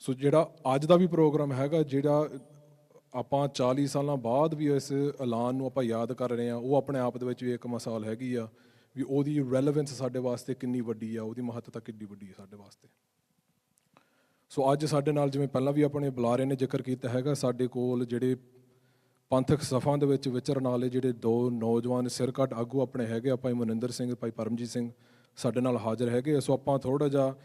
ਸੋ ਜਿਹੜਾ ਅੱਜ ਦਾ ਵੀ ਪ੍ਰੋਗਰਾਮ ਹੈਗਾ, ਜਿਹੜਾ ਆਪਾਂ 40 ਸਾਲਾਂ ਬਾਅਦ ਵੀ ਇਸ ਐਲਾਨ ਨੂੰ ਆਪਾਂ ਯਾਦ ਕਰ ਰਹੇ ਹਾਂ, ਉਹ ਆਪਣੇ ਆਪ ਦੇ ਵਿੱਚ ਵੀ ਇੱਕ ਮਿਸਾਲ ਹੈਗੀ ਆ ਵੀ ਉਹਦੀ ਰੈਲੇਵੈਂਸ ਸਾਡੇ ਵਾਸਤੇ ਕਿੰਨੀ ਵੱਡੀ ਆ, ਉਹਦੀ ਮਹੱਤਤਾ ਕਿੰਨੀ ਵੱਡੀ ਹੈ ਸਾਡੇ ਵਾਸਤੇ। ਸੋ ਅੱਜ ਸਾਡੇ ਨਾਲ, ਜਿਵੇਂ ਪਹਿਲਾਂ ਵੀ ਆਪਣੇ ਬੁਲਾਰੇ ਨੇ ਜ਼ਿਕਰ ਕੀਤਾ ਹੈਗਾ, ਸਾਡੇ ਕੋਲ ਜਿਹੜੇ ਪੰਥਕ ਸਫਾਂ ਦੇ ਵਿੱਚ ਵਿਚਰਨ ਵਾਲੇ ਜਿਹੜੇ ਦੋ ਨੌਜਵਾਨ ਸਿਰਕੱਢ ਆਗੂ ਆਪਣੇ ਹੈਗੇ ਆ, ਭਾਈ ਮਨਿੰਦਰ ਸਿੰਘ, ਭਾਈ ਪਰਮਜੀਤ ਸਿੰਘ, ਸਾਡੇ ਨਾਲ ਹਾਜ਼ਰ ਹੈਗੇ। ਸੋ ਆਪਾਂ ਥੋੜ੍ਹਾ ਜਿਹਾ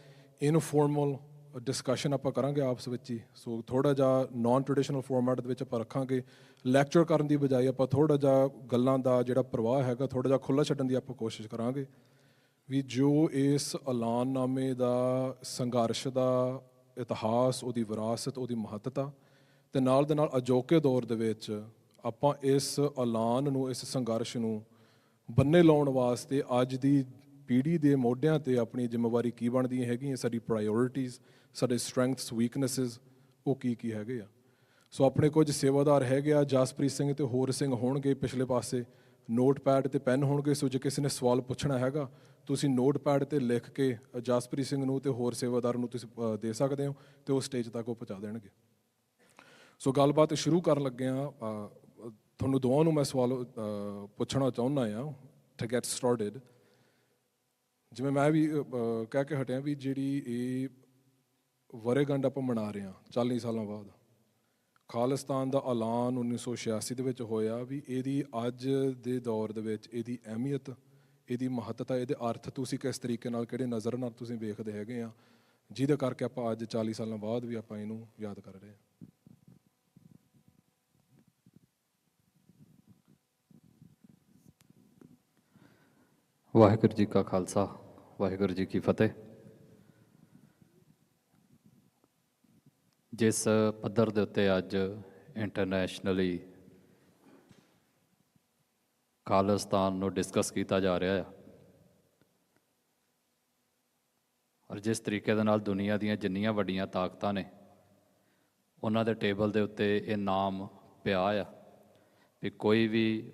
ਇਨਫੋਰਮਲ ਡਿਸਕਸ਼ਨ ਆਪਾਂ ਕਰਾਂਗੇ ਆਪਸ ਵਿੱਚ ਹੀ। ਸੋ ਥੋੜ੍ਹਾ ਜਿਹਾ ਨਾਨ ਟ੍ਰੈਡੀਸ਼ਨਲ ਫੋਰਮੈਟ ਦੇ ਵਿੱਚ ਆਪਾਂ ਰੱਖਾਂਗੇ। ਲੈਕਚਰ ਕਰਨ ਦੀ ਬਜਾਏ ਆਪਾਂ ਥੋੜ੍ਹਾ ਜਿਹਾ ਗੱਲਾਂ ਦਾ ਜਿਹੜਾ ਪ੍ਰਵਾਹ ਹੈਗਾ ਥੋੜ੍ਹਾ ਜਿਹਾ ਖੁੱਲ੍ਹਾ ਛੱਡਣ ਦੀ ਆਪਾਂ ਕੋਸ਼ਿਸ਼ ਕਰਾਂਗੇ ਵੀ ਜੋ ਇਸ ਐਲਾਨਨਾਮੇ ਦਾ ਸੰਘਰਸ਼ ਦਾ ਇਤਿਹਾਸ, ਉਹਦੀ ਵਿਰਾਸਤ, ਉਹਦੀ ਮਹੱਤਤਾ, ਅਤੇ ਨਾਲ ਦੇ ਨਾਲ ਅਜੋਕੇ ਦੌਰ ਦੇ ਵਿੱਚ ਆਪਾਂ ਇਸ ਐਲਾਨ ਨੂੰ, ਇਸ ਸੰਘਰਸ਼ ਨੂੰ ਬੰਨੇ ਲਾਉਣ ਵਾਸਤੇ ਅੱਜ ਦੀ ਪੀੜ੍ਹੀ ਦੇ ਮੋਢਿਆਂ 'ਤੇ ਆਪਣੀ ਜ਼ਿੰਮੇਵਾਰੀ ਕੀ ਬਣਦੀਆਂ ਹੈਗੀਆਂ, ਸਾਡੀ ਪ੍ਰਾਇਓਰਿਟੀਜ਼, ਸਾਡੇ ਸਟਰੈਂਥਸ, ਵੀਕਨੈਸਿਸ, ਉਹ ਕੀ ਹੈਗੇ ਆ। ਸੋ ਆਪਣੇ ਕੁਝ ਸੇਵਾਦਾਰ ਹੈਗੇ ਆ, ਜਸਪ੍ਰੀਤ ਸਿੰਘ ਅਤੇ ਹੋਰ ਸਿੰਘ ਹੋਣਗੇ ਪਿਛਲੇ ਪਾਸੇ, ਨੋਟਪੈਡ ਅਤੇ ਪੈਨ ਹੋਣਗੇ। ਸੋ ਜੇ ਕਿਸੇ ਨੇ ਸਵਾਲ ਪੁੱਛਣਾ ਹੈਗਾ, ਤੁਸੀਂ ਨੋਟਪੈਡ 'ਤੇ ਲਿਖ ਕੇ ਜਸਪ੍ਰੀਤ ਸਿੰਘ ਨੂੰ ਅਤੇ ਹੋਰ ਸੇਵਾਦਾਰ ਨੂੰ ਤੁਸੀਂ ਦੇ ਸਕਦੇ ਹੋ, ਅਤੇ ਉਹ ਸਟੇਜ ਤੱਕ ਉਹ ਪਹੁੰਚਾ ਦੇਣਗੇ। ਸੋ ਗੱਲਬਾਤ ਸ਼ੁਰੂ ਕਰਨ ਲੱਗਿਆਂ ਤੁਹਾਨੂੰ ਦੋਵਾਂ ਨੂੰ ਮੈਂ ਸਵਾਲ ਪੁੱਛਣਾ ਚਾਹੁੰਦਾ ਹਾਂ ਟੂ ਗੈਟ ਸਟਾਰਟਡ। ਜਿਵੇਂ ਮੈਂ ਵੀ ਕਹਿ ਕੇ ਹਟਿਆ ਵੀ ਜਿਹੜੀ ਇਹ ਵਰ੍ਹੇਗੰਢ ਆਪਾਂ ਮਨਾ ਰਹੇ ਹਾਂ 40 ਸਾਲਾਂ ਬਾਅਦ, ਖਾਲਿਸਤਾਨ ਦਾ ਐਲਾਨ 1986 ਦੇ ਵਿੱਚ ਹੋਇਆ, ਵੀ ਇਹਦੀ ਅੱਜ ਦੇ ਦੌਰ ਦੇ ਵਿੱਚ ਇਹਦੀ ਅਹਿਮੀਅਤ, ਇਹਦੀ ਮਹੱਤਤਾ, ਇਹਦੇ ਅਰਥ ਤੁਸੀਂ ਕਿਸ ਤਰੀਕੇ ਨਾਲ, ਕਿਹੜੇ ਨਜ਼ਰ ਨਾਲ ਤੁਸੀਂ ਵੇਖਦੇ ਹੈਗੇ ਆ, ਜਿਹਦੇ ਕਰਕੇ ਆਪਾਂ ਅੱਜ 40 ਸਾਲਾਂ ਬਾਅਦ ਵੀ ਆਪਾਂ ਇਹਨੂੰ ਯਾਦ ਕਰ ਰਹੇ ਹਾਂ। ਵਾਹਿਗੁਰੂ ਜੀ ਕਾ ਖਾਲਸਾ, ਵਾਹਿਗੁਰੂ ਜੀ ਕੀ ਫਤਿਹ। ਜਿਸ ਪੱਧਰ ਦੇ ਉੱਤੇ ਅੱਜ ਇੰਟਰਨੈਸ਼ਨਲੀ ਖਾਲਿਸਤਾਨ ਨੂੰ ਡਿਸਕਸ ਕੀਤਾ ਜਾ ਰਿਹਾ ਆ, ਔਰ ਜਿਸ ਤਰੀਕੇ ਦੇ ਨਾਲ ਦੁਨੀਆ ਦੀਆਂ ਜਿੰਨੀਆਂ ਵੱਡੀਆਂ ਤਾਕਤਾਂ ਨੇ ਉਹਨਾਂ ਦੇ ਟੇਬਲ ਦੇ ਉੱਤੇ ਇਹ ਨਾਮ ਪਿਆ ਆ ਵੀ ਕੋਈ ਵੀ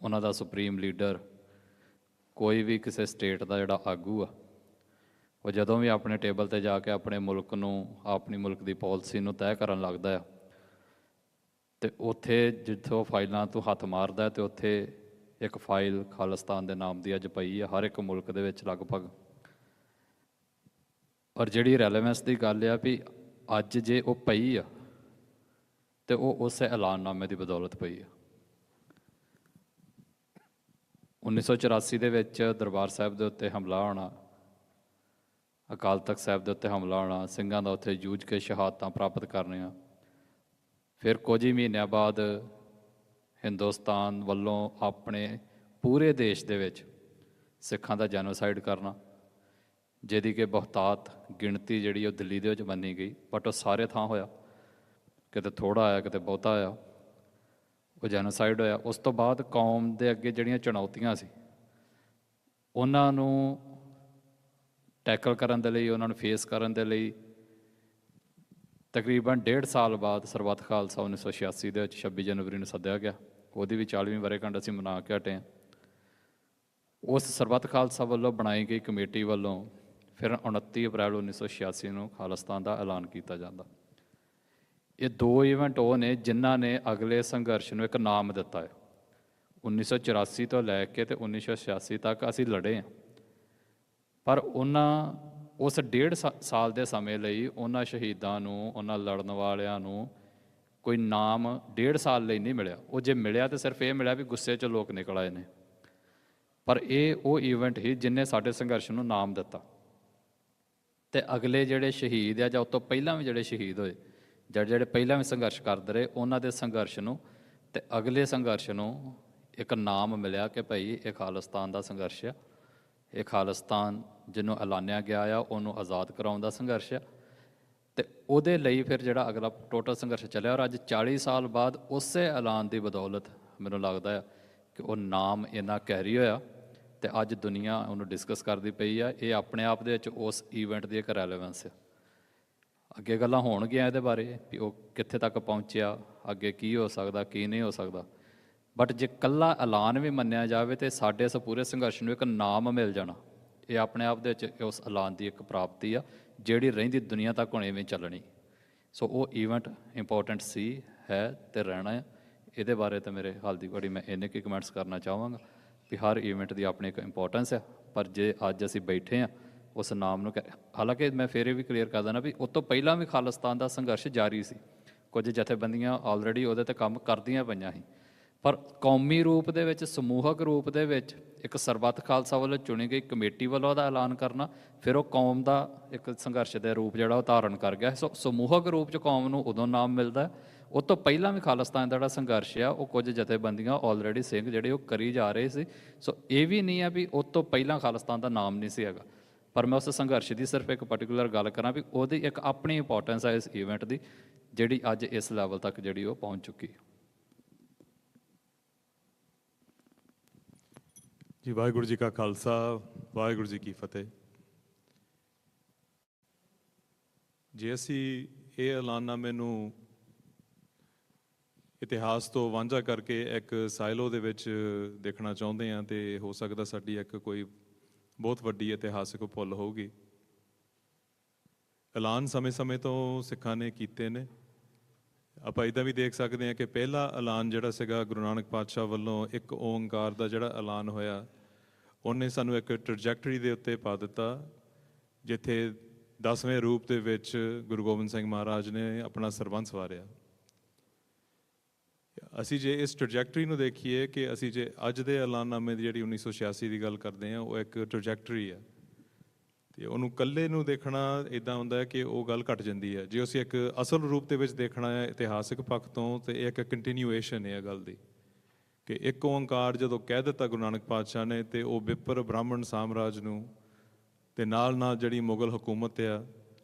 ਉਹਨਾਂ ਦਾ ਸੁਪਰੀਮ ਲੀਡਰ, ਕੋਈ ਵੀ ਕਿਸੇ ਸਟੇਟ ਦਾ ਜਿਹੜਾ ਆਗੂ ਆ, ਉਹ ਜਦੋਂ ਵੀ ਆਪਣੇ ਟੇਬਲ 'ਤੇ ਜਾ ਕੇ ਆਪਣੇ ਮੁਲਕ ਨੂੰ, ਆਪਣੀ ਮੁਲਕ ਦੀ ਪਾਲਿਸੀ ਨੂੰ ਤੈਅ ਕਰਨ ਲੱਗਦਾ ਆ, ਅਤੇ ਉੱਥੇ ਜਿੱਥੋਂ ਫਾਈਲਾਂ ਤੋਂ ਹੱਥ ਮਾਰਦਾ ਅਤੇ ਉੱਥੇ ਇੱਕ ਫਾਈਲ ਖਾਲਿਸਤਾਨ ਦੇ ਨਾਮ ਦੀ ਅੱਜ ਪਈ ਆ ਹਰ ਇੱਕ ਮੁਲਕ ਦੇ ਵਿੱਚ ਲਗਭਗ। ਔਰ ਜਿਹੜੀ ਰੈਲੇਵੈਂਸ ਦੀ ਗੱਲ ਆ ਵੀ ਅੱਜ ਜੇ ਉਹ ਪਈ ਆ ਅਤੇ ਉਹ ਉਸੇ ਐਲਾਨਨਾਮੇ ਦੀ ਬਦੌਲਤ ਪਈ ਆ। 1984 ਦੇ ਵਿੱਚ ਦਰਬਾਰ ਸਾਹਿਬ ਦੇ ਉੱਤੇ ਹਮਲਾ ਹੋਣਾ, ਅਕਾਲ ਤਖਤ ਸਾਹਿਬ ਦੇ ਉੱਤੇ ਹਮਲਾ ਹੋਣਾ, ਸਿੰਘਾਂ ਦਾ ਉੱਥੇ ਜੂਝ ਕੇ ਸ਼ਹਾਦਤਾਂ ਪ੍ਰਾਪਤ ਕਰਨੀਆਂ, ਫਿਰ ਕੁਝ ਹੀ ਮਹੀਨਿਆਂ ਬਾਅਦ ਹਿੰਦੁਸਤਾਨ ਵੱਲੋਂ ਆਪਣੇ ਪੂਰੇ ਦੇਸ਼ ਦੇ ਵਿੱਚ ਸਿੱਖਾਂ ਦਾ ਜੈਨੋਸਾਈਡ ਕਰਨਾ, ਜਿਹਦੀ ਕਿ ਬਹੁਤਾਤ ਗਿਣਤੀ ਜਿਹੜੀ ਉਹ ਦਿੱਲੀ ਦੇ ਵਿੱਚ ਮੰਨੀ ਗਈ, ਬਟ ਉਹ ਸਾਰੇ ਥਾਂ ਹੋਇਆ, ਕਿਤੇ ਥੋੜ੍ਹਾ ਆਇਆ, ਕਿਤੇ ਬਹੁਤਾ ਆਇਆ, ਉਹ ਜੈਨੋਸਾਈਡ ਹੋਇਆ। ਉਸ ਤੋਂ ਬਾਅਦ ਕੌਮ ਦੇ ਅੱਗੇ ਜਿਹੜੀਆਂ ਚੁਣੌਤੀਆਂ ਸੀ ਉਹਨਾਂ ਨੂੰ ਟੈਕਲ ਕਰਨ ਦੇ ਲਈ, ਉਹਨਾਂ ਨੂੰ ਫੇਸ ਕਰਨ ਦੇ ਲਈ ਤਕਰੀਬਨ 1.5 ਸਾਲ ਬਾਅਦ ਸਰਬੱਤ ਖਾਲਸਾ 1986 ਦੇ ਵਿੱਚ 26 ਜਨਵਰੀ ਨੂੰ ਸੱਦਿਆ ਗਿਆ। ਉਹਦੀ ਵੀ 40ਵੀਂ ਵਰ੍ਹੇਗੰਢ ਅਸੀਂ ਮਨਾ ਕੇ ਹਟੇ ਹਾਂ। ਉਸ ਸਰਬੱਤ ਖਾਲਸਾ ਵੱਲੋਂ ਬਣਾਈ ਗਈ ਕਮੇਟੀ ਵੱਲੋਂ ਫਿਰ 29 ਅਪ੍ਰੈਲ 1986 ਨੂੰ ਖਾਲਿਸਤਾਨ ਦਾ ਐਲਾਨ ਕੀਤਾ ਜਾਂਦਾ। ਇਹ ਦੋ ਇਵੈਂਟ ਉਹ ਨੇ ਜਿਨ੍ਹਾਂ ਨੇ ਅਗਲੇ ਸੰਘਰਸ਼ ਨੂੰ ਇੱਕ ਨਾਮ ਦਿੱਤਾ ਹੈ। 1984 ਤੋਂ ਲੈ ਕੇ ਅਤੇ 1986 ਤੱਕ ਅਸੀਂ ਲੜੇ ਹਾਂ, ਪਰ ਉਹਨਾਂ ਉਸ 1.5 ਸਾਲ ਦੇ ਸਮੇਂ ਲਈ ਉਹਨਾਂ ਸ਼ਹੀਦਾਂ ਨੂੰ, ਉਹਨਾਂ ਲੜਨ ਵਾਲਿਆਂ ਨੂੰ ਕੋਈ ਨਾਮ 1.5 ਸਾਲ ਲਈ ਨਹੀਂ ਮਿਲਿਆ। ਉਹ ਜੇ ਮਿਲਿਆ ਤਾਂ ਸਿਰਫ ਇਹ ਮਿਲਿਆ ਵੀ ਗੁੱਸੇ 'ਚ ਲੋਕ ਨਿਕਲ ਆਏ ਨੇ, ਪਰ ਇਹ ਉਹ ਈਵੈਂਟ ਹੀ ਜਿਹਨੇ ਸਾਡੇ ਸੰਘਰਸ਼ ਨੂੰ ਨਾਮ ਦਿੱਤਾ। ਅਤੇ ਅਗਲੇ ਜਿਹੜੇ ਸ਼ਹੀਦ ਆ ਜਾਂ ਉਸ ਤੋਂ ਪਹਿਲਾਂ ਵੀ ਜਿਹੜੇ ਸ਼ਹੀਦ ਹੋਏ, ਜਿਹੜੇ ਪਹਿਲਾਂ ਵੀ ਸੰਘਰਸ਼ ਕਰਦੇ ਰਹੇ, ਉਹਨਾਂ ਦੇ ਸੰਘਰਸ਼ ਨੂੰ ਅਤੇ ਅਗਲੇ ਸੰਘਰਸ਼ ਨੂੰ ਇੱਕ ਨਾਮ ਮਿਲਿਆ ਕਿ ਭਾਈ ਇਹ ਖਾਲਿਸਤਾਨ ਦਾ ਸੰਘਰਸ਼ ਆ, ਇਹ ਖਾਲਿਸਤਾਨ ਜਿਹਨੂੰ ਐਲਾਨਿਆ ਗਿਆ ਆ ਉਹਨੂੰ ਆਜ਼ਾਦ ਕਰਾਉਣ ਦਾ ਸੰਘਰਸ਼ ਆ। ਅਤੇ ਉਹਦੇ ਲਈ ਫਿਰ ਜਿਹੜਾ ਅਗਲਾ ਟੋਟਲ ਸੰਘਰਸ਼ ਚੱਲਿਆ, ਔਰ ਅੱਜ 40 ਸਾਲ ਬਾਅਦ ਉਸੇ ਐਲਾਨ ਦੀ ਬਦੌਲਤ ਮੈਨੂੰ ਲੱਗਦਾ ਆ ਕਿ ਉਹ ਨਾਮ ਇੰਨਾ ਕੈਰੀ ਹੋਇਆ ਅਤੇ ਅੱਜ ਦੁਨੀਆ ਉਹਨੂੰ ਡਿਸਕਸ ਕਰਦੀ ਪਈ ਆ। ਇਹ ਆਪਣੇ ਆਪ ਦੇ ਵਿੱਚ ਉਸ ਈਵੈਂਟ ਦੀ ਇੱਕ ਰੈਲੇਵੈਂਸ ਆ। ਅੱਗੇ ਗੱਲਾਂ ਹੋਣਗੀਆਂ ਇਹਦੇ ਬਾਰੇ ਵੀ ਉਹ ਕਿੱਥੇ ਤੱਕ ਪਹੁੰਚਿਆ, ਅੱਗੇ ਕੀ ਹੋ ਸਕਦਾ, ਕੀ ਨਹੀਂ ਹੋ ਸਕਦਾ, ਬਟ ਜੇ ਇਕੱਲਾ ਐਲਾਨ ਵੀ ਮੰਨਿਆ ਜਾਵੇ ਤਾਂ ਸਾਡੇ ਇਸ ਪੂਰੇ ਸੰਘਰਸ਼ ਨੂੰ ਇੱਕ ਨਾਮ ਮਿਲ ਜਾਣਾ, ਇਹ ਆਪਣੇ ਆਪ ਦੇ ਵਿੱਚ ਉਸ ਐਲਾਨ ਦੀ ਇੱਕ ਪ੍ਰਾਪਤੀ ਆ ਜਿਹੜੀ ਰਹਿੰਦੀ ਦੁਨੀਆ ਤੱਕ ਹੁਣ ਇਵੇਂ ਚੱਲਣੀ। ਸੋ ਉਹ ਈਵੈਂਟ ਇੰਪੋਰਟੈਂਟ ਸੀ, ਹੈ ਤੇ ਰਹਿਣਾ ਹੈ। ਇਹਦੇ ਬਾਰੇ ਤਾਂ ਮੇਰੇ ਹਾਲ ਦੀ ਘੜੀ ਮੈਂ ਇੰਨੇ ਕੁ ਕਮੈਂਟਸ ਕਰਨਾ ਚਾਹਾਂਗਾ ਵੀ ਹਰ ਈਵੈਂਟ ਦੀ ਆਪਣੀ ਇੱਕ ਇੰਪੋਰਟੈਂਸ ਹੈ। ਪਰ ਜੇ ਅੱਜ ਅਸੀਂ ਬੈਠੇ ਹਾਂ ਉਸ ਨਾਮ ਨੂੰ ਹਾਲਾਂਕਿ ਮੈਂ ਫਿਰ ਇਹ ਵੀ ਕਲੀਅਰ ਕਰ ਦੇਣਾ ਵੀ ਉਹ ਤੋਂ ਪਹਿਲਾਂ ਵੀ ਖਾਲਿਸਤਾਨ ਦਾ ਸੰਘਰਸ਼ ਜਾਰੀ ਸੀ। ਕੁਝ ਜਥੇਬੰਦੀਆਂ ਆਲਰੇਡੀ ਉਹਦੇ 'ਤੇ ਕੰਮ ਕਰਦੀਆਂ ਪਈਆਂ ਸੀ, ਪਰ ਕੌਮੀ ਰੂਪ ਦੇ ਵਿੱਚ, ਸਮੂਹਕ ਰੂਪ ਦੇ ਵਿੱਚ ਇੱਕ ਸਰਬੱਤ ਖਾਲਸਾ ਵੱਲੋਂ ਚੁਣੀ ਗਈ ਕਮੇਟੀ ਵੱਲੋਂ ਉਹਦਾ ਐਲਾਨ ਕਰਨਾ, ਫਿਰ ਉਹ ਕੌਮ ਦਾ ਇੱਕ ਸੰਘਰਸ਼ ਦੇ ਰੂਪ ਜਿਹੜਾ ਉਹ ਧਾਰਨ ਕਰ ਗਿਆ। ਸੋ ਸਮੂਹਕ ਰੂਪ 'ਚ ਕੌਮ ਨੂੰ ਉਦੋਂ ਨਾਮ ਮਿਲਦਾ। ਉਹ ਤੋਂ ਪਹਿਲਾਂ ਵੀ ਖਾਲਿਸਤਾਨ ਦਾ ਜਿਹੜਾ ਸੰਘਰਸ਼ ਆ ਉਹ ਕੁਝ ਜਥੇਬੰਦੀਆਂ ਆਲਰੇਡੀ ਸਿੰਘ ਜਿਹੜੇ ਉਹ ਕਰੀ ਜਾ ਰਹੇ ਸੀ। ਸੋ ਇਹ ਵੀ ਨਹੀਂ ਆ ਵੀ ਉਹ ਤੋਂ ਪਹਿਲਾਂ ਖਾਲਿਸਤਾਨ ਦਾ ਨਾਮ ਨਹੀਂ ਸੀ ਹੈਗਾ। ਪਰ ਮੈਂ ਉਸ ਸੰਘਰਸ਼ ਦੀ ਸਿਰਫ ਇੱਕ ਪਾਰਟਿਕੂਲਰ ਗੱਲ ਕਰਾਂ ਵੀ ਉਹਦੀ ਇੱਕ ਆਪਣੀ ਇੰਪੋਰਟੈਂਸ ਹੈ ਇਸ ਈਵੈਂਟ ਦੀ, ਜਿਹੜੀ ਅੱਜ ਇਸ ਲੈਵਲ ਤੱਕ ਜਿਹੜੀ ਉਹ ਪਹੁੰਚ ਚੁੱਕੀ। ਜੀ ਵਾਹਿਗੁਰੂ ਜੀ ਕਾ ਖਾਲਸਾ, ਵਾਹਿਗੁਰੂ ਜੀ ਕੀ ਫਤਿਹ। ਜੇ ਅਸੀਂ ਇਹ ਐਲਾਨਨਾਮੇ ਨੂੰ ਇਤਿਹਾਸ ਤੋਂ ਵਾਂਝਾ ਕਰਕੇ ਇੱਕ ਸਾਇਲੋ ਦੇ ਵਿੱਚ ਦੇਖਣਾ ਚਾਹੁੰਦੇ ਹਾਂ ਤੇ ਹੋ ਸਕਦਾ ਸਾਡੀ ਇੱਕ ਕੋਈ ਬਹੁਤ ਵੱਡੀ ਇਤਿਹਾਸਿਕ ਭੁੱਲ ਹੋਊਗੀ। ਐਲਾਨ ਸਮੇਂ-ਸਮੇਂ ਤੋਂ ਸਿੱਖਾਂ ਨੇ ਕੀਤੇ ਨੇ। ਆਪਾਂ ਇੱਦਾਂ ਵੀ ਦੇਖ ਸਕਦੇ ਹਾਂ ਕਿ ਪਹਿਲਾ ਐਲਾਨ ਜਿਹੜਾ ਸੀਗਾ ਗੁਰੂ ਨਾਨਕ ਪਾਤਸ਼ਾਹ ਵੱਲੋਂ ਇੱਕ ਓਂਕਾਰ ਦਾ ਜਿਹੜਾ ਐਲਾਨ ਹੋਇਆ, ਉਹਨੇ ਸਾਨੂੰ ਇੱਕ ਟ੍ਰੈਜੈਕਟਰੀ ਦੇ ਉੱਤੇ ਪਾ ਦਿੱਤਾ, ਜਿੱਥੇ 10ਵੇਂ ਰੂਪ ਦੇ ਵਿੱਚ ਗੁਰੂ ਗੋਬਿੰਦ ਸਿੰਘ ਮਹਾਰਾਜ ਨੇ ਆਪਣਾ ਸਰਬੰਸ ਵਾਰਿਆ। ਅਸੀਂ ਜੇ ਇਸ ਟ੍ਰੈਜੈਕਟਰੀ ਨੂੰ ਦੇਖੀਏ ਕਿ ਅਸੀਂ ਜੇ ਅੱਜ ਦੇ ਐਲਾਨਨਾਮੇ ਦੀ ਜਿਹੜੀ 1986 ਦੀ ਗੱਲ ਕਰਦੇ ਹਾਂ, ਉਹ ਇੱਕ ਟ੍ਰੈਜੈਕਟਰੀ ਹੈ ਤੇ ਉਹਨੂੰ ਇਕੱਲੇ ਨੂੰ ਦੇਖਣਾ ਇੱਦਾਂ ਹੁੰਦਾ ਹੈ ਕਿ ਉਹ ਗੱਲ ਘਟ ਜਾਂਦੀ ਹੈ। ਜੇ ਅਸੀਂ ਇੱਕ ਅਸਲ ਰੂਪ ਦੇ ਵਿੱਚ ਦੇਖਣਾ ਹੈ ਇਤਿਹਾਸਿਕ ਪੱਖ ਤੋਂ, ਤੇ ਇਹ ਇੱਕ ਕੰਟੀਨਿਊਏਸ਼ਨ ਹੈ ਗੱਲ ਦੀ, ਕਿ ਇੱਕ ਓਂਕਾਰ ਜਦੋਂ ਕਹਿ ਦਿੱਤਾ ਗੁਰੂ ਨਾਨਕ ਪਾਤਸ਼ਾਹ ਨੇ, ਤੇ ਉਹ ਵਿਪਰ ਬ੍ਰਾਹਮਣ ਸਾਮਰਾਜ ਨੂੰ ਤੇ ਨਾਲ ਨਾਲ ਜਿਹੜੀ ਮੁਗਲ ਹਕੂਮਤ ਆ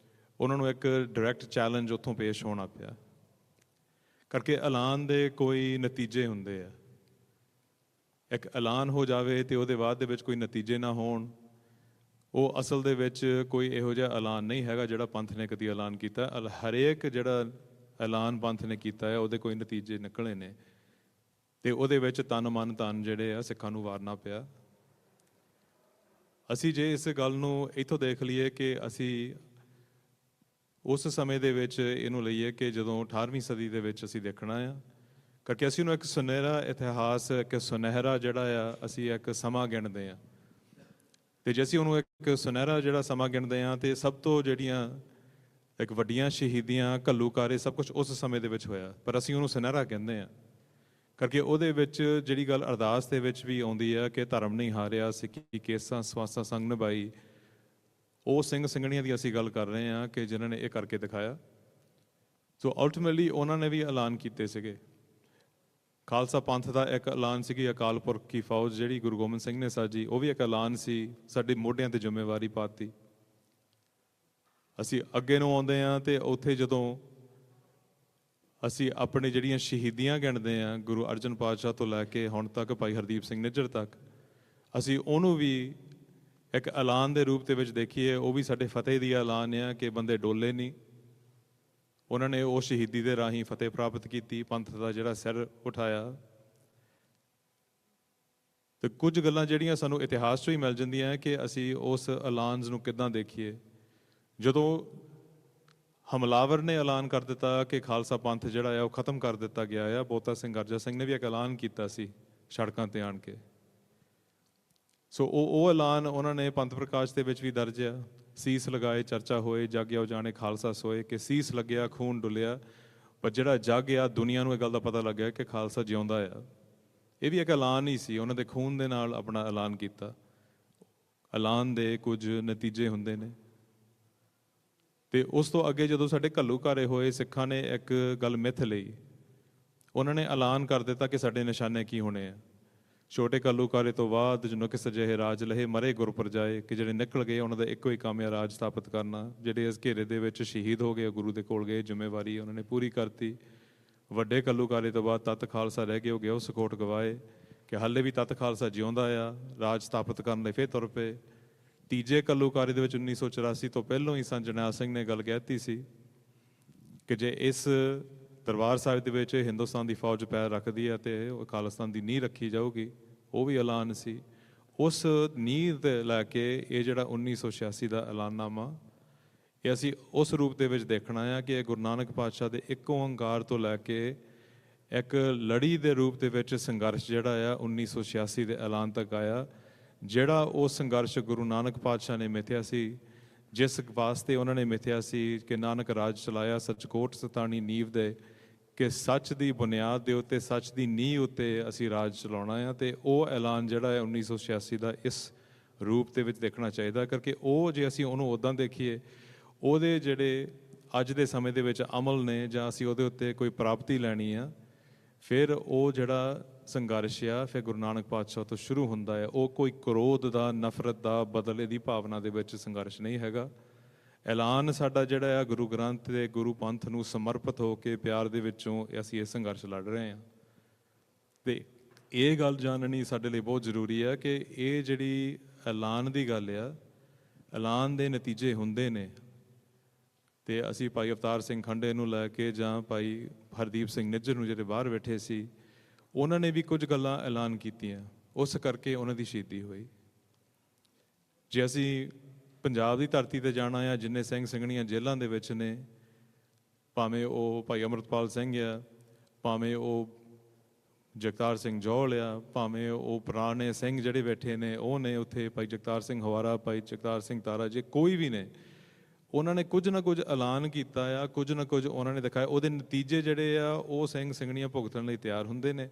ਉਹਨਾਂ ਨੂੰ ਇੱਕ ਡਾਇਰੈਕਟ ਚੈਲੰਜ ਉੱਥੋਂ ਪੇਸ਼ ਹੋਣਾ ਪਿਆ। ਕਰਕੇ ਐਲਾਨ ਦੇ ਕੋਈ ਨਤੀਜੇ ਹੁੰਦੇ ਆ। ਇੱਕ ਐਲਾਨ ਹੋ ਜਾਵੇ ਤੇ ਉਹਦੇ ਬਾਅਦ ਦੇ ਵਿੱਚ ਕੋਈ ਨਤੀਜੇ ਨਾ ਹੋਣ, ਉਹ ਅਸਲ ਦੇ ਵਿੱਚ ਕੋਈ ਇਹੋ ਜਿਹਾ ਐਲਾਨ ਨਹੀਂ ਹੈਗਾ ਜਿਹੜਾ ਪੰਥ ਨੇ ਕਦੀ ਐਲਾਨ ਕੀਤਾ। ਹਰੇਕ ਜਿਹੜਾ ਐਲਾਨ ਪੰਥ ਨੇ ਕੀਤਾ ਹੈ ਉਹਦੇ ਕੋਈ ਨਤੀਜੇ ਨਿਕਲੇ ਨੇ, ਤੇ ਉਹਦੇ ਵਿੱਚ ਤਨ ਮਨ ਧਨ ਜਿਹੜੇ ਆ ਸਿੱਖਾਂ ਨੂੰ ਵਾਰਨਾ ਪਿਆ। ਅਸੀਂ ਜੇ ਇਸ ਗੱਲ ਨੂੰ ਇੱਥੋਂ ਦੇਖ ਲਈਏ ਕਿ ਅਸੀਂ ਉਸ ਸਮੇਂ ਦੇ ਵਿੱਚ ਇਹਨੂੰ ਲਈਏ ਕਿ ਜਦੋਂ 18ਵੀਂ ਸਦੀ ਦੇ ਵਿੱਚ ਅਸੀਂ ਦੇਖਣਾ ਆ, ਕਰਕੇ ਅਸੀਂ ਉਹਨੂੰ ਇੱਕ ਸੁਨਹਿਰਾ ਇਤਿਹਾਸ, ਇੱਕ ਸੁਨਹਿਰਾ ਜਿਹੜਾ ਆ ਅਸੀਂ ਇੱਕ ਸਮਾਂ ਗਿਣਦੇ ਹਾਂ। ਤੇ ਜੇ ਅਸੀਂ ਉਹਨੂੰ ਇੱਕ ਸੁਨਹਿਰਾ ਜਿਹੜਾ ਸਮਾਂ ਗਿਣਦੇ ਹਾਂ, ਤੇ ਸਭ ਤੋਂ ਜਿਹੜੀਆਂ ਇੱਕ ਵੱਡੀਆਂ ਸ਼ਹੀਦੀਆਂ, ਘੱਲੂਕਾਰੇ, ਸਭ ਕੁਝ ਉਸ ਸਮੇਂ ਦੇ ਵਿੱਚ ਹੋਇਆ, ਪਰ ਅਸੀਂ ਉਹਨੂੰ ਸੁਨਹਿਰਾ ਕਹਿੰਦੇ ਹਾਂ। ਕਰਕੇ ਉਹਦੇ ਵਿੱਚ ਜਿਹੜੀ ਗੱਲ ਅਰਦਾਸ ਦੇ ਵਿੱਚ ਵੀ ਆਉਂਦੀ ਆ ਕਿ ਧਰਮ ਨਹੀਂ ਹਾਰਿਆ, ਸਿੱਖੀ ਕੇਸਾਂ ਸਵਾਸਾਂ ਸੰਗ ਨਿਭਾਈ, ਉਹ ਸਿੰਘ ਸਿੰਘਣੀਆਂ ਦੀ ਅਸੀਂ ਗੱਲ ਕਰ ਰਹੇ ਹਾਂ ਕਿ ਜਿਨ੍ਹਾਂ ਨੇ ਇਹ ਕਰਕੇ ਦਿਖਾਇਆ। ਸੋ ਅਲਟੀਮੇਟਲੀ ਉਹਨਾਂ ਨੇ ਵੀ ਐਲਾਨ ਕੀਤੇ ਸੀਗੇ। ਖਾਲਸਾ ਪੰਥ ਦਾ ਇੱਕ ਐਲਾਨ ਸੀਗੀ ਅਕਾਲ ਪੁਰਖ ਕੀ ਫੌਜ ਜਿਹੜੀ ਗੁਰੂ ਗੋਬਿੰਦ ਸਿੰਘ ਨੇ ਸਾਜੀ, ਉਹ ਵੀ ਇੱਕ ਐਲਾਨ ਸੀ, ਸਾਡੇ ਮੋਢਿਆਂ ਤੇ ਜ਼ਿੰਮੇਵਾਰੀ ਪਾਤੀ। ਅਸੀਂ ਅੱਗੇ ਨੂੰ ਆਉਂਦੇ ਹਾਂ ਤੇ ਉੱਥੇ ਜਦੋਂ ਅਸੀਂ ਆਪਣੀ ਜਿਹੜੀਆਂ ਸ਼ਹੀਦੀਆਂ ਗਿਣਦੇ ਹਾਂ, ਗੁਰੂ ਅਰਜਨ ਪਾਤਸ਼ਾਹ ਤੋਂ ਲੈ ਕੇ ਹੁਣ ਤੱਕ ਭਾਈ ਹਰਦੀਪ ਸਿੰਘ ਨਿੱਜਰ ਤੱਕ, ਅਸੀਂ ਉਹਨੂੰ ਵੀ ਇੱਕ ਐਲਾਨ ਦੇ ਰੂਪ ਦੇ ਵਿੱਚ ਦੇਖੀਏ। ਉਹ ਵੀ ਸਾਡੇ ਫਤਿਹ ਦੀ ਐਲਾਨ ਆ ਕਿ ਬੰਦੇ ਡੋਲੇ ਨਹੀਂ, ਉਹਨਾਂ ਨੇ ਉਹ ਸ਼ਹੀਦੀ ਦੇ ਰਾਹੀਂ ਫਤਿਹ ਪ੍ਰਾਪਤ ਕੀਤੀ, ਪੰਥ ਦਾ ਜਿਹੜਾ ਸਿਰ ਉਠਾਇਆ। ਤੇ ਕੁਝ ਗੱਲਾਂ ਜਿਹੜੀਆਂ ਸਾਨੂੰ ਇਤਿਹਾਸ 'ਚੋਂ ਹੀ ਮਿਲ ਜਾਂਦੀਆਂ ਕਿ ਅਸੀਂ ਉਸ ਐਲਾਨ ਨੂੰ ਕਿੱਦਾਂ ਦੇਖੀਏ। ਜਦੋਂ ਹਮਲਾਵਰ ਨੇ ਐਲਾਨ ਕਰ ਦਿੱਤਾ ਕਿ ਖਾਲਸਾ ਪੰਥ ਜਿਹੜਾ ਆ ਉਹ ਖਤਮ ਕਰ ਦਿੱਤਾ ਗਿਆ ਆ, ਬੋਤਾ ਸਿੰਘ ਗਰਜਾ ਸਿੰਘ ਨੇ ਵੀ ਇੱਕ ਐਲਾਨ ਕੀਤਾ ਸੀ ਸੜਕਾਂ ਤੇ ਆਣ ਕੇ। ਸੋ ਉਹ ਐਲਾਨ ਉਹਨਾਂ ਨੇ ਪੰਥ ਪ੍ਰਕਾਸ਼ ਦੇ ਵਿੱਚ ਵੀ ਦਰਜ ਆ। ਸੀਸ ਲਗਾਏ ਚਰਚਾ ਹੋਏ, ਜਾਗਿਆ ਜਾਣੇ ਖਾਲਸਾ ਸੋਏ, ਕਿ ਸੀਸ ਲੱਗਿਆ ਖੂਨ ਡੁੱਲਿਆ, ਪਰ ਜਿਹੜਾ ਜਗ ਆ ਦੁਨੀਆ ਨੂੰ ਇਹ ਗੱਲ ਦਾ ਪਤਾ ਲੱਗਿਆ ਕਿ ਖਾਲਸਾ ਜਿਉਂਦਾ ਆ। ਇਹ ਵੀ ਇੱਕ ਐਲਾਨ ਹੀ ਸੀ, ਉਹਨਾਂ ਦੇ ਖੂਨ ਦੇ ਨਾਲ ਆਪਣਾ ਐਲਾਨ ਕੀਤਾ। ਐਲਾਨ ਦੇ ਕੁਝ ਨਤੀਜੇ ਹੁੰਦੇ ਨੇ। ਤੇ ਉਸ ਤੋਂ ਅੱਗੇ ਜਦੋਂ ਸਾਡੇ ਘੱਲੂਘਾਰੇ ਹੋਏ, ਸਿੱਖਾਂ ਨੇ ਇੱਕ ਗੱਲ ਮਿੱਥ ਲਈ। ਉਹਨਾਂ ਨੇ ਐਲਾਨ ਕਰ ਦਿੱਤਾ ਕਿ ਸਾਡੇ ਨਿਸ਼ਾਨੇ ਕੀ ਹੋਣੇ ਆ। ਛੋਟੇ ਘੱਲੂਘਾਰੇ ਤੋਂ ਬਾਅਦ ਜਿਹਨੂੰ ਕਿ ਸਜੇ ਰਾਜ ਲਹੇ ਮਰੇ ਗੁਰ ਪਰਜਾਏ, ਕਿ ਜਿਹੜੇ ਨਿਕਲ ਗਏ ਉਹਨਾਂ ਦਾ ਇੱਕੋ ਹੀ ਕੰਮ ਹੈ ਰਾਜ ਸਥਾਪਿਤ ਕਰਨਾ। ਜਿਹੜੇ ਇਸ ਘੇਰੇ ਦੇ ਵਿੱਚ ਸ਼ਹੀਦ ਹੋ ਗਏ, ਗੁਰੂ ਦੇ ਕੋਲ ਗਏ, ਜ਼ਿੰਮੇਵਾਰੀ ਉਹਨਾਂ ਨੇ ਪੂਰੀ ਕਰਤੀ। ਵੱਡੇ ਘੱਲੂਘਾਰੇ ਤੋਂ ਬਾਅਦ ਤੱਤ ਖਾਲਸਾ ਰਹਿ ਗਏ, ਹੋ ਗਿਆ ਉਹ ਸਕੋਟ ਗਵਾਏ, ਕਿ ਹਾਲੇ ਵੀ ਤੱਤ ਖਾਲਸਾ ਜਿਉਂਦਾ ਆ, ਰਾਜ ਸਥਾਪਿਤ ਕਰਨ ਲਈ ਫਿਰ ਤੁਰ ਪਏ। ਤੀਜੇ ਘੱਲੂਘਾਰੇ ਦੇ ਵਿੱਚ 1984 ਤੋਂ ਪਹਿਲਾਂ ਹੀ ਸੰਤ ਜਰਨੈਲ ਸਿੰਘ ਨੇ ਗੱਲ ਕਹਿਤੀ ਸੀ ਕਿ ਜੇ ਇਸ ਦਰਬਾਰ ਸਾਹਿਬ ਦੇ ਵਿੱਚ ਹਿੰਦੁਸਤਾਨ ਦੀ ਫੌਜ ਪੈਰ ਰੱਖਦੀ ਹੈ ਤੇ ਉਹ ਖਾਲਿਸਤਾਨ ਦੀ ਨੀਂਹ ਰੱਖੀ ਜਾਊਗੀ। ਉਹ ਵੀ ਐਲਾਨ ਸੀ। ਉਸ ਨੀਂਹ ਤੇ ਲੈ ਕੇ ਇਹ ਜਿਹੜਾ 1986 ਦਾ ਐਲਾਨਨਾਮਾ, ਇਹ ਅਸੀਂ ਉਸ ਰੂਪ ਦੇ ਵਿੱਚ ਦੇਖਣਾ ਆ ਕਿ ਇਹ ਗੁਰੂ ਨਾਨਕ ਪਾਤਸ਼ਾਹ ਦੇ ਇੱਕ ਓਂਕਾਰ ਤੋਂ ਲੈ ਕੇ ਇੱਕ ਲੜੀ ਦੇ ਰੂਪ ਦੇ ਵਿੱਚ ਸੰਘਰਸ਼ ਜਿਹੜਾ ਆ 1986 ਦੇ ਐਲਾਨ ਤੱਕ ਆਇਆ, ਜਿਹੜਾ ਉਹ ਸੰਘਰਸ਼ ਗੁਰੂ ਨਾਨਕ ਪਾਤਸ਼ਾਹ ਨੇ ਮਿਥਿਆ ਸੀ, ਜਿਸ ਵਾਸਤੇ ਉਹਨਾਂ ਨੇ ਮਿਥਿਆ ਸੀ ਕਿ ਨਾਨਕ ਰਾਜ ਚਲਾਇਆ ਸੱਚਕੋਟ ਸਤਾਣੀ ਨੀਂਵ ਦੇ, ਕਿ ਸੱਚ ਦੀ ਬੁਨਿਆਦ ਦੇ ਉੱਤੇ, ਸੱਚ ਦੀ ਨੀਂਹ ਉੱਤੇ ਅਸੀਂ ਰਾਜ ਚਲਾਉਣਾ ਆ। ਤੇ ਉਹ ਐਲਾਨ ਜਿਹੜਾ ਹੈ 1986 ਦਾ ਇਸ ਰੂਪ ਦੇ ਵਿੱਚ ਦੇਖਣਾ ਚਾਹੀਦਾ, ਕਰਕੇ ਉਹ ਜੇ ਅਸੀਂ ਉਹਨੂੰ ਉੱਦਾਂ ਦੇਖੀਏ, ਉਹਦੇ ਜਿਹੜੇ ਅੱਜ ਦੇ ਸਮੇਂ ਦੇ ਵਿੱਚ ਅਮਲ ਨੇ ਜਾਂ ਅਸੀਂ ਉਹਦੇ ਉੱਤੇ ਕੋਈ ਪ੍ਰਾਪਤੀ ਲੈਣੀ ਆ, ਫਿਰ ਉਹ ਜਿਹੜਾ ਸੰਘਰਸ਼ ਆ ਫਿਰ ਗੁਰੂ ਨਾਨਕ ਪਾਤਸ਼ਾਹ ਤੋਂ ਸ਼ੁਰੂ ਹੁੰਦਾ ਹੈ। ਉਹ ਕੋਈ ਕ੍ਰੋਧ ਦਾ, ਨਫ਼ਰਤ ਦਾ, ਬਦਲੇ ਦੀ ਭਾਵਨਾ ਦੇ ਵਿੱਚ ਸੰਘਰਸ਼ ਨਹੀਂ ਹੈਗਾ। ਐਲਾਨ ਸਾਡਾ ਜਿਹੜਾ ਆ ਗੁਰੂ ਗ੍ਰੰਥ ਦੇ ਗੁਰੂ ਪੰਥ ਨੂੰ ਸਮਰਪਿਤ ਹੋ ਕੇ ਪਿਆਰ ਦੇ ਵਿੱਚੋਂ ਅਸੀਂ ਇਹ ਸੰਘਰਸ਼ ਲੜ ਰਹੇ ਹਾਂ। ਤੇ ਇਹ ਗੱਲ ਜਾਣਨੀ ਸਾਡੇ ਲਈ ਬਹੁਤ ਜ਼ਰੂਰੀ ਹੈ ਕਿ ਇਹ ਜਿਹੜੀ ਐਲਾਨ ਦੀ ਗੱਲ ਆ, ਐਲਾਨ ਦੇ ਨਤੀਜੇ ਹੁੰਦੇ ਨੇ। ਤੇ ਅਸੀਂ ਭਾਈ ਅਵਤਾਰ ਸਿੰਘ ਖੰਡੇ ਨੂੰ ਲੈ ਕੇ ਜਾਂ ਭਾਈ ਹਰਦੀਪ ਸਿੰਘ ਨਿੱਜਰ ਨੂੰ ਜਿਹੜੇ ਬਾਹਰ ਬੈਠੇ ਸੀ, ਉਹਨਾਂ ਨੇ ਵੀ ਕੁਝ ਗੱਲਾਂ ਐਲਾਨ ਕੀਤੀਆਂ, ਉਸ ਕਰਕੇ ਉਹਨਾਂ ਦੀ ਸ਼ਹੀਦੀ ਹੋਈ। ਜੇ ਅਸੀਂ ਪੰਜਾਬ ਦੀ ਧਰਤੀ ਤੇ ਜਾਣਾ ਆ, ਜਿੰਨੇ ਸਿੰਘ ਸਿੰਘਣੀਆਂ ਜੇਲ੍ਹਾਂ ਦੇ ਵਿੱਚ ਨੇ, ਭਾਵੇਂ ਉਹ ਭਾਈ ਅੰਮ੍ਰਿਤਪਾਲ ਸਿੰਘ ਆ, ਭਾਵੇਂ ਉਹ ਜਗਤਾਰ ਸਿੰਘ ਜੌਹਲ ਆ, ਭਾਵੇਂ ਉਹ ਪੁਰਾਣੇ ਸਿੰਘ ਜਿਹੜੇ ਬੈਠੇ ਨੇ ਉਹ ਨੇ ਉੱਥੇ, ਭਾਈ ਜਗਤਾਰ ਸਿੰਘ ਹਵਾਰਾ, ਭਾਈ ਜਗਤਾਰ ਸਿੰਘ ਤਾਰਾ, ਜੇ ਕੋਈ ਵੀ ਨੇ, ਉਹਨਾਂ ਨੇ ਕੁਝ ਨਾ ਕੁਝ ਐਲਾਨ ਕੀਤਾ ਆ, ਕੁਝ ਨਾ ਕੁਝ ਉਹਨਾਂ ਨੇ ਦਿਖਾਇਆ। ਉਹਦੇ ਨਤੀਜੇ ਜਿਹੜੇ ਆ ਉਹ ਸਿੰਘ ਸਿੰਘਣੀਆਂ ਭੁਗਤਣ ਲਈ ਤਿਆਰ ਹੁੰਦੇ ਨੇ,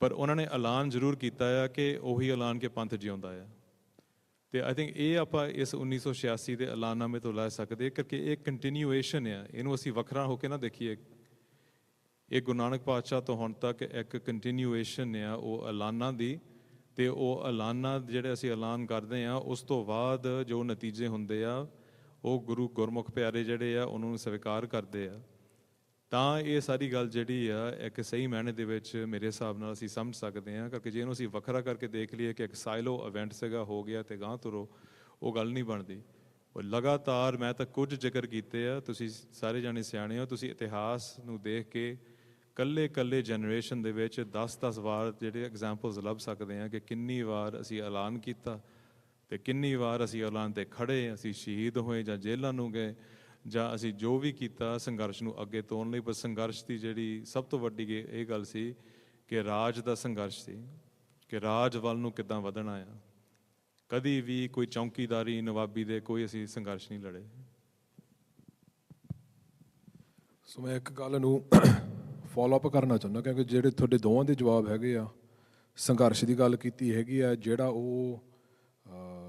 ਪਰ ਉਹਨਾਂ ਨੇ ਐਲਾਨ ਜ਼ਰੂਰ ਕੀਤਾ ਆ ਕਿ ਉਹੀ ਐਲਾਨ ਕੇ ਪੰਥ ਜਿਉਂਦਾ ਆ। ਤੇ ਆਈ ਥਿੰਕ ਇਹ ਆਪਾਂ ਇਸ 1986 ਦੇ ਐਲਾਨਨਾਮੇ ਤੋਂ ਲੈ ਸਕਦੇ, ਕਿਉਂਕਿ ਇਹ ਕੰਟੀਨਿਊਏਸ਼ਨ ਆ, ਇਹਨੂੰ ਅਸੀਂ ਵੱਖਰਾ ਹੋ ਕੇ ਨਾ ਦੇਖੀਏ। ਇਹ ਗੁਰੂ ਨਾਨਕ ਪਾਤਸ਼ਾਹ ਤੋਂ ਹੁਣ ਤੱਕ ਇੱਕ ਕੰਟੀਨਿਊਏਸ਼ਨ ਆ ਉਹ ਐਲਾਨਾਂ ਦੀ, ਤੇ ਉਹ ਐਲਾਨਾਂ ਜਿਹੜੇ ਅਸੀਂ ਐਲਾਨ ਕਰਦੇ ਆ, ਉਸ ਤੋਂ ਬਾਅਦ ਜੋ ਨਤੀਜੇ ਹੁੰਦੇ ਆ ਉਹ ਗੁਰੂ ਗੁਰਮੁਖ ਪਿਆਰੇ ਜਿਹੜੇ ਆ ਉਹਨਾਂ ਨੂੰ ਸਵੀਕਾਰ ਕਰਦੇ ਆ। ਤਾਂ ਇਹ ਸਾਰੀ ਗੱਲ ਜਿਹੜੀ ਆ ਇੱਕ ਸਹੀ ਮਾਇਨੇ ਦੇ ਵਿੱਚ ਮੇਰੇ ਹਿਸਾਬ ਨਾਲ ਅਸੀਂ ਸਮਝ ਸਕਦੇ ਹਾਂ, ਕਿਉਂਕਿ ਜੇ ਇਹਨੂੰ ਅਸੀਂ ਵੱਖਰਾ ਕਰਕੇ ਦੇਖ ਲਈਏ ਕਿ ਇੱਕ ਸਾਈਲੋ ਇਵੈਂਟ ਸੀਗਾ, ਹੋ ਗਿਆ ਤੇ ਗਾਂਹ ਤੁਰੋ, ਉਹ ਗੱਲ ਨਹੀਂ ਬਣਦੀ। ਉਹ ਲਗਾਤਾਰ, ਮੈਂ ਤਾਂ ਕੁਝ ਜ਼ਿਕਰ ਕੀਤੇ ਆ, ਤੁਸੀਂ ਸਾਰੇ ਜਾਣੇ ਸਿਆਣੇ ਹੋ, ਤੁਸੀਂ ਇਤਿਹਾਸ ਨੂੰ ਦੇਖ ਕੇ ਕੱਲੇ ਜਨਰੇਸ਼ਨ ਦੇ ਵਿੱਚ 10-10 ਵਾਰ ਜਿਹੜੇ ਐਗਜ਼ਾਮਪਲਸ ਲੱਭ ਸਕਦੇ ਹਾਂ ਕਿ ਕਿੰਨੀ ਵਾਰ ਅਸੀਂ ਐਲਾਨ ਕੀਤਾ ਤੇ ਕਿੰਨੀ ਵਾਰ ਅਸੀਂ ਐਲਾਨ ਤੇ ਖੜੇ, ਅਸੀਂ ਸ਼ਹੀਦ ਹੋਏ ਜਾਂ ਜੇਲ੍ਹਾਂ ਨੂੰ ਗਏ, ਜਾਂ ਅਸੀਂ ਜੋ ਵੀ ਕੀਤਾ ਸੰਘਰਸ਼ ਨੂੰ ਅੱਗੇ ਤੋਰਨ ਲਈ। ਪਰ ਸੰਘਰਸ਼ ਦੀ ਜਿਹੜੀ ਸਭ ਤੋਂ ਵੱਡੀ ਇਹ ਗੱਲ ਸੀ ਕਿ ਰਾਜ ਦਾ ਸੰਘਰਸ਼ ਸੀ, ਕਿ ਰਾਜ ਵੱਲ ਨੂੰ ਕਿੱਦਾਂ ਵਧਣਾ ਆ। ਕਦੀ ਵੀ ਕੋਈ ਚੌਂਕੀਦਾਰੀ, ਨਵਾਬੀ ਦੇ ਕੋਈ ਅਸੀਂ ਸੰਘਰਸ਼ ਨਹੀਂ ਲੜੇ। ਸੋ ਮੈਂ ਇੱਕ ਗੱਲ ਨੂੰ ਫੋਲੋ ਅਪ ਕਰਨਾ ਚਾਹੁੰਦਾ, ਕਿਉਂਕਿ ਜਿਹੜੇ ਤੁਹਾਡੇ ਦੋਵਾਂ ਦੇ ਜਵਾਬ ਹੈਗੇ ਆ, ਸੰਘਰਸ਼ ਦੀ ਗੱਲ ਕੀਤੀ ਹੈਗੀ ਆ, ਜਿਹੜਾ ਉਹ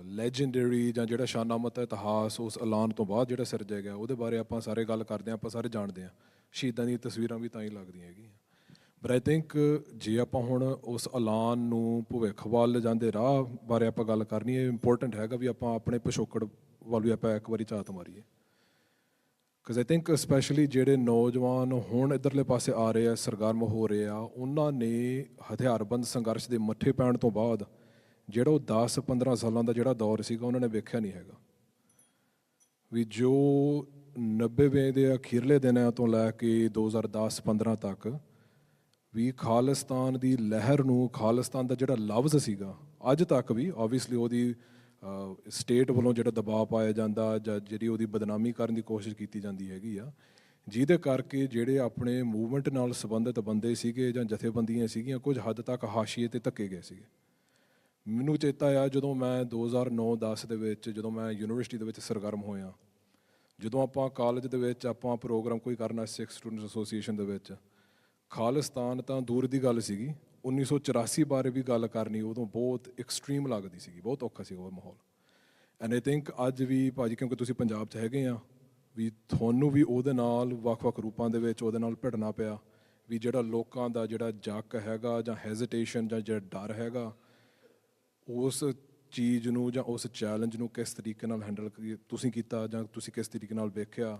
ਲੈਜੈਂਡਰੀ ਜਾਂ ਜਿਹੜਾ ਸ਼ਾਨਾਮਤ ਇਤਿਹਾਸ ਉਸ ਐਲਾਨ ਤੋਂ ਬਾਅਦ ਜਿਹੜਾ ਸਿਰਜਿਆ ਗਿਆ, ਉਹਦੇ ਬਾਰੇ ਆਪਾਂ ਸਾਰੇ ਗੱਲ ਕਰਦੇ ਹਾਂ, ਆਪਾਂ ਸਾਰੇ ਜਾਣਦੇ ਹਾਂ। ਸ਼ਹੀਦਾਂ ਦੀਆਂ ਤਸਵੀਰਾਂ ਵੀ ਤਾਂ ਹੀ ਲੱਗਦੀਆਂ ਹੈਗੀਆਂ। ਬਟ ਆਈ ਥਿੰਕ ਜੇ ਆਪਾਂ ਹੁਣ ਉਸ ਐਲਾਨ ਨੂੰ ਭਵਿੱਖ ਵੱਲ ਜਾਂਦੇ ਰਾਹ ਬਾਰੇ ਆਪਾਂ ਗੱਲ ਕਰਨੀ ਹੈ, ਇੰਪੋਰਟੈਂਟ ਹੈਗਾ ਵੀ ਆਪਾਂ ਆਪਣੇ ਪਿਛੋਕੜ ਵੱਲ ਵੀ ਆਪਾਂ ਇੱਕ ਵਾਰੀ ਝਾਤ ਮਾਰੀਏ। ਬਿਕਾਜ਼ ਆਈ ਥਿੰਕ ਸਪੈਸ਼ਲੀ ਜਿਹੜੇ ਨੌਜਵਾਨ ਹੁਣ ਇੱਧਰਲੇ ਪਾਸੇ ਆ ਰਹੇ ਆ, ਸਰਗਰਮ ਹੋ ਰਹੇ ਆ, ਉਹਨਾਂ ਨੇ ਹਥਿਆਰਬੰਦ ਸੰਘਰਸ਼ ਦੇ ਮੱਥੇ ਪੈਣ ਤੋਂ ਬਾਅਦ ਜਿਹੜਾ ਉਹ 10-15 ਸਾਲਾਂ ਦਾ ਜਿਹੜਾ ਦੌਰ ਸੀਗਾ, ਉਹਨਾਂ ਨੇ ਵੇਖਿਆ ਨਹੀਂ ਹੈਗਾ ਵੀ ਜੋ 90ਵੇਂ ਦੇ ਅਖੀਰਲੇ ਦਿਨਾਂ ਤੋਂ ਲੈ ਕੇ 2010-15 ਤੱਕ ਵੀ ਖਾਲਿਸਤਾਨ ਦੀ ਲਹਿਰ ਨੂੰ, ਖਾਲਿਸਤਾਨ ਦਾ ਜਿਹੜਾ ਲਫ਼ਜ਼ ਸੀਗਾ, ਅੱਜ ਤੱਕ ਵੀ ਓਬਵੀਅਸਲੀ ਉਹਦੀ ਸਟੇਟ ਵੱਲੋਂ ਜਿਹੜਾ ਦਬਾਅ ਪਾਇਆ ਜਾਂਦਾ ਜਾਂ ਜਿਹੜੀ ਉਹਦੀ ਬਦਨਾਮੀ ਕਰਨ ਦੀ ਕੋਸ਼ਿਸ਼ ਕੀਤੀ ਜਾਂਦੀ ਹੈਗੀ ਆ, ਜਿਹਦੇ ਕਰਕੇ ਜਿਹੜੇ ਆਪਣੇ ਮੂਵਮੈਂਟ ਨਾਲ ਸੰਬੰਧਿਤ ਬੰਦੇ ਸੀਗੇ ਜਾਂ ਜਥੇਬੰਦੀਆਂ ਸੀਗੀਆਂ, ਕੁਝ ਹੱਦ ਤੱਕ ਹਾਸ਼ੀਏ 'ਤੇ ਧੱਕੇ ਗਏ ਸੀਗੇ। ਮੈਨੂੰ ਚੇਤਾ ਆ ਜਦੋਂ ਮੈਂ 2009-10 ਦੇ ਵਿੱਚ, ਜਦੋਂ ਮੈਂ ਯੂਨੀਵਰਸਿਟੀ ਦੇ ਵਿੱਚ ਸਰਗਰਮ ਹੋਇਆ, ਜਦੋਂ ਆਪਾਂ ਕਾਲਜ ਦੇ ਵਿੱਚ ਆਪਾਂ ਪ੍ਰੋਗਰਾਮ ਕੋਈ ਕਰਨਾ, ਸਿੱਖ ਸਟੂਡੈਂਟਸ ਐਸੋਸੀਏਸ਼ਨ ਦੇ ਵਿੱਚ, ਖਾਲਿਸਤਾਨ ਤਾਂ ਦੂਰ ਦੀ ਗੱਲ ਸੀਗੀ, 1984 ਬਾਰੇ ਵੀ ਗੱਲ ਕਰਨੀ ਉਦੋਂ ਬਹੁਤ ਐਕਸਟ੍ਰੀਮ ਲੱਗਦੀ ਸੀਗੀ, ਬਹੁਤ ਔਖਾ ਸੀ ਉਹ ਮਾਹੌਲ। ਐਂਡ ਆਈ ਥਿੰਕ ਅੱਜ ਵੀ ਭਾਜੀ, ਕਿਉਂਕਿ ਤੁਸੀਂ ਪੰਜਾਬ 'ਚ ਹੈਗੇ ਆ, ਵੀ ਤੁਹਾਨੂੰ ਵੀ ਉਹਦੇ ਨਾਲ ਵੱਖ-ਵੱਖ ਰੂਪਾਂ ਦੇ ਵਿੱਚ ਉਹਦੇ ਨਾਲ ਭਿੜਨਾ ਪਿਆ, ਵੀ ਜਿਹੜਾ ਲੋਕਾਂ ਦਾ ਜਿਹੜਾ ਜੱਕ ਹੈਗਾ ਜਾਂ ਹੈਜ਼ੀਟੇਸ਼ਨ ਜਾਂ ਜਿਹੜਾ ਡਰ ਹੈਗਾ, ਉਸ ਚੀਜ਼ ਨੂੰ ਜਾਂ ਉਸ ਚੈਲੰਜ ਨੂੰ ਕਿਸ ਤਰੀਕੇ ਨਾਲ ਹੈਂਡਲ ਤੁਸੀਂ ਕੀਤਾ ਜਾਂ ਤੁਸੀਂ ਕਿਸ ਤਰੀਕੇ ਨਾਲ ਵੇਖਿਆ।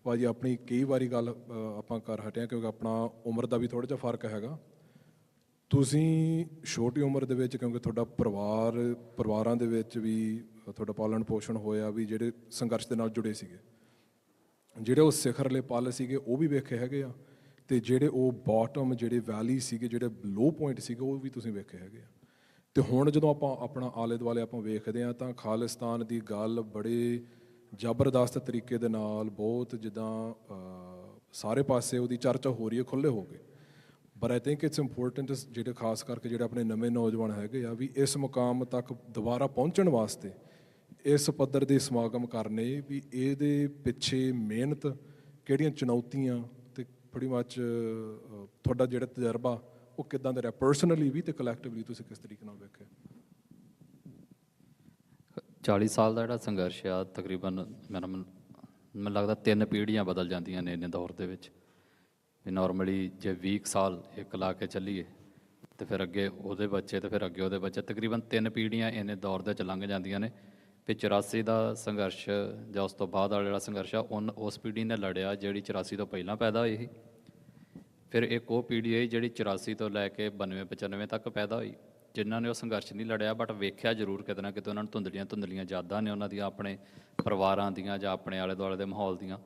ਭਾਜੀ ਆਪਣੀ ਕਈ ਵਾਰੀ ਗੱਲ ਆਪਾਂ ਕਰ ਹਟੇ ਹਾਂ, ਕਿਉਂਕਿ ਆਪਣਾ ਉਮਰ ਦਾ ਵੀ ਥੋੜ੍ਹਾ ਜਿਹਾ ਫਰਕ ਹੈਗਾ। ਤੁਸੀਂ ਛੋਟੀ ਉਮਰ ਦੇ ਵਿੱਚ, ਕਿਉਂਕਿ ਤੁਹਾਡਾ ਪਰਿਵਾਰਾਂ ਦੇ ਵਿੱਚ ਵੀ ਤੁਹਾਡਾ ਪਾਲਣ ਪੋਸ਼ਣ ਹੋਇਆ, ਵੀ ਜਿਹੜੇ ਸੰਘਰਸ਼ ਦੇ ਨਾਲ ਜੁੜੇ ਸੀਗੇ, ਜਿਹੜੇ ਉਹ ਸਿਖਰਲੇ ਪਲ ਸੀਗੇ ਉਹ ਵੀ ਵੇਖੇ ਹੈਗੇ ਆ, ਅਤੇ ਜਿਹੜੇ ਉਹ ਬਾਟਮ ਜਿਹੜੇ ਵੈਲੀ ਸੀਗੇ, ਜਿਹੜੇ ਲੋ ਪੁਆਇੰਟ ਸੀਗੇ, ਉਹ ਵੀ ਤੁਸੀਂ ਵੇਖੇ ਹੈਗੇ ਆ। ਅਤੇ ਹੁਣ ਜਦੋਂ ਆਪਾਂ ਆਪਣਾ ਆਲੇ ਦੁਆਲੇ ਆਪਾਂ ਵੇਖਦੇ ਹਾਂ ਤਾਂ ਖਾਲਿਸਤਾਨ ਦੀ ਗੱਲ ਬੜੇ ਜ਼ਬਰਦਸਤ ਤਰੀਕੇ ਦੇ ਨਾਲ ਬਹੁਤ ਜਿੱਦਾਂ ਸਾਰੇ ਪਾਸੇ ਉਹਦੀ ਚਰਚਾ ਹੋ ਰਹੀ ਹੈ ਖੁੱਲ੍ਹੇ ਹੋ ਕੇ। But I think it's important ਜਿਹੜੇ ਖਾਸ ਕਰਕੇ ਜਿਹੜੇ ਆਪਣੇ ਨਵੇਂ ਨੌਜਵਾਨ ਹੈਗੇ ਆ ਵੀ ਇਸ ਮੁਕਾਮ ਤੱਕ ਦੁਬਾਰਾ ਪਹੁੰਚਣ ਵਾਸਤੇ ਇਸ ਪੱਧਰ ਦੇ ਸਮਾਗਮ ਕਰਨੇ, ਵੀ ਇਹਦੇ ਪਿੱਛੇ ਮਿਹਨਤ, ਕਿਹੜੀਆਂ ਚੁਣੌਤੀਆਂ ਤੇ ਬੜੀ ਮੱਚ ਤੁਹਾਡਾ ਜਿਹੜਾ ਤਜਰਬਾ ਉਹ ਕਿੱਦਾਂ ਦਾ ਰਿਹਾ ਪਰਸਨਲੀ ਵੀ ਤੇ ਕਲੈਕਟਿਵਲੀ, ਤੁਸੀਂ ਕਿਸ ਤਰੀਕੇ ਨਾਲ ਵੇਖਿਆ? 40 ਸਾਲ ਦਾ ਜਿਹੜਾ ਸੰਘਰਸ਼ ਆ, ਤਕਰੀਬਨ ਮੈਨੂੰ ਲੱਗਦਾ 3 ਪੀੜ੍ਹੀਆਂ ਬਦਲ ਜਾਂਦੀਆਂ ਨੇ ਇੰਨੇ ਦੌਰ ਦੇ ਵਿੱਚ। ਵੀ ਨਾਰਮਲੀ ਜੇ 20 ਸਾਲ ਇੱਕ ਲਾ ਕੇ ਚੱਲੀਏ ਤੇ ਫਿਰ ਅੱਗੇ ਉਹਦੇ ਬੱਚੇ ਤੇ ਫਿਰ ਅੱਗੇ ਉਹਦੇ ਬੱਚੇ, ਤਕਰੀਬਨ 3 ਪੀੜ੍ਹੀਆਂ ਇੰਨੇ ਦੌਰ ਦੇ ਵਿੱਚ ਲੰਘ ਜਾਂਦੀਆਂ ਨੇ। ਵੀ 84 ਦਾ ਸੰਘਰਸ਼ ਜਾਂ ਉਸ ਤੋਂ ਬਾਅਦ ਵਾਲਾ ਜਿਹੜਾ ਸੰਘਰਸ਼ ਆ ਉਸ ਪੀੜ੍ਹੀ ਨੇ ਲੜਿਆ ਜਿਹੜੀ 84 ਤੋਂ ਪਹਿਲਾਂ ਪੈਦਾ ਹੋਈ ਸੀ। ਫਿਰ ਇੱਕ ਉਹ ਪੀੜ੍ਹੀ ਹੈ ਜਿਹੜੀ 84 ਤੋਂ ਲੈ ਕੇ 92-95 ਤੱਕ ਪੈਦਾ ਹੋਈ, ਜਿਨ੍ਹਾਂ ਨੇ ਉਹ ਸੰਘਰਸ਼ ਨਹੀਂ ਲੜਿਆ ਬਟ ਵੇਖਿਆ ਜ਼ਰੂਰ ਕਿਤੇ ਨਾ ਕਿਤੇ। ਉਹਨਾਂ ਨੂੰ ਧੁੰਦਲੀਆਂ ਯਾਦਾਂ ਨੇ ਉਹਨਾਂ ਦੀਆਂ, ਆਪਣੇ ਪਰਿਵਾਰਾਂ ਦੀਆਂ ਜਾਂ ਆਪਣੇ ਆਲੇ ਦੁਆਲੇ ਦੇ ਮਾਹੌਲ ਦੀਆਂ।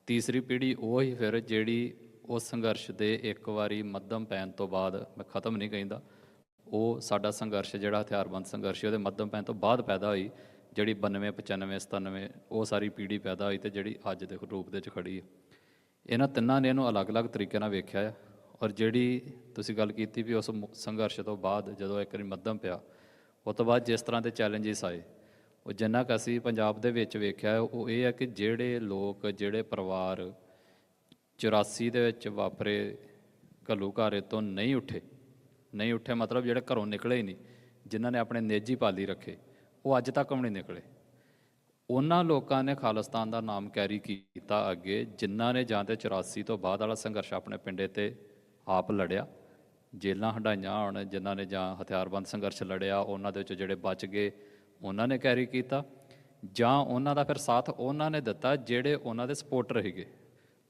ਤੀਸਰੀ ਪੀੜ੍ਹੀ ਉਹ ਹੀ ਫਿਰ ਜਿਹੜੀ ਉਸ ਸੰਘਰਸ਼ ਦੇ ਇੱਕ ਵਾਰੀ ਮੱਧਮ ਪੈਣ ਤੋਂ ਬਾਅਦ, ਮੈਂ ਖ਼ਤਮ ਨਹੀਂ ਕਹਿੰਦਾ, ਉਹ ਸਾਡਾ ਸੰਘਰਸ਼ ਜਿਹੜਾ ਹਥਿਆਰਬੰਦ ਸੰਘਰਸ਼ ਉਹਦੇ ਮੱਧਮ ਪੈਣ ਤੋਂ ਬਾਅਦ ਪੈਦਾ ਹੋਈ, ਜਿਹੜੀ 92-95-97 ਉਹ ਸਾਰੀ ਪੀੜ੍ਹੀ ਪੈਦਾ ਹੋਈ ਤੇ ਜਿਹੜੀ ਅੱਜ ਦੇ ਰੂਪ ਦੇ ਵਿੱਚ ਖੜੀ ਹੈ। ਇਹਨਾਂ ਤਿੰਨਾਂ ਨੇ ਇਹਨੂੰ ਅਲੱਗ-ਅਲੱਗ ਤਰੀਕੇ ਨਾਲ ਵੇਖਿਆ ਹੈ। ਔਰ ਜਿਹੜੀ ਤੁਸੀਂ ਗੱਲ ਕੀਤੀ ਵੀ ਉਸ ਸੰਘਰਸ਼ ਤੋਂ ਬਾਅਦ ਜਦੋਂ ਇੱਕ ਵਾਰੀ ਮੱਧਮ ਪਿਆ, ਉਸ ਤੋਂ ਬਾਅਦ ਜਿਸ ਤਰ੍ਹਾਂ ਦੇ ਚੈਲੰਜਿਸ ਆਏ, ਉਹ ਜਿੰਨਾ ਕੁ ਅਸੀਂ ਪੰਜਾਬ ਦੇ ਵਿੱਚ ਵੇਖਿਆ ਉਹ ਇਹ ਹੈ ਕਿ ਜਿਹੜੇ ਲੋਕ, ਜਿਹੜੇ ਪਰਿਵਾਰ 84 ਦੇ ਵਿੱਚ ਵਾਪਰੇ ਘੱਲੂਘਾਰੇ ਤੋਂ ਨਹੀਂ ਉੱਠੇ ਮਤਲਬ ਜਿਹੜੇ ਘਰੋਂ ਨਿਕਲੇ ਹੀ ਨਹੀਂ, ਜਿਨ੍ਹਾਂ ਨੇ ਆਪਣੇ ਨਿੱਜੀ ਪਾਲੀ ਰੱਖੇ, ਉਹ ਅੱਜ ਤੱਕ ਵੀ ਨਹੀਂ ਨਿਕਲੇ। ਉਹਨਾਂ ਲੋਕਾਂ ਨੇ ਖਾਲਿਸਤਾਨ ਦਾ ਨਾਮ ਕੈਰੀ ਕੀਤਾ ਅੱਗੇ, ਜਿਨ੍ਹਾਂ ਨੇ ਜਾਂ ਤਾਂ 84 ਤੋਂ ਬਾਅਦ ਵਾਲਾ ਸੰਘਰਸ਼ ਆਪਣੇ ਪਿੰਡੇ 'ਤੇ ਆਪ ਲੜਿਆ, ਜੇਲਾਂ ਹੰਢਾਈਆਂ ਹੋਣ, ਜਿਨ੍ਹਾਂ ਨੇ ਜਾਂ ਹਥਿਆਰਬੰਦ ਸੰਘਰਸ਼ ਲੜਿਆ, ਉਹਨਾਂ ਦੇ ਵਿੱਚ ਜਿਹੜੇ ਬਚ ਗਏ ਉਹਨਾਂ ਨੇ ਕੈਰੀ ਕੀਤਾ, ਜਾਂ ਉਹਨਾਂ ਦਾ ਫਿਰ ਸਾਥ ਉਹਨਾਂ ਨੇ ਦਿੱਤਾ ਜਿਹੜੇ ਉਹਨਾਂ ਦੇ ਸਪੋਰਟਰ ਸੀਗੇ,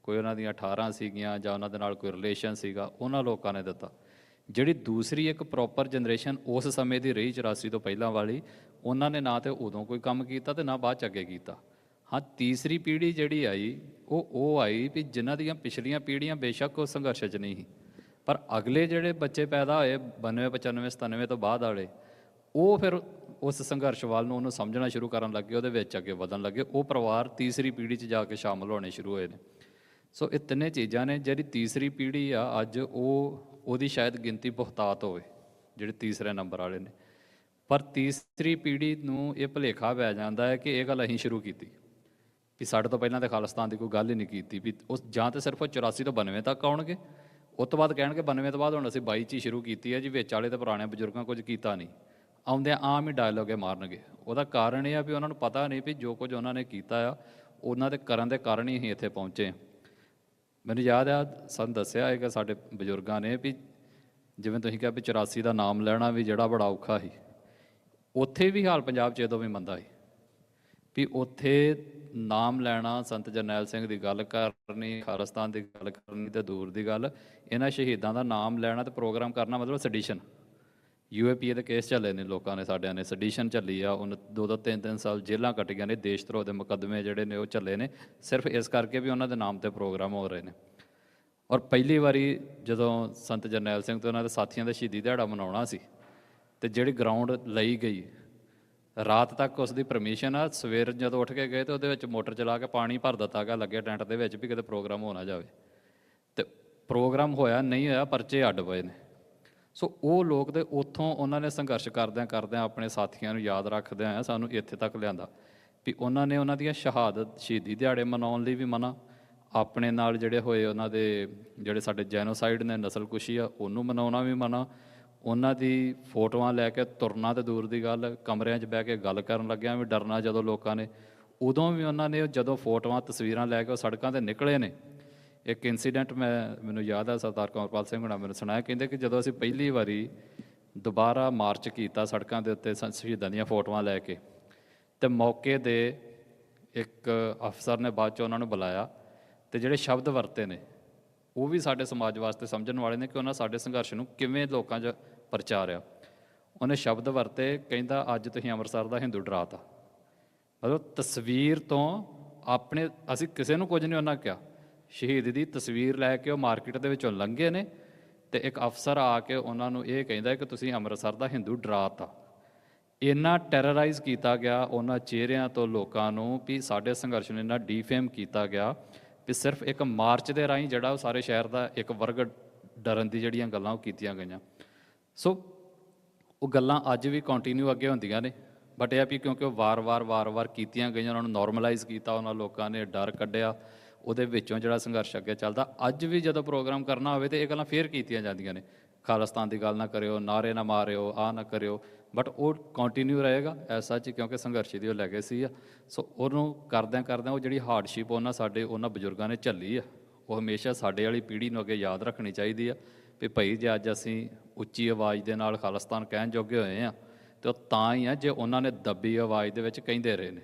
ਕੋਈ ਉਹਨਾਂ ਦੀਆਂ 18 ਸੀਗੀਆਂ ਜਾਂ ਉਹਨਾਂ ਦੇ ਨਾਲ ਕੋਈ ਰਿਲੇਸ਼ਨ ਸੀਗਾ, ਉਹਨਾਂ ਲੋਕਾਂ ਨੇ ਦਿੱਤਾ। ਜਿਹੜੀ ਦੂਸਰੀ ਇੱਕ ਪ੍ਰੋਪਰ ਜਨਰੇਸ਼ਨ ਉਸ ਸਮੇਂ ਦੀ ਰਹੀ 84 ਤੋਂ ਪਹਿਲਾਂ ਵਾਲੀ, ਉਹਨਾਂ ਨੇ ਨਾ ਤੇ ਉਦੋਂ ਕੋਈ ਕੰਮ ਕੀਤਾ ਤੇ ਨਾ ਬਾਅਦ 'ਚ ਅੱਗੇ ਕੀਤਾ। ਹਾਂ, ਤੀਸਰੀ ਪੀੜ੍ਹੀ ਜਿਹੜੀ ਆਈ ਉਹ ਆਈ ਵੀ ਜਿਨ੍ਹਾਂ ਦੀਆਂ ਪਿਛਲੀਆਂ ਪੀੜ੍ਹੀਆਂ ਬੇਸ਼ੱਕ ਉਸ ਸੰਘਰਸ਼ 'ਚ ਨਹੀਂ ਸੀ, ਪਰ ਅਗਲੇ ਜਿਹੜੇ ਬੱਚੇ ਪੈਦਾ ਹੋਏ 92-95-97 ਤੋਂ ਬਾਅਦ ਵਾਲੇ, ਉਹ ਫਿਰ ਉਸ ਸੰਘਰਸ਼ ਵੱਲ ਨੂੰ ਉਹਨੂੰ ਸਮਝਣਾ ਸ਼ੁਰੂ ਕਰਨ ਲੱਗੇ, ਉਹਦੇ ਵਿੱਚ ਅੱਗੇ ਵਧਣ ਲੱਗੇ। ਉਹ ਪਰਿਵਾਰ ਤੀਸਰੀ ਪੀੜ੍ਹੀ 'ਚ ਜਾ ਕੇ ਸ਼ਾਮਲ ਹੋਣੇ ਸ਼ੁਰੂ ਹੋਏ ਨੇ। ਸੋ ਇਹ ਤਿੰਨੇ ਚੀਜ਼ਾਂ ਨੇ। ਜਿਹੜੀ ਤੀਸਰੀ ਪੀੜ੍ਹੀ ਆ ਅੱਜ, ਉਹਦੀ ਸ਼ਾਇਦ ਗਿਣਤੀ ਬਹੁਤਾਤ ਹੋਵੇ ਜਿਹੜੇ ਤੀਸਰੇ ਨੰਬਰ ਵਾਲੇ ਨੇ, ਪਰ ਤੀਸਰੀ ਪੀੜ੍ਹੀ ਨੂੰ ਇਹ ਭੁਲੇਖਾ ਪੈ ਜਾਂਦਾ ਹੈ ਕਿ ਇਹ ਗੱਲ ਅਸੀਂ ਸ਼ੁਰੂ ਕੀਤੀ, ਵੀ ਸਾਡੇ ਤੋਂ ਪਹਿਲਾਂ ਤਾਂ ਖਾਲਿਸਤਾਨ ਦੀ ਕੋਈ ਗੱਲ ਹੀ ਨਹੀਂ ਕੀਤੀ, ਵੀ ਉਸ ਜਾਂ ਤਾਂ ਸਿਰਫ ਉਹ 84 ਤੋਂ 92 ਤੱਕ ਆਉਣਗੇ, ਉਸ ਤੋਂ ਬਾਅਦ ਕਹਿਣਗੇ 92 ਤੋਂ ਬਾਅਦ ਹੁਣ ਅਸੀਂ 22 'ਚ ਹੀ ਸ਼ੁਰੂ ਕੀਤੀ ਹੈ ਜੀ, ਵਿੱਚ ਵਾਲੇ ਤੇ ਪੁਰਾਣੇ ਬਜ਼ੁਰਗਾਂ ਕੁਝ ਕੀਤਾ ਨਹੀਂ, ਆਉਂਦਿਆਂ ਆਮ ਹੀ ਡਾਇਲੋਗ ਮਾਰਨਗੇ। ਉਹਦਾ ਕਾਰਨ ਇਹ ਆ ਵੀ ਉਹਨਾਂ ਨੂੰ ਪਤਾ ਨਹੀਂ ਵੀ ਜੋ ਕੁਝ ਉਹਨਾਂ ਨੇ ਕੀਤਾ ਆ, ਉਹਨਾਂ ਦੇ ਕਰਨ ਦੇ ਕਾਰਨ ਹੀ ਅਸੀਂ ਇੱਥੇ ਪਹੁੰਚੇ ਹਾਂ। ਮੈਨੂੰ ਯਾਦ ਆ, ਸਾਨੂੰ ਦੱਸਿਆ ਹੈਗਾ ਸਾਡੇ ਬਜ਼ੁਰਗਾਂ ਨੇ ਵੀ ਜਿਵੇਂ ਤੁਸੀਂ ਕਿਹਾ ਵੀ 84 ਦਾ ਨਾਮ ਲੈਣਾ ਵੀ ਜਿਹੜਾ ਬੜਾ ਔਖਾ ਸੀ, ਉੱਥੇ ਵੀ ਹਾਲ ਪੰਜਾਬ 'ਚ ਉਦੋਂ ਵੀ ਮੰਦਾ ਸੀ ਵੀ ਉੱਥੇ ਨਾਮ ਲੈਣਾ, ਸੰਤ ਜਰਨੈਲ ਸਿੰਘ ਦੀ ਗੱਲ ਕਰਨੀ, ਖਾਲਿਸਤਾਨ ਦੀ ਗੱਲ ਕਰਨੀ ਤੇ ਦੂਰ ਦੀ ਗੱਲ, ਇਹਨਾਂ ਸ਼ਹੀਦਾਂ ਦਾ ਨਾਮ ਲੈਣਾ ਤੇ ਪ੍ਰੋਗਰਾਮ ਕਰਨਾ ਮਤਲਬ ਸੈਡੀਸ਼ਨ। UAPA ਦੇ ਕੇਸ ਚੱਲੇ ਨੇ ਲੋਕਾਂ ਨੇ, ਸਾਡਿਆਂ ਨੇ ਸੈਡੀਸ਼ਨ ਚੱਲੀ ਆ, ਉਹਨੇ 2-2 3-3 ਸਾਲ ਜੇਲ੍ਹਾਂ ਕੱਟੀਆਂ ਨੇ, ਦੇਸ਼ ਧਰੋਹ ਦੇ ਮੁਕੱਦਮੇ ਜਿਹੜੇ ਨੇ ਉਹ ਚੱਲੇ ਨੇ, ਸਿਰਫ ਇਸ ਕਰਕੇ ਵੀ ਉਹਨਾਂ ਦੇ ਨਾਮ ਤੇ ਪ੍ਰੋਗਰਾਮ ਹੋ ਰਹੇ ਨੇ। ਔਰ ਪਹਿਲੀ ਵਾਰੀ ਜਦੋਂ ਸੰਤ ਜਰਨੈਲ ਸਿੰਘ ਤੇ ਉਹਨਾਂ ਦੇ ਸਾਥੀਆਂ ਦਾ ਸ਼ਹੀਦੀ ਦਿਹਾੜਾ ਮਨਾਉਣਾ ਸੀ, ਤੇ ਜਿਹੜੀ ਗਰਾਊਂਡ ਲਈ ਗਈ, ਰਾਤ ਤੱਕ ਉਸ ਦੀ ਪਰਮਿਸ਼ਨ ਆ, ਸਵੇਰ ਜਦੋਂ ਉੱਠ ਕੇ ਗਏ ਤੇ ਉਹਦੇ ਵਿੱਚ ਮੋਟਰ ਚਲਾ ਕੇ ਪਾਣੀ ਭਰ ਦਿੱਤਾ ਗਿਆ ਲੱਗੇ ਟੈਂਟ ਦੇ ਵਿੱਚ ਵੀ ਕਿਤੇ ਪ੍ਰੋਗਰਾਮ ਹੋ ਨਾ ਜਾਵੇ, ਤੇ ਪ੍ਰੋਗਰਾਮ ਹੋਇਆ ਨਹੀਂ ਹੋਇਆ, ਪਰਚੇ ਅੱਡ ਪਏ ਨੇ। ਸੋ ਉਹ ਲੋਕ ਦੇ ਉੱਥੋਂ ਉਹਨਾਂ ਨੇ ਸੰਘਰਸ਼ ਕਰਦਿਆਂ ਆਪਣੇ ਸਾਥੀਆਂ ਨੂੰ ਯਾਦ ਰੱਖਦਿਆਂ ਸਾਨੂੰ ਇੱਥੇ ਤੱਕ ਲਿਆਂਦਾ ਵੀ ਉਹਨਾਂ ਨੇ ਉਹਨਾਂ ਦੀਆਂ ਸ਼ਹਾਦਤ, ਸ਼ਹੀਦੀ ਦਿਹਾੜੇ ਮਨਾਉਣ ਲਈ ਵੀ ਮਨਾ, ਆਪਣੇ ਨਾਲ ਜਿਹੜੇ ਹੋਏ ਉਹਨਾਂ ਦੇ ਜਿਹੜੇ ਸਾਡੇ ਜੈਨੋਸਾਈਡ ਨੇ, ਨਸਲਕੁਸ਼ੀ ਆ, ਉਹਨੂੰ ਮਨਾਉਣਾ ਵੀ ਮਨਾ, ਉਹਨਾਂ ਦੀ ਫੋਟੋਆਂ ਲੈ ਕੇ ਤੁਰਨਾ ਤੇ ਦੂਰ ਦੀ ਗੱਲ, ਕਮਰਿਆਂ 'ਚ ਬਹਿ ਕੇ ਗੱਲ ਕਰਨ ਲੱਗਿਆ ਵੀ ਡਰਨਾ ਜਦੋਂ ਲੋਕਾਂ ਨੇ, ਉਦੋਂ ਵੀ ਉਹਨਾਂ ਨੇ ਜਦੋਂ ਫੋਟੋਆਂ ਤਸਵੀਰਾਂ ਲੈ ਕੇ ਉਹ ਸੜਕਾਂ 'ਤੇ ਨਿਕਲੇ ਨੇ। ਇੱਕ ਇੰਸੀਡੈਂਟ ਮੈਨੂੰ ਯਾਦ ਆ, ਸਰਦਾਰ ਕੰਵਰਪਾਲ ਸਿੰਘ ਹੁਣਾਂ ਮੈਨੂੰ ਸੁਣਾਇਆ, ਕਹਿੰਦੇ ਕਿ ਜਦੋਂ ਅਸੀਂ ਪਹਿਲੀ ਵਾਰੀ ਦੁਬਾਰਾ ਮਾਰਚ ਕੀਤਾ ਸੜਕਾਂ ਦੇ ਉੱਤੇ ਸ਼ਹੀਦਾਂ ਦੀਆਂ ਫੋਟੋਆਂ ਲੈ ਕੇ, ਤੇ ਮੌਕੇ ਦੇ ਇੱਕ ਅਫਸਰ ਨੇ ਬਾਅਦ 'ਚ ਉਹਨਾਂ ਨੂੰ ਬੁਲਾਇਆ, ਤੇ ਜਿਹੜੇ ਸ਼ਬਦ ਵਰਤੇ ਨੇ ਉਹ ਵੀ ਸਾਡੇ ਸਮਾਜ ਵਾਸਤੇ ਸਮਝਣ ਵਾਲੇ ਨੇ ਕਿ ਉਹਨਾਂ ਸਾਡੇ ਸੰਘਰਸ਼ ਨੂੰ ਕਿਵੇਂ ਲੋਕਾਂ 'ਚ ਪ੍ਰਚਾਰਿਆ। ਉਹਨੇ ਸ਼ਬਦ ਵਰਤੇ, ਕਹਿੰਦਾ ਅੱਜ ਤੁਸੀਂ ਅੰਮ੍ਰਿਤਸਰ ਦਾ ਹਿੰਦੂ ਡਰਾਤਾ। ਮਤਲਬ ਤਸਵੀਰ ਤੋਂ ਆਪਣੇ, ਅਸੀਂ ਕਿਸੇ ਨੂੰ ਕੁਝ ਨਹੀਂ ਉਹਨਾਂ ਕਿਹਾ, ਸ਼ਹੀਦ ਦੀ ਤਸਵੀਰ ਲੈ ਕੇ ਉਹ ਮਾਰਕੀਟ ਦੇ ਵਿੱਚੋਂ ਲੰਘੇ ਨੇ, ਤੇ ਇੱਕ ਅਫਸਰ ਆ ਕੇ ਉਹਨਾਂ ਨੂੰ ਇਹ ਕਹਿੰਦਾ ਕਿ ਤੁਸੀਂ ਅੰਮ੍ਰਿਤਸਰ ਦਾ ਹਿੰਦੂ ਡਰਾਤਾ। ਇੰਨਾ ਟੈਰਰਾਈਜ਼ ਕੀਤਾ ਗਿਆ ਉਹਨਾਂ ਚਿਹਰਿਆਂ ਤੋਂ ਲੋਕਾਂ ਨੂੰ ਵੀ ਸਾਡੇ ਸੰਘਰਸ਼ ਨੂੰ ਇੰਨਾ ਡੀਫੇਮ ਕੀਤਾ ਗਿਆ ਵੀ ਸਿਰਫ ਇੱਕ ਮਾਰਚ ਦੇ ਰਾਹੀਂ ਜਿਹੜਾ ਉਹ ਸਾਰੇ ਸ਼ਹਿਰ ਦਾ ਇੱਕ ਵਰਗ ਡਰਨ ਦੀ ਜਿਹੜੀਆਂ ਗੱਲਾਂ ਉਹ ਕੀਤੀਆਂ ਗਈਆਂ। ਸੋ ਉਹ ਗੱਲਾਂ ਅੱਜ ਵੀ ਕੰਟੀਨਿਊ ਅੱਗੇ ਹੁੰਦੀਆਂ ਨੇ, ਬਟ ਇਹ ਆ ਵੀ ਕਿਉਂਕਿ ਉਹ ਵਾਰ-ਵਾਰ ਕੀਤੀਆਂ ਗਈਆਂ, ਉਹਨਾਂ ਨੂੰ ਨੋਰਮਲਾਈਜ਼ ਕੀਤਾ, ਉਹਨਾਂ ਲੋਕਾਂ ਨੇ ਡਰ ਕੱਢਿਆ, ਉਹਦੇ ਵਿੱਚੋਂ ਜਿਹੜਾ ਸੰਘਰਸ਼ ਅੱਗੇ ਚੱਲਦਾ। ਅੱਜ ਵੀ ਜਦੋਂ ਪ੍ਰੋਗਰਾਮ ਕਰਨਾ ਹੋਵੇ ਤਾਂ ਇਹ ਗੱਲਾਂ ਫੇਰ ਕੀਤੀਆਂ ਜਾਂਦੀਆਂ ਨੇ, ਖਾਲਿਸਤਾਨ ਦੀ ਗੱਲ ਨਾ ਕਰਿਓ, ਨਾਅਰੇ ਨਾ ਮਾਰਿਓ, ਆਹ ਨਾ ਕਰਿਓ, ਬਟ ਉਹ ਕੰਟੀਨਿਊ ਰਹੇਗਾ ਐਸਾ ਚ, ਕਿਉਂਕਿ ਸੰਘਰਸ਼ ਦੀ ਉਹ ਲੈਗੇਸੀ ਆ। ਸੋ ਉਹਨੂੰ ਕਰਦਿਆਂ ਉਹ ਜਿਹੜੀ ਹਾਰਡਸ਼ਿਪ ਉਹਨਾਂ ਬਜ਼ੁਰਗਾਂ ਨੇ ਝੱਲੀ ਆ, ਉਹ ਹਮੇਸ਼ਾ ਸਾਡੇ ਵਾਲੀ ਪੀੜ੍ਹੀ ਨੂੰ ਅੱਗੇ ਯਾਦ ਰੱਖਣੀ ਚਾਹੀਦੀ ਆ ਵੀ ਭਾਈ ਜੇ ਅੱਜ ਅਸੀਂ ਉੱਚੀ ਆਵਾਜ਼ ਦੇ ਨਾਲ ਖਾਲਿਸਤਾਨ ਕਹਿਣ ਜੋਗੇ ਹੋਏ ਆ ਤੇ ਉਹ ਤਾਂ ਹੀ ਆ ਜੇ ਉਹਨਾਂ ਨੇ ਦੱਬੀ ਆਵਾਜ਼ ਦੇ ਵਿੱਚ ਕਹਿੰਦੇ ਰਹੇ ਨੇ।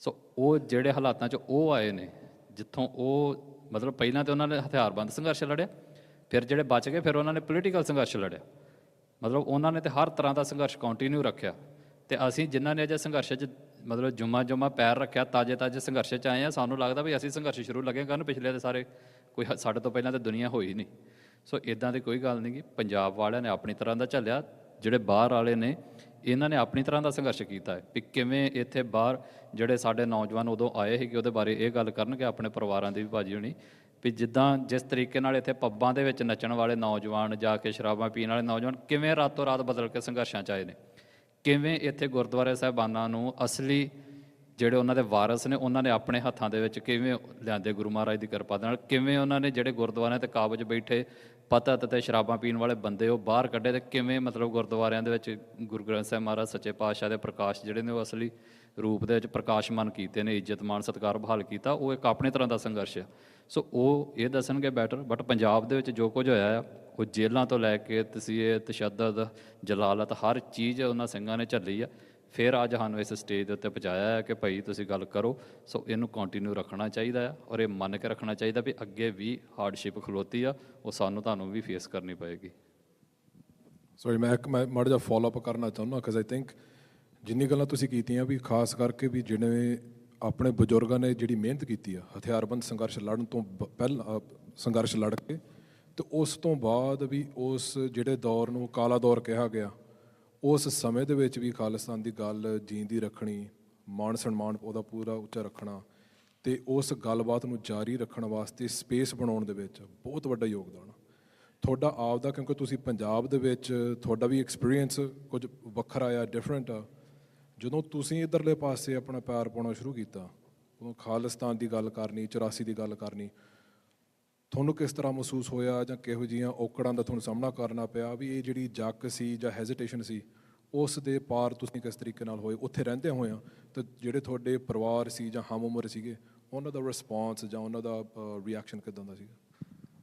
ਸੋ ਉਹ ਜਿਹੜੇ ਹਾਲਾਤਾਂ 'ਚ ਉਹ ਆਏ ਨੇ, ਜਿੱਥੋਂ ਉਹ ਮਤਲਬ ਪਹਿਲਾਂ ਤਾਂ ਉਹਨਾਂ ਨੇ ਹਥਿਆਰਬੰਦ ਸੰਘਰਸ਼ ਲੜਿਆ, ਫਿਰ ਜਿਹੜੇ ਬਚ ਗਏ ਫਿਰ ਉਹਨਾਂ ਨੇ ਪੋਲੀਟੀਕਲ ਸੰਘਰਸ਼ ਲੜਿਆ, ਮਤਲਬ ਉਹਨਾਂ ਨੇ ਤਾਂ ਹਰ ਤਰ੍ਹਾਂ ਦਾ ਸੰਘਰਸ਼ ਕੰਟੀਨਿਊ ਰੱਖਿਆ। ਤੇ ਅਸੀਂ ਜਿਨ੍ਹਾਂ ਨੇ ਅਜੇ ਸੰਘਰਸ਼ 'ਚ ਮਤਲਬ ਜੁਮਾ ਪੈਰ ਰੱਖਿਆ, ਤਾਜ਼ੇ ਸੰਘਰਸ਼ 'ਚ ਆਏ ਆ, ਸਾਨੂੰ ਲੱਗਦਾ ਵੀ ਅਸੀਂ ਸੰਘਰਸ਼ ਸ਼ੁਰੂ ਲੱਗੇ ਕਰਨ, ਪਿਛਲੇ ਦੇ ਸਾਰੇ ਕੋਈ ਸਾਡੇ ਤੋਂ ਪਹਿਲਾਂ ਤਾਂ ਦੁਨੀਆ ਹੋਈ ਨਹੀਂ। ਸੋ ਇੱਦਾਂ ਦੀ ਕੋਈ ਗੱਲ ਨਹੀਂ ਗੀ, ਪੰਜਾਬ ਵਾਲਿਆਂ ਨੇ ਆਪਣੀ ਤਰ੍ਹਾਂ ਦਾ ਝੱਲਿਆ, ਜਿਹੜੇ ਬਾਹਰ ਵਾਲੇ ਨੇ ਇਹਨਾਂ ਨੇ ਆਪਣੀ ਤਰ੍ਹਾਂ ਦਾ ਸੰਘਰਸ਼ ਕੀਤਾ ਹੈ ਵੀ ਕਿਵੇਂ ਇੱਥੇ ਬਾਹਰ ਜਿਹੜੇ ਸਾਡੇ ਨੌਜਵਾਨ ਉਦੋਂ ਆਏ ਸੀਗੇ ਉਹਦੇ ਬਾਰੇ ਇਹ ਗੱਲ ਕਰਨਗੇ ਆਪਣੇ ਪਰਿਵਾਰਾਂ ਦੀ ਵੀ ਭਾਜੀ ਹੋਣੀ, ਵੀ ਜਿੱਦਾਂ ਜਿਸ ਤਰੀਕੇ ਨਾਲ ਇੱਥੇ ਪੱਬਾਂ ਦੇ ਵਿੱਚ ਨੱਚਣ ਵਾਲੇ ਨੌਜਵਾਨ, ਜਾ ਕੇ ਸ਼ਰਾਬਾਂ ਪੀਣ ਵਾਲੇ ਨੌਜਵਾਨ ਕਿਵੇਂ ਰਾਤੋਂ ਰਾਤ ਬਦਲ ਕੇ ਸੰਘਰਸ਼ਾਂ 'ਚ ਆਏ ਨੇ, ਕਿਵੇਂ ਇੱਥੇ ਗੁਰਦੁਆਰੇ ਸਾਹਿਬਾਨਾਂ ਨੂੰ ਅਸਲੀ ਜਿਹੜੇ ਉਹਨਾਂ ਦੇ ਵਾਰਸ ਨੇ ਉਹਨਾਂ ਨੇ ਆਪਣੇ ਹੱਥਾਂ ਦੇ ਵਿੱਚ ਕਿਵੇਂ ਲਿਆਂਦੇ ਗੁਰੂ ਮਹਾਰਾਜ ਦੀ ਕਿਰਪਾ ਦੇ ਨਾਲ, ਕਿਵੇਂ ਉਹਨਾਂ ਨੇ ਜਿਹੜੇ ਗੁਰਦੁਆਰਿਆਂ ਤੇ ਕਾਬਜ ਬੈਠੇ ਪਤਤ ਤੇ ਸ਼ਰਾਬਾਂ ਪੀਣ ਵਾਲੇ ਬੰਦੇ ਉਹ ਬਾਹਰ ਕੱਢੇ, ਤੇ ਕਿਵੇਂ ਮਤਲਬ ਗੁਰਦੁਆਰਿਆਂ ਦੇ ਵਿੱਚ ਗੁਰੂ ਗ੍ਰੰਥ ਸਾਹਿਬ ਮਹਾਰਾਜ ਸੱਚੇ ਪਾਤਸ਼ਾਹ ਦੇ ਪ੍ਰਕਾਸ਼ ਜਿਹੜੇ ਨੇ ਉਹ ਅਸਲੀ ਰੂਪ ਦੇ ਵਿੱਚ ਪ੍ਰਕਾਸ਼ਮਾਨ ਕੀਤੇ ਨੇ, ਇੱਜ਼ਤ ਮਾਣ ਸਤਿਕਾਰ ਬਹਾਲ ਕੀਤਾ। ਉਹ ਇੱਕ ਆਪਣੇ ਤਰ੍ਹਾਂ ਦਾ ਸੰਘਰਸ਼ ਆ। ਸੋ ਉਹ ਇਹ ਦੱਸਣਗੇ ਬੈਟਰ, ਬਟ ਪੰਜਾਬ ਦੇ ਵਿੱਚ ਜੋ ਕੁਝ ਹੋਇਆ ਆ ਉਹ ਜੇਲ੍ਹਾਂ ਤੋਂ ਲੈ ਕੇ ਤਸੀਹੇ, ਤਸ਼ੱਦਦ, ਜਲਾਲਤ, ਹਰ ਚੀਜ਼ ਉਹਨਾਂ ਸਿੰਘਾਂ ਨੇ ਝੱਲੀ ਆ। ਫਿਰ ਅੱਜ ਸਾਨੂੰ ਇਸ ਸਟੇਜ ਦੇ ਉੱਤੇ ਪਹੁੰਚਾਇਆ ਹੈ ਕਿ ਭਾਈ ਤੁਸੀਂ ਗੱਲ ਕਰੋ। ਸੋ ਇਹਨੂੰ ਕੰਟੀਨਿਊ ਰੱਖਣਾ ਚਾਹੀਦਾ ਆ, ਔਰ ਇਹ ਮੰਨ ਕੇ ਰੱਖਣਾ ਚਾਹੀਦਾ ਵੀ ਅੱਗੇ ਵੀ ਹਾਰਡਸ਼ਿਪ ਖਲੋਤੀ ਆ, ਉਹ ਸਾਨੂੰ ਤੁਹਾਨੂੰ ਵੀ ਫੇਸ ਕਰਨੀ ਪਏਗੀ। ਸੋਰੀ ਮੈਂ ਮਾੜਾ ਜਿਹਾ ਫੋਲੋ ਅਪ ਕਰਨਾ ਚਾਹੁੰਦਾ, ਬਿਕਾਜ਼ ਆਈ ਥਿੰਕ ਜਿੰਨੀ ਗੱਲਾਂ ਤੁਸੀਂ ਕੀਤੀਆਂ ਵੀ ਖਾਸ ਕਰਕੇ ਵੀ ਜਿਹੜੇ ਆਪਣੇ ਬਜ਼ੁਰਗਾਂ ਨੇ ਜਿਹੜੀ ਮਿਹਨਤ ਕੀਤੀ ਆ ਹਥਿਆਰਬੰਦ ਸੰਘਰਸ਼ ਲੜਨ ਤੋਂ ਪਹਿਲਾਂ, ਸੰਘਰਸ਼ ਲੜ ਕੇ, ਤੇ ਉਸ ਤੋਂ ਬਾਅਦ ਵੀ ਉਸ ਜਿਹੜੇ ਦੌਰ ਨੂੰ ਕਾਲਾ ਦੌਰ ਕਿਹਾ ਗਿਆ, ਉਸ ਸਮੇਂ ਦੇ ਵਿੱਚ ਵੀ ਖਾਲਿਸਤਾਨ ਦੀ ਗੱਲ ਜੀਂਦੀ ਰੱਖਣੀ, ਮਾਣ ਸਨਮਾਨ ਉਹਦਾ ਪੂਰਾ ਉੱਚਾ ਰੱਖਣਾ, ਤੇ ਉਸ ਗੱਲਬਾਤ ਨੂੰ ਜਾਰੀ ਰੱਖਣ ਵਾਸਤੇ ਸਪੇਸ ਬਣਾਉਣ ਦੇ ਵਿੱਚ ਬਹੁਤ ਵੱਡਾ ਯੋਗਦਾਨ ਤੁਹਾਡਾ ਆਪ ਦਾ, ਕਿਉਂਕਿ ਤੁਸੀਂ ਪੰਜਾਬ ਦੇ ਵਿੱਚ ਤੁਹਾਡਾ ਵੀ ਐਕਸਪੀਰੀਅੰਸ ਕੁਝ ਵੱਖਰਾ ਆ, ਡਿਫਰੈਂਟ ਆ। ਜਦੋਂ ਤੁਸੀਂ ਇੱਧਰਲੇ ਪਾਸੇ ਆਪਣਾ ਪੈਰ ਪਾਉਣਾ ਸ਼ੁਰੂ ਕੀਤਾ, ਉਦੋਂ ਖਾਲਿਸਤਾਨ ਦੀ ਗੱਲ ਕਰਨੀ, 84 ਦੀ ਗੱਲ ਕਰਨੀ, ਤੁਹਾਨੂੰ ਕਿਸ ਤਰ੍ਹਾਂ ਮਹਿਸੂਸ ਹੋਇਆ ਜਾਂ ਕਿਹੋ ਜਿਹੀਆਂ ਔਕੜਾਂ ਦਾ ਤੁਹਾਨੂੰ ਸਾਹਮਣਾ ਕਰਨਾ ਪਿਆ ਵੀ ਇਹ ਜਿਹੜੀ ਜੱਕ ਸੀ ਜਾਂ ਹੈਜ਼ੀਟੇਸ਼ਨ ਸੀ ਉਸ ਦੇ ਪਾਰ ਤੁਸੀਂ ਕਿਸ ਤਰੀਕੇ ਨਾਲ ਹੋਏ ਉੱਥੇ ਰਹਿੰਦੇ ਹੋਏ ਤੇ ਜਿਹੜੇ ਤੁਹਾਡੇ ਪਰਿਵਾਰ ਸੀ ਜਾਂ ਹਮ ਉਮਰ ਸੀਗੇ ਉਹਨਾਂ ਦਾ ਰਿਸਪੌਂਸ ਜਾਂ ਉਹਨਾਂ ਦਾ ਰਿਐਕਸ਼ਨ ਕਿੱਦਾਂ ਦਾ ਸੀਗਾ?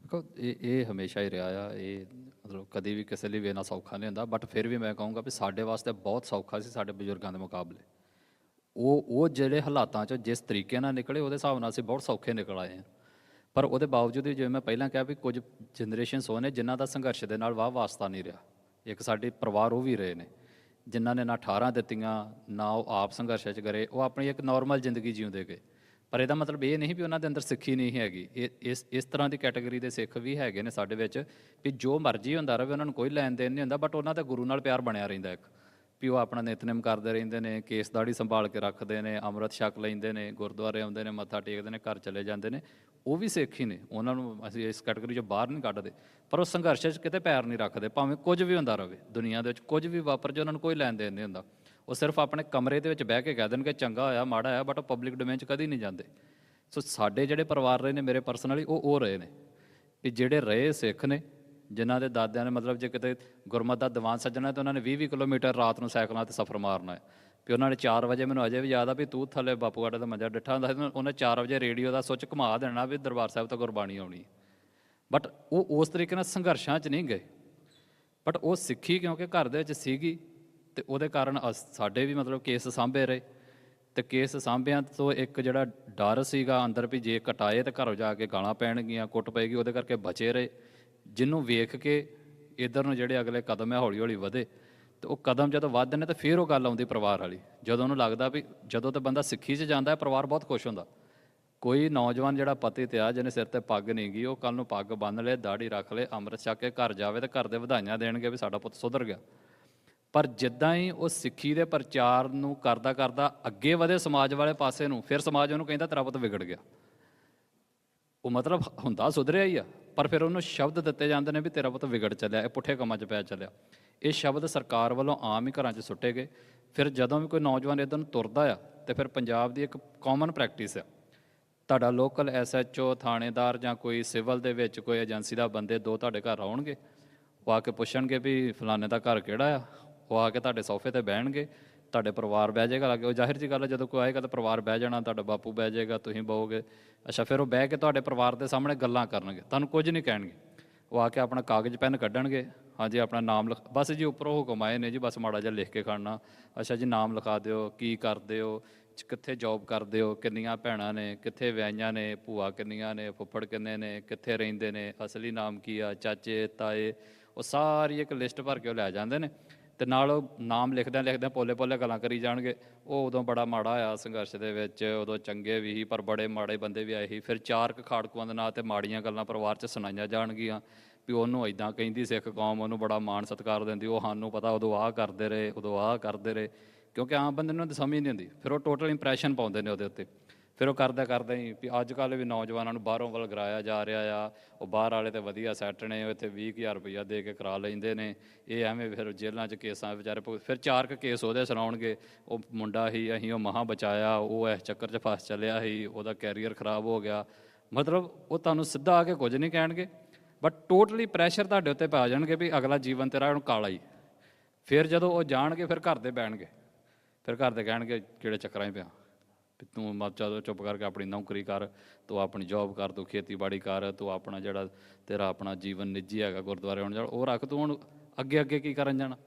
ਦੇਖੋ ਇਹ ਹਮੇਸ਼ਾ ਹੀ ਰਿਹਾ ਆ, ਇਹ ਮਤਲਬ ਕਦੇ ਵੀ ਕਿਸੇ ਲਈ ਵੀ ਇੰਨਾ ਸੌਖਾ ਨਹੀਂ ਹੁੰਦਾ, ਬਟ ਫਿਰ ਵੀ ਮੈਂ ਕਹੂੰਗਾ ਵੀ ਸਾਡੇ ਵਾਸਤੇ ਬਹੁਤ ਸੌਖਾ ਸੀ ਸਾਡੇ ਬਜ਼ੁਰਗਾਂ ਦੇ ਮੁਕਾਬਲੇ। ਉਹ ਜਿਹੜੇ ਹਾਲਾਤਾਂ 'ਚੋਂ ਜਿਸ ਤਰੀਕੇ ਨਾਲ ਨਿਕਲੇ ਉਹਦੇ ਹਿਸਾਬ ਨਾਲ ਅਸੀਂ ਬਹੁਤ ਸੌਖੇ ਨਿਕਲ ਆਏ ਹਾਂ। ਪਰ ਉਹਦੇ ਬਾਵਜੂਦ ਵੀ ਜਿਵੇਂ ਮੈਂ ਪਹਿਲਾਂ ਕਿਹਾ ਵੀ ਕੁਝ ਜਨਰੇਸ਼ਨਸ ਹੋਏ ਨੇ ਜਿਨ੍ਹਾਂ ਦਾ ਸੰਘਰਸ਼ ਦੇ ਨਾਲ ਵਾਸਤਾ ਨਹੀਂ ਰਿਹਾ। ਇੱਕ ਸਾਡੇ ਪਰਿਵਾਰ ਉਹ ਵੀ ਰਹੇ ਨੇ ਜਿਨ੍ਹਾਂ ਨੇ ਨਾ 18 ਦਿੱਤੀਆਂ, ਨਾ ਉਹ ਆਪ ਸੰਘਰਸ਼ 'ਚ ਕਰੇ, ਉਹ ਆਪਣੀ ਇੱਕ ਨੋਰਮਲ ਜ਼ਿੰਦਗੀ ਜਿਉਂਦੇ ਗਏ। ਪਰ ਇਹਦਾ ਮਤਲਬ ਇਹ ਨਹੀਂ ਵੀ ਉਹਨਾਂ ਦੇ ਅੰਦਰ ਸਿੱਖੀ ਨਹੀਂ ਹੈਗੀ। ਇਸ ਤਰ੍ਹਾਂ ਦੀ ਕੈਟਾਗਰੀ ਦੇ ਸਿੱਖ ਵੀ ਹੈਗੇ ਨੇ ਸਾਡੇ ਵਿੱਚ ਵੀ ਜੋ ਮਰਜ਼ੀ ਹੁੰਦਾ ਰਹੇ, ਉਹਨਾਂ ਨੂੰ ਕੋਈ ਲੈਣ ਦੇਣ ਨਹੀਂ ਹੁੰਦਾ, ਬਟ ਉਹਨਾਂ ਦਾ ਗੁਰੂ ਨਾਲ ਪਿਆਰ ਬਣਿਆ ਰਹਿੰਦਾ। ਇੱਕ ਵੀ ਉਹ ਆਪਣਾ ਨਿਤਨੇਮ ਕਰਦੇ ਰਹਿੰਦੇ ਨੇ, ਕੇਸ ਦਾੜੀ ਸੰਭਾਲ ਕੇ ਰੱਖਦੇ ਨੇ, ਅੰਮ੍ਰਿਤ ਛਕ ਲੈਂਦੇ ਨੇ, ਗੁਰਦੁਆਰੇ ਆਉਂਦੇ ਨੇ, ਮੱਥਾ ਟੇਕਦੇ ਨੇ, ਘਰ ਚਲੇ ਜਾਂਦੇ ਨੇ, ਉਹ ਵੀ ਸਿੱਖ ਹੀ ਨੇ। ਉਹਨਾਂ ਨੂੰ ਅਸੀਂ ਇਸ ਕੈਟਾਗਰੀ 'ਚੋਂ ਬਾਹਰ ਨਹੀਂ ਕੱਢਦੇ, ਪਰ ਉਹ ਸੰਘਰਸ਼ 'ਚ ਕਿਤੇ ਪੈਰ ਨਹੀਂ ਰੱਖਦੇ, ਭਾਵੇਂ ਕੁਝ ਵੀ ਹੁੰਦਾ ਰਹੇ ਦੁਨੀਆ ਦੇ ਵਿੱਚ, ਕੁਝ ਵੀ ਵਾਪਰ ਜੇ, ਉਹਨਾਂ ਨੂੰ ਕੋਈ ਲੈਣ ਦੇਣ ਨਹੀਂ ਹੁੰਦਾ। ਉਹ ਸਿਰਫ ਆਪਣੇ ਕਮਰੇ ਦੇ ਵਿੱਚ ਬਹਿ ਕੇ ਕਹਿ ਦੇਣਗੇ ਚੰਗਾ ਹੋਇਆ ਮਾੜਾ ਹੋਇਆ, ਬਟ ਉਹ ਪਬਲਿਕ ਡੋਮੇਨ 'ਚ ਕਦੀ ਨਹੀਂ ਜਾਂਦੇ। ਸੋ ਸਾਡੇ ਜਿਹੜੇ ਪਰਿਵਾਰ ਰਹੇ ਨੇ, ਮੇਰੇ ਪਰਸਨਲੀ ਉਹ ਰਹੇ ਨੇ ਵੀ ਜਿਹੜੇ ਰਹੇ ਸਿੱਖ ਨੇ, ਜਿਨ੍ਹਾਂ ਦੇ ਦਾਦਿਆਂ ਨੇ ਮਤਲਬ ਜੇ ਕਿਤੇ ਗੁਰਮਤ ਦਾ ਦੀਵਾਨ ਸੱਜਣਾ ਤਾਂ ਉਹਨਾਂ ਨੇ 20-20 ਕਿਲੋਮੀਟਰ ਰਾਤ ਨੂੰ ਸਾਈਕਲਾਂ 'ਤੇ ਸਫ਼ਰ ਮਾਰਨਾ ਹੈ। ਵੀ ਉਹਨਾਂ ਨੇ 4 ਵਜੇ, ਮੈਨੂੰ ਅਜੇ ਵੀ ਯਾਦ ਆ ਵੀ ਤੂੰ ਥੱਲੇ ਬਾਪੂਗਾੜੇ ਦਾ ਮੰਜਾ ਡਿੱਠਾ ਹੁੰਦਾ ਸੀ, ਉਹਨੇ 4 ਵਜੇ ਰੇਡੀਓ ਦਾ ਸੁੱਚ ਘੁਮਾ ਦੇਣਾ ਵੀ ਦਰਬਾਰ ਸਾਹਿਬ ਤੋਂ ਗੁਰਬਾਣੀ ਆਉਣੀ। ਬਟ ਉਹ ਉਸ ਤਰੀਕੇ ਨਾਲ ਸੰਘਰਸ਼ਾਂ 'ਚ ਨਹੀਂ ਗਏ, ਬਟ ਉਹ ਸਿੱਖੀ ਕਿਉਂਕਿ ਘਰ ਦੇ ਵਿੱਚ ਸੀਗੀ ਅਤੇ ਉਹਦੇ ਕਾਰਨ ਸਾਡੇ ਵੀ ਮਤਲਬ ਕੇਸ ਸਾਂਭੇ ਰਹੇ। ਅਤੇ ਕੇਸ ਸਾਂਭਿਆਂ ਤੋਂ ਇੱਕ ਜਿਹੜਾ ਡਰ ਸੀਗਾ ਅੰਦਰ ਵੀ ਜੇ ਕਟਾਏ ਤਾਂ ਘਰੋਂ ਜਾ ਕੇ ਗਾਲਾਂ ਪੈਣਗੀਆਂ, ਕੁੱਟ ਪਏਗੀ, ਉਹਦੇ ਕਰਕੇ ਬਚੇ ਰਹੇ। ਜਿਹਨੂੰ ਵੇਖ ਕੇ ਇੱਧਰ ਨੂੰ ਜਿਹੜੇ ਅਗਲੇ ਕਦਮ ਹੈ ਹੌਲੀ ਹੌਲੀ ਵਧੇ, ਅਤੇ ਉਹ ਕਦਮ ਜਦੋਂ ਵੱਧਦੇ ਨੇ ਤਾਂ ਫਿਰ ਉਹ ਗੱਲ ਆਉਂਦੀ ਪਰਿਵਾਰ ਵਾਲੀ, ਜਦੋਂ ਉਹਨੂੰ ਲੱਗਦਾ ਵੀ ਜਦੋਂ ਤਾਂ ਬੰਦਾ ਸਿੱਖੀ 'ਚ ਜਾਂਦਾ ਪਰਿਵਾਰ ਬਹੁਤ ਖੁਸ਼ ਹੁੰਦਾ। ਕੋਈ ਨੌਜਵਾਨ ਜਿਹੜਾ ਪਤਿਤ ਆ, ਜਿਹਨੇ ਸਿਰ 'ਤੇ ਪੱਗ ਨਹੀਂ ਗਈ, ਉਹ ਕੱਲ੍ਹ ਨੂੰ ਪੱਗ ਬੰਨ੍ਹ ਲਏ, ਦਾੜੀ ਰੱਖ ਲਏ, ਅੰਮ੍ਰਿਤ ਛਕ ਕੇ ਘਰ ਜਾਵੇ ਤਾਂ ਘਰ ਦੇ ਵਧਾਈਆਂ ਦੇਣਗੇ ਵੀ ਸਾਡਾ ਪੁੱਤ ਸੁਧਰ ਗਿਆ। ਪਰ ਜਿੱਦਾਂ ਹੀ ਉਹ ਸਿੱਖੀ ਦੇ ਪ੍ਰਚਾਰ ਨੂੰ ਕਰਦਾ ਕਰਦਾ ਅੱਗੇ ਵਧੇ ਸਮਾਜ ਵਾਲੇ ਪਾਸੇ ਨੂੰ, ਫਿਰ ਸਮਾਜ ਉਹਨੂੰ ਕਹਿੰਦਾ ਤੇਰਾ ਪੁੱਤ ਵਿਗੜ ਗਿਆ। ਉਹ ਮਤਲਬ ਹੁੰਦਾ ਸੁਧਰਿਆ ਹੀ ਆ, ਪਰ ਫਿਰ ਉਹਨੂੰ ਸ਼ਬਦ ਦਿੱਤੇ ਜਾਂਦੇ ਨੇ ਵੀ ਤੇਰਾ ਪੁੱਤ ਵਿਗੜ ਚੱਲਿਆ, ਇਹ ਪੁੱਠੇ ਕੰਮਾਂ 'ਚ ਪੈ ਚੱਲਿਆ। ਇਹ ਸ਼ਬਦ ਸਰਕਾਰ ਵੱਲੋਂ ਆਮ ਹੀ ਘਰਾਂ 'ਚ ਸੁੱਟੇ ਗਏ। ਫਿਰ ਜਦੋਂ ਵੀ ਕੋਈ ਨੌਜਵਾਨ ਇੱਧਰ ਨੂੰ ਤੁਰਦਾ ਆ, ਤੇ ਫਿਰ ਪੰਜਾਬ ਦੀ ਇੱਕ ਕਾਮਨ ਪ੍ਰੈਕਟਿਸ ਆ, ਤੁਹਾਡਾ ਲੋਕਲ SHO, ਥਾਣੇਦਾਰ ਜਾਂ ਕੋਈ ਸਿਵਲ ਦੇ ਵਿੱਚ ਕੋਈ ਏਜੰਸੀ ਦਾ ਬੰਦੇ ਦੋ ਤੁਹਾਡੇ ਘਰ ਆਉਣਗੇ, ਉਹ ਆ ਕੇ ਪੁੱਛਣਗੇ ਵੀ ਫਲਾਣੇ ਦਾ ਘਰ ਕਿਹੜਾ ਆ, ਉਹ ਆ ਕੇ ਤੁਹਾਡੇ ਸੋਫੇ ਤੇ ਬਹਿਣਗੇ, ਤੁਹਾਡੇ ਪਰਿਵਾਰ ਬਹਿ ਜਾਏਗਾ ਲਾਗੇ। ਉਹ ਜ਼ਾਹਿਰ ਜੀ ਗੱਲ ਹੈ, ਜਦੋਂ ਕੋਈ ਆਏਗਾ ਤਾਂ ਪਰਿਵਾਰ ਬਹਿ ਜਾਣਾ, ਤੁਹਾਡਾ ਬਾਪੂ ਬਹਿ ਜਾਏਗਾ, ਤੁਸੀਂ ਬਹੋਗੇ। ਅੱਛਾ, ਫਿਰ ਉਹ ਬਹਿ ਕੇ ਤੁਹਾਡੇ ਪਰਿਵਾਰ ਦੇ ਸਾਹਮਣੇ ਗੱਲਾਂ ਕਰਨਗੇ, ਤੁਹਾਨੂੰ ਕੁਝ ਨਹੀਂ ਕਹਿਣਗੇ। ਉਹ ਆ ਕੇ ਆਪਣਾ ਕਾਗਜ਼ ਪੈਨ ਕੱਢਣਗੇ, ਹਾਂਜੀ ਆਪਣਾ ਨਾਮ ਲਿਖ, ਬਸ ਜੀ ਉੱਪਰੋਂ ਹੁਕਮ ਆਏ ਨੇ ਜੀ, ਬਸ ਮਾੜਾ ਜਿਹਾ ਲਿਖ ਕੇ ਖੜਨਾ। ਅੱਛਾ ਜੀ, ਨਾਮ ਲਿਖਾ ਦਿਓ, ਕੀ ਕਰਦੇ ਹੋ, ਕਿੱਥੇ ਜੌਬ ਕਰਦੇ ਹੋ, ਕਿੰਨੀਆਂ ਭੈਣਾਂ ਨੇ, ਕਿੱਥੇ ਵਿਆਹੀਆਂ ਨੇ, ਭੂਆ ਕਿੰਨੀਆਂ ਨੇ, ਫੁੱਫੜ ਕਿੰਨੇ ਨੇ, ਕਿੱਥੇ ਰਹਿੰਦੇ ਨੇ, ਅਸਲੀ ਨਾਮ ਕੀ ਆ, ਚਾਚੇ ਤਾਏ, ਉਹ ਸਾਰੀ ਇੱਕ ਲਿਸਟ ਭਰ ਕੇ ਉਹ ਲੈ ਜਾਂਦੇ ਨੇ। ਤੇ ਨਾਲ ਉਹ ਨਾਮ ਲਿਖਦਿਆਂ ਲਿਖਦਿਆਂ ਪੋਲੇ ਪੋਲੇ ਗੱਲਾਂ ਕਰੀ ਜਾਣਗੇ। ਉਹ ਉਦੋਂ ਬੜਾ ਮਾੜਾ ਆਇਆ ਸੰਘਰਸ਼ ਦੇ ਵਿੱਚ, ਉਦੋਂ ਚੰਗੇ ਵੀ ਸੀ ਪਰ ਬੜੇ ਮਾੜੇ ਬੰਦੇ ਵੀ ਆਏ ਸੀ। ਫਿਰ ਚਾਰ ਖਾੜਕੂਆਂ ਦੇ ਨਾਂ ਤੇ ਮਾੜੀਆਂ ਗੱਲਾਂ ਪਰਿਵਾਰ 'ਚ ਸੁਣਾਈਆਂ ਜਾਣਗੀਆਂ ਵੀ ਉਹਨੂੰ ਇੱਦਾਂ ਕਹਿੰਦੀ ਸਿੱਖ ਕੌਮ, ਉਹਨੂੰ ਬੜਾ ਮਾਣ ਸਤਿਕਾਰ ਦਿੰਦੀ, ਉਹ ਸਾਨੂੰ ਪਤਾ ਉਦੋਂ ਆਹ ਕਰਦੇ ਰਹੇ, ਉਦੋਂ ਆਹ ਕਰਦੇ ਰਹੇ। ਕਿਉਂਕਿ ਆਮ ਬੰਦੇ ਨੂੰ ਤਾਂ ਸਮਝ ਨਹੀਂ ਹੁੰਦੀ, ਫਿਰ ਉਹ ਟੋਟਲ ਇੰਪਰੈਸ਼ਨ ਪਾਉਂਦੇ ਨੇ ਉਹਦੇ ਉੱਤੇ। ਫਿਰ ਉਹ ਕਰਦਾ ਕਰਦਾ ਹੀ ਵੀ ਅੱਜ ਕੱਲ੍ਹ ਵੀ ਨੌਜਵਾਨਾਂ ਨੂੰ ਬਾਹਰੋਂ ਵੱਲ ਕਰਾਇਆ ਜਾ ਰਿਹਾ ਆ। ਉਹ ਬਾਹਰ ਵਾਲੇ ਤਾਂ ਵਧੀਆ ਸੈੱਟ ਨੇ, ਉਹ ਇੱਥੇ 20,000 ਰੁਪਈਆ ਦੇ ਕੇ ਕਰਾ ਲੈਂਦੇ ਨੇ। ਇਹ ਐਵੇਂ ਫਿਰ ਜੇਲ੍ਹਾਂ 'ਚ ਕੇਸਾਂ ਵਿਚਾਰੇ ਫਿਰ 4 ਕੇਸ ਉਹਦੇ ਸੁਣਾਉਣਗੇ, ਉਹ ਮੁੰਡਾ ਹੀ ਅਸੀਂ ਉਹ ਮਹਾਂ ਬਚਾਇਆ, ਉਹ ਇਸ ਚੱਕਰ 'ਚ ਫਸ ਚੱਲਿਆ ਸੀ, ਉਹਦਾ ਕੈਰੀਅਰ ਖਰਾਬ ਹੋ ਗਿਆ। ਮਤਲਬ ਉਹ ਤੁਹਾਨੂੰ ਸਿੱਧਾ ਆ ਕੇ ਕੁਝ ਨਹੀਂ ਕਹਿਣਗੇ, ਬਟ ਟੋਟਲੀ ਪ੍ਰੈਸ਼ਰ ਤੁਹਾਡੇ ਉੱਤੇ ਪਾ ਜਾਣਗੇ ਵੀ ਅਗਲਾ ਜੀਵਨ ਤੇਰਾ ਹੁਣ ਕਾਲਾ ਹੀ। ਫਿਰ ਜਦੋਂ ਉਹ ਜਾਣਗੇ, ਫਿਰ ਘਰ ਦੇ ਬਹਿਣਗੇ, ਫਿਰ ਘਰ ਦੇ ਕਹਿਣਗੇ ਕਿਹੜੇ ਚੱਕਰਾਂ 'ਚ ਪਿਆ, ਤੂੰ ਚਲੋ ਚੁੱਪ ਕਰਕੇ ਆਪਣੀ ਨੌਕਰੀ ਕਰ, ਤੂੰ ਆਪਣੀ ਜੌਬ ਕਰ, ਤੂੰ ਖੇਤੀਬਾੜੀ ਕਰ, ਤੂੰ ਆਪਣਾ ਜਿਹੜਾ ਤੇਰਾ ਆਪਣਾ ਜੀਵਨ ਨਿੱਜੀ ਹੈਗਾ ਗੁਰਦੁਆਰੇ ਆਉਣ ਜਾਣ ਉਹ ਰੱਖ, ਤੂੰ ਹੁਣ ਅੱਗੇ ਅੱਗੇ ਕੀ ਕਰਨ ਜਾਣਾ।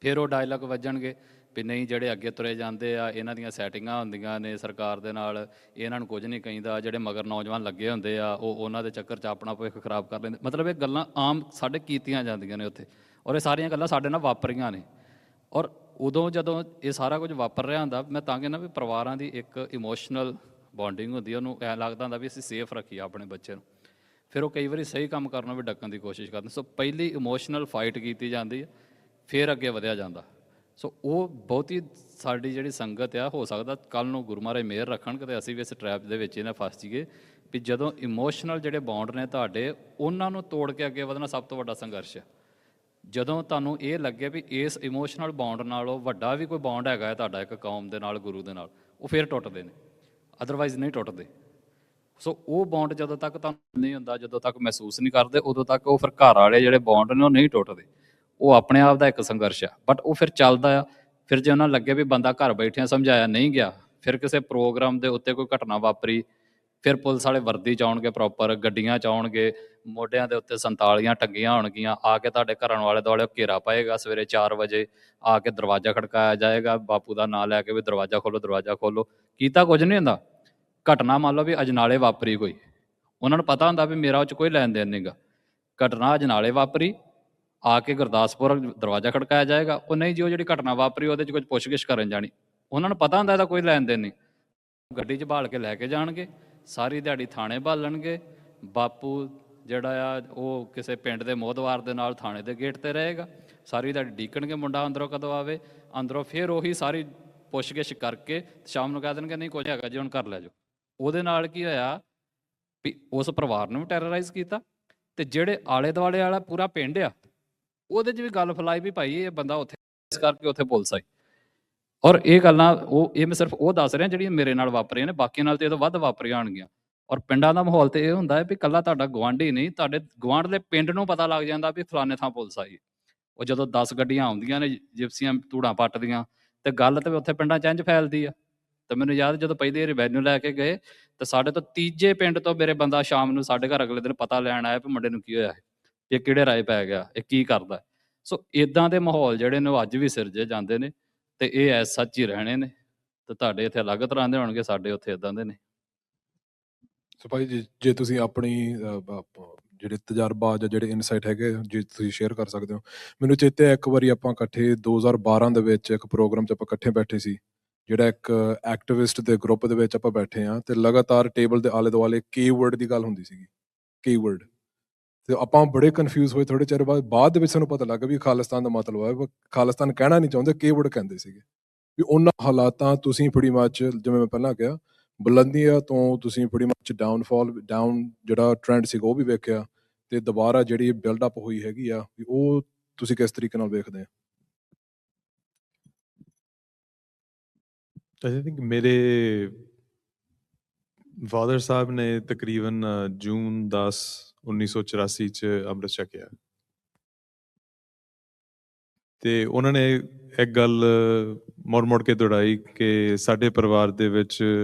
ਫਿਰ ਉਹ ਡਾਇਲੌਗ ਵੱਜਣਗੇ ਵੀ ਨਹੀਂ, ਜਿਹੜੇ ਅੱਗੇ ਤੁਰੇ ਜਾਂਦੇ ਆ ਇਹਨਾਂ ਦੀਆਂ ਸੈਟਿੰਗਾਂ ਹੁੰਦੀਆਂ ਨੇ ਸਰਕਾਰ ਦੇ ਨਾਲ, ਇਹਨਾਂ ਨੂੰ ਕੁਝ ਨਹੀਂ ਕਹਿੰਦਾ। ਜਿਹੜੇ ਮਗਰ ਨੌਜਵਾਨ ਲੱਗੇ ਹੁੰਦੇ ਆ, ਉਹ ਉਹਨਾਂ ਦੇ ਚੱਕਰ 'ਚ ਆਪਣਾ ਭਵਿੱਖ ਖਰਾਬ ਕਰ ਲੈਂਦੇ। ਮਤਲਬ ਇਹ ਗੱਲਾਂ ਆਮ ਸਾਡੇ ਕੀਤੀਆਂ ਜਾਂਦੀਆਂ ਨੇ ਉੱਥੇ, ਔਰ ਇਹ ਸਾਰੀਆਂ ਗੱਲਾਂ ਸਾਡੇ ਨਾਲ ਵਾਪਰੀਆਂ ਨੇ। ਔਰ ਉਦੋਂ ਜਦੋਂ ਇਹ ਸਾਰਾ ਕੁਝ ਵਾਪਰ ਰਿਹਾ ਹੁੰਦਾ, ਮੈਂ ਤਾਂ ਕਹਿੰਦਾ ਵੀ ਪਰਿਵਾਰਾਂ ਦੀ ਇੱਕ ਇਮੋਸ਼ਨਲ ਬੌਂਡਿੰਗ ਹੁੰਦੀ, ਉਹਨੂੰ ਐਂ ਲੱਗਦਾ ਹੁੰਦਾ ਵੀ ਅਸੀਂ ਸੇਫ ਰੱਖੀਏ ਆਪਣੇ ਬੱਚੇ ਨੂੰ। ਫਿਰ ਉਹ ਕਈ ਵਾਰੀ ਸਹੀ ਕੰਮ ਕਰਨੋਂ ਵੀ ਡੱਕਣ ਦੀ ਕੋਸ਼ਿਸ਼ ਕਰਦੇ। ਸੋ ਪਹਿਲੀ ਇਮੋਸ਼ਨਲ ਫਾਈਟ ਕੀਤੀ ਜਾਂਦੀ ਹੈ, ਫਿਰ ਅੱਗੇ ਵਧਿਆ ਜਾਂਦਾ। ਸੋ ਉਹ ਬਹੁਤੀ ਸਾਡੀ ਜਿਹੜੀ ਸੰਗਤ ਆ, ਹੋ ਸਕਦਾ ਕੱਲ੍ਹ ਨੂੰ ਗੁਰੂ ਮਹਾਰਾਜ ਮਿਹਰ ਰੱਖਣ ਕਿਤੇ ਅਸੀਂ ਵੀ ਇਸ ਟਰੈਪ ਦੇ ਵਿੱਚ ਇਹਨਾਂ ਫਸ ਜਾਈਏ ਵੀ ਜਦੋਂ ਇਮੋਸ਼ਨਲ ਜਿਹੜੇ ਬੌਂਡ ਨੇ ਤੁਹਾਡੇ, ਉਹਨਾਂ ਨੂੰ ਤੋੜ ਕੇ ਅੱਗੇ ਵਧਣਾ ਸਭ ਤੋਂ ਵੱਡਾ ਸੰਘਰਸ਼ ਹੈ। ਜਦੋਂ ਤੁਹਾਨੂੰ ਇਹ ਲੱਗੇ ਵੀ ਇਸ ਇਮੋਸ਼ਨਲ ਬੌਂਡ ਨਾਲੋਂ ਵੱਡਾ ਵੀ ਕੋਈ ਬੌਂਡ ਹੈਗਾ ਹੈ ਤੁਹਾਡਾ ਇੱਕ ਕੌਮ ਦੇ ਨਾਲ, ਗੁਰੂ ਦੇ ਨਾਲ, ਉਹ ਫਿਰ ਟੁੱਟਦੇ ਨੇ, ਅਦਰਵਾਈਜ਼ ਨਹੀਂ ਟੁੱਟਦੇ। ਸੋ ਉਹ ਬੌਂਡ ਜਦੋਂ ਤੱਕ ਤੁਹਾਨੂੰ ਨਹੀਂ ਹੁੰਦਾ, ਜਦੋਂ ਤੱਕ ਮਹਿਸੂਸ ਨਹੀਂ ਕਰਦੇ, ਉਦੋਂ ਤੱਕ ਉਹ ਫਿਰ ਘਰ ਵਾਲੇ ਜਿਹੜੇ ਬੌਂਡ ਨੇ ਉਹ ਨਹੀਂ ਟੁੱਟਦੇ। ਉਹ ਆਪਣੇ ਆਪ ਦਾ ਇੱਕ ਸੰਘਰਸ਼ ਆ, ਬਟ ਉਹ ਫਿਰ ਚੱਲਦਾ ਆ। ਫਿਰ ਜੇ ਉਹਨਾਂ ਲੱਗੇ ਵੀ ਬੰਦਾ ਘਰ ਬੈਠਿਆਂ ਸਮਝਾਇਆ ਨਹੀਂ ਗਿਆ, ਫਿਰ ਕਿਸੇ ਪ੍ਰੋਗਰਾਮ ਦੇ ਉੱਤੇ ਕੋਈ ਘਟਨਾ ਵਾਪਰੀ, ਫਿਰ ਪੁਲਿਸ ਵਾਲੇ ਵਰਦੀ 'ਚ ਆਉਣਗੇ, ਪ੍ਰੋਪਰ ਗੱਡੀਆਂ 'ਚ ਆਉਣਗੇ, ਮੋਢਿਆਂ ਦੇ ਉੱਤੇ 47 ਟੰਗੀਆਂ ਹੋਣਗੀਆਂ, ਆ ਕੇ ਤੁਹਾਡੇ ਘਰਾਂ ਵਾਲੇ ਦੁਆਲੇ ਘੇਰਾ ਪਾਏਗਾ। ਸਵੇਰੇ 4 ਵਜੇ ਆ ਕੇ ਦਰਵਾਜ਼ਾ ਖੜਕਾਇਆ ਜਾਏਗਾ, ਬਾਪੂ ਦਾ ਨਾਂ ਲੈ ਕੇ ਵੀ ਦਰਵਾਜ਼ਾ ਖੋਲੋ, ਦਰਵਾਜ਼ਾ ਖੋਲੋ। ਕੀਤਾ ਕੁਝ ਨਹੀਂ ਹੁੰਦਾ। ਘਟਨਾ ਮੰਨ ਲਓ ਵੀ ਅਜਨਾਲੇ ਵਾਪਰੀ ਕੋਈ, ਉਹਨਾਂ ਨੂੰ ਪਤਾ ਹੁੰਦਾ ਵੀ ਮੇਰਾ ਉਹ 'ਚ ਕੋਈ ਲੈਣ ਦੇਣ ਨਹੀਂ ਗਾ। ਘਟਨਾ ਅਜਨਾਲੇ ਵਾਪਰੀ, ਆ ਕੇ ਗੁਰਦਾਸਪੁਰ ਦਰਵਾਜ਼ਾ ਖੜਕਾਇਆ ਜਾਏਗਾ। ਉਹ ਨਹੀਂ ਜੀ, ਉਹ ਜਿਹੜੀ ਘਟਨਾ ਵਾਪਰੀ ਉਹਦੇ 'ਚ ਕੁਝ ਪੁੱਛਗਿੱਛ ਕਰਨ ਜਾਣੀ, ਉਹਨਾਂ ਨੂੰ ਪਤਾ ਹੁੰਦਾ ਇਹਦਾ ਕੋਈ ਲੈਣ ਦੇਣ ਨਹੀਂ। ਗੱਡੀ 'ਚ ਭਾਲ ਕੇ ਲੈ ਕੇ ਜਾਣਗੇ, ਸਾਰੀ ਦਿਹਾੜੀ ਥਾਣੇ ਭਾਲਣਗੇ। ਬਾਪੂ ਜਿਹੜਾ ਆ ਉਹ ਕਿਸੇ ਪਿੰਡ ਦੇ ਮੋਹਦਵਾਰ ਦੇ ਨਾਲ ਥਾਣੇ ਦੇ ਗੇਟ ਤੇ ਰਹੇਗਾ, ਸਾਰੀ ਦਿਹਾੜੀ ਡੀਕਣਗੇ ਮੁੰਡਾ ਅੰਦਰੋਂ ਕਦੋਂ ਆਵੇ। ਅੰਦਰੋਂ ਫਿਰ ਉਹੀ ਸਾਰੀ ਪੁੱਛਗਿੱਛ ਕਰਕੇ ਸ਼ਾਮ ਨੂੰ ਕਹਿ ਦੇਣਗੇ ਨਹੀਂ ਕੁਝ ਹੈਗਾ ਜੀ, ਹੁਣ ਘਰ ਲੈ ਜਾਓ। ਉਹਦੇ ਨਾਲ ਕੀ ਹੋਇਆ ਵੀ ਉਸ ਪਰਿਵਾਰ ਨੂੰ ਵੀ ਟੈਰਰਾਈਜ਼ ਕੀਤਾ, ਤੇ ਜਿਹੜੇ ਆਲੇ ਦੁਆਲੇ ਵਾਲਾ ਪੂਰਾ ਪਿੰਡ ਆ ਉਹਦੇ 'ਚ ਵੀ ਗੱਲ ਫੈਲਾਈ ਵੀ ਭਾਈ ਇਹ ਬੰਦਾ ਉੱਥੇ, ਇਸ ਕਰਕੇ ਉੱਥੇ ਪੁਲਿਸ ਆਈ। ਔਰ ਇਹ ਗੱਲਾਂ ਇਹ ਮੈਂ ਸਿਰਫ ਉਹ ਦੱਸ ਰਿਹਾ ਜਿਹੜੀਆਂ ਮੇਰੇ ਨਾਲ ਵਾਪਰੀਆਂ ਨੇ, ਬਾਕੀ ਨਾਲ ਤੇ ਇਹ ਤੋਂ ਵੱਧ ਵਾਪਰੀਆਂ ਹੋਣਗੀਆਂ। ਔਰ ਪਿੰਡਾਂ ਦਾ ਮਾਹੌਲ ਤੇ ਇਹ ਹੁੰਦਾ ਹੈ ਵੀ ਇਕੱਲਾ ਤੁਹਾਡਾ ਗੁਆਂਢੀ ਨਹੀਂ, ਤੁਹਾਡੇ ਗੁਆਂਢ ਦੇ ਪਿੰਡ ਨੂੰ ਪਤਾ ਲੱਗ ਜਾਂਦਾ ਵੀ ਫਲਾਣੇ ਥਾਂ ਪੁਲਿਸ ਆਈ। ਉਹ ਜਦੋਂ 10 ਗੱਡੀਆਂ ਆਉਂਦੀਆਂ ਨੇ ਜਿਪਸੀਆਂ ਧੂੜਾਂ ਪੱਟਦੀਆਂ, ਤੇ ਗੱਲ ਤੇ ਉੱਥੇ ਪਿੰਡਾਂ 'ਚ ਇੰਝ ਫੈਲਦੀ ਆ। ਤੇ ਮੈਨੂੰ ਯਾਦ ਜਦੋਂ ਪਹਿਲੀ ਰੈਵੈਨਿਊ ਲੈ ਕੇ ਗਏ, ਤੇ ਸਾਡੇ ਤੋਂ ਤੀਜੇ ਪਿੰਡ ਤੋਂ ਮੇਰੇ ਬੰਦਾ ਸ਼ਾਮ ਨੂੰ ਸਾਡੇ ਘਰ ਅਗਲੇ ਦਿਨ ਪਤਾ ਲੈਣ ਆਇਆ ਵੀ ਮੁੰਡੇ ਨੂੰ ਕੀ ਹੋਇਆ ਹੈ, ਇਹ ਕਿਹੜੇ ਰਾਏ ਪੈ ਗਿਆ, ਇਹ ਕੀ ਕਰਦਾ। ਸੋ ਇੱਦਾਂ ਦੇ ਮਾਹੌਲ ਜਿਹੜੇ ਨੇ ਉਹ ਅੱਜ ਵੀ ਸਿਰਜੇ ਜਾਂਦੇ ਨੇ, ਤੇ ਇਹ ਐਸ ਸੱਚ ਹੀ ਰਹਿਣੇ ਨੇ। ਤੇ ਤੁਹਾਡੇ ਇੱਥੇ ਅਲੱਗ ਤਰ੍ਹਾਂ ਦੇ ਹੋਣਗੇ, ਸਾਡੇ ਉੱਥੇ ਇੱਦਾਂ ਦੇ ਨੇ। ਸੋ ਭਾਈ ਜੇ ਤੁਸੀਂ ਆਪਣੀ ਜਿਹੜੇ ਤਜਰਬਾ ਜਾਂ ਜਿਹੜੇ ਇਨਸਾਈਟ ਹੈਗੇ ਜੇ ਤੁਸੀਂ ਸ਼ੇਅਰ ਕਰ ਸਕਦੇ ਹੋ। ਮੈਨੂੰ ਚੇਤੇ ਹੈ ਇੱਕ ਵਾਰੀ ਆਪਾਂ ਇਕੱਠੇ 2012 ਦੇ ਵਿੱਚ ਇੱਕ ਪ੍ਰੋਗਰਾਮ 'ਚ ਆਪਾਂ ਇਕੱਠੇ ਬੈਠੇ ਸੀ, ਜਿਹੜਾ ਇੱਕ ਐਕਟਿਵਿਸਟ ਦੇ ਗਰੁੱਪ ਦੇ ਵਿੱਚ ਆਪਾਂ ਬੈਠੇ ਹਾਂ, ਤੇ ਲਗਾਤਾਰ ਟੇਬਲ ਦੇ ਆਲੇ ਦੁਆਲੇ ਕੀ ਵਰਡ ਦੀ ਗੱਲ ਹੁੰਦੀ ਸੀਗੀ, ਕੀ ਵਰਡ। ਤੇ ਆਪਾਂ ਬੜੇ ਕਨਫਿਊਜ਼ ਹੋਏ ਥੋੜੇ ਚਿਰ ਬਾਅਦ ਦੇ ਵਿੱਚ ਸਾਨੂੰ ਪਤਾ ਲੱਗਾ ਵੀ ਖਾਲਿਸਤਾਨ ਦਾ ਮਤਲਬ ਹੈ ਖਾਲਿਸਤਾਨ ਕਹਿਣਾ ਨਹੀਂ ਚਾਹੁੰਦੇ, ਕੇ-ਵਰਡ ਕਹਿੰਦੇ ਸੀਗੇ ਵੀ ਉਹਨਾਂ ਹਾਲਾਤਾਂ ਤੁਸੀਂ ਬੜੀ ਮੱਚ, ਜਿਵੇਂ ਮੈਂ ਪਹਿਲਾਂ ਕਿਹਾ, ਬੁਲੰਦੀਆਂ ਤੋਂ ਤੁਸੀਂ ਬੜੀ ਮੱਚ ਡਾਊਨ ਜਿਹੜਾ ਟ੍ਰੈਂਡ ਸੀਗਾ ਉਹ ਵੀ ਵੇਖਿਆ, ਤੇ ਦੁਬਾਰਾ ਜਿਹੜੀ ਬਿਲਡ ਅਪ ਹੋਈ ਹੈਗੀ ਆ ਵੀ ਉਹ ਤੁਸੀਂ ਕਿਸ ਤਰੀਕੇ ਨਾਲ ਵੇਖਦੇ ਆ? ਆਈ ਥਿੰਕ ਮੇਰੇ ਫਾਦਰ ਸਾਹਿਬ ਨੇ ਤਕਰੀਬਨ ਜੂਨ 10 1984 ਚ ਅੰਮ੍ਰਿਤ ਛਕਿਆ, ਤੇ ਉਹਨਾਂ ਨੇ ਇੱਕ ਗੱਲ ਮੁੜ ਕੇ ਦੁਹਰਾਈ ਕਿ ਸਾਡੇ ਪਰਿਵਾਰ ਦੇ ਵਿੱਚ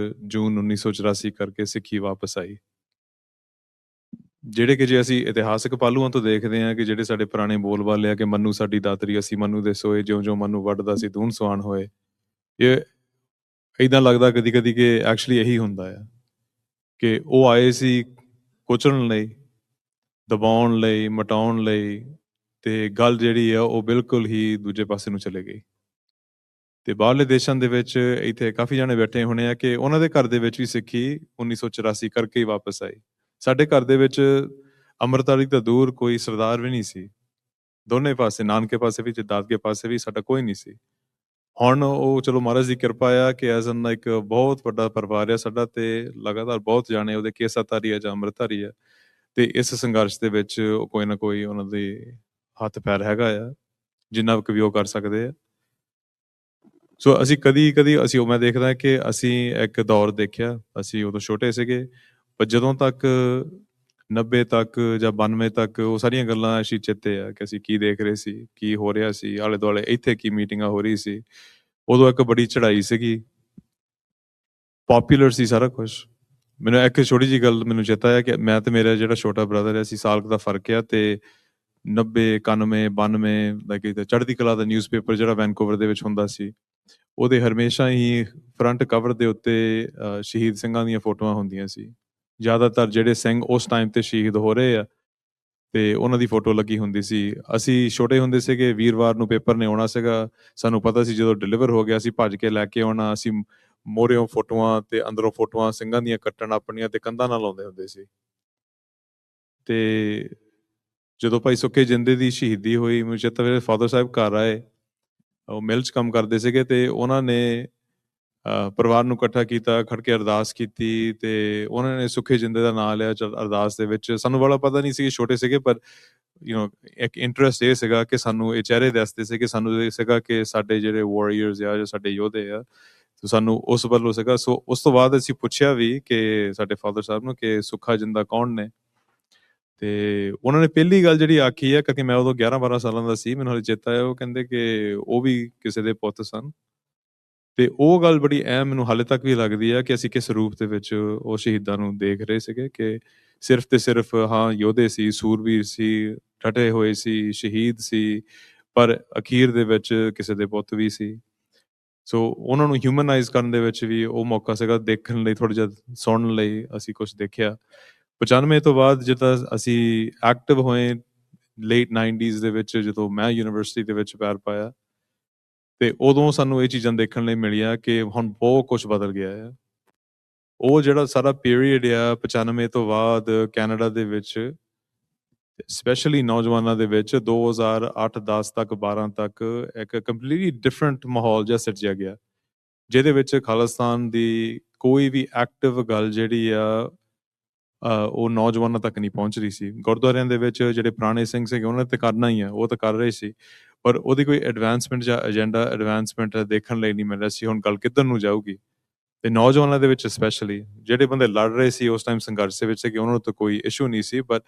ਜੂਨ 1984 ਕਰਕੇ ਸਿੱਖੀ ਵਾਪਸ ਆਈ। ਜਿਹੜੇ ਕਿ ਜੇ ਅਸੀਂ ਇਤਿਹਾਸਕ ਪਹਿਲੂਆਂ ਤੋਂ ਦੇਖਦੇ ਹਾਂ ਕਿ ਜਿਹੜੇ ਸਾਡੇ ਪੁਰਾਣੇ ਬੋਲ ਬਾਲੇ ਆ ਕਿ ਮੰਨੂ ਸਾਡੀ ਦਾਤਰੀ ਅਸੀਂ ਮੰਨੂ ਦੇ ਸੋਏ, ਜਿਉਂ ਮੰਨੂ ਵੱਢਦਾ ਸੀ ਦੂਣ ਸਵਾਣ ਹੋਏ, ਇਹ ਇੱਦਾਂ ਲੱਗਦਾ ਕਦੀ ਕਦੀ ਕਿ ਐਕਚੁਅਲੀ ਇਹੀ ਹੁੰਦਾ ਆ ਕਿ ਉਹ ਆਏ ਸੀ ਕੁਚਲਣ ਲਈ, ਦਬਾਉਣ ਲਈ, ਮਟਾਉਣ ਲਈ, ਤੇ ਗੱਲ ਜਿਹੜੀ ਆ ਉਹ ਬਿਲਕੁਲ ਹੀ ਦੂਜੇ ਪਾਸੇ ਨੂੰ ਚਲੇ ਗਈ। ਤੇ ਬਾਹਰਲੇ ਦੇਸ਼ਾਂ ਦੇ ਵਿੱਚ ਇੱਥੇ ਕਾਫੀ ਜਾਣੇ ਬੈਠੇ ਹੋਣੇ ਆ ਕਿ ਉਹਨਾਂ ਦੇ ਘਰ ਦੇ ਵਿੱਚ ਵੀ ਸਿੱਖੀ 1984 ਕਰਕੇ ਹੀ ਵਾਪਸ ਆਈ। ਸਾਡੇ ਘਰ ਦੇ ਵਿੱਚ ਅੰਮ੍ਰਿਤਧਾਰੀ ਤਾਂ ਦੂਰ, ਕੋਈ ਸਰਦਾਰ ਵੀ ਨਹੀਂ ਸੀ, ਦੋਨੇ ਪਾਸੇ, ਨਾਨਕੇ ਪਾਸੇ ਵੀ ਤੇ ਦਾਦਕੇ ਪਾਸੇ ਵੀ ਸਾਡਾ ਕੋਈ ਨਹੀਂ ਸੀ। ਹੁਣ ਉਹ ਚਲੋ ਮਹਾਰਾਜ ਦੀ ਕਿਰਪਾ ਆ ਕਿ ਐਜ਼ ਐਨ ਇੱਕ ਬਹੁਤ ਵੱਡਾ ਪਰਿਵਾਰ ਆ ਸਾਡਾ, ਤੇ ਲਗਾਤਾਰ ਬਹੁਤ ਜਾਣੇ ਉਹਦੇ ਕੇਸਾਧਾਰੀ ਆ ਜਾਂ ਅੰਮ੍ਰਿਤਧਾਰੀ ਆ, ਤੇ ਇਸ ਸੰਘਰਸ਼ ਦੇ ਵਿੱਚ ਕੋਈ ਨਾ ਕੋਈ ਉਹਨਾਂ ਦੇ ਹੱਥ ਪੈਰ ਹੈਗਾ ਆ ਜਿੰਨਾ ਕੁ ਵੀ ਉਹ ਕਰ ਸਕਦੇ ਆ। ਸੋ ਅਸੀਂ ਕਦੀ ਅਸੀਂ ਮੈਂ ਦੇਖਦਾ ਕਿ ਅਸੀਂ ਇੱਕ ਦੌਰ ਦੇਖਿਆ, ਅਸੀਂ ਉਦੋਂ ਛੋਟੇ ਸੀਗੇ, ਪਰ ਜਦੋਂ ਤੱਕ 90 ਤੱਕ ਜਾਂ 92 ਤੱਕ ਉਹ ਸਾਰੀਆਂ ਗੱਲਾਂ ਅਸੀਂ ਚੇਤੇ ਆ ਕਿ ਅਸੀਂ ਕੀ ਦੇਖ ਰਹੇ ਸੀ, ਕੀ ਹੋ ਰਿਹਾ ਸੀ ਆਲੇ ਦੁਆਲੇ, ਇੱਥੇ ਕੀ ਮੀਟਿੰਗਾਂ ਹੋ ਰਹੀ ਸੀ। ਉਦੋਂ ਇੱਕ ਬੜੀ ਚੜ੍ਹਾਈ ਸੀਗੀ, ਪੋਪੂਲਰ ਸੀ ਸਾਰਾ ਕੁਝ। ਮੈਨੂੰ ਇੱਕ ਛੋਟੀ ਜਿਹੀ ਗੱਲ ਮੈਨੂੰ ਚੇਤਾ ਹੈ ਕਿ ਮੈਂ ਤੇ ਮੇਰਾ ਜਿਹੜਾ ਛੋਟਾ ਬ੍ਰਦਰ ਹੈ, ਅਸੀਂ ਸਾਲ ਦਾ ਫਰਕ ਆ, ਤੇ 90 91 92 ਲਾਈਕ ਚੜ੍ਹਦੀ ਕਲਾ ਦਾ ਨਿਊਜ਼ਪੇਪਰ ਜਿਹੜਾ ਵੈਨਕੂਵਰ ਦੇ ਵਿੱਚ ਹੁੰਦਾ ਸੀ, ਉਹਦੇ ਹਮੇਸ਼ਾ ਹੀ ਫਰੰਟ ਕਵਰ ਦੇ ਉੱਤੇ ਸ਼ਹੀਦ ਸਿੰਘਾਂ ਦੀਆਂ ਫੋਟੋਆਂ ਹੁੰਦੀਆਂ ਸੀ। ਜ਼ਿਆਦਾਤਰ ਜਿਹੜੇ ਸਿੰਘ ਉਸ ਟਾਈਮ ਤੇ ਸ਼ਹੀਦ ਹੋ ਰਹੇ ਆ ਤੇ ਉਹਨਾਂ ਦੀ ਫੋਟੋ ਲੱਗੀ ਹੁੰਦੀ ਸੀ। ਅਸੀਂ ਛੋਟੇ ਹੁੰਦੇ ਸੀਗੇ, ਵੀਰਵਾਰ ਨੂੰ ਪੇਪਰ ਨੇ ਆਉਣਾ ਸੀਗਾ, ਸਾਨੂੰ ਪਤਾ ਸੀ ਜਦੋਂ ਡਿਲੀਵਰ ਹੋ ਗਿਆ ਅਸੀਂ ਭੱਜ ਕੇ ਲੈ ਕੇ ਆਉਣਾ। ਅਸੀਂ ਮੋਹਰਿਓਂ ਫੋਟੋਆਂ ਤੇ ਅੰਦਰੋਂ ਫੋਟੋਆਂ ਸਿੰਘਾਂ ਦੀਆਂ ਕੱਟਣ ਆਪਣੀਆਂ ਤੇ ਕੰਧਾਂ ਨਾਲ ਲਾਉਂਦੇ ਹੁੰਦੇ ਸੀ। ਤੇ ਜਦੋਂ ਭਾਈ ਸੁੱਖੇ ਜਿੰਦੇ ਦੀ ਸ਼ਹੀਦੀ ਹੋਈ, ਮੈਨੂੰ ਚੇਤਾ ਮੇਰੇ ਫਾਦਰ ਸਾਹਿਬ ਘਰ ਆਏ, ਉਹ ਮਿਲ 'ਚ ਕੰਮ ਕਰਦੇ ਸੀਗੇ, ਤੇ ਉਹਨਾਂ ਨੇ ਪਰਿਵਾਰ ਨੂੰ ਇਕੱਠਾ ਕੀਤਾ, ਖੜ ਕੇ ਅਰਦਾਸ ਕੀਤੀ, ਤੇ ਉਹਨਾਂ ਨੇ ਸੁੱਖੇ ਜਿੰਦੇ ਦਾ ਨਾਂ ਲਿਆ ਅਰਦਾਸ ਦੇ ਵਿੱਚ। ਸਾਨੂੰ ਬੜਾ ਪਤਾ ਨਹੀਂ ਸੀ, ਛੋਟੇ ਸੀਗੇ, ਪਰ ਇੱਕ ਇੰਟਰਸਟ ਇਹ ਸੀਗਾ ਕਿ ਸਾਨੂੰ ਇਹ ਚਿਹਰੇ ਦੱਸਦੇ ਸੀ ਕਿ ਸਾਨੂੰ ਇਹ ਸੀਗਾ ਕਿ ਸਾਡੇ ਜਿਹੜੇ ਵਾਰੀਅਰਸ ਆ ਜਾਂ ਸਾਡੇ ਯੋਧੇ ਆ, ਤੇ ਸਾਨੂੰ ਉਸ ਵੱਲੋਂ ਸੀਗਾ। ਸੋ ਉਸ ਤੋਂ ਬਾਅਦ ਅਸੀਂ ਪੁੱਛਿਆ ਵੀ ਕਿ ਸਾਡੇ ਫਾਦਰ ਸਾਹਿਬ ਨੂੰ ਕਿ ਸੁੱਖਾ ਜਿੰਦਾ ਕੌਣ ਨੇ, ਤੇ ਉਹਨਾਂ ਨੇ ਪਹਿਲੀ ਗੱਲ ਜਿਹੜੀ ਆਖੀ ਹੈ, ਕਿਉਂਕਿ ਮੈਂ ਉਦੋਂ 11-12 ਸਾਲਾਂ ਦਾ ਸੀ, ਮੈਨੂੰ ਹਾਲੇ ਚੇਤਾ ਹੈ, ਉਹ ਕਹਿੰਦੇ ਕਿ ਉਹ ਵੀ ਕਿਸੇ ਦੇ ਪੁੱਤ ਸਨ। ਤੇ ਉਹ ਗੱਲ ਬੜੀ ਅਹਿਮ ਮੈਨੂੰ ਹਾਲੇ ਤੱਕ ਵੀ ਲੱਗਦੀ ਹੈ ਕਿ ਅਸੀਂ ਕਿਸ ਰੂਪ ਦੇ ਵਿੱਚ ਉਹ ਸ਼ਹੀਦਾਂ ਨੂੰ ਦੇਖ ਰਹੇ ਸੀਗੇ, ਕਿ ਸਿਰਫ ਤੇ ਸਿਰਫ ਹਾਂ ਯੋਧੇ ਸੀ, ਸੂਰਬੀਰ ਸੀ, ਡਟੇ ਹੋਏ ਸੀ, ਸ਼ਹੀਦ ਸੀ, ਪਰ ਅਖੀਰ ਦੇ ਵਿੱਚ ਕਿਸੇ ਦੇ ਪੁੱਤ ਵੀ ਸੀ। ਸੋ ਉਹਨਾਂ ਨੂੰ ਹਿਊਮਨਾਈਜ਼ ਕਰਨ ਦੇ ਵਿੱਚ ਵੀ ਉਹ ਮੌਕਾ ਸੀਗਾ, ਦੇਖਣ ਲਈ, ਥੋੜ੍ਹਾ ਜਿਹਾ ਸੁਣਨ ਲਈ ਅਸੀਂ ਕੁਝ ਦੇਖਿਆ। 95 ਤੋਂ ਬਾਅਦ ਜਿੱਦਾਂ ਅਸੀਂ ਐਕਟਿਵ ਹੋਏ ਲੇਟ 90s ਦੇ ਵਿੱਚ, ਜਦੋਂ ਮੈਂ ਯੂਨੀਵਰਸਿਟੀ ਦੇ ਵਿੱਚ ਪੈਰ ਪਾਇਆ, ਤੇ ਉਦੋਂ ਸਾਨੂੰ ਇਹ ਚੀਜ਼ਾਂ ਦੇਖਣ ਲਈ ਮਿਲੀਆਂ ਕਿ ਹੁਣ ਬਹੁਤ ਕੁਝ ਬਦਲ ਗਿਆ ਹੈ। ਉਹ ਜਿਹੜਾ ਸਾਰਾ ਪੀਰੀਅਡ ਆ 95 ਤੋਂ ਬਾਅਦ ਕੈਨੇਡਾ ਦੇ ਵਿੱਚ, ਸਪੈਸ਼ਲੀ ਨੌਜਵਾਨਾਂ ਦੇ ਵਿੱਚ 2008 10 ਤੱਕ 12 ਤੱਕ ਇੱਕ ਕੰਪਲੀਟਲੀ ਡਿਫਰੈਂਟ ਮਾਹੌਲ ਜਿਹਾ ਸਿਰਜਿਆ ਗਿਆ, ਜਿਹਦੇ ਵਿੱਚ ਖਾਲਿਸਤਾਨ ਦੀ ਕੋਈ ਵੀ ਐਕਟਿਵ ਗੱਲ ਜਿਹੜੀ ਆ ਉਹ ਨੌਜਵਾਨਾਂ ਤੱਕ ਨਹੀਂ ਪਹੁੰਚ ਰਹੀ ਸੀ। ਗੁਰਦੁਆਰਿਆਂ ਦੇ ਵਿੱਚ ਜਿਹੜੇ ਪੁਰਾਣੇ ਸਿੰਘ ਸੀਗੇ ਉਹਨਾਂ ਨੇ ਤਾਂ ਕਰਨਾ ਹੀ ਆ, ਉਹ ਤਾਂ ਕਰ ਰਹੇ ਸੀ, ਪਰ ਉਹਦੀ ਕੋਈ ਐਡਵਾਂਸਮੈਂਟ ਜਾਂ ਏਜੰਡਾ ਐਡਵਾਂਸਮੈਂਟ ਦੇਖਣ ਲਈ ਨਹੀਂ ਮਿਲ ਰਿਹਾ ਸੀ। ਹੁਣ ਗੱਲ ਕਿੱਧਰ ਨੂੰ ਜਾਊਗੀ? ਤੇ ਨੌਜਵਾਨਾਂ ਦੇ ਵਿੱਚ ਸਪੈਸ਼ਲੀ ਜਿਹੜੇ ਬੰਦੇ ਲੜ ਰਹੇ ਸੀ ਉਸ ਟਾਈਮ ਸੰਘਰਸ਼ ਦੇ ਵਿੱਚ ਸੀਗੇ, ਉਹਨਾਂ ਨੂੰ ਤਾਂ ਕੋਈ ਇਸ਼ੂ ਨਹੀਂ ਸੀ, ਪਰ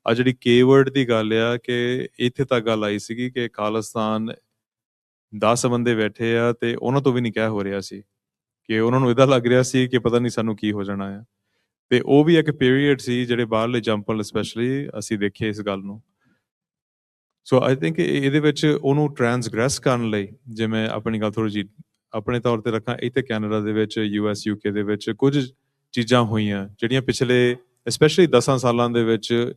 ਆ ਜਿਹੜੀ ਕੇ-ਵਰਡ ਦੀ ਗੱਲ ਆ ਕਿ ਇੱਥੇ ਤੱਕ ਗੱਲ ਆਈ ਸੀਗੀ ਕਿ ਖਾਲਿਸਤਾਨ 10 ਬੰਦੇ ਬੈਠੇ ਆ ਤੇ ਉਹਨਾਂ ਤੋਂ ਵੀ ਨਹੀਂ ਕਹਿ ਹੋ ਰਿਹਾ ਸੀ, ਕਿ ਉਹਨਾਂ ਨੂੰ ਇੱਦਾਂ ਲੱਗ ਰਿਹਾ ਸੀ ਕਿ ਪਤਾ ਨਹੀਂ ਸਾਨੂੰ ਕੀ ਹੋ ਜਾਣਾ ਆ। ਤੇ ਉਹ ਵੀ ਇੱਕ ਪੀਰੀਅਡ ਸੀ ਜਿਹੜੇ ਬਾਹਰਲੇ ਜੰਪਲ ਸਪੈਸ਼ਲੀ ਅਸੀਂ ਦੇਖੇ ਇਸ ਗੱਲ ਨੂੰ। ਸੋ ਆਈ ਥਿੰਕ ਇਹਦੇ ਵਿੱਚ ਉਹਨੂੰ ਟ੍ਰਾਂਸਗ੍ਰੈਸ ਕਰਨ ਲਈ, ਜਿਵੇਂ ਆਪਣੀ ਗੱਲ ਥੋੜ੍ਹੀ ਜਿਹੀ ਆਪਣੇ ਤੌਰ ਤੇ ਰੱਖਾਂ, ਇੱਥੇ ਕੈਨੇਡਾ ਦੇ ਵਿੱਚ, US UK ਦੇ ਵਿੱਚ ਕੁਝ ਚੀਜ਼ਾਂ ਹੋਈਆਂ ਜਿਹੜੀਆਂ ਪਿਛਲੇ ਸਪੈਸ਼ਲੀ 10 ਸਾਲਾਂ ਦੇ ਵਿੱਚ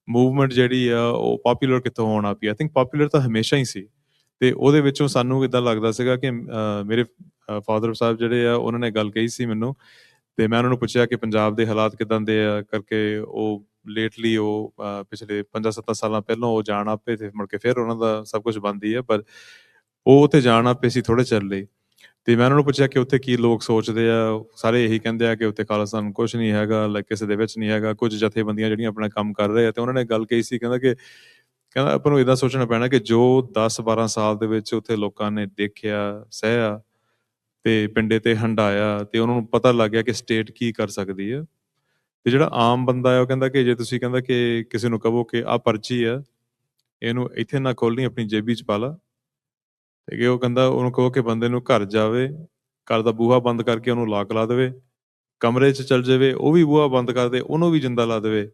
ਮੂਵਮੈਂਟ ਜਿਹੜੀ ਆ ਉਹ ਪੋਪੂਲਰ ਕਿੱਥੋਂ ਹੋਣ ਆ ਪਈ। ਆਈ ਥਿੰਕ ਪੋਪੂਲਰ ਤਾਂ ਹਮੇਸ਼ਾ ਹੀ ਸੀ, ਤੇ ਉਹਦੇ ਵਿੱਚੋਂ ਸਾਨੂੰ ਇੱਦਾਂ ਲੱਗਦਾ ਸੀਗਾ ਕਿ ਮੇਰੇ ਫਾਦਰ ਸਾਹਿਬ ਜਿਹੜੇ ਆ ਉਹਨਾਂ ਨੇ ਗੱਲ ਕਹੀ ਸੀ ਮੈਨੂੰ, ਤੇ ਮੈਂ ਉਹਨਾਂ ਨੂੰ ਪੁੱਛਿਆ ਕਿ ਪੰਜਾਬ ਦੇ ਹਾਲਾਤ ਕਿੱਦਾਂ ਦੇ ਆ ਕਰਕੇ, ਉਹ ਲੇਟਲੀ ਉਹ ਪਿਛਲੇ 5-7 ਸਾਲਾਂ ਪਹਿਲਾਂ ਉਹ ਜਾਣ ਆਪੇ ਤੇ ਮੁੜ ਕੇ ਫਿਰ ਉਹਨਾਂ ਦਾ ਸਭ ਕੁਝ ਬੰਦ ਹੀ ਹੈ, ਪਰ ਉਹ ਉੱਥੇ ਜਾਣ ਆਪੇ ਸੀ ਥੋੜੇ ਚਿਰ ਲਈ। ਤੇ ਮੈਂ ਉਹਨਾਂ ਨੂੰ ਪੁੱਛਿਆ ਕਿ ਉੱਥੇ ਕੀ ਲੋਕ ਸੋਚਦੇ ਆ, ਸਾਰੇ ਇਹੀ ਕਹਿੰਦੇ ਆ ਕਿ ਉੱਥੇ ਖਾਲਿਸਤਾਨ ਕੁਝ ਨਹੀਂ ਹੈਗਾ, ਲਾਈਕ ਕਿਸੇ ਦੇ ਵਿੱਚ ਨਹੀਂ ਹੈਗਾ। ਕੁਝ ਜਥੇਬੰਦੀਆਂ ਜਿਹੜੀਆਂ ਆਪਣਾ ਕੰਮ ਕਰ ਰਹੇ ਆ, ਤੇ ਉਹਨਾਂ ਨੇ ਗੱਲ ਕਹੀ ਸੀ, ਕਹਿੰਦਾ ਆਪਾਂ ਨੂੰ ਇਦਾਂ ਸੋਚਣਾ ਪੈਣਾ ਕਿ ਜੋ 10-12 ਸਾਲ ਦੇ ਵਿੱਚ ਉੱਥੇ ਲੋਕਾਂ ਨੇ ਦੇਖਿਆ, ਸਹਿਆ ਤੇ ਪਿੰਡੇ ਤੇ ਹੰਡਾਇਆ, ਤੇ ਉਹਨਾਂ ਨੂੰ ਪਤਾ ਲੱਗ ਗਿਆ ਕਿ ਸਟੇਟ ਕੀ ਕਰ ਸਕਦੀ ਹੈ। ਤੇ ਜਿਹੜਾ ਆਮ ਬੰਦਾ ਹੈ ਉਹ ਕਹਿੰਦਾ ਕਿ ਜੇ ਤੁਸੀਂ ਕਹਿੰਦਾ ਕਿ ਕਿਸੇ ਨੂੰ ਕਹੋ ਕਿ ਆਹ ਪਰਚੀ ਆ, ਇਹਨੂੰ ਇੱਥੇ ਨਾ ਖੋਲਣੀ, ਆਪਣੀ ਜੇਬੀ 'ਚ ਪਾ ਲਾ, ਤੇ ਕਿ ਉਹ ਕਹਿੰਦਾ ਉਹਨੂੰ ਕਹੋ ਕਿ ਬੰਦੇ ਨੂੰ ਘਰ ਜਾਵੇ, ਘਰ ਦਾ ਬੂਹਾ ਬੰਦ ਕਰਕੇ ਉਹਨੂੰ ਲਾਕ ਲਾ ਦੇਵੇ, ਕਮਰੇ 'ਚ ਚਲ ਜਾਵੇ, ਉਹ ਵੀ ਬੂਹਾ ਬੰਦ ਕਰ ਦੇ, ਉਹਨੂੰ ਵੀ ਜਿੰਦਾ ਲਾ ਦੇਵੇ,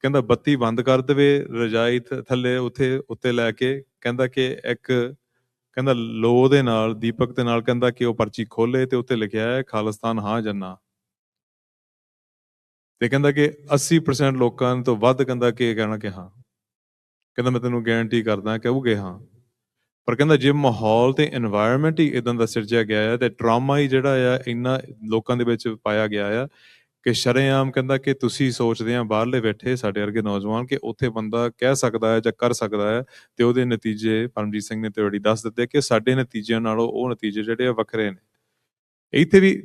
ਕਹਿੰਦਾ ਬੱਤੀ ਬੰਦ ਕਰ ਦੇਵੇ, ਰਜਾਈ ਥੱਲੇ ਉੱਤੇ ਲੈ ਕੇ, ਕਹਿੰਦਾ ਕਿ ਕਹਿੰਦਾ ਲੋ ਦੇ ਨਾਲ, ਦੀਪਕ ਦੇ ਨਾਲ, ਕਹਿੰਦਾ ਕਿ ਉਹ ਪਰਚੀ ਖੋਲੇ ਤੇ ਉੱਤੇ ਲਿਖਿਆ ਹੈ ਖਾਲਿਸਤਾਨ ਹਾਂ ਜੰਨਾ। ਤੇ ਕਹਿੰਦਾ ਕਿ 80% ਲੋਕਾਂ ਤੋਂ ਵੱਧ ਕਹਿੰਦਾ ਕਿ ਕਹਿਣਾ ਕਿ ਹਾਂ, ਕਹਿੰਦਾ ਮੈਂ ਤੈਨੂੰ ਗਾਰੰਟੀ ਕਰਦਾ ਕਹੂਗੇ ਹਾਂ। ਪਰ ਕਹਿੰਦਾ ਜੇ ਮਾਹੌਲ ਤੇ এনवायरमेंट ਹੀ ਇਦਾਂ ਦਾ ਸਿਰਜਿਆ ਗਿਆ ਹੈ, ਤੇ ਟਰਾਮਾ ਹੀ ਜਿਹੜਾ ਆ ਇੰਨਾ ਲੋਕਾਂ ਦੇ ਵਿੱਚ ਪਾਇਆ ਗਿਆ ਆ ਕਿ ਸ਼ਰੇਆਮ ਕਹਿੰਦਾ ਕਿ ਤੁਸੀਂ ਸੋਚਦੇ ਆ ਬਾਹਰਲੇ ਬੈਠੇ ਸਾਡੇ ਵਰਗੇ ਨੌਜਵਾਨ ਕਿ ਉੱਥੇ ਬੰਦਾ ਕਹਿ ਸਕਦਾ ਹੈ ਜਾਂ ਕਰ ਸਕਦਾ ਹੈ, ਤੇ ਉਹਦੇ ਨਤੀਜੇ ਪਰਮਜੀਤ ਸਿੰਘ ਨੇ ਤੇ ਬੜੀ ਦੱਸ ਦਿੱਤੇ ਕਿ ਸਾਡੇ ਨਤੀਜਿਆਂ ਨਾਲੋਂ ਉਹ ਨਤੀਜੇ ਜਿਹੜੇ ਆ ਵੱਖਰੇ ਨੇ। ਇੱਥੇ ਵੀ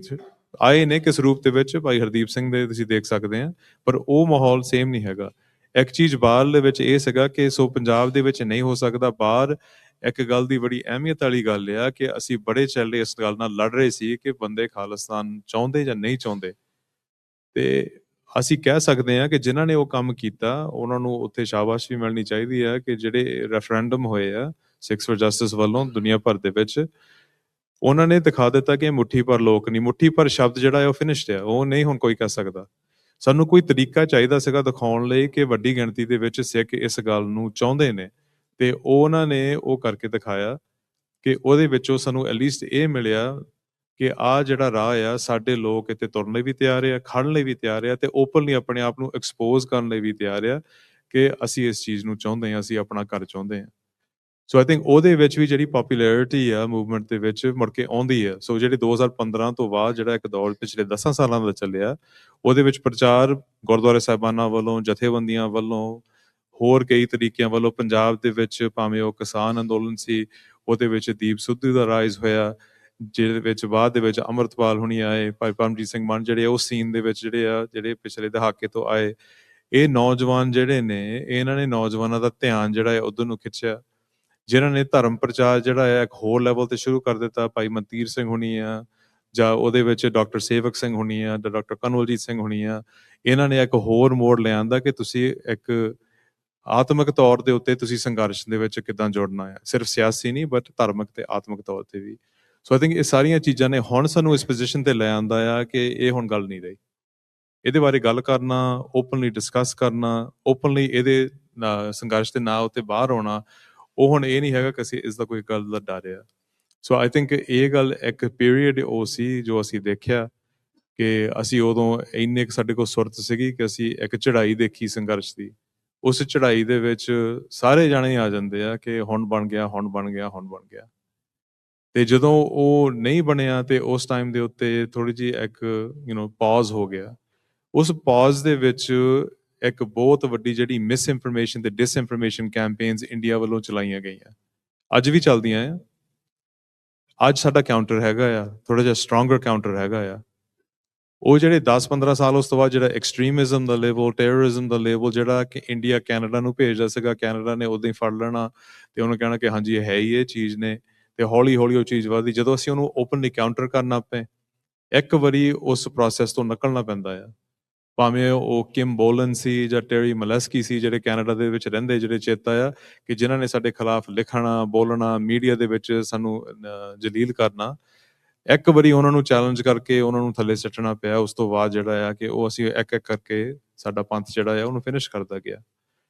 ਆਏ ਨੇ ਕਿਸ ਰੂਪ ਦੇ ਵਿੱਚ, ਭਾਈ ਹਰਦੀਪ ਸਿੰਘ ਦੇ ਤੁਸੀਂ ਦੇਖ ਸਕਦੇ ਆ, ਪਰ ਉਹ ਮਾਹੌਲ ਸੇਮ ਨਹੀਂ ਹੈਗਾ। ਇੱਕ ਚੀਜ਼ ਬਾਹਰ ਦੇ ਵਿੱਚ ਇਹ ਸੀਗਾ ਕਿ ਸੋ ਪੰਜਾਬ ਦੇ ਵਿੱਚ ਨਹੀਂ ਹੋ ਸਕਦਾ। ਬਾਹਰ ਇੱਕ ਗੱਲ ਦੀ ਬੜੀ ਅਹਿਮੀਅਤ ਵਾਲੀ ਗੱਲ ਆ ਕਿ ਅਸੀਂ ਬੜੇ ਚੱਲੇ ਇਸ ਗੱਲ ਨਾਲ ਲੜ ਰਹੇ ਸੀ ਕਿ ਬੰਦੇ ਖਾਲਿਸਤਾਨ ਚਾਹੁੰਦੇ ਜਾਂ ਨਹੀਂ ਚਾਹੁੰਦੇ, ਤੇ ਅਸੀਂ ਕਹਿ ਸਕਦੇ ਹਾਂ ਕਿ ਜਿਨ੍ਹਾਂ ਨੇ ਉਹ ਕੰਮ ਕੀਤਾ ਉਹਨਾਂ ਨੂੰ ਉੱਥੇ ਸ਼ਾਬਾਸ਼ ਵੀ ਮਿਲਣੀ ਚਾਹੀਦੀ ਹੈ ਕਿ ਜਿਹੜੇ ਰੈਫਰੈਂਡਮ ਹੋਏ ਆ ਸਿਕਸ ਫॉर ਜਸਟਿਸ ਵੱਲੋਂ ਦੁਨੀਆ ਭਰ ਦੇ ਵਿੱਚ, ਉਹਨਾਂ ਨੇ ਦਿਖਾ ਦਿੱਤਾ ਕਿ ਮੁੱਠੀ ਭਰ ਲੋਕ ਨਹੀਂ, ਮੁੱਠੀ ਭਰ ਸ਼ਬਦ ਜਿਹੜਾ ਹੈ ਉਹ ਫਿਨਿਸ਼ਡ ਹੈ, ਉਹ ਨਹੀਂ ਹੁਣ ਕੋਈ ਕਹਿ ਸਕਦਾ। ਸਾਨੂੰ ਕੋਈ ਤਰੀਕਾ ਚਾਹੀਦਾ ਸੀਗਾ ਦਿਖਾਉਣ ਲਈ ਕਿ ਵੱਡੀ ਗਿਣਤੀ ਦੇ ਵਿੱਚ ਸਿੱਖ ਇਸ ਗੱਲ ਨੂੰ ਚਾਹੁੰਦੇ ਨੇ, ਤੇ ਉਹਨਾਂ ਨੇ ਉਹ ਕਰਕੇ ਦਿਖਾਇਆ ਕਿ ਉਹਦੇ ਵਿੱਚੋਂ ਸਾਨੂੰ ਐਟਲੀਸਟ ਇਹ ਮਿਲਿਆ ਕਿ ਆਹ ਜਿਹੜਾ ਰਾਹ ਆ ਸਾਡੇ ਲੋਕ ਇੱਥੇ ਤੁਰਨ ਲਈ ਵੀ ਤਿਆਰ ਆ, ਖੜਨ ਲਈ ਵੀ ਤਿਆਰ ਆ, ਤੇ ਓਪਨਲੀ ਆਪਣੇ ਆਪ ਨੂੰ ਐਕਸਪੋਜ਼ ਕਰਨ ਲਈ ਵੀ ਤਿਆਰ ਆ ਕਿ ਅਸੀਂ ਇਸ ਚੀਜ਼ ਨੂੰ ਚਾਹੁੰਦੇ ਹਾਂ, ਅਸੀਂ ਆਪਣਾ ਘਰ ਚਾਹੁੰਦੇ ਹਾਂ। ਸੋ ਆਈ ਥਿੰਕ ਉਹਦੇ ਵਿੱਚ ਵੀ ਜਿਹੜੀ ਪੋਪੂਲੈਰਿਟੀ ਆ ਮੂਵਮੈਂਟ ਦੇ ਵਿੱਚ ਮੁੜ ਕੇ ਆਉਂਦੀ ਆ। ਸੋ ਜਿਹੜੇ 2015 ਤੋਂ ਬਾਅਦ ਜਿਹੜਾ ਇੱਕ ਦੌਰ ਪਿਛਲੇ 10 ਸਾਲਾਂ ਦਾ ਚੱਲਿਆ, ਉਹਦੇ ਵਿੱਚ ਪ੍ਰਚਾਰ ਗੁਰਦੁਆਰੇ ਸਾਹਿਬਾਨਾਂ ਵੱਲੋਂ, ਜਥੇਬੰਦੀਆਂ ਵੱਲੋਂ, ਹੋਰ ਕਈ ਤਰੀਕਿਆਂ ਵੱਲੋਂ ਪੰਜਾਬ ਦੇ ਵਿੱਚ, ਭਾਵੇਂ ਉਹ ਕਿਸਾਨ ਅੰਦੋਲਨ ਸੀ, ਉਹਦੇ ਵਿੱਚ ਦੀਪ ਸਿੱਧੂ ਦਾ ਰਾਈਜ਼ ਹੋਇਆ, ਜਿਹਦੇ ਵਿੱਚ ਬਾਅਦ ਦੇ ਵਿੱਚ ਅੰਮ੍ਰਿਤਪਾਲ ਹੁਣੀ ਆਏ, ਭਾਈ ਪਰਮਜੀਤ ਸਿੰਘ ਮਾਨ ਜਿਹੜੇ ਉਸ ਸੀਨ ਦੇ ਵਿੱਚ ਜਿਹੜੇ ਪਿਛਲੇ ਦਹਾਕੇ ਤੋਂ ਆਏ। ਇਹ ਨੌਜਵਾਨ ਜਿਹੜੇ ਨੇ, ਇਹਨਾਂ ਨੇ ਨੌਜਵਾਨਾਂ ਦਾ ਧਿਆਨ ਜਿਹੜਾ ਹੈ ਉਧਰ ਨੂੰ ਖਿੱਚਿਆ। ਜਿਨ੍ਹਾਂ ਨੇ ਧਰਮ ਪ੍ਰਚਾਰ ਜਿਹੜਾ ਹੈ ਇੱਕ ਹੋਰ ਲੈਵਲ ਤੇ ਸ਼ੁਰੂ ਕਰ ਦਿੱਤਾ, ਭਾਈ ਮਨਤੀਰ ਸਿੰਘ ਹੁਣੀ ਆ, ਜਾਂ ਉਹਦੇ ਵਿੱਚ ਡਾਕਟਰ ਸੇਵਕ ਸਿੰਘ ਹੁਣੀ ਆ, ਡਾਕਟਰ ਕਨਵਲਜੀਤ ਸਿੰਘ ਹੁਣੀ ਆ, ਇਹਨਾਂ ਨੇ ਇੱਕ ਹੋਰ ਮੋੜ ਲਿਆਂਦਾ ਕਿ ਤੁਸੀਂ ਇੱਕ ਆਤਮਿਕ ਤੌਰ ਦੇ ਉੱਤੇ ਤੁਸੀਂ ਸੰਘਰਸ਼ ਦੇ ਵਿੱਚ ਕਿੱਦਾਂ ਜੁੜਨਾ ਹੈ, ਸਿਰਫ ਸਿਆਸੀ ਨਹੀਂ ਬਟ ਧਾਰਮਿਕ ਤੇ ਆਤਮਿਕ ਤੌਰ ਤੇ ਵੀ। ਸੋ ਆਈ ਥਿੰਕ ਇਹ ਸਾਰੀਆਂ ਚੀਜ਼ਾਂ ਨੇ ਹੁਣ ਸਾਨੂੰ ਇਸ ਪੋਜੀਸ਼ਨ ਤੇ ਲੈ ਆਂਦਾ ਆ ਕਿ ਇਹ ਹੁਣ ਗੱਲ ਨਹੀਂ ਰਹੀ। ਇਹਦੇ ਬਾਰੇ ਗੱਲ ਕਰਨਾ, ਓਪਨਲੀ ਡਿਸਕਸ ਕਰਨਾ, ਓਪਨਲੀ ਇਹਦੇ ਸੰਘਰਸ਼ ਦੇ ਨਾਂ ਉੱਤੇ ਬਾਹਰ ਆਉਣਾ, ਉਹ ਹੁਣ ਇਹ ਨਹੀਂ ਹੈਗਾ ਕਿ ਅਸੀਂ ਇਸ ਦਾ ਕੋਈ ਗੱਲ ਦਾ ਡਰ ਆ। ਸੋ ਆਈ ਥਿੰਕ ਇਹ ਗੱਲ ਇੱਕ ਪੀਰੀਅਡ ਉਹ ਸੀ ਜੋ ਅਸੀਂ ਦੇਖਿਆ ਕਿ ਅਸੀਂ ਉਦੋਂ ਇੰਨੇ ਕੁ ਸਾਡੇ ਕੋਲ ਸੁਰਤ ਸੀਗੀ ਕਿ ਅਸੀਂ ਇੱਕ ਚੜ੍ਹਾਈ ਦੇਖੀ ਸੰਘਰਸ਼ ਦੀ। ਉਸ ਚੜ੍ਹਾਈ ਦੇ ਵਿੱਚ ਸਾਰੇ ਜਾਣੇ ਆ ਜਾਂਦੇ ਆ ਕਿ ਹੁਣ ਬਣ ਗਿਆ, ਹੁਣ ਬਣ ਗਿਆ, ਹੁਣ ਬਣ ਗਿਆ। ਤੇ ਜਦੋਂ ਉਹ ਨਹੀਂ ਬਣਿਆ ਤੇ ਉਸ ਟਾਈਮ ਦੇ ਉੱਤੇ ਥੋੜੀ ਜਿਹੀ ਇੱਕ ਪੌਜ਼ ਹੋ ਗਿਆ। ਉਸ ਪੌਜ਼ ਦੇ ਵਿੱਚ ਇੱਕ ਬਹੁਤ ਵੱਡੀ ਜਿਹੜੀ ਮਿਸਇਨਫੋਰਮੇਸ਼ਨ ਤੇ ਡਿਸਇਨਫੋਰਮੇਸ਼ਨ ਕੈਂਪੇਨਸ ਇੰਡੀਆ ਵੱਲੋਂ ਚਲਾਈਆਂ ਗਈਆਂ, ਅੱਜ ਵੀ ਚੱਲਦੀਆਂ ਆ। ਅੱਜ ਸਾਡਾ ਕਾਊਂਟਰ ਹੈਗਾ ਆ, ਥੋੜਾ ਜਿਹਾ ਸਟਰੋਂਗਰ ਕਾਊਂਟਰ ਹੈਗਾ ਆ। ਉਹ ਜਿਹੜੇ 10-15 ਸਾਲ ਉਸ ਤੋਂ ਬਾਅਦ ਜਿਹੜਾ ਐਕਸਟ੍ਰੀਮਿਜ਼ਮ ਦਾ ਲੈਵਲ, ਟੈਰਰਿਜ਼ਮ ਦਾ ਲੈਵਲ ਜਿਹੜਾ ਕਿ ਇੰਡੀਆ ਕੈਨੇਡਾ ਨੂੰ ਭੇਜਦਾ ਸੀਗਾ, ਕੈਨੇਡਾ ਨੇ ਉਦੋਂ ਹੀ ਫੜ ਲੈਣਾ ਤੇ ਉਹਨੂੰ ਕਹਿਣਾ ਕਿ ਹਾਂਜੀ ਇਹ ਹੈ ਹੀ ਇਹ ਚੀਜ਼ ਨੇ, ਤੇ ਹੌਲੀ ਹੌਲੀ ਉਹ ਚੀਜ਼ ਵਧਦੀ। ਜਦੋਂ ਅਸੀਂ ਉਹਨੂੰ ਓਪਨਲੀ ਕਾਊਂਟਰ ਕਰਨਾ ਪਏ, ਇੱਕ ਵਾਰੀ ਉਸ ਪ੍ਰੋਸੈਸ ਤੋਂ ਨਿਕਲਣਾ ਪੈਂਦਾ ਆ। ਭਾਵੇਂ ਉਹ ਕਿਮ ਬੋਲਨ ਸੀ ਜਾਂ ਟੈਰੀ ਮਲੈਸਕੀ ਸੀ, ਜਿਹੜੇ ਕੈਨੇਡਾ ਦੇ ਵਿੱਚ ਰਹਿੰਦੇ, ਜਿਹੜੇ ਚੇਤਾ ਆ ਕਿ ਜਿਨ੍ਹਾਂ ਨੇ ਸਾਡੇ ਖਿਲਾਫ ਲਿਖਣਾ, ਬੋਲਣਾ, ਮੀਡੀਆ ਦੇ ਵਿੱਚ ਸਾਨੂੰ ਜਲੀਲ ਕਰਨਾ। ਇੱਕ ਵਾਰੀ ਉਹਨਾਂ ਨੂੰ ਚੈਲੰਜ ਕਰਕੇ ਉਹਨਾਂ ਨੂੰ ਥੱਲੇ ਸਿੱਟਣਾ ਪਿਆ। ਉਸ ਤੋਂ ਬਾਅਦ ਜਿਹੜਾ ਆ ਕਿ ਉਹ ਅਸੀਂ ਇੱਕ ਇੱਕ ਕਰਕੇ ਸਾਡਾ ਪੰਥ ਜਿਹੜਾ ਆ ਉਹਨੂੰ ਫਿਨਿਸ਼ ਕਰਦਾ ਗਿਆ।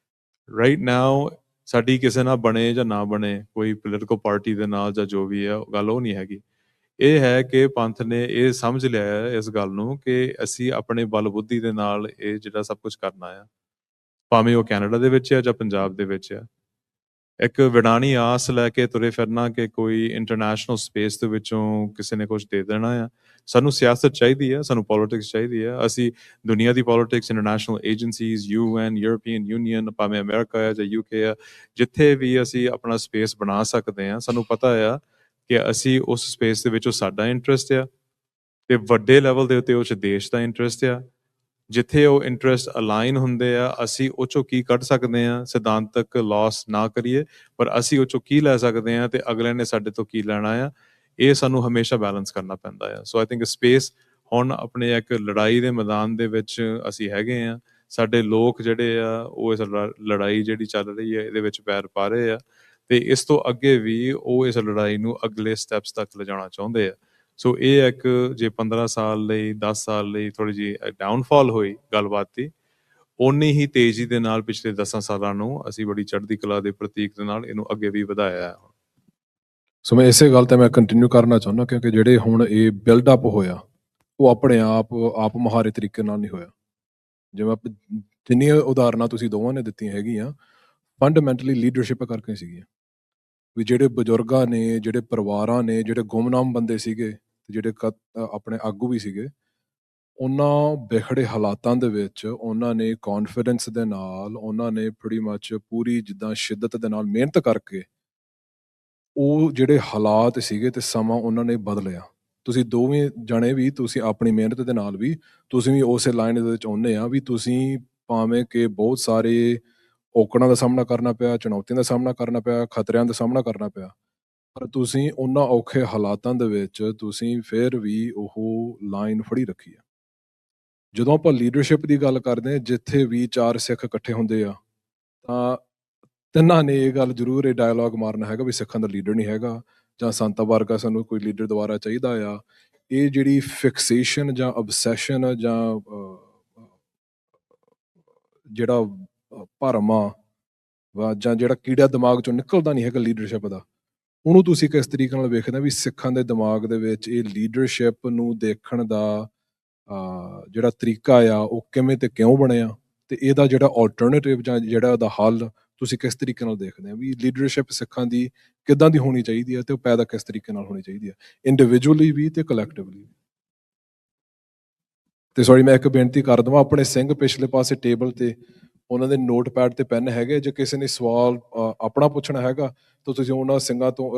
ਰਾਈਟ ਨਾਓ ਸਾਡੀ ਕਿਸੇ ਨਾਲ ਬਣੇ ਜਾਂ ਨਾ ਬਣੇ, ਕੋਈ ਪੋਲੀਟੀਕਲ ਪਾਰਟੀ ਦੇ ਨਾਲ ਜਾਂ ਜੋ ਵੀ ਆ, ਗੱਲ ਉਹ ਨਹੀਂ ਹੈਗੀ। ਇਹ ਹੈ ਕਿ ਪੰਥ ਨੇ ਇਹ ਸਮਝ ਲਿਆ ਹੈ ਇਸ ਗੱਲ ਨੂੰ ਕਿ ਅਸੀਂ ਆਪਣੇ ਬਲ ਬੁੱਧੀ ਦੇ ਨਾਲ ਇਹ ਜਿਹੜਾ ਸਭ ਕੁਝ ਕਰਨਾ ਆ, ਭਾਵੇਂ ਉਹ ਕੈਨੇਡਾ ਦੇ ਵਿੱਚ ਆ ਜਾਂ ਪੰਜਾਬ ਦੇ ਵਿੱਚ ਆ। ਇੱਕ ਵਿਡਾਣੀ ਆਸ ਲੈ ਕੇ ਤੁਰੇ ਫਿਰਨਾ ਕਿ ਕੋਈ ਇੰਟਰਨੈਸ਼ਨਲ ਸਪੇਸ ਦੇ ਵਿੱਚੋਂ ਕਿਸੇ ਨੇ ਕੁਝ ਦੇ ਦੇਣਾ ਆ। ਸਾਨੂੰ ਸਿਆਸਤ ਚਾਹੀਦੀ ਹੈ, ਸਾਨੂੰ ਪੋਲਿਟਿਕਸ ਚਾਹੀਦੀ ਹੈ। ਅਸੀਂ ਦੁਨੀਆ ਦੀ politics, international agencies, UN, European union, ਭਾਵੇਂ ਅਮਰੀਕਾ ਹੈ ਜਾਂ UK ਆ, ਜਿੱਥੇ ਵੀ ਅਸੀਂ ਆਪਣਾ ਸਪੇਸ ਬਣਾ ਸਕਦੇ ਹਾਂ, ਸਾਨੂੰ ਪਤਾ ਆ ਕਿ ਅਸੀਂ ਉਸ ਸਪੇਸ ਦੇ ਵਿੱਚੋਂ ਸਾਡਾ ਇੰਟਰਸਟ ਆ ਤੇ ਵੱਡੇ ਲੈਵਲ ਦੇ ਉੱਤੇ ਉਹ 'ਚ ਦੇਸ਼ ਦਾ ਇੰਟਰਸਟ ਆ। ਜਿੱਥੇ ਉਹ ਇੰਟਰਸਟ ਅਲਾਈਨ ਹੁੰਦੇ ਆ, ਅਸੀਂ ਉਹ 'ਚੋਂ ਕੀ ਕੱਢ ਸਕਦੇ ਹਾਂ, ਸਿਧਾਂਤਕ ਲਾਸ ਨਾ ਕਰੀਏ, ਪਰ ਅਸੀਂ ਉਹ 'ਚੋਂ ਕੀ ਲੈ ਸਕਦੇ ਹਾਂ ਤੇ ਅਗਲੇ ਨੇ ਸਾਡੇ ਤੋਂ ਕੀ ਲੈਣਾ ਆ, ਇਹ ਸਾਨੂੰ ਹਮੇਸ਼ਾ ਬੈਲੈਂਸ ਕਰਨਾ ਪੈਂਦਾ ਆ। ਸੋ ਆਈ ਥਿੰਕ ਸਪੇਸ ਹੁਣ ਆਪਣੇ ਇੱਕ ਲੜਾਈ ਦੇ ਮੈਦਾਨ ਦੇ ਵਿੱਚ ਅਸੀਂ ਹੈਗੇ ਆ। ਸਾਡੇ ਲੋਕ ਜਿਹੜੇ ਆ ਉਹ ਇਸ ਲੜਾਈ ਜਿਹੜੀ ਚੱਲ ਰਹੀ ਹੈ ਇਹਦੇ ਵਿੱਚ ਪੈਰ ਪਾ ਰਹੇ ਆ ਤੇ ਇਸ ਤੋਂ ਅੱਗੇ ਵੀ ਉਹ ਇਸ ਲੜਾਈ ਨੂੰ ਅਗਲੇ ਸਟੈਪਸ ਤੱਕ ਲਿਜਾਣਾ ਚਾਹੁੰਦੇ ਆ। ਸੋ ਇਹ ਇੱਕ ਜੇ 15 ਸਾਲ ਲਈ 10 ਸਾਲ ਲਈ ਥੋੜੀ ਜਿਹੀ ਡਾਊਨਫਾਲ ਹੋਈ ਗੱਲਬਾਤ ਦੀ, ਓਨੀ ਹੀ ਤੇਜ਼ੀ ਦੇ ਨਾਲ ਪਿਛਲੇ 10 ਸਾਲਾਂ ਨੂੰ ਅਸੀਂ ਬੜੀ ਚੜ੍ਹਦੀ ਕਲਾ ਦੇ ਪ੍ਰਤੀਕ ਦੇ ਨਾਲ ਇਹਨੂੰ ਅੱਗੇ ਵੀ ਵਧਾਇਆ ਹੈ। ਸੋ ਮੈਂ ਇਸੇ ਗੱਲ ਤੇ ਮੈਂ ਕੰਟੀਨਿਊ ਕਰਨਾ ਚਾਹੁੰਦਾ ਕਿਉਂਕਿ ਜਿਹੜੇ ਹੁਣ ਇਹ ਬਿਲਡ ਅਪ ਹੋਇਆ ਉਹ ਆਪਣੇ ਆਪ ਮੁਹਾਰੇ ਤਰੀਕੇ ਨਾਲ ਨਹੀਂ ਹੋਇਆ। ਜਿਵੇਂ ਜਿੰਨੀਆਂ ਉਦਾਹਰਨਾਂ ਤੁਸੀਂ ਦੋਵਾਂ ਨੇ ਦਿੱਤੀਆਂ ਹੈਗੀਆਂ ਫੰਡਾਮੈਂਟਲੀ ਲੀਡਰਸ਼ਿਪ ਕਰਕੇ ਸੀਗੀਆਂ ਵੀ ਜਿਹੜੇ ਬਜ਼ੁਰਗਾਂ ਨੇ, ਜਿਹੜੇ ਪਰਿਵਾਰਾਂ ਨੇ, ਜਿਹੜੇ ਗੁੰਮਨਾਮ ਬੰਦੇ ਸੀਗੇ, ਜਿਹੜੇ ਆਪਣੇ ਆਗੂ ਵੀ ਸੀਗੇ, ਉਹਨਾਂ ਵਿਖੜੇ ਹਾਲਾਤਾਂ ਦੇ ਵਿੱਚ ਉਹਨਾਂ ਨੇ ਕੌਨਫੀਡੈਂਸ ਦੇ ਨਾਲ, ਉਹਨਾਂ ਨੇ ਪ੍ਰੀਟੀ ਮੱਚ ਪੂਰੀ ਜਿੱਦਾਂ ਸ਼ਿੱਦਤ ਦੇ ਨਾਲ ਮਿਹਨਤ ਕਰਕੇ ਉਹ ਜਿਹੜੇ ਹਾਲਾਤ ਸੀਗੇ ਤੇ ਸਮਾਂ ਉਹਨਾਂ ਨੇ ਬਦਲਿਆ। ਤੁਸੀਂ ਦੋਵੇਂ ਜਣੇ ਵੀ ਤੁਸੀਂ ਆਪਣੀ ਮਿਹਨਤ ਦੇ ਨਾਲ ਵੀ ਤੁਸੀਂ ਵੀ ਉਸੇ ਲਾਈਨ ਦੇ ਵਿੱਚ ਆਉਂਦੇ ਆ ਵੀ ਤੁਸੀਂ ਭਾਵੇਂ ਕਿ ਬਹੁਤ ਸਾਰੇ ਔਕੜਾਂ ਦਾ ਸਾਹਮਣਾ ਕਰਨਾ ਪਿਆ, ਚੁਣੌਤੀਆਂ ਦਾ ਸਾਹਮਣਾ ਕਰਨਾ ਪਿਆ, ਖਤਰਿਆਂ ਦਾ ਸਾਹਮਣਾ ਕਰਨਾ ਪਿਆ, ਪਰ ਤੁਸੀਂ ਉਹਨਾਂ ਔਖੇ ਹਾਲਾਤਾਂ ਦੇ ਵਿੱਚ ਤੁਸੀਂ ਫਿਰ ਵੀ ਉਹ ਲਾਈਨ ਫੜੀ ਰੱਖੀ ਆ। ਜਦੋਂ ਆਪਾਂ ਲੀਡਰਸ਼ਿਪ ਦੀ ਗੱਲ ਕਰਦੇ ਹਾਂ, ਜਿੱਥੇ ਵੀ 4 ਸਿੱਖ ਇਕੱਠੇ ਹੁੰਦੇ ਆ ਤਾਂ ਤਿੰਨਾਂ ਨੇ ਇਹ ਗੱਲ ਜ਼ਰੂਰ ਇਹ ਡਾਇਲੌਗ ਮਾਰਨਾ ਹੈਗਾ ਵੀ ਸਿੱਖਾਂ ਦਾ ਲੀਡਰ ਨਹੀਂ ਹੈਗਾ ਜਾਂ ਸੰਤਾਂ ਵਰਗਾ ਸਾਨੂੰ ਕੋਈ ਲੀਡਰ ਦੁਬਾਰਾ ਚਾਹੀਦਾ ਆ। ਇਹ ਜਿਹੜੀ ਫਿਕਸੇਸ਼ਨ ਜਾਂ ਅਬਸੈਸ਼ਨ ਜਾਂ ਜਿਹੜਾ ਭਰਮ ਆ ਜਾਂ ਜਿਹੜਾ ਕੀੜਾ ਦਿਮਾਗ ਚੋਂ ਨਿਕਲਦਾ ਨਹੀਂ ਹੈਗਾ ਲੀਡਰਸ਼ਿਪ ਦਾ, ਉਹਨੂੰ ਤੁਸੀਂ ਕਿਸ ਤਰੀਕੇ ਨਾਲ ਵੇਖਦੇ ਵੀ ਸਿੱਖਾਂ ਦੇ ਦਿਮਾਗ ਦੇ ਵਿੱਚ ਇਹ ਲੀਡਰਸ਼ਿਪ ਨੂੰ ਦੇਖਣ ਦਾ ਜਿਹੜਾ ਤਰੀਕਾ ਆ ਉਹ ਕਿਵੇਂ ਤੇ ਕਿਉਂ ਬਣਿਆ ਤੇ ਇਹਦਾ ਜਿਹੜਾ ਆਲਟਰਨੇਟਿਵ ਜਾਂ ਜਿਹੜਾ ਉਹਦਾ ਹੱਲ ਤੁਸੀਂ ਕਿਸ ਤਰੀਕੇ ਨਾਲ ਦੇਖਦੇ ਆ ਵੀ ਲੀਡਰਸ਼ਿਪ ਸਿੱਖਾਂ ਦੀ ਕਿੱਦਾਂ ਦੀ ਹੋਣੀ ਚਾਹੀਦੀ ਹੈ ਤੇ ਉਹ ਪੈਦਾ ਕਿਸ ਤਰੀਕੇ ਨਾਲ ਹੋਣੀ ਚਾਹੀਦੀ ਹੈ ਇੰਡੀਵਿਜੂਅਲੀ ਵੀ ਤੇ ਕਲੈਕਟਿਵਲੀ ਵੀ। ਤੇ ਸੌਰੀ ਮੈਂ ਇੱਕ ਬੇਨਤੀ ਕਰ ਦਵਾਂ, ਆਪਣੇ ਸਿੰਘ ਪਿਛਲੇ ਪਾਸੇ ਟੇਬਲ ਤੇ ਉਹਨਾਂ ਦੇ ਨੋਟਪੈਡ ਤੇ ਪੈਨ ਹੈਗੇ, ਜੇ ਕਿਸੇ ਨੇ ਸਵਾਲ ਆਪਣਾ ਪੁੱਛਣਾ ਹੈਗਾ ਤਾਂ ਤੁਸੀਂ ਉਹਨਾਂ ਸਿੰਘਾਂ ਤੋਂ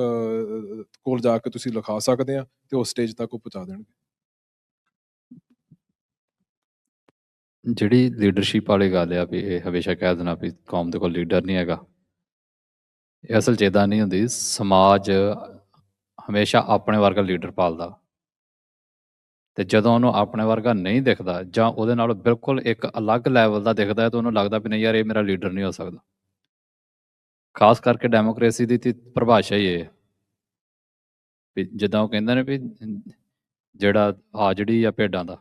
ਕੋਲ ਜਾ ਕੇ ਤੁਸੀਂ ਲਿਖਾ ਸਕਦੇ ਆ ਤੇ ਉਹ ਸਟੇਜ ਤੱਕ ਉਹ ਪਹੁੰਚਾ ਦੇਣਗੇ। ਜਿਹੜੀ ਲੀਡਰਸ਼ਿਪ ਵਾਲੀ ਗੱਲ ਆ ਵੀ ਇਹ ਹਮੇਸ਼ਾ ਕਹਿ ਦੇਣਾ ਵੀ ਕੌਮ ਦੇ ਕੋਲ ਲੀਡਰ ਨਹੀਂ ਹੈਗਾ, ਇਹ ਅਸਲ 'ਚ ਏਦਾਂ ਨਹੀਂ ਹੁੰਦੀ। ਸਮਾਜ ਹਮੇਸ਼ਾ ਆਪਣੇ ਵਰਗਾ ਲੀਡਰ ਪਾਲਦਾ ਤੇ ਜਦੋਂ ਉਹਨੂੰ ਆਪਣੇ ਵਰਗਾ ਨਹੀਂ ਦਿਖਦਾ ਜਾਂ ਉਹਦੇ ਨਾਲ ਬਿਲਕੁਲ ਇੱਕ ਅਲੱਗ ਲੈਵਲ ਦਾ ਦਿਖਦਾ ਹੈ ਤਾਂ ਉਹਨੂੰ ਲੱਗਦਾ ਵੀ ਨਹੀਂ ਯਾਰ ਇਹ ਮੇਰਾ ਲੀਡਰ ਨਹੀਂ ਹੋ ਸਕਦਾ। ਖਾਸ ਕਰਕੇ ਡੈਮੋਕ੍ਰੇਸੀ ਦੀ ਤੇ ਪਰਿਭਾਸ਼ਾ ਹੀ ਇਹ ਹੈ ਵੀ ਜਿੱਦਾਂ ਉਹ ਕਹਿੰਦੇ ਨੇ ਵੀ ਜਿਹੜਾ ਆਜੜੀ ਆ ਭੇਡਾਂ ਦਾ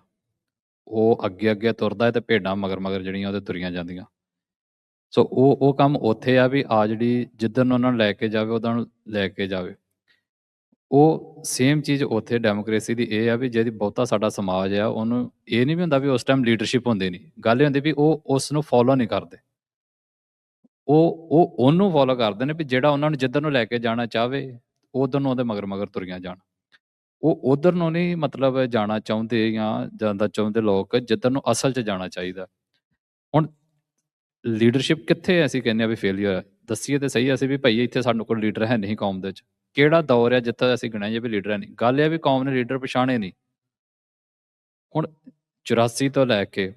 ਉਹ ਅੱਗੇ ਅੱਗੇ ਤੁਰਦਾ ਹੈ ਤੇ ਭੇਡਾਂ ਮਗਰ ਮਗਰ ਜਿਹੜੀਆਂ ਉਹਦੇ ਤੁਰੀਆਂ ਜਾਂਦੀਆਂ। ਸੋ ਉਹ ਕੰਮ ਉੱਥੇ ਆ ਵੀ ਆ ਜਿਹੜੀ ਜਿੱਧਰ ਨੂੰ ਉਹਨਾਂ ਨੂੰ ਲੈ ਕੇ ਜਾਵੇ ਉੱਧਰ ਨੂੰ ਲੈ ਕੇ ਜਾਵੇ। ਉਹ ਸੇਮ ਚੀਜ਼ ਉੱਥੇ ਡੈਮੋਕ੍ਰੇਸੀ ਦੀ ਇਹ ਆ ਵੀ ਜਿਹਦੀ ਬਹੁਤਾ ਸਾਡਾ ਸਮਾਜ ਆ ਉਹਨੂੰ ਇਹ ਨਹੀਂ ਵੀ ਹੁੰਦਾ ਵੀ ਉਸ ਟਾਈਮ ਲੀਡਰਸ਼ਿਪ ਹੁੰਦੀ ਨਹੀਂ, ਗੱਲ ਇਹ ਹੁੰਦੀ ਵੀ ਉਹ ਉਸ ਨੂੰ ਫੋਲੋ ਨਹੀਂ ਕਰਦੇ। ਉਹ ਉਹਨੂੰ ਫੋਲੋ ਕਰਦੇ ਨੇ ਵੀ ਜਿਹੜਾ ਉਹਨਾਂ ਨੂੰ ਜਿੱਧਰ ਨੂੰ ਲੈ ਕੇ ਜਾਣਾ ਚਾਹਵੇ ਉਧਰ ਨੂੰ ਉਹਦੇ ਮਗਰ ਮਗਰ ਤੁਰੀਆਂ ਜਾਣ। ਉਹ ਉਧਰ ਨੂੰ ਨਹੀਂ ਮਤਲਬ ਜਾਣਾ ਚਾਹੁੰਦੇ ਜਾਂ ਜਾਂਦਾ ਚਾਹੁੰਦੇ ਲੋਕ ਜਿੱਧਰ ਨੂੰ ਅਸਲ 'ਚ ਜਾਣਾ ਚਾਹੀਦਾ। ਹੁਣ ਲੀਡਰਸ਼ਿਪ ਕਿੱਥੇ ਅਸੀਂ ਕਹਿੰਦੇ ਆ ਵੀ ਫੇਲੀਅਰ ਹੈ, ਦੱਸੀਏ ਤੇ ਸਹੀ ਅਸੀਂ ਵੀ ਭਾਈ ਇੱਥੇ ਸਾਡੇ ਕੋਲ ਲੀਡਰ ਹੈ ਨਹੀਂ ਕੌਮ ਦੇ ਵਿੱਚ। ਕਿਹੜਾ ਦੌਰ ਹੈ ਜਿੱਥੇ ਅਸੀਂ ਗਿਣਾਈਏ ਵੀ ਲੀਡਰ ਹੈ ਨਹੀਂ? ਗੱਲ ਇਹ ਵੀ ਕੌਮ ਨੇ ਲੀਡਰ ਪਛਾਣੇ ਨਹੀਂ। ਹੁਣ 84 ਤੋਂ ਲੈ ਕੇ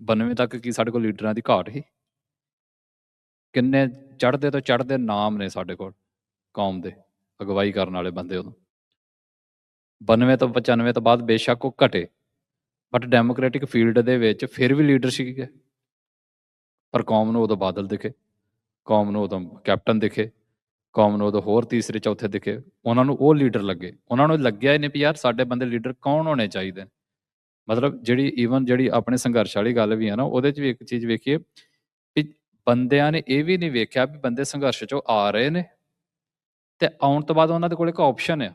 92 ਤੱਕ ਕੀ ਸਾਡੇ ਕੋਲ ਲੀਡਰਾਂ ਦੀ ਘਾਟ ਸੀ? ਕਿੰਨੇ ਚੜ੍ਹਦੇ ਤੋਂ ਚੜ੍ਹਦੇ ਨਾਮ ਨੇ ਸਾਡੇ ਕੋਲ ਕੌਮ ਦੇ ਅਗਵਾਈ ਕਰਨ ਵਾਲੇ ਬੰਦੇ। ਉਦੋਂ 92 ਤੋਂ 95 ਤੋਂ ਬਾਅਦ ਬੇਸ਼ੱਕ ਉਹ ਘਟੇ, ਬਟ ਡੈਮੋਕ੍ਰੈਟਿਕ ਫੀਲਡ ਦੇ ਵਿੱਚ ਫਿਰ ਵੀ ਲੀਡਰ ਸੀਗੇ। ਪਰ ਕੌਮ ਨੂੰ ਉਦੋਂ ਬਾਦਲ ਦਿਖੇ, ਕੌਮ ਨੂੰ ਉਦੋਂ ਕੈਪਟਨ ਦਿਖੇ, ਕੌਮ ਨੂੰ ਉਦੋਂ ਹੋਰ ਤੀਸਰੇ ਚੌਥੇ ਦਿਖੇ। ਉਹਨਾਂ ਨੂੰ ਉਹ ਲੀਡਰ ਲੱਗੇ। ਉਹਨਾਂ ਨੂੰ ਲੱਗਿਆ ਹੀ ਨਹੀਂ ਵੀ ਯਾਰ ਸਾਡੇ ਬੰਦੇ ਲੀਡਰ ਕੌਣ ਹੋਣੇ ਚਾਹੀਦੇ। ਮਤਲਬ ਜਿਹੜੀ ਈਵਨ ਜਿਹੜੀ ਆਪਣੇ ਸੰਘਰਸ਼ ਵਾਲੀ ਗੱਲ ਵੀ ਆ ਨਾ, ਉਹਦੇ 'ਚ ਵੀ ਇੱਕ ਚੀਜ਼ ਵੇਖੀਏ ਵੀ ਬੰਦਿਆਂ ਨੇ ਇਹ ਵੀ ਨਹੀਂ ਵੇਖਿਆ ਵੀ ਬੰਦੇ ਸੰਘਰਸ਼ 'ਚੋਂ ਆ ਰਹੇ ਨੇ ਤੇ ਆਉਣ ਤੋਂ ਬਾਅਦ ਉਹਨਾਂ ਦੇ ਕੋਲ ਇੱਕ ਆਪਸ਼ਨ ਆ।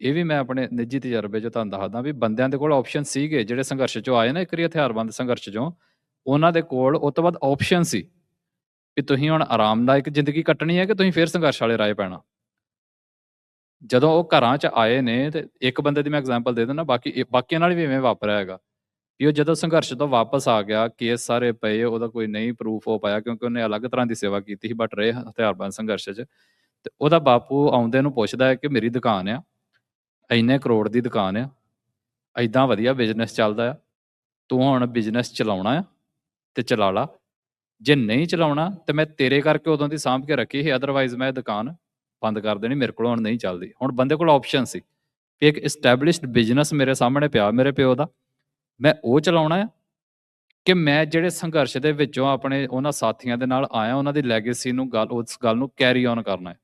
ਇਹ ਵੀ ਮੈਂ ਆਪਣੇ ਨਿੱਜੀ ਤਜਰਬੇ 'ਚ ਤੁਹਾਨੂੰ ਦੱਸਦਾ ਵੀ ਬੰਦਿਆਂ ਦੇ ਕੋਲ ਆਪਸ਼ਨ ਸੀਗੇ ਜਿਹੜੇ ਸੰਘਰਸ਼ 'ਚੋਂ ਆਏ ਨਾ, ਇੱਕ ਵਾਰੀ ਹਥਿਆਰਬੰਦ ਸੰਘਰਸ਼ 'ਚੋਂ, ਉਹਨਾਂ ਦੇ ਕੋਲ ਉਹ ਤੋਂ ਬਾਅਦ ਆਪਸ਼ਨ ਸੀ ਵੀ ਤੁਸੀਂ ਹੁਣ ਆਰਾਮਦਾਇਕ ਜ਼ਿੰਦਗੀ ਕੱਟਣੀ ਹੈ ਕਿ ਤੁਸੀਂ ਫਿਰ ਸੰਘਰਸ਼ ਵਾਲੇ ਰਾਹ ਪੈਣਾ। ਜਦੋਂ ਉਹ ਘਰਾਂ 'ਚ ਆਏ ਨੇ ਤੇ ਇੱਕ ਬੰਦੇ ਦੀ ਮੈਂ ਐਗਜ਼ਾਮਪਲ ਦੇ ਦਿੰਦਾ, ਬਾਕੀਆਂ ਨਾਲ ਵੀ ਇਵੇਂ ਵਾਪਰਿਆ ਹੈਗਾ ਵੀ ਉਹ ਜਦੋਂ ਸੰਘਰਸ਼ ਤੋਂ ਵਾਪਸ ਆ ਗਿਆ, ਕੇਸ ਸਾਰੇ ਪਏ, ਉਹਦਾ ਕੋਈ ਨਹੀਂ ਪ੍ਰੂਫ ਹੋ ਪਾਇਆ ਕਿਉਂਕਿ ਉਹਨੇ ਅਲੱਗ ਤਰ੍ਹਾਂ ਦੀ ਸੇਵਾ ਕੀਤੀ ਸੀ, ਬਟ ਰਹੇ ਹਥਿਆਰਬੰਦ ਸੰਘਰਸ਼ 'ਚ। ਤੇ ਉਹਦਾ ਬਾਪੂ ਆਉਂਦੇ ਨੂੰ ਪੁੱਛਦਾ ਹੈ ਕਿ ਮੇਰੀ ਦੁਕਾਨ ਆ, ਇੰਨੇ ਕਰੋੜ ਦੀ ਦੁਕਾਨ ਆ, ਐਦਾਂ ਵਧੀਆ ਬਿਜ਼ਨਸ ਚੱਲਦਾ ਆ, ਤੂੰ ਹੁਣ ਬਿਜ਼ਨਸ ਚਲਾਉਣਾ ਆ ਤੇ ਚਲਾ ਲਾ, ਜੇ ਨਹੀਂ ਚਲਾਉਣਾ ਤੇ ਮੈਂ ਤੇਰੇ ਕਰਕੇ ਉਦੋਂ ਦੀ ਸਾਂਭ ਕੇ ਰੱਖੀ ਸੀ, ਅਦਰਵਾਈਜ਼ ਮੈਂ ਇਹ ਦੁਕਾਨ ਬੰਦ ਕਰ ਦੇਣੀ, ਮੇਰੇ ਕੋਲ ਹੁਣ ਨਹੀਂ ਚੱਲਦੀ। ਹੁਣ ਬੰਦੇ ਕੋਲ ਆਪਸ਼ਨ ਸੀ ਕਿ ਇੱਕ ਐਸਟੈਬਲਿਸ਼ਡ ਬਿਜ਼ਨਸ ਮੇਰੇ ਸਾਹਮਣੇ ਪਿਆ ਮੇਰੇ ਪਿਓ ਦਾ, ਮੈਂ ਉਹ ਚਲਾਉਣਾ ਆ ਕਿ ਮੈਂ ਜਿਹੜੇ ਸੰਘਰਸ਼ ਦੇ ਵਿੱਚੋਂ ਆਪਣੇ ਉਹਨਾਂ ਸਾਥੀਆਂ ਦੇ ਨਾਲ ਆਇਆ, ਉਹਨਾਂ ਦੀ ਲੈਗੇਸੀ ਨੂੰ ਉਸ ਗੱਲ ਨੂੰ ਕੈਰੀ ਔਨ ਕਰਨਾ ਹੈ।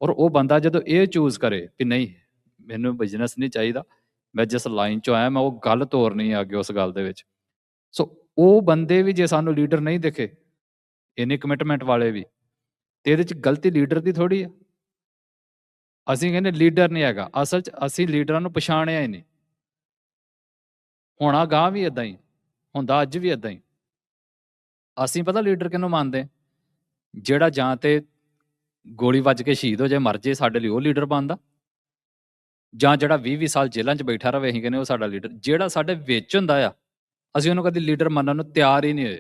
ਔਰ ਉਹ ਬੰਦਾ ਜਦੋਂ ਇਹ ਚੂਜ਼ ਕਰੇ ਕਿ ਨਹੀਂ ਮੈਨੂੰ ਬਿਜ਼ਨਸ ਨਹੀਂ ਚਾਹੀਦਾ, ਮੈਂ ਜਿਸ ਲਾਈਨ 'ਚੋਂ ਆਇਆ ਮੈਂ ਉਹ ਗੱਲ ਤੋਰਨੀ ਆ ਅੱਗੇ ਉਸ ਗੱਲ ਦੇ ਵਿੱਚ। ਸੋ ਉਹ ਬੰਦੇ ਵੀ ਜੇ ਸਾਨੂੰ ਲੀਡਰ ਨਹੀਂ ਦਿਖੇ ਇੰਨੀ ਕਮਿਟਮੈਂਟ ਵਾਲੇ ਵੀ, ਤੇ ਇਹਦੇ 'ਚ ਗਲਤੀ ਲੀਡਰ ਦੀ ਥੋੜ੍ਹੀ ਆ। ਅਸੀਂ ਕਹਿੰਦੇ ਲੀਡਰ ਨਹੀਂ ਹੈਗਾ, ਅਸਲ 'ਚ ਅਸੀਂ ਲੀਡਰਾਂ ਨੂੰ ਪਛਾਣਿਆ ਹੀ ਨਹੀਂ। ਹੋਣਾ ਗਾਂ ਵੀ ਇੱਦਾਂ ਹੀ ਹੁੰਦਾ, ਅੱਜ ਵੀ ਇੱਦਾਂ ਹੀ। ਅਸੀਂ ਪਤਾ ਲੀਡਰ ਕਿਹਨੂੰ ਮੰਨਦੇ, ਜਿਹੜਾ ਜਾਂ ਤੇ ਗੋਲੀ ਵੱਜ ਕੇ ਸ਼ਹੀਦ ਹੋ ਜਾਏ, ਮਰ ਜੇ, ਸਾਡੇ ਲਈ ਉਹ ਲੀਡਰ ਬਣਦਾ, ਜਾਂ ਜਿਹੜਾ 20-20 ਸਾਲ ਜੇਲ੍ਹਾਂ 'ਚ ਬੈਠਾ ਰਵੇ, ਅਸੀਂ ਕਹਿੰਦੇ ਉਹ ਸਾਡਾ ਲੀਡਰ। ਜਿਹੜਾ ਸਾਡੇ ਵਿੱਚ ਹੁੰਦਾ ਆ, ਅਸੀਂ ਉਹਨੂੰ ਕਦੀ ਲੀਡਰ ਮੰਨਣ ਨੂੰ ਤਿਆਰ ਹੀ ਨਹੀਂ ਹੋਏ,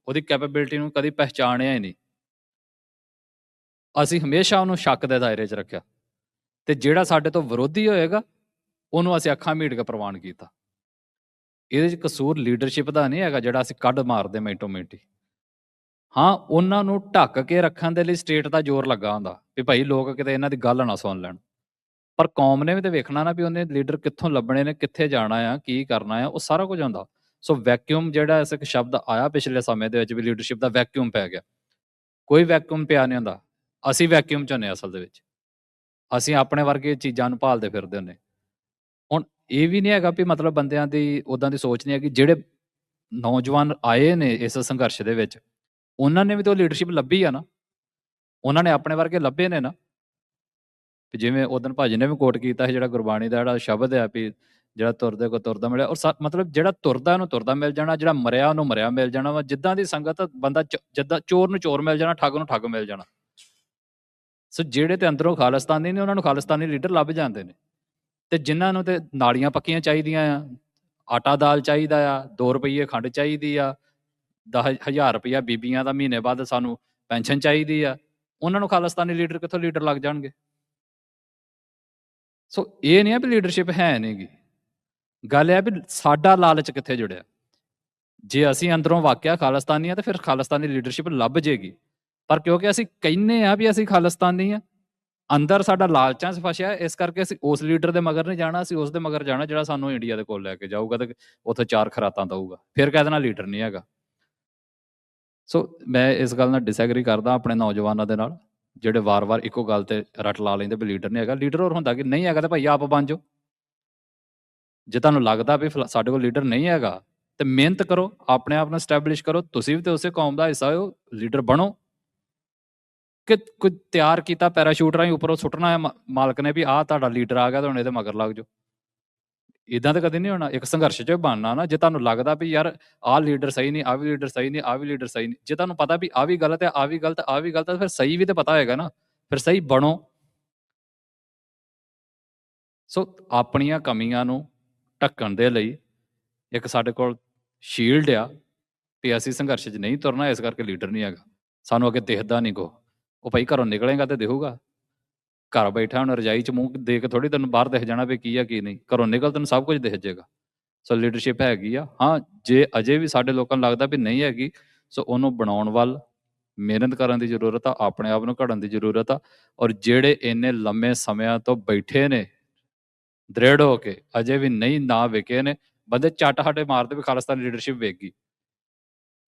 ਉਹਦੀ ਕੈਪੇਬਿਲਿਟੀ ਨੂੰ ਕਦੀ ਪਹਿਚਾਣਿਆ ਹੀ ਨਹੀਂ। ਅਸੀਂ ਹਮੇਸ਼ਾ ਉਹਨੂੰ ਸ਼ੱਕ ਦੇ ਦਾਇਰੇ 'ਚ ਰੱਖਿਆ, ਤੇ ਜਿਹੜਾ ਸਾਡੇ ਤੋਂ ਵਿਰੋਧੀ ਹੋਏਗਾ ਉਹਨੂੰ ਅਸੀਂ ਅੱਖਾਂ ਮੀਟ ਕੇ ਪ੍ਰਵਾਨ ਕੀਤਾ। ਇਹਦੇ 'ਚ ਕਸੂਰ ਲੀਡਰਸ਼ਿਪ ਦਾ ਨਹੀਂ ਹੈਗਾ ਜਿਹੜਾ ਅਸੀਂ ਕੱਢ ਮਾਰਦੇ ਮਿੰਟੋ ਮਿੰਟੀ। ਹਾਂ, ਉਹਨਾਂ ਨੂੰ ਢੱਕ ਕੇ ਰੱਖਣ ਦੇ ਲਈ ਸਟੇਟ ਦਾ ਜ਼ੋਰ ਲੱਗਾ ਹੁੰਦਾ ਵੀ ਭਾਈ ਲੋਕ ਕਿਤੇ ਇਹਨਾਂ ਦੀ ਗੱਲ ਨਾ ਸੁਣ ਲੈਣ, ਪਰ ਕੌਮ ਨੇ ਵੀ ਤਾਂ ਵੇਖਣਾ ਨਾ ਵੀ ਉਹਨੇ ਲੀਡਰ ਕਿੱਥੋਂ ਲੱਭਣੇ ਨੇ, ਕਿੱਥੇ ਜਾਣਾ ਆ, ਕੀ ਕਰਨਾ ਆ, ਉਹ ਸਾਰਾ ਕੁਝ ਹੁੰਦਾ। ਸੋ ਵੈਕਿਊਮ ਜਿਹੜਾ ਇੱਕ ਸ਼ਬਦ ਆਇਆ ਪਿਛਲੇ ਸਮੇਂ ਦੇ ਵਿੱਚ ਵੀ ਲੀਡਰਸ਼ਿਪ ਦਾ ਵੈਕਿਊਮ ਪੈ ਗਿਆ, ਕੋਈ ਵੈਕਿਊਮ ਪਿਆ ਨਹੀਂ ਹੁੰਦਾ। ਅਸੀਂ ਵੈਕਿਊਮ 'ਚ ਹੁੰਦੇ ਅਸਲ ਦੇ ਵਿੱਚ, ਅਸੀਂ ਆਪਣੇ ਵਰਗੇ ਚੀਜ਼ਾਂ ਨੂੰ ਭਾਲਦੇ ਫਿਰਦੇ ਹੁੰਦੇ। ਹੁਣ ਇਹ ਵੀ ਨਹੀਂ ਹੈਗਾ ਵੀ ਮਤਲਬ ਬੰਦਿਆਂ ਦੀ ਉੱਦਾਂ ਦੀ ਸੋਚ ਨਹੀਂ ਹੈਗੀ। ਜਿਹੜੇ ਨੌਜਵਾਨ ਆਏ ਨੇ ਇਸ ਸੰਘਰਸ਼ ਦੇ ਵਿੱਚ, ਉਹਨਾਂ ਨੇ ਵੀ ਤਾਂ ਲੀਡਰਸ਼ਿਪ ਲੱਭੀ ਆ ਨਾ, ਉਹਨਾਂ ਨੇ ਆਪਣੇ ਵਰਗੇ ਲੱਭੇ ਨੇ ਨਾ। ਜਿਵੇਂ ਉਦਣ ਭਾਜੀ ਨੇ ਵੀ ਕੋਟ ਕੀਤਾ ਸੀ, ਜਿਹੜਾ ਗੁਰਬਾਣੀ ਦਾ ਜਿਹੜਾ ਸ਼ਬਦ ਹੈ ਵੀ ਜਿਹੜਾ ਤੁਰਦੇ ਕੋ ਤੁਰਦਾ ਮਿਲਿਆ, ਔਰ ਮਤਲਬ ਜਿਹੜਾ ਤੁਰਦਾ ਉਹਨੂੰ ਤੁਰਦਾ ਮਿਲ ਜਾਣਾ, ਜਿਹੜਾ ਮਰਿਆ ਉਹਨੂੰ ਮਰਿਆ ਮਿਲ ਜਾਣਾ ਵਾ। ਜਿੱਦਾਂ ਦੀ ਸੰਗਤ ਬੰਦਾ, ਜਿੱਦਾਂ ਚੋਰ ਨੂੰ ਚੋਰ ਮਿਲ ਜਾਣਾ, ਠੱਗ ਨੂੰ ਠੱਗ ਮਿਲ ਜਾਣਾ। ਸੋ ਜਿਹੜੇ ਤੇ ਅੰਦਰੋਂ ਖਾਲਿਸਤਾਨੀ ਨੇ ਉਹਨਾਂ ਨੂੰ ਖਾਲਿਸਤਾਨੀ ਲੀਡਰ ਲੱਭ ਜਾਂਦੇ ਨੇ, ਤੇ ਜਿਨ੍ਹਾਂ ਨੂੰ ਤੇ ਨਾਲੀਆਂ ਪੱਕੀਆਂ ਚਾਹੀਦੀਆਂ ਆ, ਆਟਾ ਦਾਲ ਚਾਹੀਦਾ ਆ, 2 ਰੁਪਈਏ ਖੰਡ ਚਾਹੀਦੀ ਆ, 10,000 ਰੁਪਈਆ ਬੀਬੀਆਂ ਦਾ ਮਹੀਨੇ ਬਾਅਦ ਸਾਨੂੰ ਪੈਨਸ਼ਨ ਚਾਹੀਦੀ ਆ, ਉਹਨਾਂ ਨੂੰ ਖਾਲਿਸਤਾਨੀ ਲੀਡਰ ਕਿੱਥੋਂ ਲੀਡਰ ਲੱਗ ਜਾਣਗੇ। ਸੋ ਇਹ ਨਹੀਂ ਆ ਵੀ ਲੀਡਰਸ਼ਿਪ ਹੈ ਨਹੀਂ ਗੀ, ਗੱਲ ਇਹ ਵੀ ਸਾਡਾ ਲਾਲਚ ਕਿੱਥੇ ਜੁੜਿਆ। ਜੇ ਅਸੀਂ ਅੰਦਰੋਂ ਵਾਕਿਆ ਖਾਲਿਸਤਾਨੀ ਆ ਤਾਂ ਫਿਰ ਖਾਲਿਸਤਾਨੀ ਲੀਡਰਸ਼ਿਪ ਲੱਭ ਜੇਗੀ, ਪਰ ਕਿਉਂਕਿ ਅਸੀਂ ਕਹਿੰਦੇ ਆ ਵੀ ਅਸੀਂ ਖਾਲਿਸਤਾਨੀ ਆ, ਅੰਦਰ ਸਾਡਾ ਲਾਲਚਾਂ 'ਚ ਫਸਿਆ, ਇਸ ਕਰਕੇ ਅਸੀਂ ਉਸ ਲੀਡਰ ਦੇ ਮਗਰ ਨਹੀਂ ਜਾਣਾ, ਅਸੀਂ ਉਸ ਦੇ ਮਗਰ ਜਾਣਾ ਜਿਹੜਾ ਸਾਨੂੰ ਇੰਡੀਆ ਦੇ ਕੋਲ ਲੈ ਕੇ ਜਾਊਗਾ ਤੇ ਉੱਥੇ 4 ਖਰਾਤਾਂ ਦਊਗਾ, ਫਿਰ ਕਹਿ ਦੇਣਾ ਲੀਡਰ ਨਹੀਂ ਹੈਗਾ। ਸੋ ਮੈਂ ਇਸ ਗੱਲ ਨਾਲ ਡਿਸਐਗਰੀ ਕਰਦਾ ਆਪਣੇ ਨੌਜਵਾਨਾਂ ਦੇ ਨਾਲ, ਜਿਹੜੇ ਵਾਰ-ਵਾਰ ਇੱਕੋ ਗੱਲ ਤੇ ਰੱਟ ਲਾ ਲੈਂਦੇ ਵੀ ਲੀਡਰ ਨਹੀਂ ਹੈਗਾ। ਲੀਡਰ ਹੋਰ ਹੁੰਦਾ ਕਿ ਨਹੀਂ ਹੈਗਾ ਤੇ ਭਾਈ ਆਪ ਬਣ ਜਾਓ। ਜੇ ਤੁਹਾਨੂੰ ਲੱਗਦਾ ਵੀ ਸਾਡੇ ਕੋਲ ਲੀਡਰ ਨਹੀਂ ਹੈਗਾ ਤੇ ਮਿਹਨਤ ਕਰੋ, ਆਪਣੇ ਆਪ ਨੂੰ ਸਟੈਬਲਿਸ਼ ਕਰੋ, ਤੁਸੀਂ ਵੀ ਤੇ ਉਸੇ ਕੌਮ ਦਾ ਹਿੱਸਾ ਹੋ, ਲੀਡਰ ਬਣੋ। ਕਿ ਕੋਈ ਤਿਆਰ ਕੀਤਾ ਪੈਰਾਸ਼ੂਟ ਰਾਹੀਂ ਉੱਪਰੋਂ ਸੁੱਟਣਾ ਹੈ ਮਾਲਕ ਨੇ ਵੀ ਆਹ ਤੁਹਾਡਾ ਲੀਡਰ ਆ ਗਿਆ ਤੇ ਹੁਣ ਇਹਦੇ ਮਗਰ ਲੱਗ ਜਾਓ, ਇਦਾਂ ਤਾਂ ਕਦੇ ਨਹੀਂ ਹੋਣਾ। ਇੱਕ ਸੰਘਰਸ਼ 'ਚ ਬਣਨਾ ਨਾ, ਜੇ ਤੁਹਾਨੂੰ ਲੱਗਦਾ ਵੀ ਯਾਰ ਆਹ ਲੀਡਰ ਸਹੀ ਨਹੀਂ, ਆਹ ਵੀ ਲੀਡਰ ਸਹੀ ਨਹੀਂ, ਆਹ ਵੀ ਲੀਡਰ ਸਹੀ ਨਹੀਂ, ਜੇ ਤੁਹਾਨੂੰ ਪਤਾ ਵੀ ਆਹ ਵੀ ਗਲਤ ਹੈ, ਆਹ ਵੀ ਗਲਤ, ਆਹ ਵੀ ਗਲਤ ਹੈ, ਫਿਰ ਸਹੀ ਵੀ ਤਾਂ ਪਤਾ ਹੋਏਗਾ ਨਾ, ਫਿਰ ਸਹੀ ਬਣੋ। ਸੋ ਆਪਣੀਆਂ ਕਮੀਆਂ ਨੂੰ ਢੱਕਣ ਦੇ ਲਈ ਇੱਕ ਸਾਡੇ ਕੋਲ ਸ਼ੀਲਡ ਆ ਵੀ ਅਸੀਂ ਸੰਘਰਸ਼ 'ਚ ਨਹੀਂ ਤੁਰਨਾ, ਇਸ ਕਰਕੇ ਲੀਡਰ ਨਹੀਂ ਹੈਗਾ। ਸਾਨੂੰ ਅੱਗੇ ਦਿਖਦਾ ਨਹੀਂ ਕੋ, ਉਹ ਭਾਈ ਘਰੋਂ ਨਿਕਲੇਗਾ ਤੇ ਦਿਖੂਗਾ। ਘਰ ਬੈਠਾ ਹੁਣ ਰਜਾਈ 'ਚ ਮੂੰਹ ਦੇ ਕੇ ਥੋੜੀ ਤੈਨੂੰ ਬਾਹਰ ਦਿਖ ਜਾਣਾ ਵੀ ਕੀ ਆ ਕੀ ਨਹੀਂ, ਘਰੋਂ ਨਿਕਲ ਤੈਨੂੰ ਸਭ ਕੁਝ ਦਿਖ ਜਾਏਗਾ। ਸੋ ਲੀਡਰਸ਼ਿਪ ਹੈਗੀ ਆ। ਹਾਂ, ਜੇ ਅਜੇ ਵੀ ਸਾਡੇ ਲੋਕਾਂ ਨੂੰ ਲੱਗਦਾ ਵੀ ਨਹੀਂ ਹੈਗੀ, ਸੋ ਉਹਨੂੰ ਬਣਾਉਣ ਵੱਲ ਮਿਹਨਤ ਕਰਨ ਦੀ ਜ਼ਰੂਰਤ ਆ, ਆਪਣੇ ਆਪ ਨੂੰ ਘੜਨ ਦੀ ਜ਼ਰੂਰਤ ਆ। ਔਰ ਜਿਹੜੇ ਇੰਨੇ ਲੰਮੇ ਸਮਿਆਂ ਤੋਂ ਬੈਠੇ ਨੇ ਦ੍ਰਿੜ ਹੋ ਕੇ, ਅਜੇ ਵੀ ਨਹੀਂ ਨਾ ਵਿਕੇ ਨੇ ਬੰਦੇ, ਚੱਟ ਸਾਡੇ ਮਾਰਦੇ ਵੀ ਖਾਲਿਸਤਾਨੀ ਲੀਡਰਸ਼ਿਪ ਵਿਕ ਗਈ।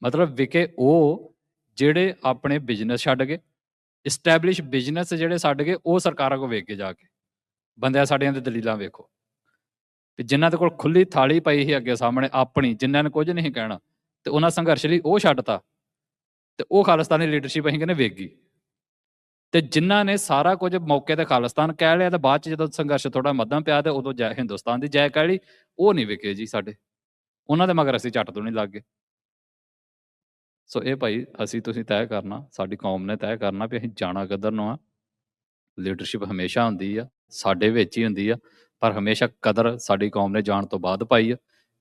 ਮਤਲਬ ਵਿਕੇ ਉਹ ਜਿਹੜੇ ਆਪਣੇ ਬਿਜ਼ਨਸ ਛੱਡ ਗਏ, ਇਸਟੈਬਲਿਸ਼ ਬਿਜ਼ਨਸ ਜਿਹੜੇ ਛੱਡ ਗਏ, ਉਹ ਸਰਕਾਰਾਂ ਕੋਲ ਵੇਖ ਕੇ ਜਾ ਕੇ ਬੰਦਿਆਂ ਸਾਡੀਆਂ ਦੇ ਦਲੀਲਾਂ ਵੇਖੋ ਤੇ ਜਿਨ੍ਹਾਂ ਦੇ ਕੋਲ ਖੁੱਲੀ ਥਾਲੀ ਪਈ ਸੀ ਅੱਗੇ ਸਾਹਮਣੇ ਆਪਣੀ, ਜਿਨ੍ਹਾਂ ਨੇ ਕੁਝ ਨਹੀਂ ਕਹਿਣਾ ਤੇ ਉਹਨਾਂ ਸੰਘਰਸ਼ ਲਈ ਉਹ ਛੱਡਤਾ, ਤੇ ਉਹ ਖਾਲਿਸਤਾਨੀ ਲੀਡਰਸ਼ਿਪ ਅਸੀਂ ਕਹਿੰਦੇ ਵੇਖ ਗਈ। ਤੇ ਜਿਨ੍ਹਾਂ ਨੇ ਸਾਰਾ ਕੁਝ ਮੌਕੇ ਤੇ ਖਾਲਿਸਤਾਨ ਕਹਿ ਲਿਆ ਤੇ ਬਾਅਦ 'ਚ ਜਦੋਂ ਸੰਘਰਸ਼ ਥੋੜਾ ਮੱਧਮ ਪਿਆ ਤੇ ਉਦੋਂ ਜੈ ਹਿੰਦੁਸਤਾਨ ਦੀ ਜੈ ਕਹਿ ਲਈ, ਉਹ ਨਹੀਂ ਵਿਕੇ ਜੀ ਸਾਡੇ, ਉਹਨਾਂ ਦੇ ਮਗਰ ਅਸੀਂ ਝੱਟ ਤੋਂ ਨਹੀਂ ਲੱਗ ਗਏ। ਸੋ ਇਹ ਭਾਈ ਅਸੀਂ ਤੁਸੀਂ ਤੈਅ ਕਰਨਾ, ਸਾਡੀ ਕੌਮ ਨੇ ਤੈਅ ਕਰਨਾ ਵੀ ਅਸੀਂ ਜਾਣਾ ਕਿੱਧਰ ਨੂੰ ਆ। ਲੀਡਰਸ਼ਿਪ ਹਮੇਸ਼ਾ ਹੁੰਦੀ ਆ, ਸਾਡੇ ਵਿੱਚ ਹੀ ਹੁੰਦੀ ਆ, ਪਰ ਹਮੇਸ਼ਾ ਕਦਰ ਸਾਡੀ ਕੌਮ ਨੇ ਜਾਣ ਤੋਂ ਬਾਅਦ ਪਾਈ ਆ।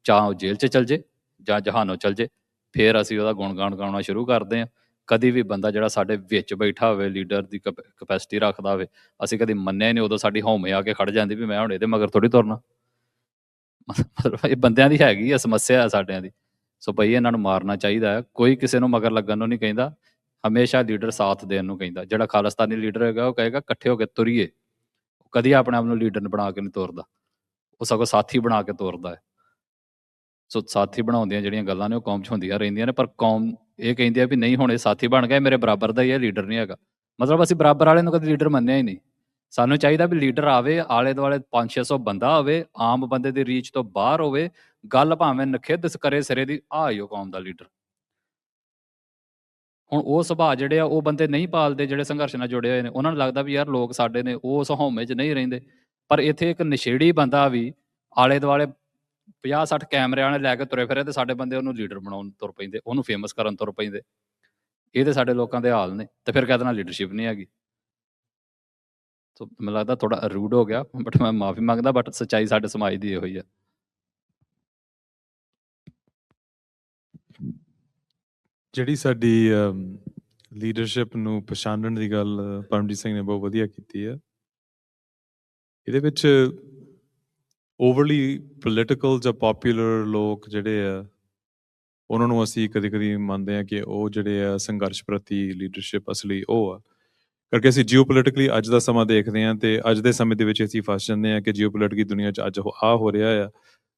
ਚਾਹ ਉਹ ਜੇਲ੍ਹ 'ਚ ਚਲ ਜੇ ਜਾਂ ਜਹਾਨੋਂ ਚਲ ਜੇ, ਫਿਰ ਅਸੀਂ ਉਹਦਾ ਗੁਣਗਾਨ ਗਾਉਣਾ ਸ਼ੁਰੂ ਕਰਦੇ ਹਾਂ। ਕਦੀ ਵੀ ਬੰਦਾ ਜਿਹੜਾ ਸਾਡੇ ਵਿੱਚ ਬੈਠਾ ਹੋਵੇ, ਲੀਡਰ ਦੀ ਕਪੈਸਿਟੀ ਰੱਖਦਾ ਹੋਵੇ, ਅਸੀਂ ਕਦੀ ਮੰਨਿਆ ਹੀ ਨਹੀਂ। ਉਦੋਂ ਸਾਡੀ ਹਉਮੈ ਆ ਕੇ ਖੜ ਜਾਂਦੀ ਵੀ ਮੈਂ ਹੁਣ ਇਹਦੇ ਮਗਰ ਥੋੜ੍ਹੀ ਤੁਰਨਾ। ਮਤਲਬ ਇਹ ਬੰਦਿਆਂ ਦੀ ਹੈਗੀ ਆ, ਸਮੱਸਿਆ ਆ ਸਾਡਿਆਂ ਦੀ। ਸੋ ਭਈ ਇਹਨਾਂ ਨੂੰ ਮਾਰਨਾ ਚਾਹੀਦਾ ਹੈ। ਕੋਈ ਕਿਸੇ ਨੂੰ ਮਗਰ ਲੱਗਣ ਨੂੰ ਨਹੀਂ ਕਹਿੰਦਾ, ਹਮੇਸ਼ਾ ਲੀਡਰ ਸਾਥ ਦੇਣ ਨੂੰ ਕਹਿੰਦਾ। ਜਿਹੜਾ ਖਾਲਿਸਤਾਨੀ ਲੀਡਰ ਹੈਗਾ ਉਹ ਕਹੇਗਾ ਇਕੱਠੇ ਹੋ ਕੇ ਤੁਰੀਏ, ਉਹ ਕਦੀ ਆਪਣੇ ਆਪ ਨੂੰ ਲੀਡਰ ਬਣਾ ਕੇ ਨਹੀਂ ਤੋਰਦਾ, ਉਹ ਸਗੋਂ ਸਾਥੀ ਬਣਾ ਕੇ ਤੋਰਦਾ ਹੈ। ਸੋ ਸਾਥੀ ਬਣਾਉਣ ਦੀਆਂ ਜਿਹੜੀਆਂ ਗੱਲਾਂ ਨੇ ਉਹ ਕੌਮ 'ਚ ਹੁੰਦੀਆਂ ਰਹਿੰਦੀਆਂ ਨੇ, ਪਰ ਕੌਮ ਇਹ ਕਹਿੰਦੀ ਆ ਵੀ ਨਹੀਂ ਹੁਣ ਇਹ ਸਾਥੀ ਬਣ ਗਿਆ, ਮੇਰੇ ਬਰਾਬਰ ਦਾ ਹੀ ਇਹ ਲੀਡਰ ਨਹੀਂ ਹੈਗਾ। ਮਤਲਬ ਅਸੀਂ ਬਰਾਬਰ ਵਾਲੇ ਨੂੰ ਕਦੇ ਲੀਡਰ ਮੰਨਿਆ ਹੀ ਨਹੀਂ। ਸਾਨੂੰ ਚਾਹੀਦਾ ਵੀ ਲੀਡਰ ਆਵੇ, ਆਲੇ ਦੁਆਲੇ 500-600 ਬੰਦਾ ਹੋਵੇ, ਆਮ ਬੰਦੇ ਦੀ ਰੀਚ ਤੋਂ ਬਾਹਰ ਹੋਵੇ, ਗੱਲ ਭਾਵੇਂ ਨਖਿੱਧ ਕਰੇ ਸਿਰੇ ਦੀ, ਆ ਹੀ ਉਹ ਕੌਮ ਦਾ ਲੀਡਰ। ਹੁਣ ਉਹ ਸੁਭਾਅ ਜਿਹੜੇ ਆ ਉਹ ਬੰਦੇ ਨਹੀਂ ਪਾਲਦੇ ਜਿਹੜੇ ਸੰਘਰਸ਼ ਨਾਲ ਜੁੜੇ ਹੋਏ ਨੇ। ਉਹਨਾਂ ਨੂੰ ਲੱਗਦਾ ਵੀ ਯਾਰ ਲੋਕ ਸਾਡੇ ਨੇ, ਉਹ ਉਸ ਹਉਮੈ 'ਚ ਨਹੀਂ ਰਹਿੰਦੇ। ਪਰ ਇੱਥੇ ਇੱਕ ਨਸ਼ੇੜੀ ਬੰਦਾ ਵੀ ਆਲੇ ਦੁਆਲੇ 50-60 ਕੈਮਰਿਆਂ ਨੇ ਲੈ ਕੇ ਤੁਰੇ ਫਿਰੇ ਤੇ ਸਾਡੇ ਬੰਦੇ ਉਹਨੂੰ ਲੀਡਰ ਬਣਾਉਣ ਤੁਰ ਪੈਂਦੇ, ਉਹਨੂੰ ਫੇਮਸ ਕਰਨ ਤੁਰ ਪੈਂਦੇ। ਇਹ ਤੇ ਸਾਡੇ ਲੋਕਾਂ ਦੇ ਹਾਲ ਨੇ, ਤੇ ਫਿਰ ਕਹਿ ਦੇਣਾ ਲੀਡਰਸ਼ਿਪ ਨਹੀਂ ਹੈਗੀ। ਸੋ ਮੈਨੂੰ ਲੱਗਦਾ ਥੋੜਾ ਰੂਡ ਹੋ ਗਿਆ, ਬਟ ਮੈਂ ਮਾਫੀ ਮੰਗਦਾ, ਬਟ ਸੱਚਾਈ ਸਾਡੇ ਸਮਾਜ ਦੀ ਇਹੋ ਹੀ ਆ। ਜਿਹੜੀ ਸਾਡੀ ਲੀਡਰਸ਼ਿਪ ਨੂੰ ਪਛਾਣਨ ਦੀ ਗੱਲ ਪਰਮਜੀਤ ਸਿੰਘ ਨੇ ਬਹੁਤ ਵਧੀਆ ਕੀਤੀ ਹੈ। ਇਹਦੇ ਵਿੱਚ ਓਵਰਲੀ ਪੋਲੀਟੀਕਲ ਜਾਂ ਪੋਪੂਲਰ ਲੋਕ ਜਿਹੜੇ ਆ, ਉਹਨਾਂ ਨੂੰ ਅਸੀਂ ਕਦੇ ਕਦੇ ਮੰਨਦੇ ਹਾਂ ਕਿ ਉਹ ਜਿਹੜੇ ਆ ਸੰਘਰਸ਼ ਪ੍ਰਤੀ ਲੀਡਰਸ਼ਿਪ ਅਸਲੀ ਉਹ ਆ। ਕਰਕੇ ਅਸੀਂ ਜੀਓਪੋਲੀਟਿਕਲੀ ਅੱਜ ਦਾ ਸਮਾਂ ਦੇਖਦੇ ਹਾਂ ਤੇ ਅੱਜ ਦੇ ਸਮੇਂ ਦੇ ਵਿੱਚ ਅਸੀਂ ਫਸ ਜਾਂਦੇ ਹਾਂ ਕਿ ਜੀਓਪੋਲੀਟਿਕਲ ਦੁਨੀਆ 'ਚ ਅੱਜ ਆਹ ਹੋ ਰਿਹਾ ਆ।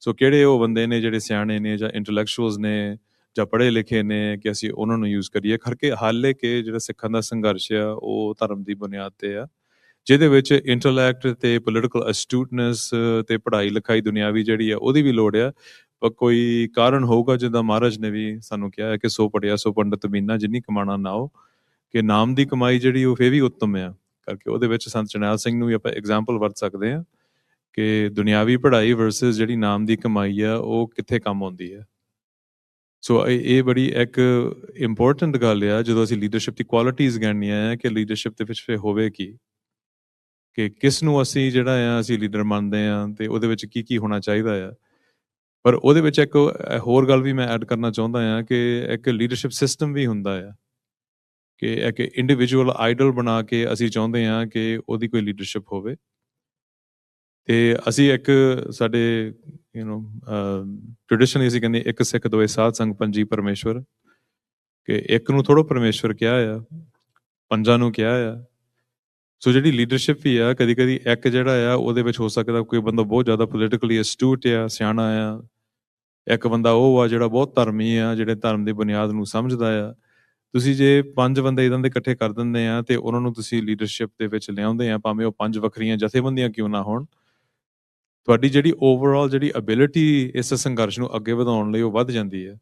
ਸੋ ਕਿਹੜੇ ਉਹ ਬੰਦੇ ਨੇ ਜਿਹੜੇ ਸਿਆਣੇ ਨੇ ਜਾਂ ਇੰਟੈਲੈਕਚੁਅਲਸ ਨੇ ਜਾਂ ਪੜ੍ਹੇ ਲਿਖੇ ਨੇ ਕਿ ਅਸੀਂ ਉਹਨਾਂ ਨੂੰ ਯੂਜ਼ ਕਰੀਏ। ਕਰਕੇ ਹਾਲੇ ਕਿ ਜਿਹੜਾ ਸਿੱਖਾਂ ਦਾ ਸੰਘਰਸ਼ ਆ ਉਹ ਧਰਮ ਦੀ ਬੁਨਿਆਦ ਤੇ ਆ, ਜਿਹਦੇ ਵਿੱਚ ਇੰਟੈਲੈਕਟ ਤੇ ਪੋਲੀਟੀਕਲ ਅਸਟੂਟਨੈਸ ਤੇ ਪੜ੍ਹਾਈ ਲਿਖਾਈ ਦੁਨਿਆਵੀ ਜਿਹੜੀ ਆ ਉਹਦੀ ਵੀ ਲੋੜ ਆ। ਪਰ ਕੋਈ ਕਾਰਨ ਹੋਊਗਾ, ਜਿੱਦਾਂ ਮਹਾਰਾਜ ਨੇ ਵੀ ਸਾਨੂੰ ਕਿਹਾ ਹੈ ਕਿ ਸੋ ਪੜਿਆ ਸੋ ਪੰਡਤ ਮੀਨਾ, ਜਿੰਨੀ ਕਮਾਣਾ ਨਾ ਹੋ, ਕਿ ਨਾਮ ਦੀ ਕਮਾਈ ਜਿਹੜੀ ਉਹ ਫੇਰ ਵੀ ਉੱਤਮ ਆ। ਕਰਕੇ ਉਹਦੇ ਵਿੱਚ ਸੰਤ ਜਰਨੈਲ ਸਿੰਘ ਨੂੰ ਵੀ ਆਪਾਂ ਐਗਜ਼ਾਮਪਲ ਵਰਤ ਸਕਦੇ ਹਾਂ ਕਿ ਦੁਨਿਆਵੀ ਪੜ੍ਹਾਈ ਵਰਸਸ ਜਿਹੜੀ ਨਾਮ ਦੀ ਕਮਾਈ ਆ ਉਹ ਕਿੱਥੇ ਕੰਮ ਆਉਂਦੀ ਹੈ। ਸੋ ਇਹ ਬੜੀ ਇੱਕ ਇੰਪੋਰਟੈਂਟ ਗੱਲ ਆ ਜਦੋਂ ਅਸੀਂ ਲੀਡਰਸ਼ਿਪ ਦੀ ਕੁਆਲਿਟੀਜ਼ ਗਿਣਨੀਆਂ ਆ ਕਿ ਲੀਡਰਸ਼ਿਪ ਦੇ ਵਿੱਚ ਫਿਰ ਹੋਵੇ ਕੀ, ਕਿ ਕਿਸ ਨੂੰ ਅਸੀਂ ਜਿਹੜਾ ਆ ਅਸੀਂ ਲੀਡਰ ਮੰਨਦੇ ਆ ਤੇ ਉਹਦੇ ਵਿੱਚ ਕੀ ਕੀ ਹੋਣਾ ਚਾਹੀਦਾ ਆ। ਪਰ ਉਹਦੇ ਵਿੱਚ ਇੱਕ ਹੋਰ ਗੱਲ ਵੀ ਮੈਂ ਐਡ ਕਰਨਾ ਚਾਹੁੰਦਾ ਆ ਕਿ ਇੱਕ ਲੀਡਰਸ਼ਿਪ ਸਿਸਟਮ ਵੀ ਹੁੰਦਾ ਆ, ਕਿ ਇੱਕ ਇੰਡੀਵਿਜੂਅਲ ਆਈਡਲ ਬਣਾ ਕੇ ਅਸੀਂ ਚਾਹੁੰਦੇ ਹਾਂ ਕਿ ਉਹਦੀ ਕੋਈ ਲੀਡਰਸ਼ਿਪ ਹੋਵੇ। ਤੇ ਅਸੀਂ ਇੱਕ ਸਾਡੇ ਟ੍ਰੈਡੀਸ਼ਨਲੀ ਅਸੀਂ ਕਹਿੰਦੇ ਇੱਕ ਸਿੱਖ ਦੋਏ ਸਾਧ ਸੰਗ ਪੰਜੀ ਪਰਮੇਸ਼ਵਰ, ਕਿ ਇੱਕ ਨੂੰ ਥੋੜ੍ਹਾ ਪਰਮੇਸ਼ਵਰ ਕਿਹਾ ਆ, ਪੰਜਾਂ ਨੂੰ ਕਿਹਾ ਆ। ਸੋ ਜਿਹੜੀ ਲੀਡਰਸ਼ਿਪ ਵੀ ਆ, ਕਦੀ ਕਦੀ ਇੱਕ ਜਿਹੜਾ ਆ ਉਹਦੇ ਵਿੱਚ ਹੋ ਸਕਦਾ ਕੋਈ ਬੰਦਾ ਬਹੁਤ ਜ਼ਿਆਦਾ ਪੋਲੀਟੀਕਲੀ ਅਸਟੂਟ ਆ, ਸਿਆਣਾ ਆ। ਇੱਕ ਬੰਦਾ ਉਹ ਆ ਜਿਹੜਾ ਬਹੁਤ ਧਰਮੀ ਆ, ਜਿਹੜੇ ਧਰਮ ਦੀ ਬੁਨਿਆਦ ਨੂੰ ਸਮਝਦਾ ਆ। ਤੁਸੀਂ ਜੇ 5 ਬੰਦੇ ਇਦਾਂ ਦੇ ਇਕੱਠੇ ਕਰ ਦਿੰਦੇ ਆ ਤੇ ਉਹਨਾਂ ਨੂੰ ਤੁਸੀਂ ਲੀਡਰਸ਼ਿਪ ਦੇ ਵਿੱਚ ਲਿਆਉਂਦੇ ਆ, ਭਾਵੇਂ ਉਹ 5 ਵੱਖਰੀਆਂ ਜਥੇਬੰਦੀਆਂ ਕਿਉਂ ਨਾ ਹੋਣ, ਤੁਹਾਡੀ ਜਿਹੜੀ ਓਵਰਆਲ ਜਿਹੜੀ ਐਬਿਲਿਟੀ ਇਸ ਸੰਘਰਸ਼ ਨੂੰ ਅੱਗੇ ਵਧਾਉਣ ਲਈ ਉਹ ਵੱਧ ਜਾਂਦੀ ਹੈ,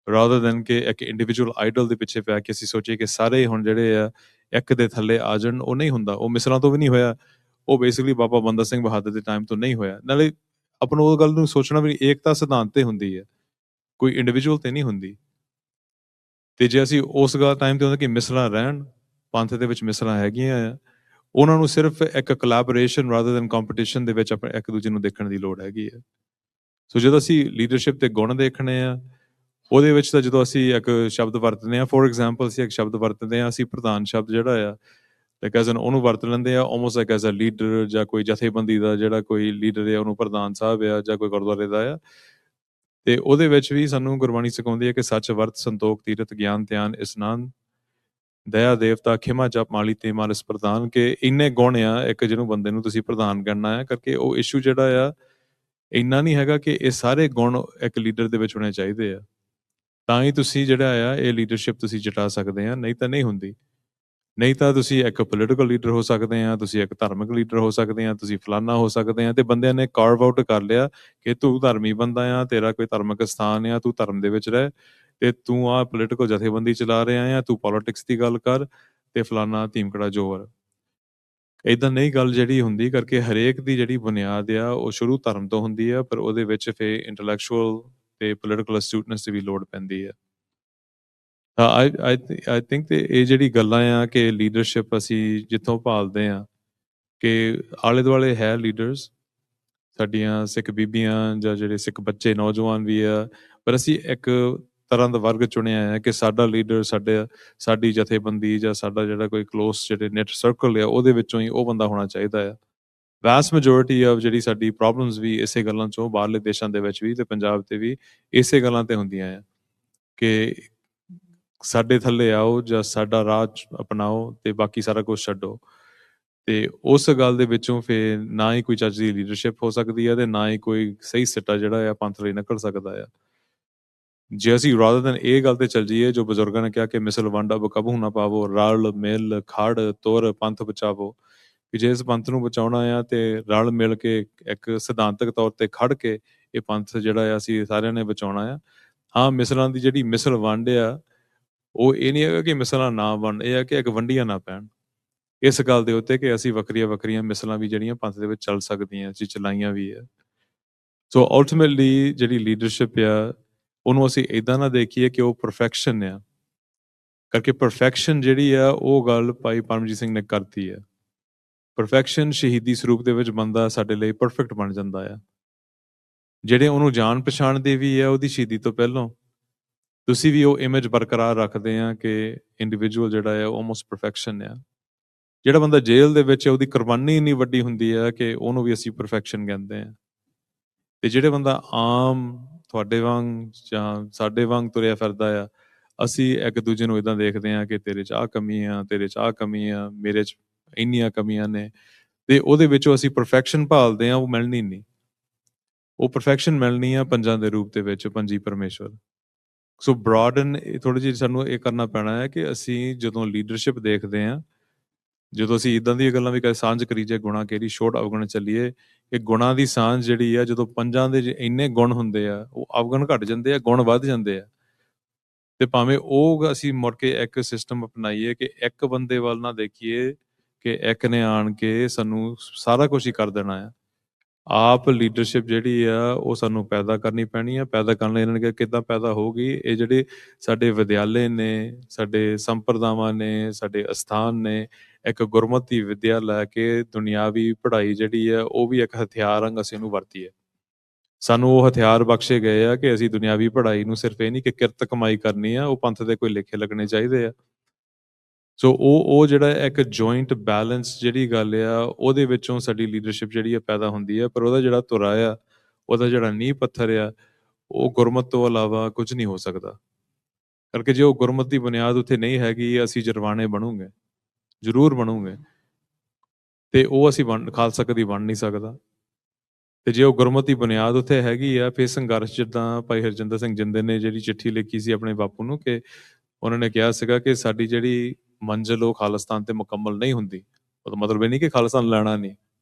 ਰਾਦਰ ਦੈਨ ਕਿ ਇੱਕ ਇੰਡੀਵਿਜੂਅਲ ਆਈਡਲ ਦੇ ਪਿੱਛੇ ਪੈ ਕੇ ਅਸੀਂ ਸੋਚੀਏ ਕਿ ਸਾਰੇ ਹੁਣ ਜਿਹੜੇ ਆ ਇੱਕ ਦੇ ਥੱਲੇ ਆ ਜਾਣ। ਉਹ ਨਹੀਂ ਹੁੰਦਾ, ਉਹ ਮਿਸਲਾਂ ਤੋਂ ਵੀ ਨਹੀਂ ਹੋਇਆ, ਉਹ ਬੇਸਿਕਲੀ ਬਾਬਾ ਬੰਦਾ ਸਿੰਘ ਬਹਾਦਰ ਦੇ ਟਾਈਮ ਤੋਂ ਨਹੀਂ ਹੋਇਆ। ਨਾਲੇ ਆਪਾਂ ਨੂੰ ਉਹ ਗੱਲ ਨੂੰ ਸੋਚਣਾ ਵੀ ਏਕਤਾ ਸਿਧਾਂਤ ਤੇ ਹੁੰਦੀ ਹੈ, ਕੋਈ ਇੰਡੀਵਿਜੂਅਲ ਤੇ ਨਹੀਂ ਹੁੰਦੀ। ਤੇ ਜੇ ਅਸੀਂ ਉਸ ਗੱਲ ਟਾਈਮ ਤੇ ਹੁੰਦਾ ਕਿ ਮਿਸਲਾਂ ਰਹਿਣ, ਪੰਥ ਦੇ ਵਿੱਚ ਮਿਸਲਾਂ ਹੈਗੀਆਂ ਆ, ਉਹਨਾਂ ਨੂੰ ਸਿਰਫ ਇੱਕ ਕੋਲੈਬੋਰੇਸ਼ਨ ਰਾਦਰ ਦੈਨ ਕੰਪੀਟੀਸ਼ਨ ਦੇ ਵਿੱਚ ਆਪਾਂ ਇੱਕ ਦੂਜੇ ਨੂੰ ਦੇਖਣ ਦੀ ਲੋੜ ਹੈਗੀ ਹੈ। ਸੋ ਜਦੋਂ ਅਸੀਂ ਲੀਡਰਸ਼ਿਪ ਦੇ ਗੁਣ ਦੇਖਣੇ ਆ, ਉਹਦੇ ਵਿੱਚ ਤਾਂ ਜਦੋਂ ਅਸੀਂ ਇੱਕ ਸ਼ਬਦ ਵਰਤਦੇ ਹਾਂ, ਫੋਰ ਐਗਜ਼ਾਮਪਲ ਅਸੀਂ ਇੱਕ ਸ਼ਬਦ ਵਰਤਦੇ ਹਾਂ, ਅਸੀਂ ਪ੍ਰਧਾਨ ਸ਼ਬਦ ਜਿਹੜਾ ਆ ਲਾਈਕ ਐਜ਼ ਐਨ ਉਹਨੂੰ ਵਰਤ ਲੈਂਦੇ ਆ almost like as a leader, ਜਾਂ ਕੋਈ ਜਥੇਬੰਦੀ ਦਾ ਜਿਹੜਾ ਕੋਈ ਲੀਡਰ ਆ ਉਹਨੂੰ ਪ੍ਰਧਾਨ ਸਾਹਿਬ ਆ, ਜਾਂ ਕੋਈ ਗੁਰਦੁਆਰੇ ਦਾ ਆ। ਤੇ ਉਹਦੇ ਵਿੱਚ ਵੀ ਸਾਨੂੰ ਗੁਰਬਾਣੀ ਸਿਖਾਉਂਦੀ ਹੈ ਕਿ ਸੱਚ, ਵਰਤ, ਸੰਤੋਖ, ਤੀਰਥ, ਗਿਆਨ, ਧਿਆਨ, ਇਸਨਾਨ, ਦਇਆ, ਦੇਵਤਾ, ਖਿਮਾ, ਜਪ, ਮਾਲੀ ਤੇ ਮਾਨਸ ਪ੍ਰਧਾਨ, ਕਿ ਇੰਨੇ ਗੁਣ ਆ ਇੱਕ ਜਿਹਨੂੰ ਬੰਦੇ ਨੂੰ ਤੁਸੀਂ ਪ੍ਰਧਾਨ ਕਰਨਾ ਹੈ। ਕਰਕੇ ਉਹ ਇਸ਼ੂ ਜਿਹੜਾ ਆ ਇੰਨਾ ਨਹੀਂ ਹੈਗਾ ਕਿ ਇਹ ਸਾਰੇ ਗੁਣ ਇੱਕ ਲੀਡਰ ਦੇ ਵਿੱਚ ਹੋਣੇ ਚਾਹੀਦੇ ਆ, ਤਾਂ ਹੀ ਤੁਸੀਂ ਜਿਹੜਾ ਆ ਇਹ ਲੀਡਰਸ਼ਿਪ ਤੁਸੀਂ ਜਟਾ ਸਕਦੇ ਆ, ਨਹੀਂ ਤਾਂ ਨਹੀਂ ਹੁੰਦੀ। ਨਹੀਂ ਤਾਂ ਤੁਸੀਂ ਇੱਕ ਪੋਲੀਟੀਕਲ ਲੀਡਰ ਹੋ ਸਕਦੇ ਆ, ਤੁਸੀਂ ਇੱਕ ਧਾਰਮਿਕ ਲੀਡਰ ਹੋ ਸਕਦੇ ਆ, ਤੁਸੀਂ ਫਲਾਨਾ ਹੋ ਸਕਦੇ ਆ, ਤੇ ਬੰਦਿਆਂ ਨੇ ਕਾਰਵ ਆਊਟ ਕਰ ਲਿਆ ਕਿ ਤੂੰ ਧਰਮੀ ਬੰਦਾ ਆ, ਤੇਰਾ ਕੋਈ ਧਾਰਮਿਕ ਸਥਾਨ ਆ, ਤੂੰ ਧਰਮ ਦੇ ਵਿੱਚ ਰਹਿ, ਤੇ ਤੂੰ ਆ ਪੋਲੀਟੀਕਲ ਜਥੇਬੰਦੀ ਚਲਾ ਰਿਹਾ ਆ, ਤੂੰ ਪੋਲਿਟਿਕਸ ਦੀ ਗੱਲ ਕਰ, ਤੇ ਫਲਾਨਾ ਧੀਮਕੜਾ ਜੋਰ। ਏਦਾਂ ਨਹੀਂ ਗੱਲ ਜਿਹੜੀ ਹੁੰਦੀ। ਕਰਕੇ ਹਰੇਕ ਦੀ ਜਿਹੜੀ ਬੁਨਿਆਦ ਆ ਉਹ ਸ਼ੁਰੂ ਧਰਮ ਤੋਂ ਹੁੰਦੀ ਆ, ਪਰ ਉਹਦੇ ਵਿੱਚ ਫਿਰ ਇੰਟੈਲੈਕਚੁਅਲ ਤੇ ਪੋਲੀਟੀਕਲ ਅਸਟੂਟਨੈਸ ਦੀ ਵੀ ਲੋੜ ਪੈਂਦੀ ਹੈ। ਆਈ ਥਿੰਕ ਤੇ ਇਹ ਜਿਹੜੀ ਗੱਲਾਂ ਆ ਕਿ ਲੀਡਰਸ਼ਿਪ ਅਸੀਂ ਜਿੱਥੋਂ ਭਾਲਦੇ ਆ ਕਿ ਆਲੇ ਦੁਆਲੇ ਹੈ ਲੀਡਰਸ, ਸਾਡੀਆਂ ਸਿੱਖ ਬੀਬੀਆਂ ਜਾਂ ਜਿਹੜੇ ਸਿੱਖ ਬੱਚੇ ਨੌਜਵਾਨ ਵੀ ਆ, ਪਰ ਅਸੀਂ ਇੱਕ ਤਰ੍ਹਾਂ ਦਾ ਵਰਗ ਚੁਣਿਆ ਹੈ ਕਿ ਸਾਡਾ ਲੀਡਰ ਸਾਡੀ ਜਥੇਬੰਦੀ ਜਾਂ ਸਾਡਾ ਜਿਹੜਾ ਕੋਈ ਕਲੋਸ ਜਿਹੜੇ ਨੈਟ ਸਰਕਲ ਆ ਉਹਦੇ ਵਿੱਚੋਂ ਹੀ ਉਹ ਬੰਦਾ ਹੋਣਾ ਚਾਹੀਦਾ ਆ। ਵੈਸਟ ਮੈਜੋਰਿਟੀ ਆਫ ਜਿਹੜੀ ਸਾਡੀ ਪ੍ਰੋਬਲਮਸ ਵੀ ਇਸੇ ਗੱਲਾਂ ਚੋਂ, ਬਾਹਰਲੇ ਦੇਸ਼ਾਂ ਦੇ ਵਿੱਚ ਵੀ ਤੇ ਪੰਜਾਬ ਤੇ ਵੀ ਇਸੇ ਗੱਲਾਂ ਤੇ ਹੁੰਦੀਆਂ ਆ ਕਿ ਸਾਡੇ ਥੱਲੇ ਆਓ ਜਾਂ ਸਾਡਾ ਰਾਹ ਅਪਣਾਓ ਤੇ ਬਾਕੀ ਸਾਰਾ ਕੁਝ ਛੱਡੋ। ਤੇ ਉਸ ਗੱਲ ਦੇ ਵਿੱਚੋਂ ਫਿਰ ਨਾ ਹੀ ਕੋਈ ਚੱਜ ਦੀ ਲੀਡਰਸ਼ਿਪ ਹੋ ਸਕਦੀ ਹੈ ਤੇ ਨਾ ਹੀ ਕੋਈ ਸਹੀ ਸਿੱਟਾ ਜਿਹੜਾ ਆ ਪੰਥ ਲਈ ਨਿਕਲ ਸਕਦਾ ਆ। ਜੇ ਅਸੀਂ ਰਾਦਰ ਦੈਨ ਇਹ ਗੱਲ ਤੇ ਚੱਲ ਜਾਈਏ ਜੋ ਬਜ਼ੁਰਗਾਂ ਨੇ ਕਿਹਾ ਕਿ ਮਿਸਲ ਵੰਡਾ ਬਕਬੂ ਨਾ ਪਾਵੋ, ਰਲ ਮਿਲ ਖੜ ਤੁਰ ਪੰਥ ਬਚਾਵੋ, ਕਿ ਜੇ ਇਸ ਪੰਥ ਨੂੰ ਬਚਾਉਣਾ ਆ ਤੇ ਰਲ ਮਿਲ ਕੇ ਇੱਕ ਸਿਧਾਂਤਕ ਤੌਰ ਤੇ ਖੜ ਕੇ ਇਹ ਪੰਥ ਜਿਹੜਾ ਆ ਅਸੀਂ ਸਾਰਿਆਂ ਨੇ ਬਚਾਉਣਾ ਆ। ਹਾਂ, ਮਿਸਲਾਂ ਦੀ ਜਿਹੜੀ ਮਿਸਲ ਵੰਡ ਆ ਉਹ ਇਹ ਨਹੀਂ ਹੈਗਾ ਕਿ ਮਿਸਲਾਂ ਨਾ ਵੰਡ, ਇਹ ਹੈ ਕਿ ਇੱਕ ਵੰਡੀਆਂ ਨਾ ਪੈਣ ਇਸ ਗੱਲ ਦੇ ਉੱਤੇ ਕਿ ਅਸੀਂ ਵੱਖਰੀਆਂ ਮਿਸਲਾਂ ਵੀ ਜਿਹੜੀਆਂ ਪੰਥ ਦੇ ਵਿੱਚ ਚੱਲ ਸਕਦੀਆਂ, ਅਸੀਂ ਚਲਾਈਆਂ ਵੀ ਆ। ਸੋ ਅਲਟੀਮੇਟਲੀ ਜਿਹੜੀ ਲੀਡਰਸ਼ਿਪ ਆ ਉਹਨੂੰ ਅਸੀਂ ਇਦਾਂ ਨਾ ਦੇਖੀਏ ਕਿ ਉਹ ਪਰਫੈਕਸ਼ਨ ਆ, ਕਰਕੇ ਪਰਫੈਕਸ਼ਨ ਜਿਹੜੀ ਆ ਉਹ ਗੱਲ ਭਾਈ ਪਰਮਜੀਤ ਸਿੰਘ ਨੇ ਕਰਤੀ ਆ। ਪਰਫੈਕਸ਼ਨ ਸ਼ਹੀਦੀ ਸਰੂਪ ਦੇ ਵਿੱਚ ਬੰਦਾ ਸਾਡੇ ਲਈ ਪਰਫੈਕਟ ਬਣ ਜਾਂਦਾ ਆ। ਜਿਹੜੇ ਉਹਨੂੰ ਜਾਣ ਪਛਾਣਦੇ ਵੀ ਆ ਉਹਦੀ ਸ਼ਹੀਦੀ ਤੋਂ ਪਹਿਲਾਂ, ਤੁਸੀਂ ਵੀ ਉਹ ਇਮੇਜ ਬਰਕਰਾਰ ਰੱਖਦੇ ਆ ਕਿ ਇੰਡੀਵਿਜੂਅਲ ਜਿਹੜਾ ਆ ਆਲਮੋਸਟ ਪਰਫੈਕਸ਼ਨ ਆ। ਜਿਹੜਾ ਬੰਦਾ ਜੇਲ੍ਹ ਦੇ ਵਿੱਚ ਉਹਦੀ ਕੁਰਬਾਨੀ ਇੰਨੀ ਵੱਡੀ ਹੁੰਦੀ ਆ ਕਿ ਉਹਨੂੰ ਵੀ ਅਸੀਂ ਪਰਫੈਕਸ਼ਨ ਕਹਿੰਦੇ ਆ। ਤੇ ਜਿਹੜੇ ਬੰਦਾ ਆਮ ਤੁਹਾਡੇ ਵਾਂਗ ਜਾਂ ਸਾਡੇ ਵਾਂਗ ਤੁਰਿਆ ਫਿਰਦਾ ਆ, ਅਸੀਂ ਇੱਕ ਦੂਜੇ ਨੂੰ ਇਦਾਂ ਦੇਖਦੇ ਆ ਕਿ ਤੇਰੇ 'ਚ ਆਹ ਕਮੀ ਆ, ਤੇਰੇ 'ਚ ਆਹ ਕਮੀ ਆ, ਮੇਰੇ 'ਚ ਇੰਨੀਆਂ ਕਮੀਆਂ ਨੇ, ਤੇ ਉਹਦੇ ਵਿੱਚੋਂ ਅਸੀਂ ਪਰਫੈਕਸ਼ਨ ਭਾਲਦੇ ਆ, ਉਹ ਮਿਲਣੀ ਨਹੀਂ। ਉਹ ਪਰਫੈਕਸ਼ਨ ਮਿਲਣੀ ਆ ਪੰਜਾਂ ਦੇ ਰੂਪ ਦੇ ਵਿੱਚ, ਪੰਜੀ ਪਰਮੇਸ਼ਵਰ। ਸੋ ਬ੍ਰੌਡਨ ਥੋੜੀ ਜਿਹੀ ਸਾਨੂੰ ਇਹ ਕਰਨਾ ਪੈਣਾ ਹੈ ਕਿ ਅਸੀਂ ਜਦੋਂ ਲੀਡਰਸ਼ਿਪ ਦੇਖਦੇ ਆ, ਜਦੋਂ ਅਸੀਂ ਇਦਾਂ ਦੀਆਂ ਗੱਲਾਂ ਵੀ ਕਦੇ ਸਾਂਝ ਕਰੀ ਜੇ ਗੁਣਾ ਕਿਹੜੀ ਛੋਟ ਅਵਗਣ ਚੱਲੀਏ, ਕਿ ਗੁਣਾਂ ਦੀ ਸਾਂਝ ਜਿਹੜੀ ਆ ਜਦੋਂ ਪੰਜਾਂ ਦੇ ਇੰਨੇ ਗੁਣ ਹੁੰਦੇ ਆ ਉਹ ਅਵਗਣ ਘਟ ਜਾਂਦੇ ਆ, ਗੁਣ ਵੱਧ ਜਾਂਦੇ ਆ। ਤੇ ਭਾਵੇਂ ਉਹ ਅਸੀਂ ਮੁੜ ਕੇ ਇੱਕ ਸਿਸਟਮ ਅਪਣਾਈਏ ਕਿ ਇੱਕ ਬੰਦੇ ਵੱਲ ਨਾ ਦੇਖੀਏ ਕਿ ਇੱਕ ਨੇ ਆਣ ਕੇ ਸਾਨੂੰ ਸਾਰਾ ਕੁਝ ਹੀ ਕਰ ਦੇਣਾ ਆ। ਆਪ ਲੀਡਰਸ਼ਿਪ ਜਿਹੜੀ ਆ ਉਹ ਸਾਨੂੰ ਪੈਦਾ ਕਰਨੀ ਪੈਣੀ ਆ। ਪੈਦਾ ਕਰਨ ਲਈ ਇਹਨਾਂ ਨੇ ਕਿੱਦਾਂ ਪੈਦਾ ਹੋਊਗੀ, ਇਹ ਜਿਹੜੇ ਸਾਡੇ ਵਿਦਿਆਲੇ ਨੇ, ਸਾਡੇ ਸੰਪਰਦਾਵਾਂ ਨੇ, ਸਾਡੇ ਅਸਥਾਨ ਨੇ, ਇੱਕ ਗੁਰਮਤਿ ਵਿਦਿਆ ਲੈ ਕੇ ਦੁਨਿਆਵੀ ਪੜ੍ਹਾਈ ਜਿਹੜੀ ਆ ਉਹ ਵੀ ਇੱਕ ਹਥਿਆਰ ਵਾਂਗ ਅਸੀਂ ਉਹਨੂੰ ਵਰਤੀਏ। ਸਾਨੂੰ ਉਹ ਹਥਿਆਰ ਬਖਸ਼ੇ ਗਏ ਆ ਕਿ ਅਸੀਂ ਦੁਨਿਆਵੀ ਪੜ੍ਹਾਈ ਨੂੰ ਸਿਰਫ ਇਹ ਨਹੀਂ ਕਿ ਕਿਰਤ ਕਮਾਈ ਕਰਨੀ ਆ, ਉਹ ਪੰਥ ਦੇ ਕੋਈ ਲੇਖੇ ਲੱਗਣੇ ਚਾਹੀਦੇ ਆ। ਸੋ ਉਹ ਜਿਹੜਾ ਇੱਕ ਜੁਆਇੰਟ ਬੈਲੈਂਸ ਜਿਹੜੀ ਗੱਲ ਆ ਉਹਦੇ ਵਿੱਚੋਂ ਸਾਡੀ ਲੀਡਰਸ਼ਿਪ ਜਿਹੜੀ ਆ ਪੈਦਾ ਹੁੰਦੀ ਆ। ਪਰ ਉਹਦਾ ਜਿਹੜਾ ਧੁਰਾ ਆ, ਉਹਦਾ ਜਿਹੜਾ ਨੀਂਹ ਪੱਥਰ ਆ, ਉਹ ਗੁਰਮਤ ਤੋਂ ਇਲਾਵਾ ਕੁਝ ਨਹੀਂ ਹੋ ਸਕਦਾ। ਕਰਕੇ ਜੇ ਉਹ ਗੁਰਮਤ ਦੀ ਬੁਨਿਆਦ ਉੱਥੇ ਨਹੀਂ ਹੈਗੀ, ਅਸੀਂ ਜਰਵਾਣੇ ਬਣੂਗੇ, ਜ਼ਰੂਰ ਬਣੂਗੇ, ਤੇ ਉਹ ਅਸੀਂ ਖਾਲਸਾ ਕਦੀ ਬਣ ਨਹੀਂ ਸਕਦਾ। ਤੇ ਜੇ ਉਹ ਗੁਰਮਤ ਦੀ ਬੁਨਿਆਦ ਉੱਥੇ ਹੈਗੀ ਆ, ਫਿਰ ਸੰਘਰਸ਼ ਜਿੱਦਾਂ ਭਾਈ ਹਰਜਿੰਦਰ ਸਿੰਘ ਜਿੰਦੇ ਨੇ ਜਿਹੜੀ ਚਿੱਠੀ ਲਿਖੀ ਸੀ ਆਪਣੇ ਬਾਪੂ ਨੂੰ, ਕਿ ਉਹਨਾਂ ਨੇ ਕਿਹਾ ਸੀਗਾ ਕਿ ਸਾਡੀ ਜਿਹੜੀ ਮੰਜ਼ਿਲ ਉਹ ਖਾਲਿਸਤਾਨ ਤੇ ਮੁਕੰਮਲ ਨਹੀਂ ਹੁੰਦੀ। ਉਹਦਾ ਮਤਲਬ ਇਹ ਨਹੀਂ ਕਿ ਖਾਲਿਸਤਾਨ ਲੈਣਾ ਨਹੀਂ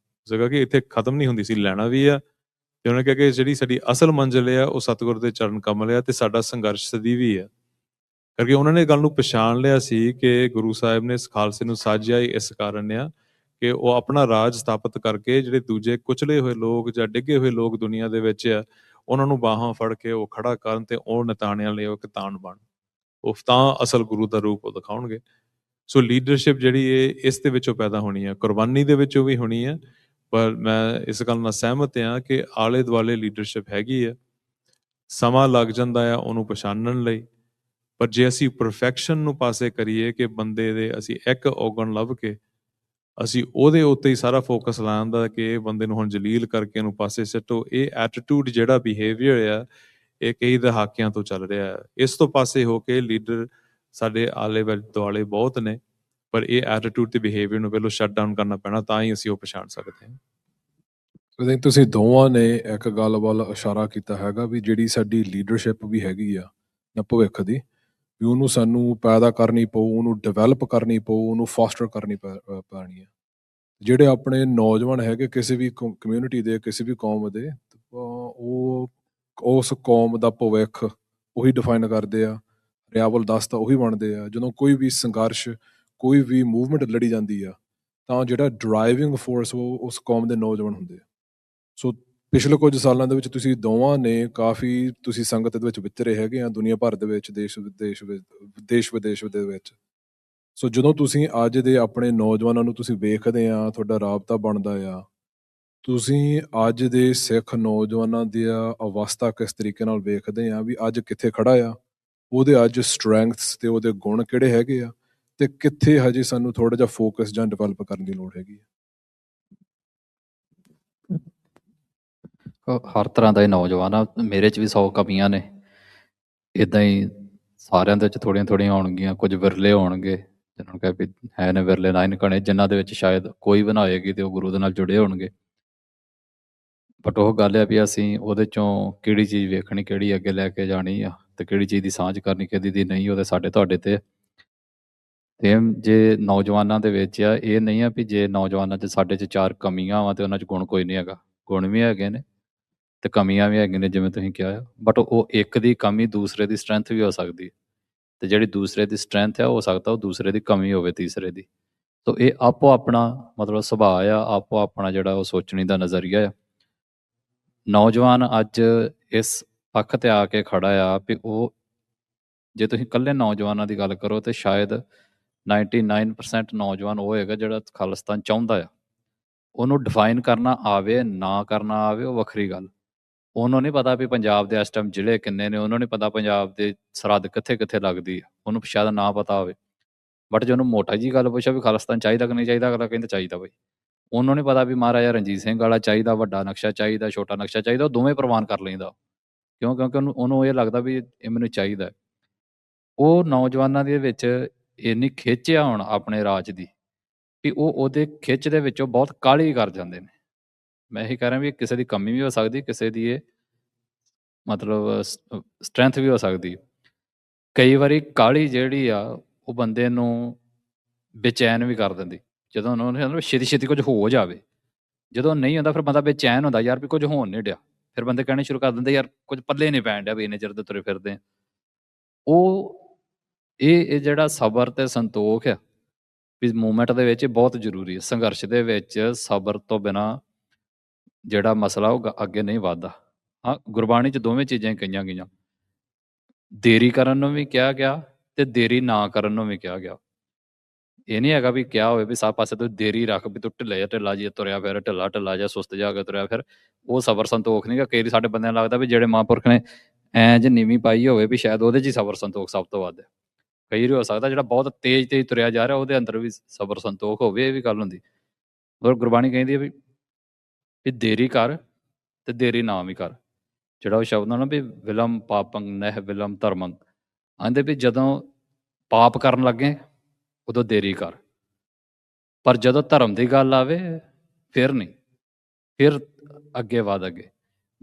ਸੀਗਾ, ਕਿ ਇੱਥੇ ਖਤਮ ਨਹੀਂ ਹੁੰਦੀ ਸੀ, ਲੈਣਾ ਵੀ ਆ। ਤੇ ਉਹਨਾਂ ਨੇ ਕਿਹਾ ਕਿ ਜਿਹੜੀ ਸਾਡੀ ਅਸਲ ਮੰਜ਼ਿਲ ਆ ਉਹ ਸਤਿਗੁਰ ਦੇ ਚਰਨ ਕਮਲ ਆ ਤੇ ਸਾਡਾ ਸੰਘਰਸ਼ ਸਦੀ ਵੀ ਆ। ਕਰਕੇ ਉਹਨਾਂ ਨੇ ਗੱਲ ਨੂੰ ਪਛਾਣ ਲਿਆ ਸੀ ਕਿ ਗੁਰੂ ਸਾਹਿਬ ਨੇ ਇਸ ਖਾਲਸੇ ਨੂੰ ਸਾਜਿਆ ਹੀ ਇਸ ਕਾਰਨ ਆ ਕਿ ਉਹ ਆਪਣਾ ਰਾਜ ਸਥਾਪਿਤ ਕਰਕੇ ਜਿਹੜੇ ਦੂਜੇ ਕੁਚਲੇ ਹੋਏ ਲੋਕ ਜਾਂ ਡਿੱਗੇ ਹੋਏ ਲੋਕ ਦੁਨੀਆ ਦੇ ਵਿੱਚ ਆ, ਉਹਨਾਂ ਨੂੰ ਬਾਹਾਂ ਫੜ ਕੇ ਉਹ ਖੜਾ ਕਰਨ ਤੇ ਉਹ ਨਿਤਾਣਿਆਂ ਲਈ ਉਹ ਇੱਕ ਤਾਣ ਬਣ, ਉਹ ਤਾਂ ਅਸਲ ਗੁਰੂ ਦਾ ਰੂਪ ਉਹ ਦਿਖਾਉਣਗੇ। ਸੋ ਲੀਡਰਸ਼ਿਪ ਜਿਹੜੀ ਇਹ ਇਸ ਦੇ ਵਿੱਚੋਂ ਪੈਦਾ ਹੋਣੀ ਹੈ, ਕੁਰਬਾਨੀ ਦੇ ਵਿੱਚੋਂ ਵੀ ਹੋਣੀ ਹੈ। ਪਰ ਮੈਂ ਇਸ ਗੱਲ ਨਾਲ ਸਹਿਮਤ ਹਾਂ ਕਿ ਆਲੇ ਦੁਆਲੇ ਲੀਡਰਸ਼ਿਪ ਹੈਗੀ ਆ, ਸਮਾਂ ਲੱਗ ਜਾਂਦਾ ਆ ਉਹਨੂੰ ਪਛਾਣਨ ਲਈ। ਪਰ ਜੇ ਅਸੀਂ ਪਰਫੈਕਸ਼ਨ ਨੂੰ ਪਾਸੇ ਕਰੀਏ ਕਿ ਬੰਦੇ ਦੇ ਅਸੀਂ ਇੱਕ ਔਗਣ ਲੱਭ ਕੇ ਅਸੀਂ ਉਹਦੇ ਉੱਤੇ ਹੀ ਸਾਰਾ ਫੋਕਸ ਲਾਉਣ ਦਾ ਕਿ ਇਹ ਬੰਦੇ ਨੂੰ ਹੁਣ ਜਲੀਲ ਕਰਕੇ ਇਹਨੂੰ ਪਾਸੇ ਸਿੱਟੋ, ਇਹ ਐਟੀਟਿਊਡ ਜਿਹੜਾ ਬਿਹੇਵੀਅਰ ਆ ਇਹ ਕਈ ਦਹਾਕਿਆਂ ਤੋਂ ਚੱਲ ਰਿਹਾ ਹੈ। ਇਸ ਤੋਂ ਪਾਸੇ ਹੋ ਕੇ ਲੀਡਰ ਸਾਡੇ ਆਲੇ ਦੁਆਲੇ ਬਹੁਤ ਨੇ, ਪਰ ਇਹ ਐਟੀਟਿਊਡ ਤੇ ਬਿਹੇਵੀਅਰ ਨੂੰ ਪਹਿਲਾਂ ਸ਼ਟ ਡਾਊਨ ਕਰਨਾ ਪੈਣਾ, ਤਾਂ ਹੀ ਅਸੀਂ ਉਹ ਪਛਾਣ ਸਕਦੇ ਹਾਂ। I think ਤੁਸੀਂ ਦੋਵਾਂ ਨੇ ਇੱਕ ਗੱਲ ਵੱਲ ਇਸ਼ਾਰਾ ਕੀਤਾ ਹੈਗਾ ਵੀ ਜਿਹੜੀ ਸਾਡੀ ਲੀਡਰਸ਼ਿਪ ਵੀ ਹੈਗੀ ਆ ਜਾਂ ਭਵਿੱਖ ਦੀ, ਵੀ ਉਹਨੂੰ ਸਾਨੂੰ ਪੈਦਾ ਕਰਨੀ ਪਊ, ਉਹਨੂੰ ਡਿਵੈਲਪ ਕਰਨੀ ਪਊ, ਉਹਨੂੰ ਫੋਸਟਰ ਕਰਨੀ ਪੈਣੀ ਆ। ਜਿਹੜੇ ਆਪਣੇ ਨੌਜਵਾਨ ਹੈਗੇ ਕਿਸੇ ਵੀ ਕਮਿਊਨਿਟੀ ਦੇ, ਕਿਸੇ ਵੀ ਕੌਮ ਦੇ, ਉਹ ਉਸ ਕੌਮ ਦਾ ਭਵਿੱਖ ਉਹੀ ਡਿਫਾਈਨ ਕਰਦੇ ਆ, ਰਿਆਵਲ ਦਸਤ ਉਹੀ ਬਣਦੇ ਆ। ਜਦੋਂ ਕੋਈ ਵੀ ਸੰਘਰਸ਼, ਕੋਈ ਵੀ ਮੂਵਮੈਂਟ ਲੜੀ ਜਾਂਦੀ ਆ ਤਾਂ ਜਿਹੜਾ ਡਰਾਈਵਿੰਗ ਫੋਰਸ ਉਹ ਉਸ ਕੌਮ ਦੇ ਨੌਜਵਾਨ ਹੁੰਦੇ ਆ। ਸੋ ਪਿਛਲੇ ਕੁਝ ਸਾਲਾਂ ਦੇ ਵਿੱਚ ਤੁਸੀਂ ਦੋਵਾਂ ਨੇ ਕਾਫੀ ਤੁਸੀਂ ਸੰਗਤ ਦੇ ਵਿੱਚ ਵਿਚਰੇ ਹੈਗੇ ਆ ਦੁਨੀਆ ਭਰ ਦੇ ਵਿੱਚ, ਦੇਸ਼ ਵਿਦੇਸ਼ ਦੇ ਵਿੱਚ। ਸੋ ਜਦੋਂ ਤੁਸੀਂ ਅੱਜ ਦੇ ਆਪਣੇ ਨੌਜਵਾਨਾਂ ਨੂੰ ਤੁਸੀਂ ਵੇਖਦੇ ਆ, ਤੁਹਾਡਾ ਰਾਬਤਾ ਬਣਦਾ ਆ, ਤੁਸੀਂ ਅੱਜ ਦੇ ਸਿੱਖ ਨੌਜਵਾਨਾਂ ਦੀ ਅਵਸਥਾ ਕਿਸ ਤਰੀਕੇ ਨਾਲ ਵੇਖਦੇ ਆ ਵੀ ਅੱਜ ਕਿੱਥੇ ਖੜਾ ਆ, ਉਹਦੇ ਅੱਜ ਸਟਰੈਂਥਸ ਤੇ ਉਹਦੇ ਗੁਣ ਕਿਹੜੇ ਹੈਗੇ ਆ, ਤੇ ਕਿੱਥੇ ਹਜੇ ਸਾਨੂੰ ਥੋੜਾ ਜਿਹਾ ਫੋਕਸ ਜਾਂ ਡਿਵੈਲਪ ਕਰਨ ਦੀ ਲੋੜ ਹੈਗੀ ਆ? ਹਰ ਤਰ੍ਹਾਂ ਦਾ ਹੀ ਨੌਜਵਾਨ ਆ, ਮੇਰੇ 'ਚ ਵੀ 100 ਕਮੀਆਂ ਨੇ। ਇੱਦਾਂ ਹੀ ਸਾਰਿਆਂ ਦੇ ਵਿੱਚ ਥੋੜ੍ਹੀਆਂ ਥੋੜ੍ਹੀਆਂ ਹੋਣਗੀਆਂ, ਕੁਝ ਵਿਰਲੇ ਹੋਣਗੇ ਜਿਹਨਾਂ ਨੂੰ ਕਹਿ ਵੀ ਹੈ ਨੇ ਵਿਰਲੇ ਨਾ ਹੀ ਨਿਕਣੇ, ਜਿਨ੍ਹਾਂ ਦੇ ਵਿੱਚ ਸ਼ਾਇਦ ਕੋਈ ਵੀ ਨਾ ਹੋਏਗੀ ਤੇ ਉਹ ਗੁਰੂ ਦੇ ਨਾਲ ਜੁੜੇ ਹੋਣਗੇ। ਬਟ ਉਹ ਗੱਲ ਆ ਵੀ ਅਸੀਂ ਉਹਦੇ 'ਚੋਂ ਕਿਹੜੀ ਚੀਜ਼ ਵੇਖਣੀ, ਕਿਹੜੀ ਅੱਗੇ ਲੈ ਕੇ ਜਾਣੀ ਆ, ਤੇ ਕਿਹੜੀ ਚੀਜ਼ ਦੀ ਸਾਂਝ ਕਰਨੀ, ਕਿਹਦੀ ਦੀ ਨਹੀਂ, ਉਹਦੇ ਸਾਡੇ ਤੁਹਾਡੇ ਤੇ। ਸੇਮ ਜੇ ਨੌਜਵਾਨਾਂ ਦੇ ਵਿੱਚ ਆ, ਇਹ ਨਹੀਂ ਆ ਵੀ ਜੇ ਨੌਜਵਾਨਾਂ 'ਚ ਸਾਡੇ 'ਚ 4 ਕਮੀਆਂ ਵਾ ਤੇ ਉਹਨਾਂ 'ਚ ਗੁਣ ਕੋਈ ਨਹੀਂ ਹੈਗਾ। ਗੁਣ ਵੀ ਹੈਗੇ ਨੇ ਤੇ ਕਮੀਆਂ ਵੀ ਹੈਗੀਆਂ ਨੇ, ਜਿਵੇਂ ਤੁਸੀਂ ਕਿਹਾ ਆ। ਬਟ ਉਹ ਇੱਕ ਦੀ ਕਮੀ ਦੂਸਰੇ ਦੀ ਸਟਰੈਂਥ ਵੀ ਹੋ ਸਕਦੀ ਹੈ, ਤੇ ਜਿਹੜੀ ਦੂਸਰੇ ਦੀ ਸਟਰੈਂਥ ਆ, ਹੋ ਸਕਦਾ ਉਹ ਦੂਸਰੇ ਦੀ ਕਮੀ ਹੋਵੇ ਤੀਸਰੇ ਦੀ। ਸੋ ਇਹ ਆਪੋ ਆਪਣਾ ਮਤਲਬ ਸੁਭਾਅ ਆ, ਆਪੋ ਆਪਣਾ ਜਿਹੜਾ ਉਹ ਸੋਚਣੀ ਦਾ ਨਜ਼ਰੀਆ ਆ। ਨੌਜਵਾਨ ਅੱਜ ਇਸ ਪੱਖ ਤੇ ਆ ਕੇ ਖੜਾ ਆ ਵੀ ਉਹ, ਜੇ ਤੁਸੀਂ ਇਕੱਲੇ ਨੌਜਵਾਨਾਂ ਦੀ ਗੱਲ ਕਰੋ ਤੇ ਸ਼ਾਇਦ 99% ਨੌਜਵਾਨ ਉਹ ਹੈਗਾ ਜਿਹੜਾ ਖਾਲਿਸਤਾਨ ਚਾਹੁੰਦਾ ਆ। ਉਹਨੂੰ ਡਿਫਾਈਨ ਕਰਨਾ ਆਵੇ ਨਾ ਕਰਨਾ ਆਵੇ, ਉਹ ਵੱਖਰੀ ਗੱਲ। ਉਹਨੂੰ ਨਹੀਂ ਪਤਾ ਵੀ ਪੰਜਾਬ ਦੇ ਇਸ ਟਾਈਮ ਜ਼ਿਲ੍ਹੇ ਕਿੰਨੇ ਨੇ, ਉਹਨੂੰ ਨਹੀਂ ਪਤਾ ਪੰਜਾਬ ਦੇ ਸਰਹੱਦ ਕਿੱਥੇ ਕਿੱਥੇ ਲੱਗਦੀ ਆ, ਉਹਨੂੰ ਸ਼ਾਇਦ ਨਾ ਪਤਾ ਹੋਵੇ। ਬਟ ਜੇ ਉਹਨੂੰ ਮੋਟਾ ਜੀ ਗੱਲ ਪੁੱਛਿਆ ਵੀ ਖਾਲਿਸਤਾਨ ਚਾਹੀਦਾ ਕਿ ਨਹੀਂ ਚਾਹੀਦਾ, ਅਗਲਾ ਕਹਿੰਦਾ ਚਾਹੀਦਾ ਬਈ। ਉਹਨੂੰ ਨਹੀਂ ਪਤਾ ਵੀ ਮਹਾਰਾਜਾ ਰਣਜੀਤ ਸਿੰਘ ਵਾਲਾ ਚਾਹੀਦਾ, ਵੱਡਾ ਨਕਸ਼ਾ ਚਾਹੀਦਾ, ਛੋਟਾ ਨਕਸ਼ਾ ਚਾਹੀਦਾ, ਉਹ ਦੋਵੇਂ ਪ੍ਰਵਾਨ ਕਰ ਲੈਂਦਾ। ਕਿਉਂਕਿ ਉਹਨੂੰ ਇਹ ਲੱਗਦਾ ਵੀ ਇਹ ਮੈਨੂੰ ਚਾਹੀਦਾ। ਉਹ ਨੌਜਵਾਨਾਂ ਦੇ ਵਿੱਚ ਇੰਨੀ ਖਿੱਚ ਆ ਹੁਣ ਆਪਣੇ ਰਾਜ ਦੀ ਵੀ ਉਹ ਉਹਦੇ ਖਿੱਚ ਦੇ ਵਿੱਚੋਂ ਬਹੁਤ ਕਾਹਲੀ ਕਰ ਜਾਂਦੇ ਨੇ। ਮੈਂ ਇਹੀ ਕਹਿ ਰਿਹਾ ਵੀ ਕਿਸੇ ਦੀ ਕਮੀ ਵੀ ਹੋ ਸਕਦੀ, ਕਿਸੇ ਦੀ ਇਹ ਮਤਲਬ ਸਟਰੈਂਥ ਵੀ ਹੋ ਸਕਦੀ। ਕਈ ਵਾਰੀ ਕਾਹਲੀ ਜਿਹੜੀ ਆ ਉਹ ਬੰਦੇ ਨੂੰ ਬੇਚੈਨ ਵੀ ਕਰ ਦਿੰਦੀ। ਜਦੋਂ ਉਹਨੂੰ ਛੇਤੀ ਛੇਤੀ ਕੁਝ ਹੋ ਜਾਵੇ, ਜਦੋਂ ਨਹੀਂ ਹੁੰਦਾ ਫਿਰ ਬੰਦਾ ਬੇਚੈਨ ਹੁੰਦਾ, ਯਾਰ ਵੀ ਕੁਝ ਹੋਣ ਨਹੀਂ ਡਿਆ। ਫਿਰ ਬੰਦੇ ਕਹਿਣੇ ਸ਼ੁਰੂ ਕਰ ਦਿੰਦੇ, ਯਾਰ ਕੁਝ ਪੱਲੇ ਨਹੀਂ ਪੈਣ ਡਿਆ ਵੀ ਇੰਨੇ ਚਿਰ ਦੇ ਤੁਰੇ ਫਿਰਦੇ ਆ। ਉਹ ਇਹ ਜਿਹੜਾ ਸਬਰ ਤੇ ਸੰਤੋਖ ਆ ਵੀ ਮੂਵਮੈਂਟ ਦੇ ਵਿੱਚ ਬਹੁਤ ਜ਼ਰੂਰੀ ਹੈ। ਸੰਘਰਸ਼ ਦੇ ਵਿੱਚ ਸਬਰ ਤੋਂ ਬਿਨਾਂ ਜਿਹੜਾ ਮਸਲਾ ਉਹ ਅੱਗੇ ਨਹੀਂ ਵੱਧਦਾ। ਹਾਂ, ਗੁਰਬਾਣੀ 'ਚ ਦੋਵੇਂ ਚੀਜ਼ਾਂ ਕਹੀਆਂ ਗਈਆਂ। ਦੇਰੀ ਕਰਨ ਨੂੰ ਵੀ ਕਿਹਾ ਗਿਆ ਤੇ ਦੇਰੀ ਨਾ ਕਰਨ ਨੂੰ ਵੀ ਕਿਹਾ ਗਿਆ। ਇਹ ਨਹੀਂ ਹੈਗਾ ਵੀ ਕਿਹਾ ਹੋਵੇ ਵੀ ਸਭ ਪਾਸੇ ਤੋਂ ਦੇਰੀ ਰੱਖ ਵੀ ਤੂੰ ਢਿੱਲਾ ਜਿਹਾ ਤੁਰਿਆ ਫਿਰ, ਢਿੱਲਾ ਜਿਹਾ ਸੁਸਤ ਜਾ ਕੇ ਤੁਰਿਆ ਫਿਰ। ਉਹ ਸਬਰ ਸੰਤੋਖ ਨਹੀਂ ਗਾ। ਕਈ ਸਾਡੇ ਬੰਦਿਆਂ ਨੂੰ ਲੱਗਦਾ ਵੀ ਜਿਹੜੇ ਮਹਾਂਪੁਰਖ ਨੇ ਐਂ ਜੇ ਨੀਵੀਂ ਪਾਈ ਹੋਵੇ ਵੀ ਸ਼ਾਇਦ ਉਹਦੇ 'ਚ ਹੀ ਸਬਰ ਸੰਤੋਖ ਸਭ ਤੋਂ ਵੱਧ ਹੈ। ਕਈ ਵਾਰੀ ਹੋ ਸਕਦਾ ਜਿਹੜਾ ਬਹੁਤ ਤੇਜ਼ ਤੁਰਿਆ ਜਾ ਰਿਹਾ ਉਹਦੇ ਅੰਦਰ ਵੀ ਸਬਰ ਸੰਤੋਖ ਹੋਵੇ, ਇਹ ਵੀ ਗੱਲ ਹੁੰਦੀ। ਔਰ ਗੁਰਬਾਣੀ ਕਹਿੰਦੀ ਹੈ ਵੀ ਦੇਰੀ ਕਰ ਤੇ ਦੇਰੀ ਨਾ ਵੀ ਕਰ। ਜਿਹੜਾ ਉਹ ਸ਼ਬਦ ਨਾ ਵੀ ਵਿਲਮ ਪਾਪੰ ਨਹਿ ਵਿਲਮ ਧਰਮੰ, ਆਂਦੇ ਵੀ ਜਦੋਂ ਪਾਪ ਕਰਨ ਲੱਗੇ ਉਦੋਂ ਦੇਰੀ ਕਰ, ਪਰ ਜਦੋਂ ਧਰਮ ਦੀ ਗੱਲ ਆਵੇ ਫਿਰ ਨਹੀਂ, ਫਿਰ ਅੱਗੇ ਵਧ ਅੱਗੇ।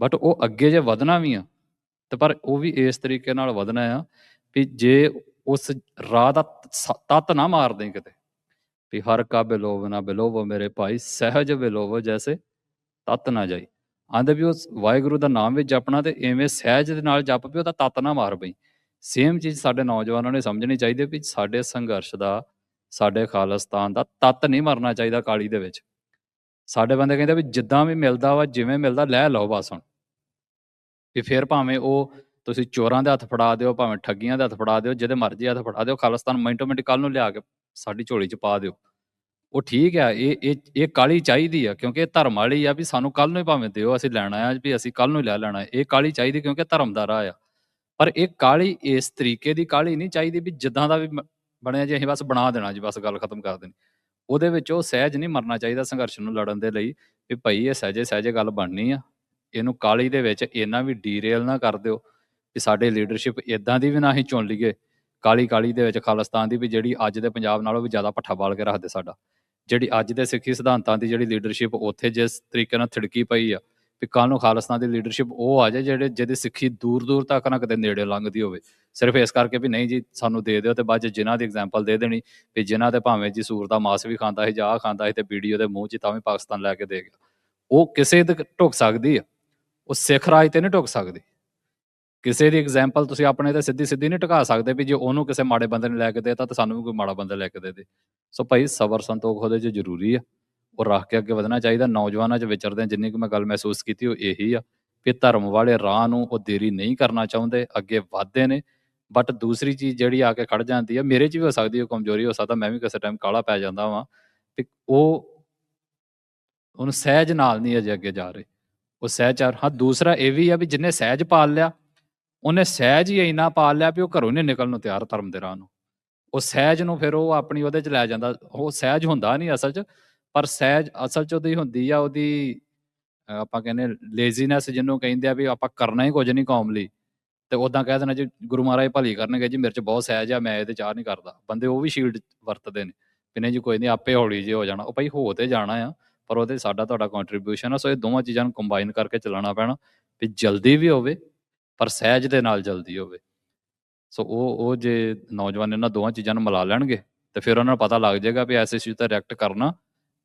ਬਟ ਉਹ ਅੱਗੇ ਜੇ ਵਧਣਾ ਵੀ ਆ ਤੇ ਪਰ ਉਹ ਵੀ ਇਸ ਤਰੀਕੇ ਨਾਲ ਵਧਣਾ ਆ ਵੀ ਜੇ ਉਸ ਰਾਹ ਦਾ ਤੱਤ ਨਾ ਮਾਰ ਦੇ ਕਿਤੇ ਵੀ ਹਰ ਕਾ ਬਿਲੋਵ ਨਾ ਬਿਲੋਵੋ ਮੇਰੇ ਭਾਈ, ਸਹਿਜ ਬਿਲੋਵੋ ਜੈਸੇ ਤੱਤ ਨਾ ਜਾਈ। ਆਂਦੇ ਵੀ ਉਸ ਵਾਹਿਗੁਰੂ ਦਾ ਨਾਮ ਵੀ ਜਪਣਾ ਤੇ ਇਵੇਂ ਸਹਿਜ ਦੇ ਨਾਲ ਜਪ ਵੀ ਉਹਦਾ ਤੱਤ ਨਾ ਮਾਰ ਪਈ। ਸੇਮ ਚੀਜ਼ ਸਾਡੇ ਨੌਜਵਾਨਾਂ ਨੇ ਸਮਝਣੀ ਚਾਹੀਦੀ ਵੀ ਸਾਡੇ ਸੰਘਰਸ਼ ਦਾ, ਸਾਡੇ ਖਾਲਿਸਤਾਨ ਦਾ ਤੱਤ ਨਹੀਂ ਮਰਨਾ ਚਾਹੀਦਾ ਕਾਲੀ ਦੇ ਵਿੱਚ। ਸਾਡੇ ਬੰਦੇ ਕਹਿੰਦੇ ਵੀ ਜਿੱਦਾਂ ਵੀ ਮਿਲਦਾ ਵਾ, ਜਿਵੇਂ ਮਿਲਦਾ ਲੈ ਲਓ ਬਸ ਹੁਣ। ਵੀ ਫਿਰ ਭਾਵੇਂ ਉਹ ਤੁਸੀਂ ਚੋਰਾਂ ਦੇ ਹੱਥ ਫੜਾ ਦਿਓ, ਭਾਵੇਂ ਠੱਗੀਆਂ ਦੇ ਹੱਥ ਫੜਾ ਦਿਓ, ਜਿਹਦੇ ਮਰਜ਼ੀ ਹੱਥ ਫੜਾ ਦਿਓ, ਖਾਲਿਸਤਾਨ ਮਿੰਟੋ ਮਿੰਟ ਕੱਲ੍ਹ ਨੂੰ ਲਿਆ ਕੇ ਸਾਡੀ ਝੋਲੀ 'ਚ ਪਾ ਦਿਓ। ਉਹ ਠੀਕ ਆ, ਇਹ ਕਾਹਲੀ ਚਾਹੀਦੀ ਆ ਕਿਉਂਕਿ ਇਹ ਧਰਮ ਵਾਲੀ ਆ ਵੀ ਸਾਨੂੰ ਕੱਲ੍ਹ ਨੂੰ ਹੀ ਭਾਵੇਂ ਦਿਓ, ਅਸੀਂ ਲੈਣਾ ਆ ਵੀ ਅਸੀਂ ਕੱਲ੍ਹ ਨੂੰ ਲੈ ਲੈਣਾ। ਇਹ ਕਾਹਲੀ ਚਾਹੀਦੀ ਕਿਉਂਕਿ ਧਰਮ ਦਾ ਰਾਹ ਆ। ਪਰ ਇਹ ਕਾਹਲੀ ਇਸ ਤਰੀਕੇ ਦੀ ਕਾਹਲੀ ਨਹੀਂ ਚਾਹੀਦੀ ਵੀ ਜਿੱਦਾਂ ਦਾ ਵੀ ਬਣਿਆ ਜੀ ਅਸੀਂ ਬਸ ਬਣਾ ਦੇਣਾ ਜੀ, ਬਸ ਗੱਲ ਖਤਮ ਕਰ ਦੇਣੀ। ਉਹਦੇ ਵਿੱਚ ਉਹ ਸਹਿਜ ਨਹੀਂ ਮਰਨਾ ਚਾਹੀਦਾ ਸੰਘਰਸ਼ ਨੂੰ ਲੜਨ ਦੇ ਲਈ ਵੀ ਭਾਈ ਇਹ ਸਹਿਜੇ ਸਹਿਜੇ ਗੱਲ ਬਣਨੀ ਆ। ਇਹਨੂੰ ਕਾਹਲੀ ਦੇ ਵਿੱਚ ਇੰਨਾ ਵੀ ਡੀਰੇਲ ਨਾ ਕਰ ਦਿਓ ਵੀ ਸਾਡੇ ਲੀਡਰਸ਼ਿਪ ਇੱਦਾਂ ਦੀ ਵੀ ਨਾ ਅਸੀਂ ਚੁਣ ਲਈਏ ਕਾਹਲੀ ਦੇ ਵਿੱਚ ਖਾਲਿਸਤਾਨ ਦੀ, ਵੀ ਜਿਹੜੀ ਅੱਜ ਦੇ ਪੰਜਾਬ ਨਾਲੋਂ ਵੀ ਜ਼ਿਆਦਾ ਭੱਠਾ ਬਾਲ ਕੇ ਰੱਖਦੇ ਸਾਡਾ। ਜਿਹੜੀ ਅੱਜ ਦੇ ਸਿੱਖੀ ਸਿਧਾਂਤਾਂ ਦੀ ਜਿਹੜੀ ਲੀਡਰਸ਼ਿਪ ਉੱਥੇ ਜਿਸ ਤਰੀਕੇ ਨਾਲ ਥਿੜਕੀ ਪਈ ਆ ਵੀ ਕੱਲ੍ਹ ਨੂੰ ਖਾਲਿਸਤਾਨ ਦੀ ਲੀਡਰਸ਼ਿਪ ਉਹ ਆ ਜਾਏ ਜਿਹਦੀ ਸਿੱਖੀ ਦੂਰ ਦੂਰ ਤੱਕ ਨਾ ਕਿਤੇ ਨੇੜੇ ਲੰਘਦੀ ਹੋਵੇ, ਸਿਰਫ ਇਸ ਕਰਕੇ ਵੀ ਨਹੀਂ ਜੀ ਸਾਨੂੰ ਦੇ ਦਿਓ, ਤੇ ਬਾਅਦ 'ਚ ਜਿਨ੍ਹਾਂ ਦੀ ਐਗਜ਼ਾਮਪਲ ਦੇ ਦੇਣੀ ਵੀ ਜਿਨ੍ਹਾਂ ਤੇ ਭਾਵੇਂ ਜੀ ਸੂਰ ਦਾ ਮਾਸ ਵੀ ਖਾਂਦਾ ਸੀ ਜਾਂ ਆਹ ਖਾਂਦਾ ਸੀ ਤੇ ਬੀੜੀ ਉਹਦੇ ਮੂੰਹ 'ਚ ਤਾਂ ਵੀ ਪਾਕਿਸਤਾਨ ਲੈ ਕੇ ਦੇ ਗਿਆ। ਉਹ ਕਿਸੇ ਦੇ ਢੁੱਕ ਸਕਦੀ ਆ, ਉਹ ਸਿੱਖ ਰਾਜ ਤੇ ਨਹੀਂ ਢੁੱਕ ਸਕਦੀ। ਕਿਸੇ ਦੀ ਐਗਜ਼ਾਮਪਲ ਤੁਸੀਂ ਆਪਣੇ ਤੇ ਸਿੱਧੀ ਨਹੀਂ ਟਿਕਾ ਸਕਦੇ ਵੀ ਜੇ ਉਹਨੂੰ ਕਿਸੇ ਮਾੜੇ ਬੰਦੇ ਨੇ ਲੈ ਕੇ ਦੇਤਾ ਤਾਂ ਸਾਨੂੰ ਵੀ ਕੋਈ ਮਾੜਾ ਬੰਦਾ ਲੈ ਕੇ ਦੇ ਦੇ। ਸੋ ਭਾਈ ਸਬਰ ਸੰਤੋਖ ਉਹਦੇ 'ਚ ਜ਼ਰੂਰੀ ਆ। ਉਹ ਰੱਖ ਕੇ ਅੱਗੇ ਵਧਣਾ ਚਾਹੀਦਾ। ਨੌਜਵਾਨਾਂ 'ਚ ਵਿਚਰਦਿਆਂ ਜਿੰਨੀ ਕੁ ਮੈਂ ਗੱਲ ਮਹਿਸੂਸ ਕੀਤੀ ਉਹ ਇਹੀ ਆ ਕਿ ਧਰਮ ਵਾਲੇ ਰਾਹ ਨੂੰ ਉਹ ਦੇਰੀ ਨਹੀਂ ਕਰਨਾ ਚਾਹੁੰਦੇ, ਅੱਗੇ ਵਧਦੇ ਨੇ। ਬਟ ਦੂਸਰੀ ਚੀਜ਼ ਜਿਹੜੀ ਆ ਕੇ ਖੜ ਜਾਂਦੀ ਆ, ਮੇਰੇ 'ਚ ਵੀ ਹੋ ਸਕਦੀ, ਉਹ ਕਮਜ਼ੋਰੀ ਹੋ ਸਕਦਾ, ਮੈਂ ਵੀ ਕਿਸੇ ਟਾਈਮ ਕਾਹਲਾ ਪੈ ਜਾਂਦਾ ਵਾਂ, ਤੇ ਉਹਨੂੰ ਸਹਿਜ ਨਾਲ ਨਹੀਂ ਅਜੇ ਅੱਗੇ ਜਾ ਰਹੇ। ਉਹ ਸਹਿਜਾਰ, ਹਾਂ ਦੂਸਰਾ ਇਹ ਵੀ ਆ ਵੀ ਜਿਹਨੇ ਸਹਿਜ ਪਾਲ ਲਿਆ, ਉਹਨੇ ਸਹਿਜ ਹੀ ਇੰਨਾ ਪਾਲ ਲਿਆ ਵੀ ਉਹ ਘਰੋਂ ਨਹੀਂ ਨਿਕਲਣ ਨੂੰ ਤਿਆਰ ਧਰਮ ਦੇ ਰਾਹ ਨੂੰ। ਉਹ ਸਹਿਜ ਨੂੰ ਫਿਰ ਉਹ ਆਪਣੀ ਉਹਦੇ 'ਚ ਲੈ ਜਾਂਦਾ। ਉਹ ਸਹਿਜ ਹੁੰਦਾ ਨਹੀਂ ਅਸਲ 'ਚ, ਪਰ ਸਹਿਜ ਅਸਲ 'ਚ ਉਹਦੀ ਹੁੰਦੀ ਆ, ਉਹਦੀ ਆਪਾਂ ਕਹਿੰਦੇ ਲੇਜ਼ੀਨੈਸ ਜਿਹਨੂੰ ਕਹਿੰਦੇ ਆ, ਵੀ ਆਪਾਂ ਕਰਨਾ ਹੀ ਕੁਝ ਨਹੀਂ ਕੌਮ ਲਈ, ਤੇ ਉਦਾਂ ਕਹਿ ਦੇਣਾ ਜੀ ਗੁਰੂ ਮਹਾਰਾਜ ਭਲੀ ਕਰਨਗੇ ਜੀ, ਮੇਰੇ 'ਚ ਬਹੁਤ ਸਹਿਜ ਆ, ਮੈਂ ਇਹਦੇ ਚਾਹ ਨਹੀਂ ਕਰਦਾ। ਬੰਦੇ ਉਹ ਵੀ ਸ਼ੀਲਡ ਵਰਤਦੇ ਨੇ ਵੀ ਨਹੀਂ ਜੀ ਕੋਈ ਨਹੀਂ, ਆਪੇ ਹੌਲੀ ਜਿਹੇ ਹੋ ਜਾਣਾ। ਉਹ ਭਾਈ ਹੋ ਤੇ ਜਾਣਾ ਆ, ਪਰ ਉਹਦੇ ਸਾਡਾ ਤੁਹਾਡਾ ਕੰਟਰੀਬਿਊਸ਼ਨ ਆ। ਸੋ ਇਹ ਦੋਵਾਂ ਚੀਜ਼ਾਂ ਨੂੰ ਕੰਬਾਈਨ ਕਰਕੇ ਚੱਲਣਾ ਪੈਣਾ ਵੀ ਜਲਦੀ ਵੀ ਹੋਵੇ, ਪਰ ਸਹਿਜ ਦੇ ਨਾਲ ਜਲਦੀ ਹੋਵੇ। ਸੋ ਉਹ ਜੇ ਨੌਜਵਾਨ ਇਹਨਾਂ ਦੋਵਾਂ ਚੀਜ਼ਾਂ ਨੂੰ ਮਿਲਾ ਲੈਣਗੇ ਤੇ ਫਿਰ ਉਹਨਾਂ ਨੂੰ ਪਤਾ ਲੱਗ ਜਾਏਗਾ ਵੀ ਐਸੇ ਚੀਜ਼ 'ਤੇ ਰਿਐਕਟ ਕਰਨਾ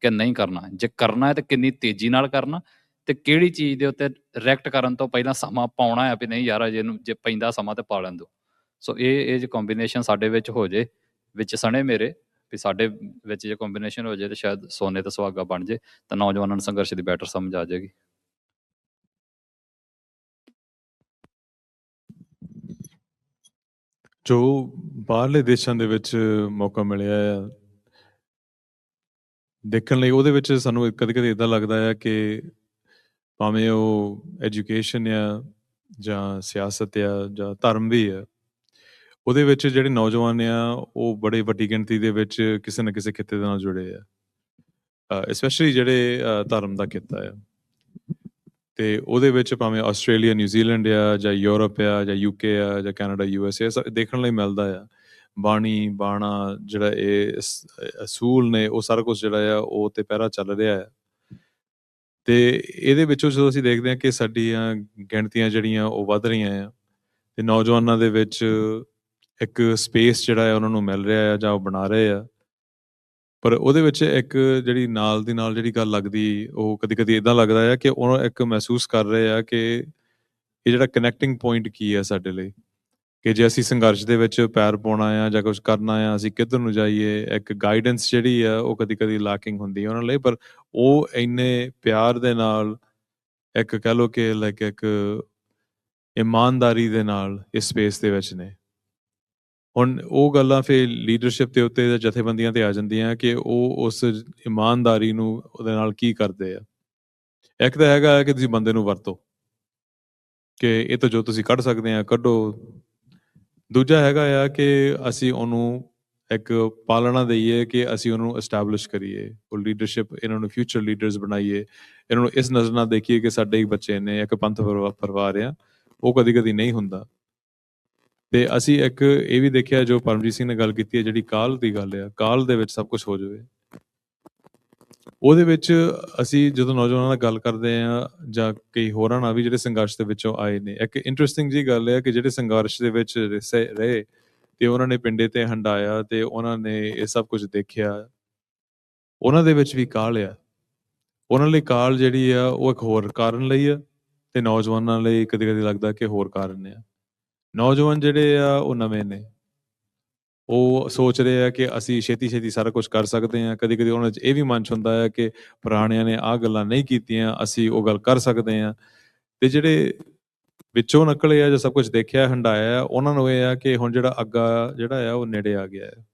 ਕਿ ਨਹੀਂ ਕਰਨਾ। ਜੇ ਕਰਨਾ ਹੈ ਤਾਂ ਕਿੰਨੀ ਤੇਜ਼ੀ ਨਾਲ ਕਰਨਾ, ਤੇ ਕਿਹੜੀ ਚੀਜ਼ ਦੇ ਉੱਤੇ ਰਿਐਕਟ ਕਰਨ ਤੋਂ ਪਹਿਲਾਂ ਸਮਾਂ ਪਾਉਣਾ ਹੈ ਵੀ ਨਹੀਂ ਯਾਰ ਅਜੇ ਇਹਨੂੰ ਜੇ ਪੈਂਦਾ ਸਮਾਂ ਤੇ ਪਾ ਲੈਣ ਦਿਓ। ਸੋ ਇਹ ਜੇ ਕੰਬੀਨੇਸ਼ਨ ਸਾਡੇ ਵਿੱਚ ਹੋ ਜੇ, ਵਿੱਚ ਸਣੇ ਮੇਰੇ ਵੀ ਸਾਡੇ ਵਿੱਚ ਜੇ ਕੰਬੀਨੇਸ਼ਨ ਹੋ ਜੇ ਤਾਂ ਸ਼ਾਇਦ ਸੋਨੇ ਤੇ ਸੁਹਾਗਾ ਬਣ ਜੇ, ਤਾਂ ਨੌਜਵਾਨਾਂ ਨੂੰ ਸੰਘਰਸ਼ ਦੀ ਬੈਟਰ ਸਮਝ ਆ ਜਾਏਗੀ। ਜੋ ਬਾਹਰਲੇ ਦੇਸ਼ਾਂ ਦੇ ਵਿੱਚ ਮੌਕਾ ਮਿਲਿਆ ਆ ਦੇਖਣ ਲਈ, ਉਹਦੇ ਵਿੱਚ ਸਾਨੂੰ ਕਦੇ ਕਦੇ ਇੱਦਾਂ ਲੱਗਦਾ ਹੈ ਕਿ ਭਾਵੇਂ ਉਹ ਐਜੂਕੇਸ਼ਨ ਆ ਜਾਂ ਸਿਆਸਤ ਆ ਜਾਂ ਧਰਮ ਵੀ ਆ, ਉਹਦੇ ਵਿੱਚ ਜਿਹੜੇ ਨੌਜਵਾਨ ਆ ਉਹ ਬੜੀ ਵੱਡੀ ਗਿਣਤੀ ਦੇ ਵਿੱਚ ਕਿਸੇ ਨਾ ਕਿਸੇ ਖਿੱਤੇ ਦੇ ਨਾਲ ਜੁੜੇ ਆ, ਐਸਪੈਸ਼ਲੀ ਜਿਹੜੇ ਧਰਮ ਦਾ ਖਿੱਤਾ ਆ। ਤੇ ਉਹਦੇ ਵਿੱਚ ਭਾਵੇਂ ਆਸਟ੍ਰੇਲੀਆ, ਨਿਊਜ਼ੀਲੈਂਡ ਆ ਜਾਂ ਯੂਰਪ ਆ ਜਾਂ ਯੂਕੇ ਆ ਜਾਂ ਕੈਨੇਡਾ, USA ਦੇਖਣ ਲਈ ਮਿਲਦਾ ਆ। ਬਾਣੀ ਬਾਣਾ ਜਿਹੜਾ ਇਹ ਅਸੂਲ ਨੇ, ਉਹ ਸਾਰਾ ਕੁਝ ਜਿਹੜਾ ਆ ਉਹ ਤੇ ਪਹਿਰਾ ਚੱਲ ਰਿਹਾ ਹੈ। ਤੇ ਇਹਦੇ ਵਿੱਚੋਂ ਜਦੋਂ ਅਸੀਂ ਦੇਖਦੇ ਹਾਂ ਕਿ ਸਾਡੀਆਂ ਗਿਣਤੀਆਂ ਜਿਹੜੀਆਂ ਉਹ ਵੱਧ ਰਹੀਆਂ ਆ, ਤੇ ਨੌਜਵਾਨਾਂ ਦੇ ਵਿੱਚ ਇੱਕ ਸਪੇਸ ਜਿਹੜਾ ਹੈ ਉਹਨਾਂ ਨੂੰ ਮਿਲ ਰਿਹਾ ਆ ਜਾਂ ਉਹ ਬਣਾ ਰਹੇ ਆ, ਪਰ ਉਹਦੇ ਵਿੱਚ ਇੱਕ ਜਿਹੜੀ ਨਾਲ ਦੀ ਨਾਲ ਜਿਹੜੀ ਗੱਲ ਲੱਗਦੀ, ਉਹ ਕਦੀ ਕਦੀ ਇੱਦਾਂ ਲੱਗਦਾ ਹੈ ਕਿ ਉਹ ਇੱਕ ਮਹਿਸੂਸ ਕਰ ਰਹੇ ਆ ਕਿ ਇਹ ਜਿਹੜਾ ਕਨੈਕਟਿੰਗ ਪੁਆਇੰਟ ਕੀ ਹੈ ਸਾਡੇ ਲਈ, ਕਿ ਜੇ ਅਸੀਂ ਸੰਘਰਸ਼ ਦੇ ਵਿੱਚ ਪੈਰ ਪਾਉਣਾ ਆ ਜਾਂ ਕੁਝ ਕਰਨਾ ਆ, ਅਸੀਂ ਕਿੱਧਰ ਨੂੰ ਜਾਈਏ। ਇੱਕ ਗਾਈਡੈਂਸ ਜਿਹੜੀ ਆ ਉਹ ਕਦੀ ਕਦੀ ਲੈਕਿੰਗ ਹੁੰਦੀ ਹੈ ਉਹਨਾਂ ਲਈ, ਪਰ ਉਹ ਇੰਨੇ ਪਿਆਰ ਦੇ ਨਾਲ, ਇੱਕ ਕਹਿ ਲਓ ਕਿ ਲਾਈਕ ਇੱਕ ਇਮਾਨਦਾਰੀ ਦੇ ਨਾਲ ਇਸ ਸਪੇਸ ਦੇ ਵਿੱਚ ਨੇ। ਹੁਣ ਉਹ ਗੱਲਾਂ ਫਿਰ ਲੀਡਰਸ਼ਿਪ ਦੇ ਉੱਤੇ ਜਾਂ ਜਥੇਬੰਦੀਆਂ ਤੇ ਆ ਜਾਂਦੀਆਂ ਕਿ ਉਹ ਉਸ ਇਮਾਨਦਾਰੀ ਨੂੰ ਉਹਦੇ ਨਾਲ ਕੀ ਕਰਦੇ ਆ। ਇੱਕ ਤਾਂ ਹੈਗਾ ਕਿ ਤੁਸੀਂ ਬੰਦੇ ਨੂੰ ਵਰਤੋ ਕਿ ਇਹ ਤਾਂ ਜੋ ਤੁਸੀਂ ਕੱਢ ਸਕਦੇ ਆ ਕੱਢੋ। ਦੂਜਾ ਹੈਗਾ ਆ ਕਿ ਅਸੀਂ ਉਹਨੂੰ ਇੱਕ ਪਾਲਣਾ ਦਈਏ, ਕਿ ਅਸੀਂ ਉਹਨੂੰ ਐਸਟੈਬਲਿਸ਼ ਕਰੀਏ, ਉਹ ਲੀਡਰਸ਼ਿਪ, ਇਹਨਾਂ ਨੂੰ ਫਿਊਚਰ ਲੀਡਰਸ ਬਣਾਈਏ, ਇਹਨਾਂ ਨੂੰ ਇਸ ਨਜ਼ਰ ਨਾਲ ਦੇਖੀਏ ਕਿ ਸਾਡੇ ਹੀ ਬੱਚੇ ਨੇ, ਇੱਕ ਪੰਥ ਪਰਿਵਾਰ ਆ। ਉਹ ਕਦੀ ਕਦੀ ਨਹੀਂ ਹੁੰਦਾ। ਤੇ ਅਸੀਂ ਇੱਕ ਇਹ ਵੀ ਦੇਖਿਆ, ਜੋ ਪਰਮਜੀਤ ਸਿੰਘ ਨੇ ਗੱਲ ਕੀਤੀ ਹੈ, ਜਿਹੜੀ ਕਾਲ ਦੀ ਗੱਲ ਆ, ਕਾਲ ਦੇ ਵਿੱਚ ਸਭ ਕੁਝ ਹੋ ਜਾਵੇ। ਉਹਦੇ ਵਿੱਚ ਅਸੀਂ ਜਦੋਂ ਨੌਜਵਾਨਾਂ ਨਾਲ ਗੱਲ ਕਰਦੇ ਆ ਜਾਂ ਕਈ ਹੋਰਾਂ ਨਾਲ ਵੀ ਜਿਹੜੇ ਸੰਘਰਸ਼ ਦੇ ਵਿੱਚੋਂ ਆਏ ਨੇ, ਇੱਕ ਇੰਟਰਸਟਿੰਗ ਜੀ ਗੱਲ ਹੈ ਕਿ ਜਿਹੜੇ ਸੰਘਰਸ਼ ਦੇ ਵਿੱਚ ਰਹੇ ਤੇ ਉਹਨਾਂ ਨੇ ਪਿੰਡੇ ਤੇ ਹੰਡਾਇਆ ਤੇ ਉਹਨਾਂ ਨੇ ਇਹ ਸਭ ਕੁਝ ਦੇਖਿਆ, ਉਹਨਾਂ ਦੇ ਵਿੱਚ ਵੀ ਕਾਲ ਆ। ਉਹਨਾਂ ਲਈ ਕਾਲ ਜਿਹੜੀ ਆ ਉਹ ਇੱਕ ਹੋਰ ਕਾਰਨ ਲਈ ਆ, ਤੇ ਨੌਜਵਾਨਾਂ ਲਈ ਕਦੇ ਕਦੇ ਲੱਗਦਾ ਕਿ ਹੋਰ ਕਾਰਨ ਆ। ਨੌਜਵਾਨ ਜਿਹੜੇ ਆ ਉਹ ਨਵੇਂ ਨੇ, ਉਹ ਸੋਚ ਰਹੇ ਆ ਕਿ ਅਸੀਂ ਛੇਤੀ ਛੇਤੀ ਸਾਰਾ ਕੁਝ ਕਰ ਸਕਦੇ ਹਾਂ। ਕਦੀ ਕਦੀ ਉਹਨਾਂ 'ਚ ਇਹ ਵੀ ਮਨ 'ਚ ਹੁੰਦਾ ਹੈ ਕਿ ਪੁਰਾਣਿਆਂ ਨੇ ਆਹ ਗੱਲਾਂ ਨਹੀਂ ਕੀਤੀਆਂ, ਅਸੀਂ ਉਹ ਗੱਲ ਕਰ ਸਕਦੇ ਹਾਂ। ਤੇ ਜਿਹੜੇ ਵਿੱਚੋਂ ਨਿਕਲੇ ਆ, ਜੋ ਸਭ ਕੁਝ ਦੇਖਿਆ ਹੰਡਾਇਆ, ਉਹਨਾਂ ਨੂੰ ਇਹ ਆ ਕਿ ਹੁਣ ਜਿਹੜਾ ਅੱਗਾ ਜਿਹੜਾ ਆ ਉਹ ਨੇੜੇ ਆ ਗਿਆ ਹੈ,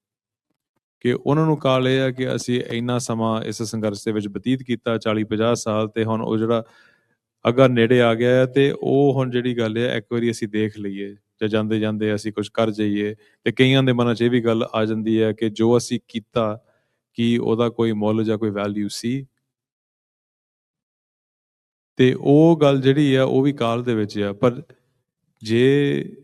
ਕਿ ਉਹਨਾਂ ਨੂੰ ਕਾਲ ਇਹ ਆ ਕਿ ਅਸੀਂ ਇੰਨਾ ਸਮਾਂ ਇਸ ਸੰਘਰਸ਼ ਦੇ ਵਿੱਚ ਬਤੀਤ ਕੀਤਾ, 40-50 ਸਾਲ, ਤੇ ਹੁਣ ਉਹ ਜਿਹੜਾ ਅੱਗਾ ਨੇੜੇ ਆ ਗਿਆ ਹੈ, ਤੇ ਉਹ ਹੁਣ ਜਿਹੜੀ ਗੱਲ ਹੈ ਇੱਕ ਵਾਰੀ ਅਸੀਂ ਦੇਖ ਲਈਏ ਜਾਂ ਜਾਂਦੇ ਜਾਂਦੇ ਅਸੀਂ ਕੁਝ ਕਰ ਜਾਈਏ। ਤੇ ਕਈਆਂ ਦੇ ਮਨਾਂ 'ਚ ਇਹ ਵੀ ਗੱਲ ਆ ਜਾਂਦੀ ਹੈ ਕਿ ਜੋ ਅਸੀਂ ਕੀਤਾ, ਕੀ ਉਹਦਾ ਕੋਈ ਮੁੱਲ ਜਾਂ ਕੋਈ ਵੈਲਿਊ ਸੀ। ਤੇ ਉਹ ਗੱਲ ਜਿਹੜੀ ਆ ਉਹ ਵੀ ਕਾਲ ਦੇ ਵਿੱਚ ਆ। ਪਰ ਜੇ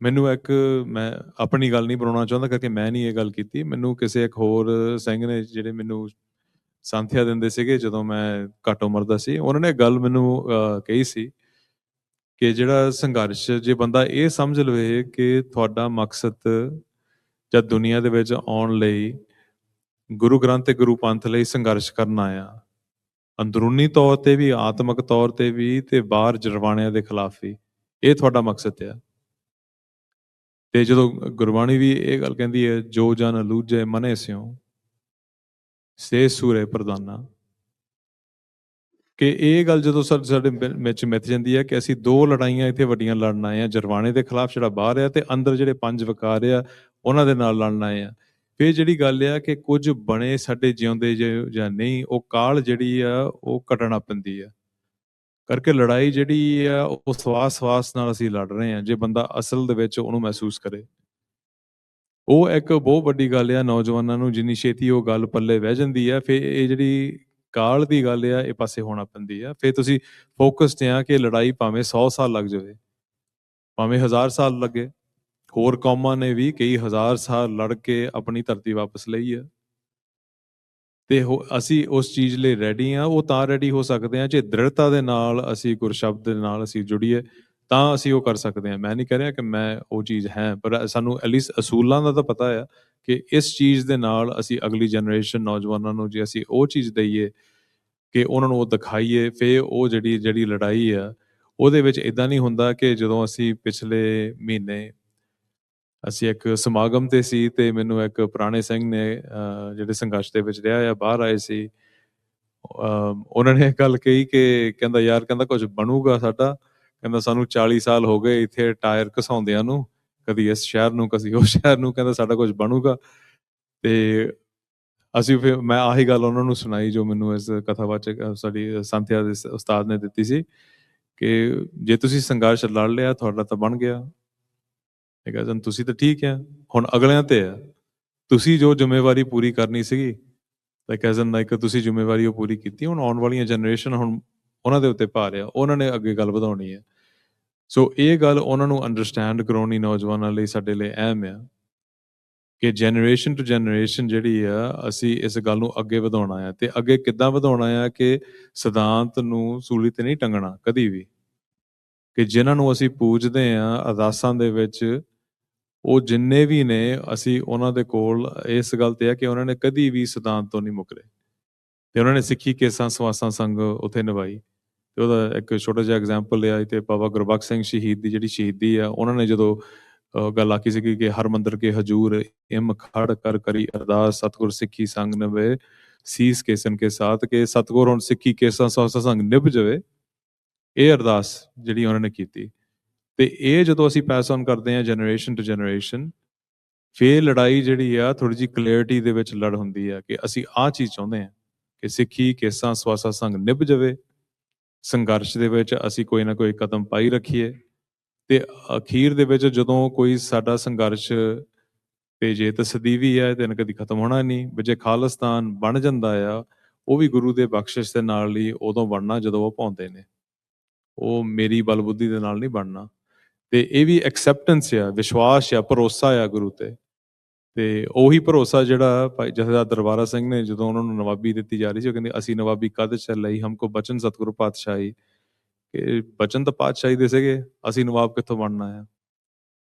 ਮੈਨੂੰ ਇੱਕ, ਮੈਂ ਆਪਣੀ ਗੱਲ ਨਹੀਂ ਬਣਾਉਣਾ ਚਾਹੁੰਦਾ ਕਿਉਂਕਿ ਮੈਂ ਨਹੀਂ ਇਹ ਗੱਲ ਕੀਤੀ, ਮੈਨੂੰ ਕਿਸੇ ਇੱਕ ਹੋਰ ਸਿੰਘ ਨੇ ਜਿਹੜੇ ਮੈਨੂੰ ਸੰਥਿਆ ਦਿੰਦੇ ਸੀਗੇ ਜਦੋਂ ਮੈਂ ਘੱਟ ਉਮਰ ਦਾ ਸੀ, ਉਹਨਾਂ ਨੇ ਗੱਲ ਮੈਨੂੰ ਕਹੀ ਸੀ ਕਿ ਜਿਹੜਾ ਸੰਘਰਸ਼, ਜੇ ਬੰਦਾ ਇਹ ਸਮਝ ਲਵੇ ਕਿ ਤੁਹਾਡਾ ਮਕਸਦ ਜਾਂ ਦੁਨੀਆ ਦੇ ਵਿੱਚ ਆਉਣ ਲਈ ਗੁਰੂ ਗ੍ਰੰਥ ਤੇ ਗੁਰੂ ਪੰਥ ਲਈ ਸੰਘਰਸ਼ ਕਰਨਾ ਆ, ਅੰਦਰੂਨੀ ਤੌਰ ਤੇ ਵੀ, ਆਤਮਿਕ ਤੌਰ ਤੇ ਵੀ, ਤੇ ਬਾਹਰ ਜਰਵਾਣਿਆਂ ਦੇ ਖਿਲਾਫ ਵੀ, ਇਹ ਤੁਹਾਡਾ ਮਕਸਦ ਆ। ਤੇ ਜਦੋਂ ਗੁਰਬਾਣੀ ਵੀ ਇਹ ਗੱਲ ਕਹਿੰਦੀ ਹੈ, ਜੋ ਜਨ ਲੂਝੇ ਮਨੇ ਸਿਉ ਸੇ ਸੂਰੇ ਪ੍ਰਧਾਨਾ, ਕਿ ਇਹ ਗੱਲ ਜਦੋਂ ਸਾਡੇ ਵਿੱਚ ਮਿੱਥ ਜਾਂਦੀ ਹੈ ਕਿ ਅਸੀਂ 2 ਲੜਾਈਆਂ ਇੱਥੇ ਵੱਡੀਆਂ ਲੜਨ ਆਏ ਆ, ਜਰਵਾਣੇ ਦੇ ਖਿਲਾਫ ਜਿਹੜਾ ਬਾਹਰ ਆ ਤੇ ਅੰਦਰ ਜਿਹੜੇ 5 ਵਕਾਰ ਆ ਉਹਨਾਂ ਦੇ ਨਾਲ ਲੜਨ ਆਏ ਆ। ਫਿਰ ਜਿਹੜੀ ਗੱਲ ਆ ਕਿ ਕੁਝ ਬਣੇ ਸਾਡੇ ਜਿਉਂਦੇ ਜਾਂ ਨਹੀਂ, ਉਹ ਕਾਲ ਜਿਹੜੀ ਆ ਉਹ ਘਟਣਾ ਪੈਂਦੀ ਆ ਕਰਕੇ। ਲੜਾਈ ਜਿਹੜੀ ਆ ਉਹ ਸਵਾਸ ਨਾਲ ਅਸੀਂ ਲੜ ਰਹੇ ਆ, ਜੇ ਬੰਦਾ ਅਸਲ ਦੇ ਵਿੱਚ ਉਹਨੂੰ ਮਹਿਸੂਸ ਕਰੇ। ਉਹ ਇੱਕ ਬਹੁਤ ਵੱਡੀ ਗੱਲ ਆ ਨੌਜਵਾਨਾਂ ਨੂੰ, ਜਿੰਨੀ ਛੇਤੀ ਉਹ ਗੱਲ ਪੱਲੇ ਬਹਿ ਜਾਂਦੀ ਆ ਫਿਰ ਇਹ ਜਿਹੜੀ ਕਾਲ ਦੀ ਗੱਲ ਆ ਇਹ ਪਾਸੇ ਹੋਣਾ ਪੈਂਦੀ ਆ। ਫਿਰ ਤੁਸੀਂ ਫੋਕਸਡ ਆ ਕਿ ਲੜਾਈ ਭਾਵੇਂ 100 ਸਾਲ ਲੱਗ ਜਾਵੇ, ਭਾਵੇਂ 1000 ਸਾਲ ਲੱਗੇ। ਹੋਰ ਕੌਮਾਂ ਨੇ ਵੀ ਕਈ ਹਜ਼ਾਰ ਸਾਲ ਲੜ ਕੇ ਆਪਣੀ ਧਰਤੀ ਵਾਪਸ ਲਈ ਆ ਤੇ ਅਸੀਂ ਉਸ ਚੀਜ਼ ਲਈ ਰੈਡੀ ਆ। ਉਹ ਤਾਂ ਰੈਡੀ ਹੋ ਸਕਦੇ ਆ ਜੇ ਦ੍ਰਿੜਤਾ ਦੇ ਨਾਲ ਅਸੀਂ ਗੁਰਸ਼ਬਦ ਦੇ ਨਾਲ ਅਸੀਂ ਜੁੜੀਏ, ਤਾਂ ਅਸੀਂ ਉਹ ਕਰ ਸਕਦੇ ਹਾਂ। ਮੈਂ ਨਹੀਂ ਕਹਿ ਰਿਹਾ ਕਿ ਮੈਂ ਉਹ ਚੀਜ਼ ਹੈ, ਪਰ ਸਾਨੂੰ ਐਟਲੀਸਟ ਅਸੂਲਾਂ ਦਾ ਤਾਂ ਪਤਾ ਆ ਕਿ ਇਸ ਚੀਜ਼ ਦੇ ਨਾਲ ਅਸੀਂ ਅਗਲੀ ਜਨਰੇਸ਼ਨ ਨੌਜਵਾਨਾਂ ਨੂੰ ਜੇ ਅਸੀਂ ਉਹ ਚੀਜ਼ ਦਈਏ ਕਿ ਉਹਨਾਂ ਨੂੰ ਉਹ ਦਿਖਾਈਏ, ਫਿਰ ਉਹ ਜਿਹੜੀ ਲੜਾਈ ਆ ਉਹਦੇ ਵਿੱਚ ਇਦਾਂ ਨਹੀਂ ਹੁੰਦਾ ਕਿ ਜਦੋਂ ਅਸੀਂ ਪਿਛਲੇ ਮਹੀਨੇ ਅਸੀਂ ਇੱਕ ਸਮਾਗਮ ਤੇ ਸੀ ਤੇ ਮੈਨੂੰ ਇੱਕ ਪੁਰਾਣੇ ਸਿੰਘ ਨੇ ਜਿਹੜੇ ਸੰਘਰਸ਼ ਦੇ ਵਿੱਚ ਰਿਹਾ ਆ ਬਾਹਰ ਆਏ ਸੀ, ਉਹਨਾਂ ਨੇ ਇੱਕ ਗੱਲ ਕਹੀ ਕਿ ਕਹਿੰਦਾ ਯਾਰ ਕਹਿੰਦਾ ਕੁਝ ਬਣੂਗਾ ਸਾਡਾ, ਕਹਿੰਦਾ ਸਾਨੂੰ 40 ਸਾਲ ਹੋ ਗਏ ਇੱਥੇ ਟਾਇਰ ਘਸਾਉਂਦਿਆਂ ਨੂੰ, ਕਦੀ ਇਸ ਸ਼ਹਿਰ ਨੂੰ ਕਦੀ ਉਸ ਸ਼ਹਿਰ ਨੂੰ, ਕਹਿੰਦਾ ਸਾਡਾ ਕੁਝ ਬਣੂਗਾ। ਤੇ ਅਸੀਂ ਫਿਰ ਮੈਂ ਆਹੀ ਗੱਲ ਉਹਨਾਂ ਨੂੰ ਸੁਣਾਈ ਜੋ ਮੈਨੂੰ ਇਸ ਕਥਾਵਾਚਕ ਸਾਡੀ ਸੰਥਿਆ ਦੇ ਉਸਤਾਦ ਨੇ ਦਿੱਤੀ ਸੀ ਕਿ ਜੇ ਤੁਸੀਂ ਸੰਘਰਸ਼ ਲੜ ਲਿਆ ਤੁਹਾਡਾ ਤਾਂ ਬਣ ਗਿਆ, ਠੀਕ ਹੈ ਜਨ, ਤੁਸੀਂ ਤਾਂ ਠੀਕ ਹੈ, ਹੁਣ ਅਗਲਿਆਂ ਤੇ ਆ, ਤੁਸੀਂ ਜੋ ਜ਼ਿੰਮੇਵਾਰੀ ਪੂਰੀ ਕਰਨੀ ਸੀਗੀ ਲਾਈਕ ਐਜ਼ ਐਨ ਲਾਈਕ ਤੁਸੀਂ ਜ਼ਿੰਮੇਵਾਰੀ ਉਹ ਪੂਰੀ ਕੀਤੀ, ਹੁਣ ਆਉਣ ਵਾਲੀਆਂ ਜਨਰੇਸ਼ਨ ਹੁਣ ਉਹਨਾਂ ਦੇ ਉੱਤੇ ਭਾਰ ਆ, ਉਹਨਾਂ ਨੇ ਅੱਗੇ ਗੱਲ ਵਧਾਉਣੀ ਹੈ। ਸੋ ਇਹ ਗੱਲ ਉਹਨਾਂ ਨੂੰ ਅੰਡਰਸਟੈਂਡ ਕਰਾਉਣੀ ਨੌਜਵਾਨਾਂ ਲਈ ਸਾਡੇ ਲਈ ਅਹਿਮ ਆ ਕਿ ਜਨਰੇਸ਼ਨ ਟੂ ਜਨਰੇਸ਼ਨ ਜਿਹੜੀ ਆ ਅਸੀਂ ਇਸ ਗੱਲ ਨੂੰ ਅੱਗੇ ਵਧਾਉਣਾ ਆ। ਤੇ ਅੱਗੇ ਕਿੱਦਾਂ ਵਧਾਉਣਾ ਆ ਕਿ ਸਿਧਾਂਤ ਨੂੰ ਸੂਲੀ ਤੇ ਨਹੀਂ ਟੰਗਣਾ ਕਦੀ ਵੀ, ਕਿ ਜਿਨ੍ਹਾਂ ਨੂੰ ਅਸੀਂ ਪੂਜਦੇ ਆ ਅਰਦਾਸਾਂ ਦੇ ਵਿੱਚ ਉਹ ਜਿੰਨੇ ਵੀ ਨੇ, ਅਸੀਂ ਉਹਨਾਂ ਦੇ ਕੋਲ ਇਸ ਗੱਲ ਤੇ ਆ ਕਿ ਉਹਨਾਂ ਨੇ ਕਦੀ ਵੀ ਸਿਧਾਂਤ ਤੋਂ ਨਹੀਂ ਮੁਕਰੇ ਤੇ ਉਹਨਾਂ ਨੇ ਸਿੱਖੀ ਕੇਸਾਂ ਸਵਾਸਾਂ ਸੰਗ ਉੱਥੇ ਨਿਭਾਈ। ਤੇ ਉਹਦਾ ਇੱਕ ਛੋਟਾ ਜਿਹਾ ਐਗਜ਼ਾਮਪਲ ਲਿਆ ਤੇ ਬਾਬਾ ਗੁਰਬਖਸ਼ ਸਿੰਘ ਸ਼ਹੀਦ ਦੀ ਜਿਹੜੀ ਸ਼ਹੀਦੀ ਆ, ਉਹਨਾਂ ਨੇ ਜਦੋਂ ਗੱਲ ਆਖੀ ਸੀਗੀ ਕਿ ਹਰਮੰਦਰ ਕੇ ਹਜੂਰ ਇਮ ਖੜ ਕਰ ਕਰੀ ਅਰਦਾਸ, ਸਤਿਗੁਰ ਸਿੱਖੀ ਸੰਗ ਨਿਭੇ ਸੀਸ ਕੇਸਨ ਕੇ ਸਾਥ, ਕੇ ਸਤਿਗੁਰ ਹੁਣ ਸਿੱਖੀ ਕੇਸਾਂ ਸਵਾਸਾਂ ਸੰਗ ਨਿਭ ਜਾਵੇ, ਇਹ ਅਰਦਾਸ ਜਿਹੜੀ ਉਹਨਾਂ ਨੇ ਕੀਤੀ। ਤੇ ਇਹ ਜਦੋਂ ਅਸੀਂ ਪੈਸ ਔਨ ਕਰਦੇ ਹਾਂ ਜਨਰੇਸ਼ਨ ਟੂ ਜਨਰੇਸ਼ਨ, ਫੇਰ ਲੜਾਈ ਜਿਹੜੀ ਆ ਥੋੜੀ ਜਿਹੀ ਕਲੀਅਰਟੀ ਦੇ ਵਿੱਚ ਲੜ ਹੁੰਦੀ ਆ ਕਿ ਅਸੀਂ ਆਹ ਚੀਜ਼ ਚਾਹੁੰਦੇ ਹਾਂ ਕਿ ਸਿੱਖੀ ਕੇਸਾਂ ਸਵਾਸਾਂ ਸੰਗ ਨਿਭ ਜਾਵੇ, ਸੰਘਰਸ਼ ਦੇ ਵਿੱਚ ਅਸੀਂ ਕੋਈ ਨਾ ਕੋਈ ਕਦਮ ਪਾਈ ਰੱਖੀਏ ਤੇ ਅਖੀਰ ਦੇ ਵਿੱਚ ਜਦੋਂ ਕੋਈ ਸਾਡਾ ਸੰਘਰਸ਼ ਤੇ ਜੇ ਤਸਦੀਵੀ ਹੈ ਤੇ ਕਦੀ ਖਤਮ ਹੋਣਾ ਨਹੀਂ, ਜੇ ਖਾਲਿਸਤਾਨ ਬਣ ਜਾਂਦਾ ਆ ਉਹ ਵੀ ਗੁਰੂ ਦੇ ਬਖਸ਼ਿਸ਼ ਦੇ ਨਾਲ ਹੀ ਉਦੋਂ ਬਣਨਾ ਜਦੋਂ ਉਹ ਪਾਉਂਦੇ ਨੇ, ਉਹ ਮੇਰੀ ਬਲਬੁੱਧੀ ਦੇ ਨਾਲ ਨਹੀਂ ਬਣਨਾ। ਤੇ ਇਹ ਵੀ ਐਕਸੈਪਟੈਂਸ ਆ, ਵਿਸ਼ਵਾਸ ਆ, ਭਰੋਸਾ ਆ ਗੁਰੂ ਤੇ ਉਹੀ ਭਰੋਸਾ ਜਿਹੜਾ ਭਾਈ ਜਥੇਦਾਰ ਦਰਬਾਰਾ ਸਿੰਘ ਨੇ ਜਦੋਂ ਉਹਨਾਂ ਨੂੰ ਨਵਾਬੀ ਦਿੱਤੀ ਜਾ ਰਹੀ ਸੀ, ਉਹ ਕਹਿੰਦੇ ਅਸੀਂ ਨਵਾਬੀ ਕਦ ਚੱਲ ਲਈ, ਹਮਕੋ ਬਚਨ ਸਤਿਗੁਰੂ ਪਾਤਸ਼ਾਹੀ, ਕਿ ਬਚਨ ਤਾਂ ਪਾਤਸ਼ਾਹੀ ਦੇ ਸੀਗੇ, ਅਸੀਂ ਨਵਾਬ ਕਿੱਥੋਂ ਬਣਨਾ ਆ।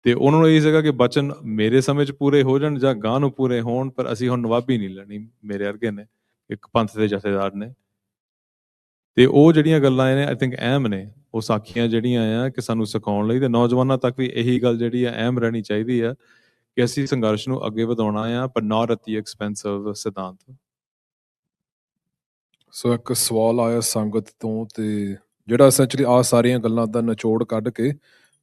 ਤੇ ਉਹਨਾਂ ਨੂੰ ਇਹ ਸੀਗਾ ਕਿ ਬਚਨ ਮੇਰੇ ਸਮੇਂ 'ਚ ਪੂਰੇ ਹੋ ਜਾਣ ਜਾਂ ਗਾਂ ਨੂੰ ਪੂਰੇ ਹੋਣ, ਪਰ ਅਸੀਂ ਹੁਣ ਨਵਾਬੀ ਨਹੀਂ ਲੈਣੀ, ਮੇਰੇ ਵਰਗੇ ਨੇ ਇੱਕ ਪੰਥ ਦੇ ਜਥੇਦਾਰ ਨੇ। ਤੇ ਉਹ ਜਿਹੜੀਆਂ ਗੱਲਾਂ ਨੇ ਆਈ ਥਿੰਕ ਅਹਿਮ ਨੇ, ਉਹ ਸਾਖੀਆਂ ਜਿਹੜੀਆਂ ਆ ਕਿ ਸਾਨੂੰ ਸਿਖਾਉਣ ਲਈ ਤੇ ਨੌਜਵਾਨਾਂ ਤੱਕ ਵੀ ਇਹੀ ਗੱਲ ਜਿਹੜੀ ਆ ਅਹਿਮ ਰਹਿਣੀ ਚਾਹੀਦੀ ਆ ਕਿ ਅਸੀਂ ਸੰਘਰਸ਼ ਨੂੰ ਅੱਗੇ ਵਧਾਉਣਾ ਆ, ਪਰ not at the expense of ਸਿਧਾਂਤ। ਸੋ ਇੱਕ ਸਵਾਲ ਆਇਆ ਸੰਗਤ ਤੋਂ, ਤੇ ਜਿਹੜਾ ਐਸੈਂਚੁਅਲੀ ਆ ਸਾਰੀਆਂ ਗੱਲਾਂ ਦਾ ਨਿਚੋੜ ਕੱਢ ਕੇ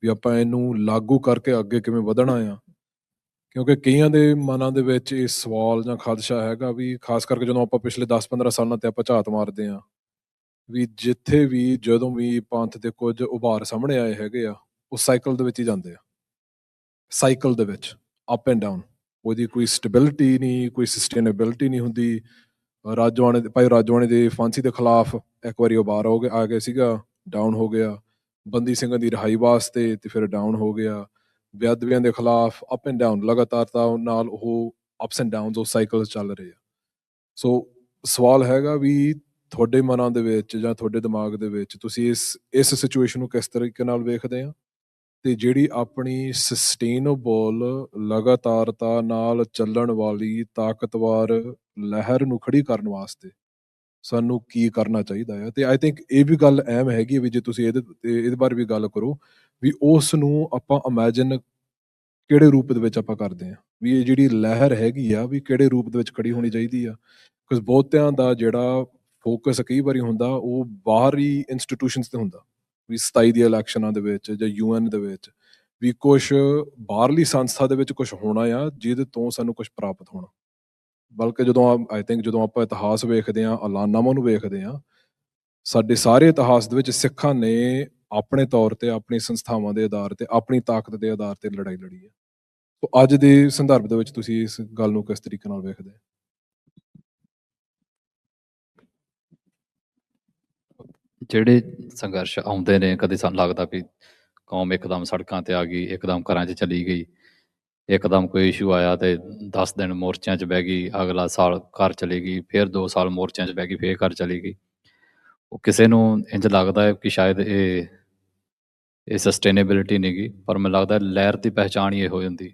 ਵੀ ਆਪਾਂ ਇਹਨੂੰ ਲਾਗੂ ਕਰਕੇ ਅੱਗੇ ਕਿਵੇਂ ਵਧਣਾ ਆ, ਕਿਉਂਕਿ ਕਈਆਂ ਦੇ ਮਨਾਂ ਦੇ ਵਿੱਚ ਇਹ ਸਵਾਲ ਜਾਂ ਖਦਸ਼ਾ ਹੈਗਾ ਵੀ ਖਾਸ ਕਰਕੇ ਜਦੋਂ ਆਪਾਂ ਪਿਛਲੇ 10-15 ਸਾਲਾਂ ਤੇ ਆਪਾਂ ਝਾਤ ਮਾਰਦੇ ਹਾਂ ਵੀ ਜਿੱਥੇ ਵੀ ਜਦੋਂ ਵੀ ਪੰਥ ਦੇ ਕੁਝ ਉਭਾਰ ਸਾਹਮਣੇ ਆਏ ਹੈਗੇ ਆ, ਉਹ ਸਾਈਕਲ ਦੇ ਵਿੱਚ ਹੀ ਜਾਂਦੇ ਆ, ਸਾਈਕਲ ਦੇ ਵਿੱਚ ਅਪ ਐਂਡ ਡਾਊਨ, ਉਹਦੀ ਕੋਈ ਸਟੇਬਿਲਿਟੀ ਨਹੀਂ, ਕੋਈ ਸਸਟੇਨੇਬਿਲਿਟੀ ਨਹੀਂ ਹੁੰਦੀ। ਭਾਈ ਰਾਜਵਾਨੇ ਦੇ ਫਾਂਸੀ ਦੇ ਖਿਲਾਫ ਇੱਕ ਵਾਰੀ ਉਭਾਰ ਆ ਗਿਆ ਸੀਗਾ, ਡਾਊਨ ਹੋ ਗਿਆ, ਬੰਦੀ ਸਿੰਘਾਂ ਦੀ ਰਿਹਾਈ ਵਾਸਤੇ ਤੇ ਫਿਰ ਡਾਊਨ ਹੋ ਗਿਆ, ਬੇਅਦਬੀਆਂ ਦੇ ਖਿਲਾਫ ਅਪ ਐਂਡ ਡਾਊਨ, ਲਗਾਤਾਰਤਾ ਨਾਲ ਉਹ ਅਪਸ ਐਂਡ ਡਾਊਨਸ, ਉਹ ਸਾਈਕਲ ਚੱਲ ਰਹੇ ਆ। ਸੋ ਸਵਾਲ ਹੈਗਾ ਵੀ ਤੁਹਾਡੇ ਮਨਾਂ ਦੇ ਵਿੱਚ ਜਾਂ ਤੁਹਾਡੇ ਦਿਮਾਗ ਦੇ ਵਿੱਚ ਤੁਸੀਂ ਇਸ ਸਿਚੁਏਸ਼ਨ ਨੂੰ ਕਿਸ ਤਰੀਕੇ ਨਾਲ ਵੇਖਦੇ ਆ, ਤੇ ਜਿਹੜੀ ਆਪਣੀ ਸਸਟੇਨੇਬਲ ਲਗਾਤਾਰਤਾ ਨਾਲ ਚੱਲਣ ਵਾਲੀ ਤਾਕਤਵਰ ਲਹਿਰ ਨੂੰ ਖੜੀ ਕਰਨ ਵਾਸਤੇ ਸਾਨੂੰ ਕੀ ਕਰਨਾ ਚਾਹੀਦਾ ਹੈ। ਤੇ ਆਈ ਥਿੰਕ ਇਹ ਵੀ ਗੱਲ ਅਹਿਮ ਹੈਗੀ ਵੀ ਜੇ ਤੁਸੀਂ ਇਹਦੇ ਬਾਰੇ ਵੀ ਗੱਲ ਕਰੋ ਵੀ ਉਸ ਨੂੰ ਆਪਾਂ ਇਮੈਜਿਨ ਕਿਹੜੇ ਰੂਪ ਦੇ ਵਿੱਚ ਆਪਾਂ ਕਰਦੇ ਹਾਂ, ਵੀ ਇਹ ਜਿਹੜੀ ਲਹਿਰ ਹੈਗੀ ਆ ਵੀ ਕਿਹੜੇ ਰੂਪ ਦੇ ਵਿੱਚ ਖੜੀ ਹੋਣੀ ਚਾਹੀਦੀ ਆ। ਬਿਕਾਜ਼ ਬਹੁਤਿਆਂ ਦਾ ਜਿਹੜਾ ਫੋਕਸ ਕਈ ਵਾਰੀ ਹੁੰਦਾ ਉਹ ਬਾਹਰੀ ਇੰਸਟੀਟਿਊਸ਼ਨਸ ਤੇ ਹੁੰਦਾ, ਵੀ 27 ਦੀ ਇਲੈਕਸ਼ਨਾਂ ਦੇ ਵਿੱਚ ਜਾਂ UN ਦੇ ਵਿੱਚ ਵੀ ਕੁਛ ਬਾਹਰਲੀ ਸੰਸਥਾ ਦੇ ਵਿੱਚ ਕੁਛ ਹੋਣਾ ਆ ਜਿਹਦੇ ਤੋਂ ਸਾਨੂੰ ਕੁਛ ਪ੍ਰਾਪਤ ਹੋਣਾ। ਬਲਕਿ ਜਦੋਂ ਆਈ ਥਿੰਕ ਜਦੋਂ ਆਪਾਂ ਇਤਿਹਾਸ ਵੇਖਦੇ ਹਾਂ, ਐਲਾਨਾਮਾ ਨੂੰ ਵੇਖਦੇ ਹਾਂ, ਸਾਡੇ ਸਾਰੇ ਇਤਿਹਾਸ ਦੇ ਵਿੱਚ ਸਿੱਖਾਂ ਨੇ ਆਪਣੇ ਤੌਰ ਤੇ ਆਪਣੀ ਸੰਸਥਾਵਾਂ ਦੇ ਆਧਾਰ ਤੇ ਆਪਣੀ ਤਾਕਤ ਦੇ ਆਧਾਰ ਤੇ ਲੜਾਈ ਲੜੀ ਹੈ। ਸੋ ਅੱਜ ਦੇ ਸੰਦਰਭ ਦੇ ਵਿੱਚ ਤੁਸੀਂ ਇਸ ਗੱਲ ਨੂੰ ਕਿਸ ਤਰੀਕੇ ਨਾਲ ਵੇਖਦੇ ਹੋ? ਜਿਹੜੇ ਸੰਘਰਸ਼ ਆਉਂਦੇ ਨੇ, ਕਦੇ ਸਾਨੂੰ ਲੱਗਦਾ ਵੀ ਕੌਮ ਇੱਕਦਮ ਸੜਕਾਂ ਤੇ ਆ ਗਈ, ਇੱਕਦਮ ਘਰਾਂ 'ਚ ਚਲੀ ਗਈ, ਇੱਕਦਮ ਕੋਈ ਇਸ਼ੂ ਆਇਆ ਤੇ 10 ਦਿਨ ਮੋਰਚਿਆਂ 'ਚ ਬਹਿ ਗਈ, ਅਗਲਾ ਸਾਲ ਘਰ ਚਲੀ ਗਈ, ਫਿਰ 2 ਸਾਲ ਮੋਰਚਿਆਂ 'ਚ ਬਹਿ ਗਈ, ਫਿਰ ਘਰ ਚਲੀ ਗਈ। ਉਹ ਕਿਸੇ ਨੂੰ ਇੰਝ ਲੱਗਦਾ ਹੈ ਕਿ ਸ਼ਾਇਦ ਇਹ ਸਸਟੇਨੇਬਿਲਿਟੀ ਨਹੀਂ ਗੀ, ਪਰ ਮੈਨੂੰ ਲੱਗਦਾ ਲਹਿਰ ਦੀ ਪਹਿਚਾਣ ਹੀ ਇਹੋ ਹੁੰਦੀ।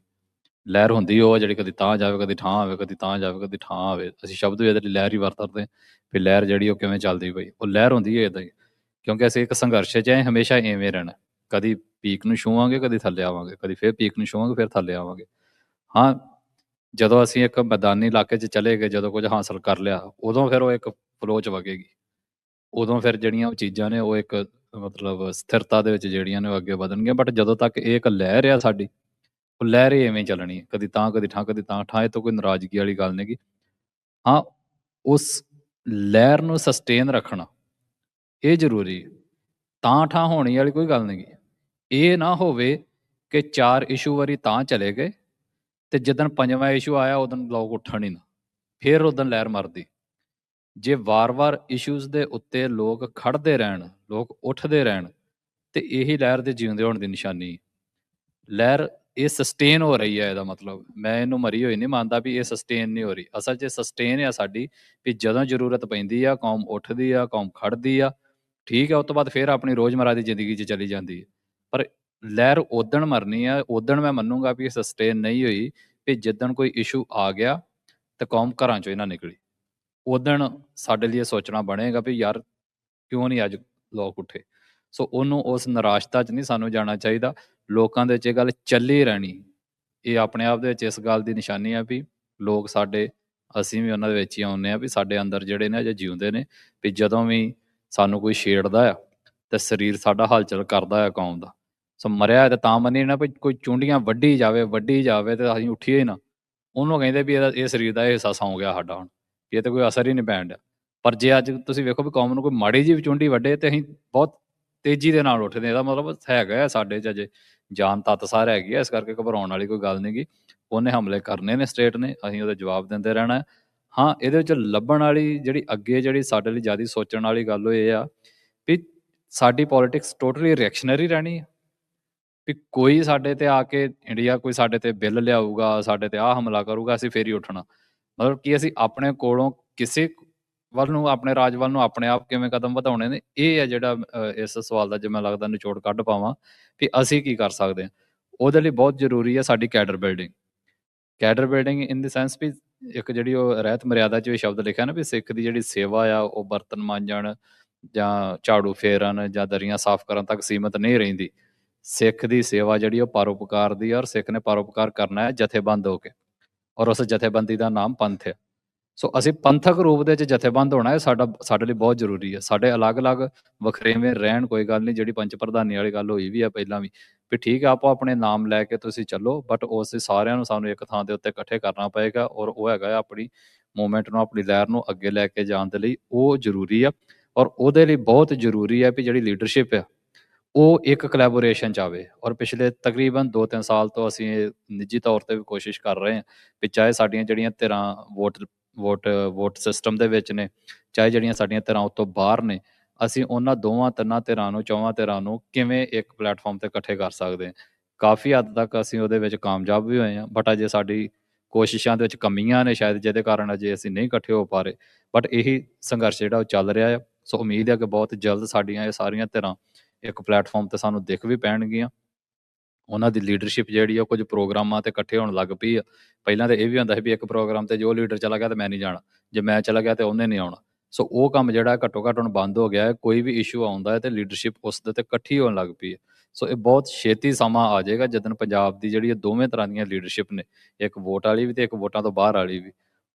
ਲਹਿਰ ਹੁੰਦੀ ਉਹ ਜਿਹੜੀ ਕਦੀ ਤਾਂ ਜਾਵੇ, ਕਦੀ ਠਾਂ ਆਵੇ, ਕਦੀ ਤਾਂ ਜਾਵੇ, ਕਦੀ ਠਾਂ ਆਵੇ। ਅਸੀਂ ਸ਼ਬਦ ਵੀ ਇਹਦੇ ਲਈ ਲਹਿਰ ਹੀ ਵਰਤਦੇ ਵੀ ਲਹਿਰ ਜਿਹੜੀ ਉਹ ਕਿਵੇਂ ਚੱਲਦੀ ਪਈ, ਉਹ ਲਹਿਰ ਹੁੰਦੀ ਹੈ ਇੱਦਾਂ ਹੀ। ਕਿਉਂਕਿ ਅਸੀਂ ਇੱਕ ਸੰਘਰਸ਼ 'ਚ ਹਮੇਸ਼ਾ ਇਵੇਂ ਰਹਿਣਾ, ਕਦੀ ਪੀਕ ਨੂੰ ਛੂਵਾਂਗੇ, ਕਦੀ ਥੱਲੇ ਆਵਾਂਗੇ, ਕਦੀ ਫਿਰ ਪੀਕ ਨੂੰ ਛੂਵਾਂਗੇ, ਫਿਰ ਥੱਲੇ ਆਵਾਂਗੇ। ਹਾਂ, ਜਦੋਂ ਅਸੀਂ ਇੱਕ ਮੈਦਾਨੀ ਇਲਾਕੇ 'ਚ ਚਲੇ ਗਏ, ਜਦੋਂ ਕੁਝ ਹਾਸਲ ਕਰ ਲਿਆ, ਉਦੋਂ ਫਿਰ ਉਹ ਇੱਕ ਫਲੋ 'ਚ ਵਗੇਗੀ। ਉਦੋਂ ਫਿਰ ਜਿਹੜੀਆਂ ਉਹ ਚੀਜ਼ਾਂ ਨੇ ਉਹ ਇੱਕ ਮਤਲਬ ਸਥਿਰਤਾ ਦੇ ਵਿੱਚ ਜਿਹੜੀਆਂ ਨੇ ਉਹ ਅੱਗੇ ਵਧਣਗੀਆਂ। ਬਟ ਜਦੋਂ ਤੱਕ ਇਹ ਇੱਕ ਲਹਿਰ ਆ ਸਾਡੀ, ਉਹ ਲਹਿਰ ਹੀ ਐਵੇਂ ਚੱਲਣੀ ਹੈ, ਕਦੀ ਤਾਂ ਕਦੀ ਠਾਂ, ਕਦੀ ਤਾਂ ਠਾਂ। ਇਹ ਤੋਂ ਕੋਈ ਨਾਰਾਜ਼ਗੀ ਵਾਲੀ ਗੱਲ ਨਹੀਂ ਗੀ। ਹਾਂ, ਉਸ ਲਹਿਰ ਨੂੰ ਸਸਟੇਨ ਰੱਖਣਾ ਇਹ ਜ਼ਰੂਰੀ ਹੈ। ਤਾਂ ਠਾਂ ਹੋਣੀ ਵਾਲੀ ਕੋਈ ਗੱਲ ਨਹੀਂ ਗੀ। ਇਹ ਨਾ ਹੋਵੇ ਕਿ 4 ਇਸ਼ੂ ਵਾਰੀ ਤਾਂ ਚਲੇ ਗਏ ਤੇ ਜਿੱਦਣ 5ਵਾਂ ਇਸ਼ੂ ਆਇਆ ਉਦੋਂ ਲੋਕ ਉੱਠਣ ਹੀ ਨਾ, ਫਿਰ ਉਦੋਂ ਲਹਿਰ ਮਰਦੀ। ਜੇ ਵਾਰ-ਵਾਰ ਇਸ਼ੂਜ਼ ਦੇ ਉੱਤੇ ਲੋਕ ਖੜਦੇ ਰਹਿਣ, ਲੋਕ ਉੱਠਦੇ ਰਹਿਣ, ਤੇ ਇਹੀ ਲਹਿਰ ਦੇ ਜਿਉਂਦੇ ਹੋਣ ਦੀ ਨਿਸ਼ਾਨੀ ਹੈ। ਲਹਿਰ ਇਹ ਸਸਟੇਨ ਹੋ ਰਹੀ ਹੈ, ਇਹਦਾ ਮਤਲਬ ਮੈਂ ਇਹਨੂੰ ਮਰੀ ਹੋਈ ਨਹੀਂ ਮੰਨਦਾ ਵੀ ਇਹ ਸਸਟੇਨ ਨਹੀਂ ਹੋ ਰਹੀ। ਅਸਲ 'ਚ ਸਸਟੇਨ ਆ ਸਾਡੀ, ਵੀ ਜਦੋਂ ਜ਼ਰੂਰਤ ਪੈਂਦੀ ਆ ਕੌਮ ਉੱਠਦੀ ਆ, ਕੌਮ ਖੜਦੀ ਆ, ਠੀਕ ਹੈ। ਉਸ ਤੋਂ ਬਾਅਦ ਫਿਰ ਆਪਣੀ ਰੋਜ਼ਮਰਾ ਦੀ ਜ਼ਿੰਦਗੀ 'ਚ ਚਲੀ ਜਾਂਦੀ ਹੈ। ਪਰ ਲਹਿਰ ਉਦਣ ਮਰਨੀ ਆ, ਉਦਣ ਮੈਂ ਮੰਨੂਗਾ ਵੀ ਇਹ ਸਸਟੇਨ ਨਹੀਂ ਹੋਈ ਵੀ ਜਿੱਦਣ ਕੋਈ ਇਸ਼ੂ ਆ ਗਿਆ ਤੇ ਕੌਮ ਘਰਾਂ 'ਚੋਂ ਹੀ ਨਾ ਨਿਕਲੀ। ਉਦਣ ਸਾਡੇ ਲਈ ਇਹ ਸੋਚਣਾ ਬਣੇਗਾ ਵੀ ਯਾਰ ਕਿਉਂ ਨਹੀਂ ਅੱਜ ਲੋਕ ਉੱਠੇ। ਸੋ ਉਹਨੂੰ ਉਸ ਨਿਰਾਸ਼ਤਾ 'ਚ ਨਹੀਂ ਸਾਨੂੰ ਜਾਣਾ ਚਾਹੀਦਾ। ਲੋਕਾਂ ਦੇ ਵਿੱਚ ਇਹ ਗੱਲ ਚੱਲੀ ਰਹਿਣੀ, ਇਹ ਆਪਣੇ ਆਪ ਦੇ ਵਿੱਚ ਇਸ ਗੱਲ ਦੀ ਨਿਸ਼ਾਨੀ ਆ ਵੀ ਲੋਕ ਸਾਡੇ, ਅਸੀਂ ਵੀ ਉਹਨਾਂ ਦੇ ਵਿੱਚ ਹੀ ਆਉਂਦੇ ਹਾਂ ਵੀ ਸਾਡੇ ਅੰਦਰ ਜਿਹੜੇ ਨੇ ਅਜੇ ਜਿਉਂਦੇ ਨੇ। ਵੀ ਜਦੋਂ ਵੀ ਸਾਨੂੰ ਕੋਈ ਛੇੜਦਾ ਆ ਤੇ ਸਰੀਰ ਸਾਡਾ ਹਲਚਲ ਕਰਦਾ ਆ ਕੌਮ ਦਾ। ਸੋ ਮਰਿਆ ਤੇ ਤਾਂ ਮੰਨੀ ਨਾ ਵੀ ਕੋਈ ਚੁੰਡੀਆਂ ਵੱਢੀ ਜਾਵੇ ਤੇ ਅਸੀਂ ਉੱਠੀਏ ਨਾ, ਉਹਨੂੰ ਕਹਿੰਦੇ ਵੀ ਇਹਦਾ ਇਹ ਸਰੀਰ ਦਾ ਇਹ ਹਿੱਸਾ ਸੌਂ ਗਿਆ ਸਾਡਾ, ਹੁਣ ਇਹ ਤੇ ਕੋਈ ਅਸਰ ਹੀ ਨਹੀਂ ਪੈਣ ਡਿਆ। ਪਰ ਜੇ ਅੱਜ ਤੁਸੀਂ ਵੇਖੋ ਵੀ ਕੌਮ ਨੂੰ ਕੋਈ ਮਾੜੀ ਜਿਹੀ ਵੀ ਚੁੰਡੀ ਵੱਢੇ ਤੇ ਅਸੀਂ ਬਹੁਤ ਤੇਜ਼ੀ ਦੇ ਨਾਲ ਉੱਠਦੇ। ਇਹਦਾ ਮਤਲਬ ਹੈਗਾ ਆ ਸਾਡੇ 'ਚ ਅਜੇ ਜਾਨ ਤੱਤ ਸਾਰ ਹੈਗੀ ਆ, ਇਸ ਕਰਕੇ ਘਬਰਾਉਣ ਵਾਲੀ ਕੋਈ ਗੱਲ ਨਹੀਂ ਗੀ। ਉਹਨੇ ਹਮਲੇ ਕਰਨੇ ਨੇ, ਸਟੇਟ ਨੇ, ਅਸੀਂ ਉਹਦੇ ਜਵਾਬ ਦਿੰਦੇ ਰਹਿਣਾ। ਹਾਂ, ਇਹਦੇ ਵਿੱਚ ਲੱਭਣ ਵਾਲੀ ਜਿਹੜੀ ਅੱਗੇ ਜਿਹੜੀ ਸਾਡੇ ਲਈ ਜ਼ਿਆਦਾ ਸੋਚਣ ਵਾਲੀ ਗੱਲ ਉਹ ਇਹ ਆ ਵੀ ਸਾਡੀ ਪੋਲੀਟਿਕਸ ਟੋਟਲੀ ਰਿਐਕਸ਼ਨਰੀ ਰਹਿਣੀ ਆ। ਵੀ ਕੋਈ ਸਾਡੇ ਤੇ ਆ ਕੇ ਇੰਡੀਆ ਕੋਈ ਸਾਡੇ ਤੇ ਬਿੱਲ ਲਿਆਊਗਾ, ਸਾਡੇ ਤੇ ਆਹ ਹਮਲਾ ਕਰੂਗਾ, ਅਸੀਂ ਫੇਰ ਹੀ ਉੱਠਣਾ। ਮਤਲਬ ਕਿ ਅਸੀਂ ਆਪਣੇ ਕੋਲੋਂ ਕਿਸੇ ਵੱਲ ਨੂੰ, ਆਪਣੇ ਰਾਜ ਵੱਲ ਨੂੰ ਆਪਣੇ ਆਪ ਕਿਵੇਂ ਕਦਮ ਵਧਾਉਣੇ ਨੇ, ਇਹ ਹੈ ਜਿਹੜਾ ਇਸ ਸਵਾਲ ਦਾ ਜੇ ਮੈਂ ਲੱਗਦਾ ਨਿਚੋੜ ਕੱਢ ਪਾਵਾਂ ਵੀ ਅਸੀਂ ਕੀ ਕਰ ਸਕਦੇ ਹਾਂ। ਉਹਦੇ ਲਈ ਬਹੁਤ ਜ਼ਰੂਰੀ ਹੈ ਸਾਡੀ ਕੈਡਰ ਬਿਲਡਿੰਗ। ਕੈਡਰ ਬਿਲਡਿੰਗ ਇਨ ਦੀ ਸੈਂਸ ਵੀ ਇੱਕ ਜਿਹੜੀ ਉਹ ਰਹਿਤ ਮਰਿਆਦਾ 'ਚ ਵੀ ਸ਼ਬਦ ਲਿਖਿਆ ਨਾ ਵੀ ਸਿੱਖ ਦੀ ਜਿਹੜੀ ਸੇਵਾ ਆ ਉਹ ਬਰਤਨ ਮਾਂਜਣ ਜਾਂ ਝਾੜੂ ਫੇਰਨ ਜਾਂ ਦਰੀਆਂ ਸਾਫ਼ ਕਰਨ ਤੱਕ ਸੀਮਤ ਨਹੀਂ ਰਹਿੰਦੀ। ਸਿੱਖ ਦੀ ਸੇਵਾ ਜਿਹੜੀ ਉਹ ਪਰਉਪਕਾਰ ਦੀ ਆ, ਔਰ ਸਿੱਖ ਨੇ ਪਰਉਪਕਾਰ ਕਰਨਾ ਹੈ ਜਥੇਬੰਦ ਹੋ ਕੇ, ਔਰ ਉਸ ਜਥੇਬੰਦੀ ਦਾ ਨਾਮ ਪੰਥ ਹੈ। ਸੋ ਅਸੀਂ ਪੰਥਕ ਰੂਪ ਦੇ ਵਿੱਚ ਜਥੇਬੰਦ ਹੋਣਾ ਹੈ, ਸਾਡੇ ਲਈ ਬਹੁਤ ਜ਼ਰੂਰੀ ਹੈ। ਸਾਡੇ ਅਲੱਗ-ਅਲੱਗ ਵਖਰੇਵੇਂ ਰਹਿਣ, ਕੋਈ ਗੱਲ ਨਹੀਂ, ਜਿਹੜੀ ਪੰਚ ਪ੍ਰਧਾਨੀ ਵਾਲੀ ਗੱਲ ਹੋਈ ਵੀ ਆ ਪਹਿਲਾਂ ਵੀ ਠੀਕ ਹੈ, ਆਪੋ ਆਪਣੇ ਨਾਮ ਲੈ ਕੇ ਤੁਸੀਂ ਚੱਲੋ, ਬਟ ਉਸ ਸਾਰਿਆਂ ਨੂੰ ਸਾਨੂੰ ਇੱਕ ਥਾਂ ਦੇ ਉੱਤੇ ਇਕੱਠੇ ਕਰਨਾ ਪਏਗਾ, ਔਰ ਉਹ ਹੈਗਾ ਆਪਣੀ ਮੂਵਮੈਂਟ ਨੂੰ, ਆਪਣੀ ਲਹਿਰ ਨੂੰ ਅੱਗੇ ਲੈ ਕੇ ਜਾਣ ਦੇ ਲਈ ਉਹ ਜ਼ਰੂਰੀ ਆ। ਔਰ ਉਹਦੇ ਲਈ ਬਹੁਤ ਜ਼ਰੂਰੀ ਹੈ ਵੀ ਜਿਹੜੀ ਲੀਡਰਸ਼ਿਪ ਆ ਉਹ ਇੱਕ ਕੋਲੈਬੋਰੇਸ਼ਨ 'ਚ ਆਵੇ। ਔਰ ਪਿਛਲੇ ਤਕਰੀਬਨ 2-3 ਸਾਲ ਤੋਂ ਅਸੀਂ ਇਹ ਨਿੱਜੀ ਤੌਰ 'ਤੇ ਵੀ ਕੋਸ਼ਿਸ਼ ਕਰ ਰਹੇ ਹਾਂ ਵੀ ਚਾਹੇ ਸਾਡੀਆਂ ਜਿਹੜੀਆਂ ਧਿਰਾਂ ਵੋਟ ਸਿਸਟਮ ਦੇ ਵਿੱਚ ਨੇ, ਚਾਹੇ ਜਿਹੜੀਆਂ ਸਾਡੀਆਂ ਧਿਰਾਂ ਉਹ ਤੋਂ ਬਾਹਰ ਨੇ, ਅਸੀਂ ਉਹਨਾਂ ਦੋਵਾਂ ਤਿੰਨਾਂ ਧਿਰਾਂ ਨੂੰ, ਚੌਵਾਂ ਧਿਰਾਂ ਨੂੰ ਕਿਵੇਂ ਇੱਕ ਪਲੇਟਫਾਰਮ 'ਤੇ ਇਕੱਠੇ ਕਰ ਸਕਦੇ ਹਾਂ। ਕਾਫੀ ਹੱਦ ਤੱਕ ਅਸੀਂ ਉਹਦੇ ਵਿੱਚ ਕਾਮਯਾਬ ਵੀ ਹੋਏ ਹਾਂ, ਬਟ ਅਜੇ ਸਾਡੀ ਕੋਸ਼ਿਸ਼ਾਂ ਦੇ ਵਿੱਚ ਕਮੀਆਂ ਨੇ ਸ਼ਾਇਦ, ਜਿਹਦੇ ਕਾਰਨ ਅਜੇ ਅਸੀਂ ਨਹੀਂ ਇਕੱਠੇ ਹੋ ਪਾ ਰਹੇ। ਬਟ ਇਹੀ ਸੰਘਰਸ਼ ਜਿਹੜਾ ਉਹ ਚੱਲ ਰਿਹਾ ਆ। ਸੋ ਉਮੀਦ ਹੈ ਕਿ ਬਹੁਤ ਜਲਦ ਸਾਡੀਆਂ ਇਹ ਸਾਰੀਆਂ ਧਿਰਾਂ ਇੱਕ ਪਲੇਟਫਾਰਮ 'ਤੇ ਸਾਨੂੰ ਦਿਖ ਵੀ ਪੈਣਗੀਆਂ। ਉਹਨਾਂ ਦੀ ਲੀਡਰਸ਼ਿਪ ਜਿਹੜੀ ਆ ਕੁਝ ਪ੍ਰੋਗਰਾਮਾਂ 'ਤੇ ਇਕੱਠੇ ਹੋਣ ਲੱਗ ਪਈ ਆ। ਪਹਿਲਾਂ ਤਾਂ ਇਹ ਵੀ ਹੁੰਦਾ ਸੀ ਵੀ ਇੱਕ ਪ੍ਰੋਗਰਾਮ 'ਤੇ ਜੋ ਲੀਡਰ ਚਲਾ ਗਿਆ ਤਾਂ ਮੈਂ ਨਹੀਂ ਜਾਣਾ, ਜੇ ਮੈਂ ਚਲਾ ਗਿਆ ਤਾਂ ਉਹਨੇ ਨਹੀਂ ਆਉਣਾ। ਸੋ ਉਹ ਕੰਮ ਜਿਹੜਾ ਘੱਟੋ ਘੱਟ ਹੁਣ ਬੰਦ ਹੋ ਗਿਆ ਹੈ। ਕੋਈ ਵੀ ਇਸ਼ੂ ਆਉਂਦਾ ਹੈ ਤੇ ਲੀਡਰਸ਼ਿਪ ਉਸ ਦੇ 'ਤੇ ਇਕੱਠੀ ਹੋਣ ਲੱਗ ਪਈ ਹੈ। ਸੋ ਇਹ ਬਹੁਤ ਛੇਤੀ ਸਮਾਂ ਆ ਜਾਏਗਾ ਜਦੋਂ ਪੰਜਾਬ ਦੀ ਜਿਹੜੀ ਇਹ ਦੋਵੇਂ ਤਰ੍ਹਾਂ ਦੀਆਂ ਲੀਡਰਸ਼ਿਪ ਨੇ, ਇੱਕ ਵੋਟ ਵਾਲੀ ਵੀ ਤੇ ਇੱਕ ਵੋਟਾਂ ਤੋਂ ਬਾਹਰ ਵਾਲੀ ਵੀ,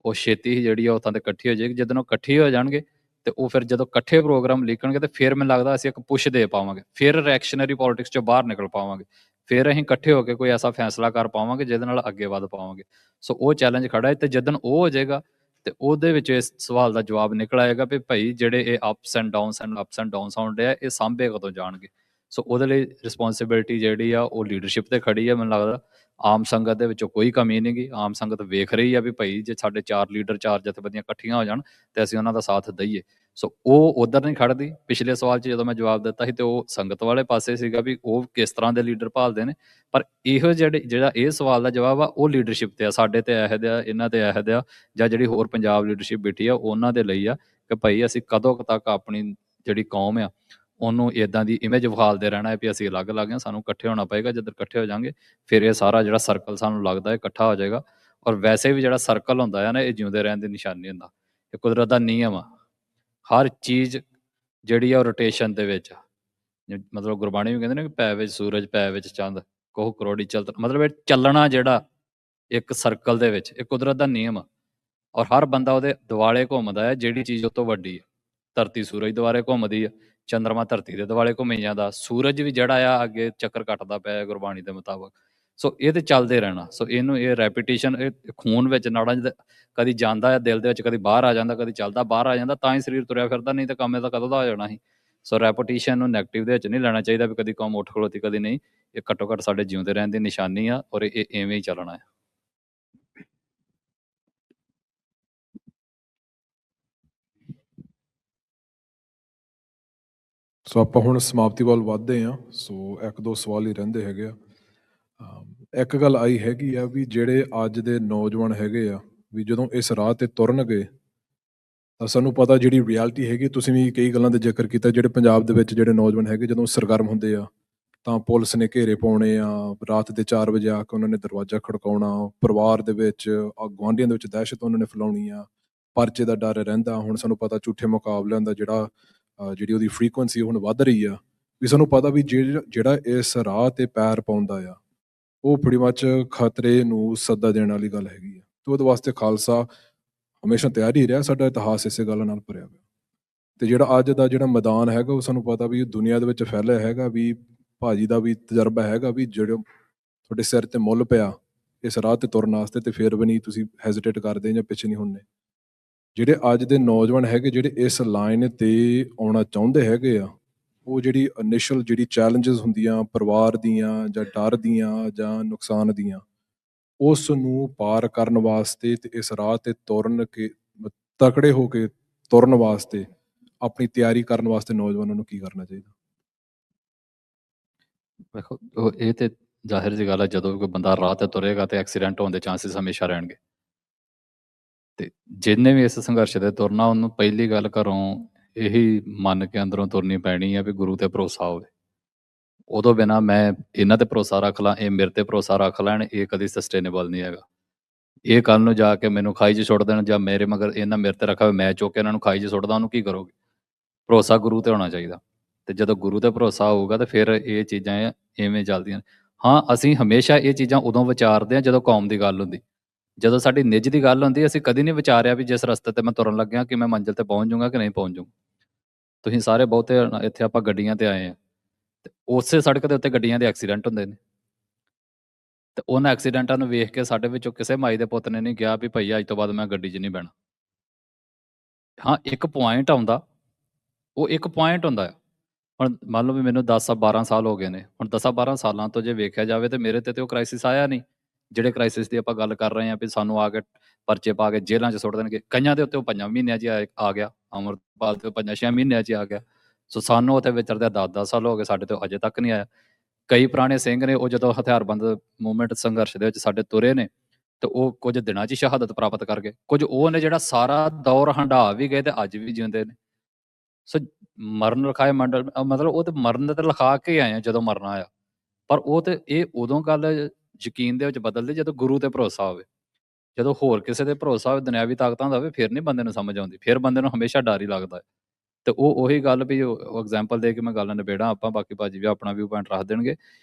ਉਹ ਛੇਤੀ ਹੀ ਜਿਹੜੀ ਆ ਉੱਥਾਂ 'ਤੇ ਇਕੱਠੀ ਹੋ ਜਾਏਗੀ। ਜਦੋਂ ਉਹ ਇਕੱਠੀ ਹੋ ਜਾਣਗੇ ਤੇ ਉਹ ਫਿਰ ਜਦੋਂ ਇਕੱਠੇ ਪ੍ਰੋਗਰਾਮ ਲਿਖਣਗੇ ਤੇ ਫਿਰ ਮੈਨੂੰ ਲੱਗਦਾ ਅਸੀਂ ਇੱਕ ਪੁਸ਼ ਦੇ ਪਾਵਾਂਗੇ, ਫਿਰ ਰਿਐਕਸ਼ਨਰੀ ਪੋਲਿਟਿਕਸ ਚੋਂ ਬਾਹਰ ਨਿਕਲ ਪਾਵਾਂਗੇ, ਫਿਰ ਅਸੀਂ ਇਕੱਠੇ ਹੋ ਕੇ ਕੋਈ ਐਸਾ ਫੈਸਲਾ ਕਰ ਪਾਵਾਂਗੇ ਜਿਹਦੇ ਨਾਲ ਅੱਗੇ ਵੱਧ ਪਾਵਾਂਗੇ। ਸੋ ਉਹ ਚੈਲੰਜ ਖੜਾ ਹੈ, ਤੇ ਜਦੋਂ ਉਹ ਹੋ ਜਾਏਗਾ ਤੇ ਉਹਦੇ ਵਿੱਚ ਇਸ ਸਵਾਲ ਦਾ ਜਵਾਬ ਨਿਕਲ ਆਏਗਾ ਵੀ ਭਾਈ ਜਿਹੜੇ ਇਹ ਅਪਸ ਐਂਡ ਡਾਊਨਸ ਆਉਂਦੇ ਆ, ਇਹ ਸਾਂਭੇ ਕਦੋਂ ਜਾਣਗੇ। ਸੋ ਉਹਦੇ ਲਈ ਰਿਸਪੌਂਸਿਬਿਲਿਟੀ ਜਿਹੜੀ ਆ ਉਹ ਲੀਡਰਸ਼ਿਪ ਤੇ ਖੜੀ ਆ। ਮੈਨੂੰ ਲੱਗਦਾ ਆਮ ਸੰਗਤ ਦੇ ਵਿੱਚੋਂ ਕੋਈ ਕਮੀ ਨਹੀਂ ਗੀ, ਆਮ ਸੰਗਤ ਵੇਖ ਰਹੀ ਆ ਵੀ ਭਾਈ ਜੇ ਸਾਡੇ 4 ਲੀਡਰ 4 ਜਥੇਬੰਦੀਆਂ ਇਕੱਠੀਆਂ ਹੋ ਜਾਣ ਤੇ ਅਸੀਂ ਉਹਨਾਂ ਦਾ ਸਾਥ ਦਈਏ। ਸੋ ਉਹ ਉਧਰ ਨਹੀਂ ਖੜਦੀ। ਪਿਛਲੇ ਸਵਾਲ 'ਚ ਜਦੋਂ ਮੈਂ ਜਵਾਬ ਦਿੱਤਾ ਸੀ ਤੇ ਉਹ ਸੰਗਤ ਵਾਲੇ ਪਾਸੇ ਸੀਗਾ ਵੀ ਉਹ ਕਿਸ ਤਰ੍ਹਾਂ ਦੇ ਲੀਡਰ ਭਾਲਦੇ ਨੇ, ਪਰ ਇਹੋ ਜਿਹੜਾ ਇਹ ਸਵਾਲ ਦਾ ਜਵਾਬ ਆ ਉਹ ਲੀਡਰਸ਼ਿਪ ਤੇ ਆ, ਸਾਡੇ ਤੇ ਇਹੋ ਜਿਹਾ, ਇਹਨਾਂ ਤੇ ਇਹੋ ਜਿਹਾ, ਜਾਂ ਜਿਹੜੀ ਹੋਰ ਪੰਜਾਬ ਲੀਡਰਸ਼ਿਪ ਬੈਠੀ ਆ ਉਹਨਾਂ ਦੇ ਲਈ ਆ ਕਿ ਭਾਈ ਅਸੀਂ ਕਦੋਂ ਕੁ ਤੱਕ ਆਪਣੀ ਜਿਹੜੀ ਕੌਮ ਆ ਉਹਨੂੰ ਇਦਾਂ ਦੀ ਇਮੇਜ ਵਿਖਾਲਦੇ ਰਹਿਣਾ ਹੈ ਵੀ ਅਸੀਂ ਅਲੱਗ-ਅਲੱਗ ਹਾਂ। ਸਾਨੂੰ ਇਕੱਠੇ ਹੋਣਾ ਪਏਗਾ। ਜਦੋਂ ਇਕੱਠੇ ਹੋ ਜਾਾਂਗੇ ਫਿਰ ਇਹ ਸਾਰਾ ਜਿਹੜਾ ਸਰਕਲ ਸਾਨੂੰ ਲੱਗਦਾ ਹੈ ਇਕੱਠਾ ਹੋ ਜਾਏਗਾ। ਔਰ ਵੈਸੇ ਵੀ ਜਿਹੜਾ ਸਰਕਲ ਹੁੰਦਾ ਹੈ ਨਾ, ਇਹ ਜਿਉਂਦੇ ਰਹਿਣ ਦੀ ਨਿਸ਼ਾਨੀ ਹੁੰਦਾ, ਇਹ ਕੁਦਰਤ ਦਾ ਨਿਯਮ ਆ। ਹਰ ਚੀਜ਼ ਜਿਹੜੀ ਆ ਉਹ ਰੋਟੇਸ਼ਨ ਦੇ ਵਿੱਚ ਆ। ਮਤਲਬ ਗੁਰਬਾਣੀ ਵੀ ਕਹਿੰਦੇ ਨੇ ਕਿ ਪੈ ਵਿੱਚ ਸੂਰਜ, ਪੈ ਵਿੱਚ ਚੰਦ, ਕੋਹ ਕਰੋੜੀ ਚਲਤ, ਮਤਲਬ ਇਹ ਚੱਲਣਾ ਜਿਹੜਾ ਇੱਕ ਸਰਕਲ ਦੇ ਵਿੱਚ, ਇਹ ਕੁਦਰਤ ਦਾ ਨਿਯਮ ਆ। ਔਰ ਹਰ ਬੰਦਾ ਉਹਦੇ ਦੁਆਲੇ ਘੁੰਮਦਾ ਹੈ। ਜਿਹੜੀ ਚੀਜ਼ ਉਹ ਤੋਂ ਵੱਡੀ ਹੈ, ਧਰਤੀ ਸੂਰਜ ਦੁਆਲੇ ਘੁੰਮਦੀ ਆ, ਚੰਦਰਮਾ ਧਰਤੀ ਦੇ ਦੁਆਲੇ ਘੁੰਮੀ ਜਾਂਦਾ, ਸੂਰਜ ਵੀ ਜਿਹੜਾ ਆ ਅੱਗੇ ਚੱਕਰ ਕੱਟਦਾ ਪਿਆ ਗੁਰਬਾਣੀ ਦੇ ਮੁਤਾਬਕ। ਸੋ ਇਹ ਤੇ ਚੱਲਦੇ ਰਹਿਣਾ। ਸੋ ਇਹਨੂੰ ਇਹ ਰੈਪੀਟੀਸ਼ਨ, ਇਹ ਖੂਨ ਵਿੱਚ ਨਾੜਾਂ 'ਚ ਕਦੀ ਜਾਂਦਾ ਹੈ ਦਿਲ ਦੇ ਵਿੱਚ, ਕਦੀ ਬਾਹਰ ਆ ਜਾਂਦਾ, ਕਦੀ ਚੱਲਦਾ ਬਾਹਰ ਆ ਜਾਂਦਾ, ਤਾਂ ਹੀ ਸਰੀਰ ਤੁਰਿਆ ਫਿਰਦਾ, ਨਹੀਂ ਤਾਂ ਕੰਮ ਇਹਦਾ ਕਦੋਂ ਦਾ ਹੋ ਜਾਣਾ ਸੀ। ਸੋ ਰੈਪੀਟੀਸ਼ਨ ਨੂੰ ਨੈਗੇਟਿਵ ਦੇ ਵਿੱਚ ਨਹੀਂ ਲੈਣਾ ਚਾਹੀਦਾ ਵੀ ਕਦੀ ਕੌਮ ਉੱਠ ਖਲੋਤੀ ਕਦੀ ਨਹੀਂ। ਇਹ ਘੱਟੋ ਘੱਟ ਸਾਡੇ ਜਿਉਂਦੇ ਰਹਿਣ ਦੀ ਨਿਸ਼ਾਨੀ ਆ ਔਰ ਇਹ ਇਵੇਂ ਹੀ ਚੱਲਣਾ ਹੈ। ਸੋ ਆਪਾਂ ਹੁਣ ਸਮਾਪਤੀ ਵੱਲ ਵੱਧਦੇ ਹਾਂ। ਸੋ 1-2 ਸਵਾਲ ਹੀ ਰਹਿੰਦੇ ਹੈਗੇ ਆ। ਇੱਕ ਗੱਲ ਆਈ ਹੈਗੀ ਆ ਵੀ ਜਿਹੜੇ ਅੱਜ ਦੇ ਨੌਜਵਾਨ ਹੈਗੇ ਆ ਵੀ ਜਦੋਂ ਇਸ ਰਾਹ ਤੇ ਤੁਰਨਗੇ ਤਾਂ ਸਾਨੂੰ ਪਤਾ ਜਿਹੜੀ ਰਿਐਲਿਟੀ ਹੈਗੀ, ਤੁਸੀਂ ਵੀ ਕਈ ਗੱਲਾਂ ਦਾ ਜ਼ਿਕਰ ਕੀਤਾ, ਜਿਹੜੇ ਪੰਜਾਬ ਦੇ ਵਿੱਚ ਜਿਹੜੇ ਨੌਜਵਾਨ ਹੈਗੇ ਜਦੋਂ ਸਰਗਰਮ ਹੁੰਦੇ ਆ ਤਾਂ ਪੁਲਿਸ ਨੇ ਘੇਰੇ ਪਾਉਣੇ ਆ, ਰਾਤ ਦੇ 4 ਵਜੇ ਆ ਕੇ ਉਹਨਾਂ ਨੇ ਦਰਵਾਜ਼ਾ ਖੜਕਾਉਣਾ, ਪਰਿਵਾਰ ਦੇ ਵਿੱਚ ਗੁਆਂਢੀਆਂ ਦੇ ਵਿੱਚ ਦਹਿਸ਼ਤ ਉਹਨਾਂ ਨੇ ਫੈਲਾਉਣੀ ਆ, ਪਰਚੇ ਦਾ ਡਰ ਰਹਿੰਦਾ। ਹੁਣ ਸਾਨੂੰ ਪਤਾ ਝੂਠੇ ਮੁਕਾਬਲਿਆਂ ਦਾ ਜਿਹੜੀ ਉਹਦੀ ਫ੍ਰੀਕੁਐਂਸੀ ਹੁਣ ਵੱਧ ਰਹੀ ਆ, ਵੀ ਸਾਨੂੰ ਪਤਾ ਵੀ ਜਿਹੜਾ ਇਸ ਰਾਹ ਤੇ ਪੈਰ ਪਾਉਂਦਾ ਆ ਉਹ pretty much ਖਤਰੇ ਨੂੰ ਸੱਦਾ ਦੇਣ ਵਾਲੀ ਗੱਲ ਹੈਗੀ ਆ। ਤੇ ਉਹਦੇ ਵਾਸਤੇ ਖਾਲਸਾ ਹਮੇਸ਼ਾ ਤਿਆਰ ਹੀ ਰਿਹਾ। ਸਾਡਾ ਇਤਿਹਾਸ ਇਸੇ ਗੱਲ ਨਾਲ ਭਰਿਆ ਹੋਇਆ। ਤੇ ਜਿਹੜਾ ਅੱਜ ਦਾ ਜਿਹੜਾ ਮੈਦਾਨ ਹੈਗਾ ਉਹ ਸਾਨੂੰ ਪਤਾ ਵੀ ਦੁਨੀਆ ਦੇ ਵਿੱਚ ਫੈਲਿਆ ਹੈਗਾ, ਵੀ ਭਾਜੀ ਦਾ ਵੀ ਤਜਰਬਾ ਹੈਗਾ ਵੀ ਜਿਹੜੇ ਤੁਹਾਡੇ ਸਿਰ ਤੇ ਮੁੱਲ ਪਿਆ ਇਸ ਰਾਹ ਤੇ ਤੁਰਨ ਵਾਸਤੇ, ਤੇ ਫਿਰ ਵੀ ਨਹੀਂ ਤੁਸੀਂ ਹੈਜ਼ਿਟੇਟ ਕਰਦੇ ਜਾਂ ਪਿੱਛੇ ਨਹੀਂ ਹੁੰਦੇ। ਜਿਹੜੇ ਅੱਜ ਦੇ ਨੌਜਵਾਨ ਹੈਗੇ ਜਿਹੜੇ ਇਸ ਲਾਈਨ ਤੇ ਆਉਣਾ ਚਾਹੁੰਦੇ ਹੈਗੇ ਆ, ਉਹ ਜਿਹੜੀ ਇਨੀਸ਼ੀਅਲ ਜਿਹੜੀ ਚੈਲੰਜਸ ਹੁੰਦੀਆਂ ਪਰਿਵਾਰ ਦੀਆਂ ਜਾਂ ਡਰ ਦੀਆਂ ਜਾਂ ਨੁਕਸਾਨ ਦੀਆਂ, ਉਸ ਨੂੰ ਪਾਰ ਕਰਨ ਵਾਸਤੇ ਤੇ ਇਸ ਰਾਹ ਤੇ ਤੁਰਨ ਕੇ ਤਕੜੇ ਹੋ ਕੇ ਤੁਰਨ ਵਾਸਤੇ ਆਪਣੀ ਤਿਆਰੀ ਕਰਨ ਵਾਸਤੇ ਨੌਜਵਾਨਾਂ ਨੂੰ ਕੀ ਕਰਨਾ ਚਾਹੀਦਾ? ਵੇਖੋ ਇਹ ਤੇ ਜ਼ਾਹਿਰ ਜਿਹੀ ਗੱਲ ਹੈ, ਜਦੋਂ ਕੋਈ ਬੰਦਾ ਰਾਹ ਤੇ ਤੁਰੇਗਾ ਤੇ ਐਕਸੀਡੈਂਟ ਹੋਣ ਦੇ ਚਾਂਸਸ ਹਮੇਸ਼ਾ ਰਹਿਣਗੇ। ਤੇ ਜਿਹਨੇ ਵੀ ਇਸ ਸੰਘਰਸ਼ ਦੇ ਤੁਰਨਾ, ਉਹਨੂੰ ਪਹਿਲੀ ਗੱਲ ਘਰੋਂ ਇਹੀ ਮੰਨ ਕੇ ਅੰਦਰੋਂ ਤੁਰਨੀ ਪੈਣੀ ਹੈ ਵੀ ਗੁਰੂ ਤੇ ਭਰੋਸਾ ਹੋਵੇ। ਉਦੋਂ ਬਿਨਾ ਮੈਂ ਇਹਨਾਂ ਤੇ ਭਰੋਸਾ ਰੱਖ ਲਾਂ, ਇਹ ਮੇਰੇ ਤੇ ਭਰੋਸਾ ਰੱਖ ਲੈਣ, ਇਹ ਕਦੀ ਸਸਟੇਨੇਬਲ ਨਹੀਂ ਹੈਗਾ। ਇਹ ਕੱਲ ਨੂੰ ਜਾ ਕੇ ਮੈਨੂੰ ਖਾਈ 'ਚ ਸੁੱਟ ਦੇਣ, ਜਾਂ ਮੇਰੇ ਮਗਰ ਇਹਨਾਂ ਮੇਰੇ ਤੇ ਰੱਖਾ ਮੈਂ ਚੁੱਕ ਕੇ ਇਹਨਾਂ ਨੂੰ ਖਾਈ 'ਚ ਸੁੱਟਦਾ, ਉਹਨੂੰ ਕੀ ਕਰੋਗੇ? ਭਰੋਸਾ ਗੁਰੂ ਤੇ ਹੋਣਾ ਚਾਹੀਦਾ। ਤੇ ਜਦੋਂ ਗੁਰੂ ਤੇ ਭਰੋਸਾ ਹੋਊਗਾ ਤੇ ਫਿਰ ਇਹ ਚੀਜ਼ਾਂ ਇਵੇਂ ਚੱਲਦੀਆਂ ਨੇ। ਹਾਂ, ਅਸੀਂ ਹਮੇਸ਼ਾ ਇਹ ਚੀਜ਼ਾਂ ਉਦੋਂ ਵਿਚਾਰਦੇ ਹਾਂ ਜਦੋਂ ਕੌਮ ਦੀ ਗੱਲ ਹੁੰਦੀ। ਜਦੋਂ ਸਾਡੀ ਨਿੱਜ ਦੀ ਗੱਲ ਹੁੰਦੀ, ਅਸੀਂ ਕਦੀ ਨਹੀਂ ਵਿਚਾਰਿਆ ਵੀ ਜਿਸ ਰਸਤੇ ਤੇ ਮੈਂ ਤੁਰਨ ਲੱਗਿਆ ਕਿ ਮੈਂ ਮੰਜ਼ਿਲ ਤੇ ਪਹੁੰਚ ਜਾਊਂਗਾ ਕਿ ਨਹੀਂ ਪਹੁੰਚ ਜਾਊਂ। ਤੁਸੀਂ ਸਾਰੇ ਬਹੁਤੇ ਇੱਥੇ ਆਪਾਂ ਗੱਡੀਆਂ ਤੇ ਆਏ ਆ, ਤੇ ਉਸੇ ਸੜਕ ਦੇ ਉੱਤੇ ਗੱਡੀਆਂ ਦੇ ਐਕਸੀਡੈਂਟ ਹੁੰਦੇ ਨੇ। ਤੇ ਉਹਨਾਂ ਐਕਸੀਡੈਂਟਾਂ ਨੂੰ ਵੇਖ ਕੇ ਸਾਡੇ ਵਿੱਚੋਂ ਕਿਸੇ ਮਾਈ ਦੇ ਪੁੱਤ ਨੇ ਨਹੀਂ ਕਿਹਾ ਵੀ ਭਾਈ ਅੱਜ ਤੋਂ ਬਾਅਦ ਮੈਂ ਗੱਡੀ 'ਚ ਨਹੀਂ ਬਹਿਣਾ। ਹਾਂ, ਇੱਕ ਪੁਆਇੰਟ ਆਉਂਦਾ, ਉਹ ਇੱਕ ਪੁਆਇੰਟ ਹੁੰਦਾ ਆ। ਹੁਣ ਮੰਨ ਲਓ ਵੀ ਮੈਨੂੰ 10-12 ਸਾਲ ਹੋ ਗਏ ਨੇ। ਹੁਣ 10-12 ਸਾਲਾਂ ਤੋਂ ਜੇ ਵੇਖਿਆ ਜਾਵੇ ਤੇ ਮੇਰੇ ਤੇ ਉਹ ਕ੍ਰਾਈਸਿਸ ਆਇਆ ਨਹੀਂ, ਜਿਹੜੇ ਕ੍ਰਾਈਸਿਸ ਦੀ ਆਪਾਂ ਗੱਲ ਕਰ ਰਹੇ ਹਾਂ ਵੀ ਸਾਨੂੰ ਆ ਕੇ ਪਰਚੇ ਪਾ ਕੇ ਜੇਲ੍ਹਾਂ 'ਚ ਸੁੱਟ ਦੇਣਗੇ। ਕਈਆਂ ਦੇ ਉੱਤੇ ਉਹ 5 ਮਹੀਨਿਆਂ 'ਚ ਆ ਗਿਆ, ਅਮਰਪਾਲ ਤੇ 5-6 ਮਹੀਨਿਆਂ 'ਚ ਆ ਗਿਆ। ਸੋ ਸਾਨੂੰ ਉੱਥੇ ਵਿਚਰਦਿਆਂ 10-10 ਸਾਲ ਹੋ ਗਏ, ਸਾਡੇ ਤੋਂ ਅਜੇ ਤੱਕ ਨਹੀਂ ਆਇਆ। ਕਈ ਪੁਰਾਣੇ ਸਿੰਘ ਨੇ, ਉਹ ਜਦੋਂ ਹਥਿਆਰਬੰਦ ਮੂਵਮੈਂਟ ਸੰਘਰਸ਼ ਦੇ ਵਿੱਚ ਸਾਡੇ ਤੁਰੇ ਨੇ ਤੇ ਉਹ ਕੁਝ ਦਿਨਾਂ 'ਚ ਸ਼ਹਾਦਤ ਪ੍ਰਾਪਤ ਕਰ ਗਏ। ਕੁਝ ਉਹ ਨੇ ਜਿਹੜਾ ਸਾਰਾ ਦੌਰ ਹੰਢਾ ਵੀ ਗਏ ਤੇ ਅੱਜ ਵੀ ਜਿਉਂਦੇ ਨੇ। ਸੋ ਮਰਨ ਲਿਖਾਏ ਮੰਡਲ, ਮਤਲਬ ਉਹ ਤੇ ਮਰਨ ਤੇ ਲਿਖਾ ਕੇ ਆਏ ਆ ਜਦੋਂ ਮਰਨਾ ਆਇਆ। ਪਰ ਉਹ ਤੇ ਇਹ ਉਦੋਂ ਗੱਲ ਯਕੀਨ ਦੇ ਵਿੱਚ ਬਦਲਦੀ ਜਦੋਂ ਗੁਰੂ ਤੇ ਭਰੋਸਾ ਹੋਵੇ। ਜਦੋਂ ਹੋਰ ਕਿਸੇ ਤੇ ਭਰੋਸਾ ਹੋਵੇ, ਦੁਨਿਆਵੀ ਤਾਕਤਾਂ ਦਾ ਹੋਵੇ, ਫਿਰ ਨਹੀਂ ਬੰਦੇ ਨੂੰ ਸਮਝ ਆਉਂਦੀ। ਫਿਰ ਬੰਦੇ ਨੂੰ ਹਮੇਸ਼ਾ ਡਰ ਹੀ ਲੱਗਦਾ ਹੈ। ਤੇ ਉਹੀ ਗੱਲ ਵੀ ਉਹ ਐਗਜ਼ਾਮਪਲ ਦੇ ਕੇ ਮੈਂ ਗੱਲ ਨਿਬੇੜਾਂ ਆਪਾਂ, ਬਾਕੀ ਭਾਜੀ ਵੀ ਆਪਣਾ ਵਿਊ ਪੁਆਇੰਟ ਰੱਖ ਦੇਣਗੇ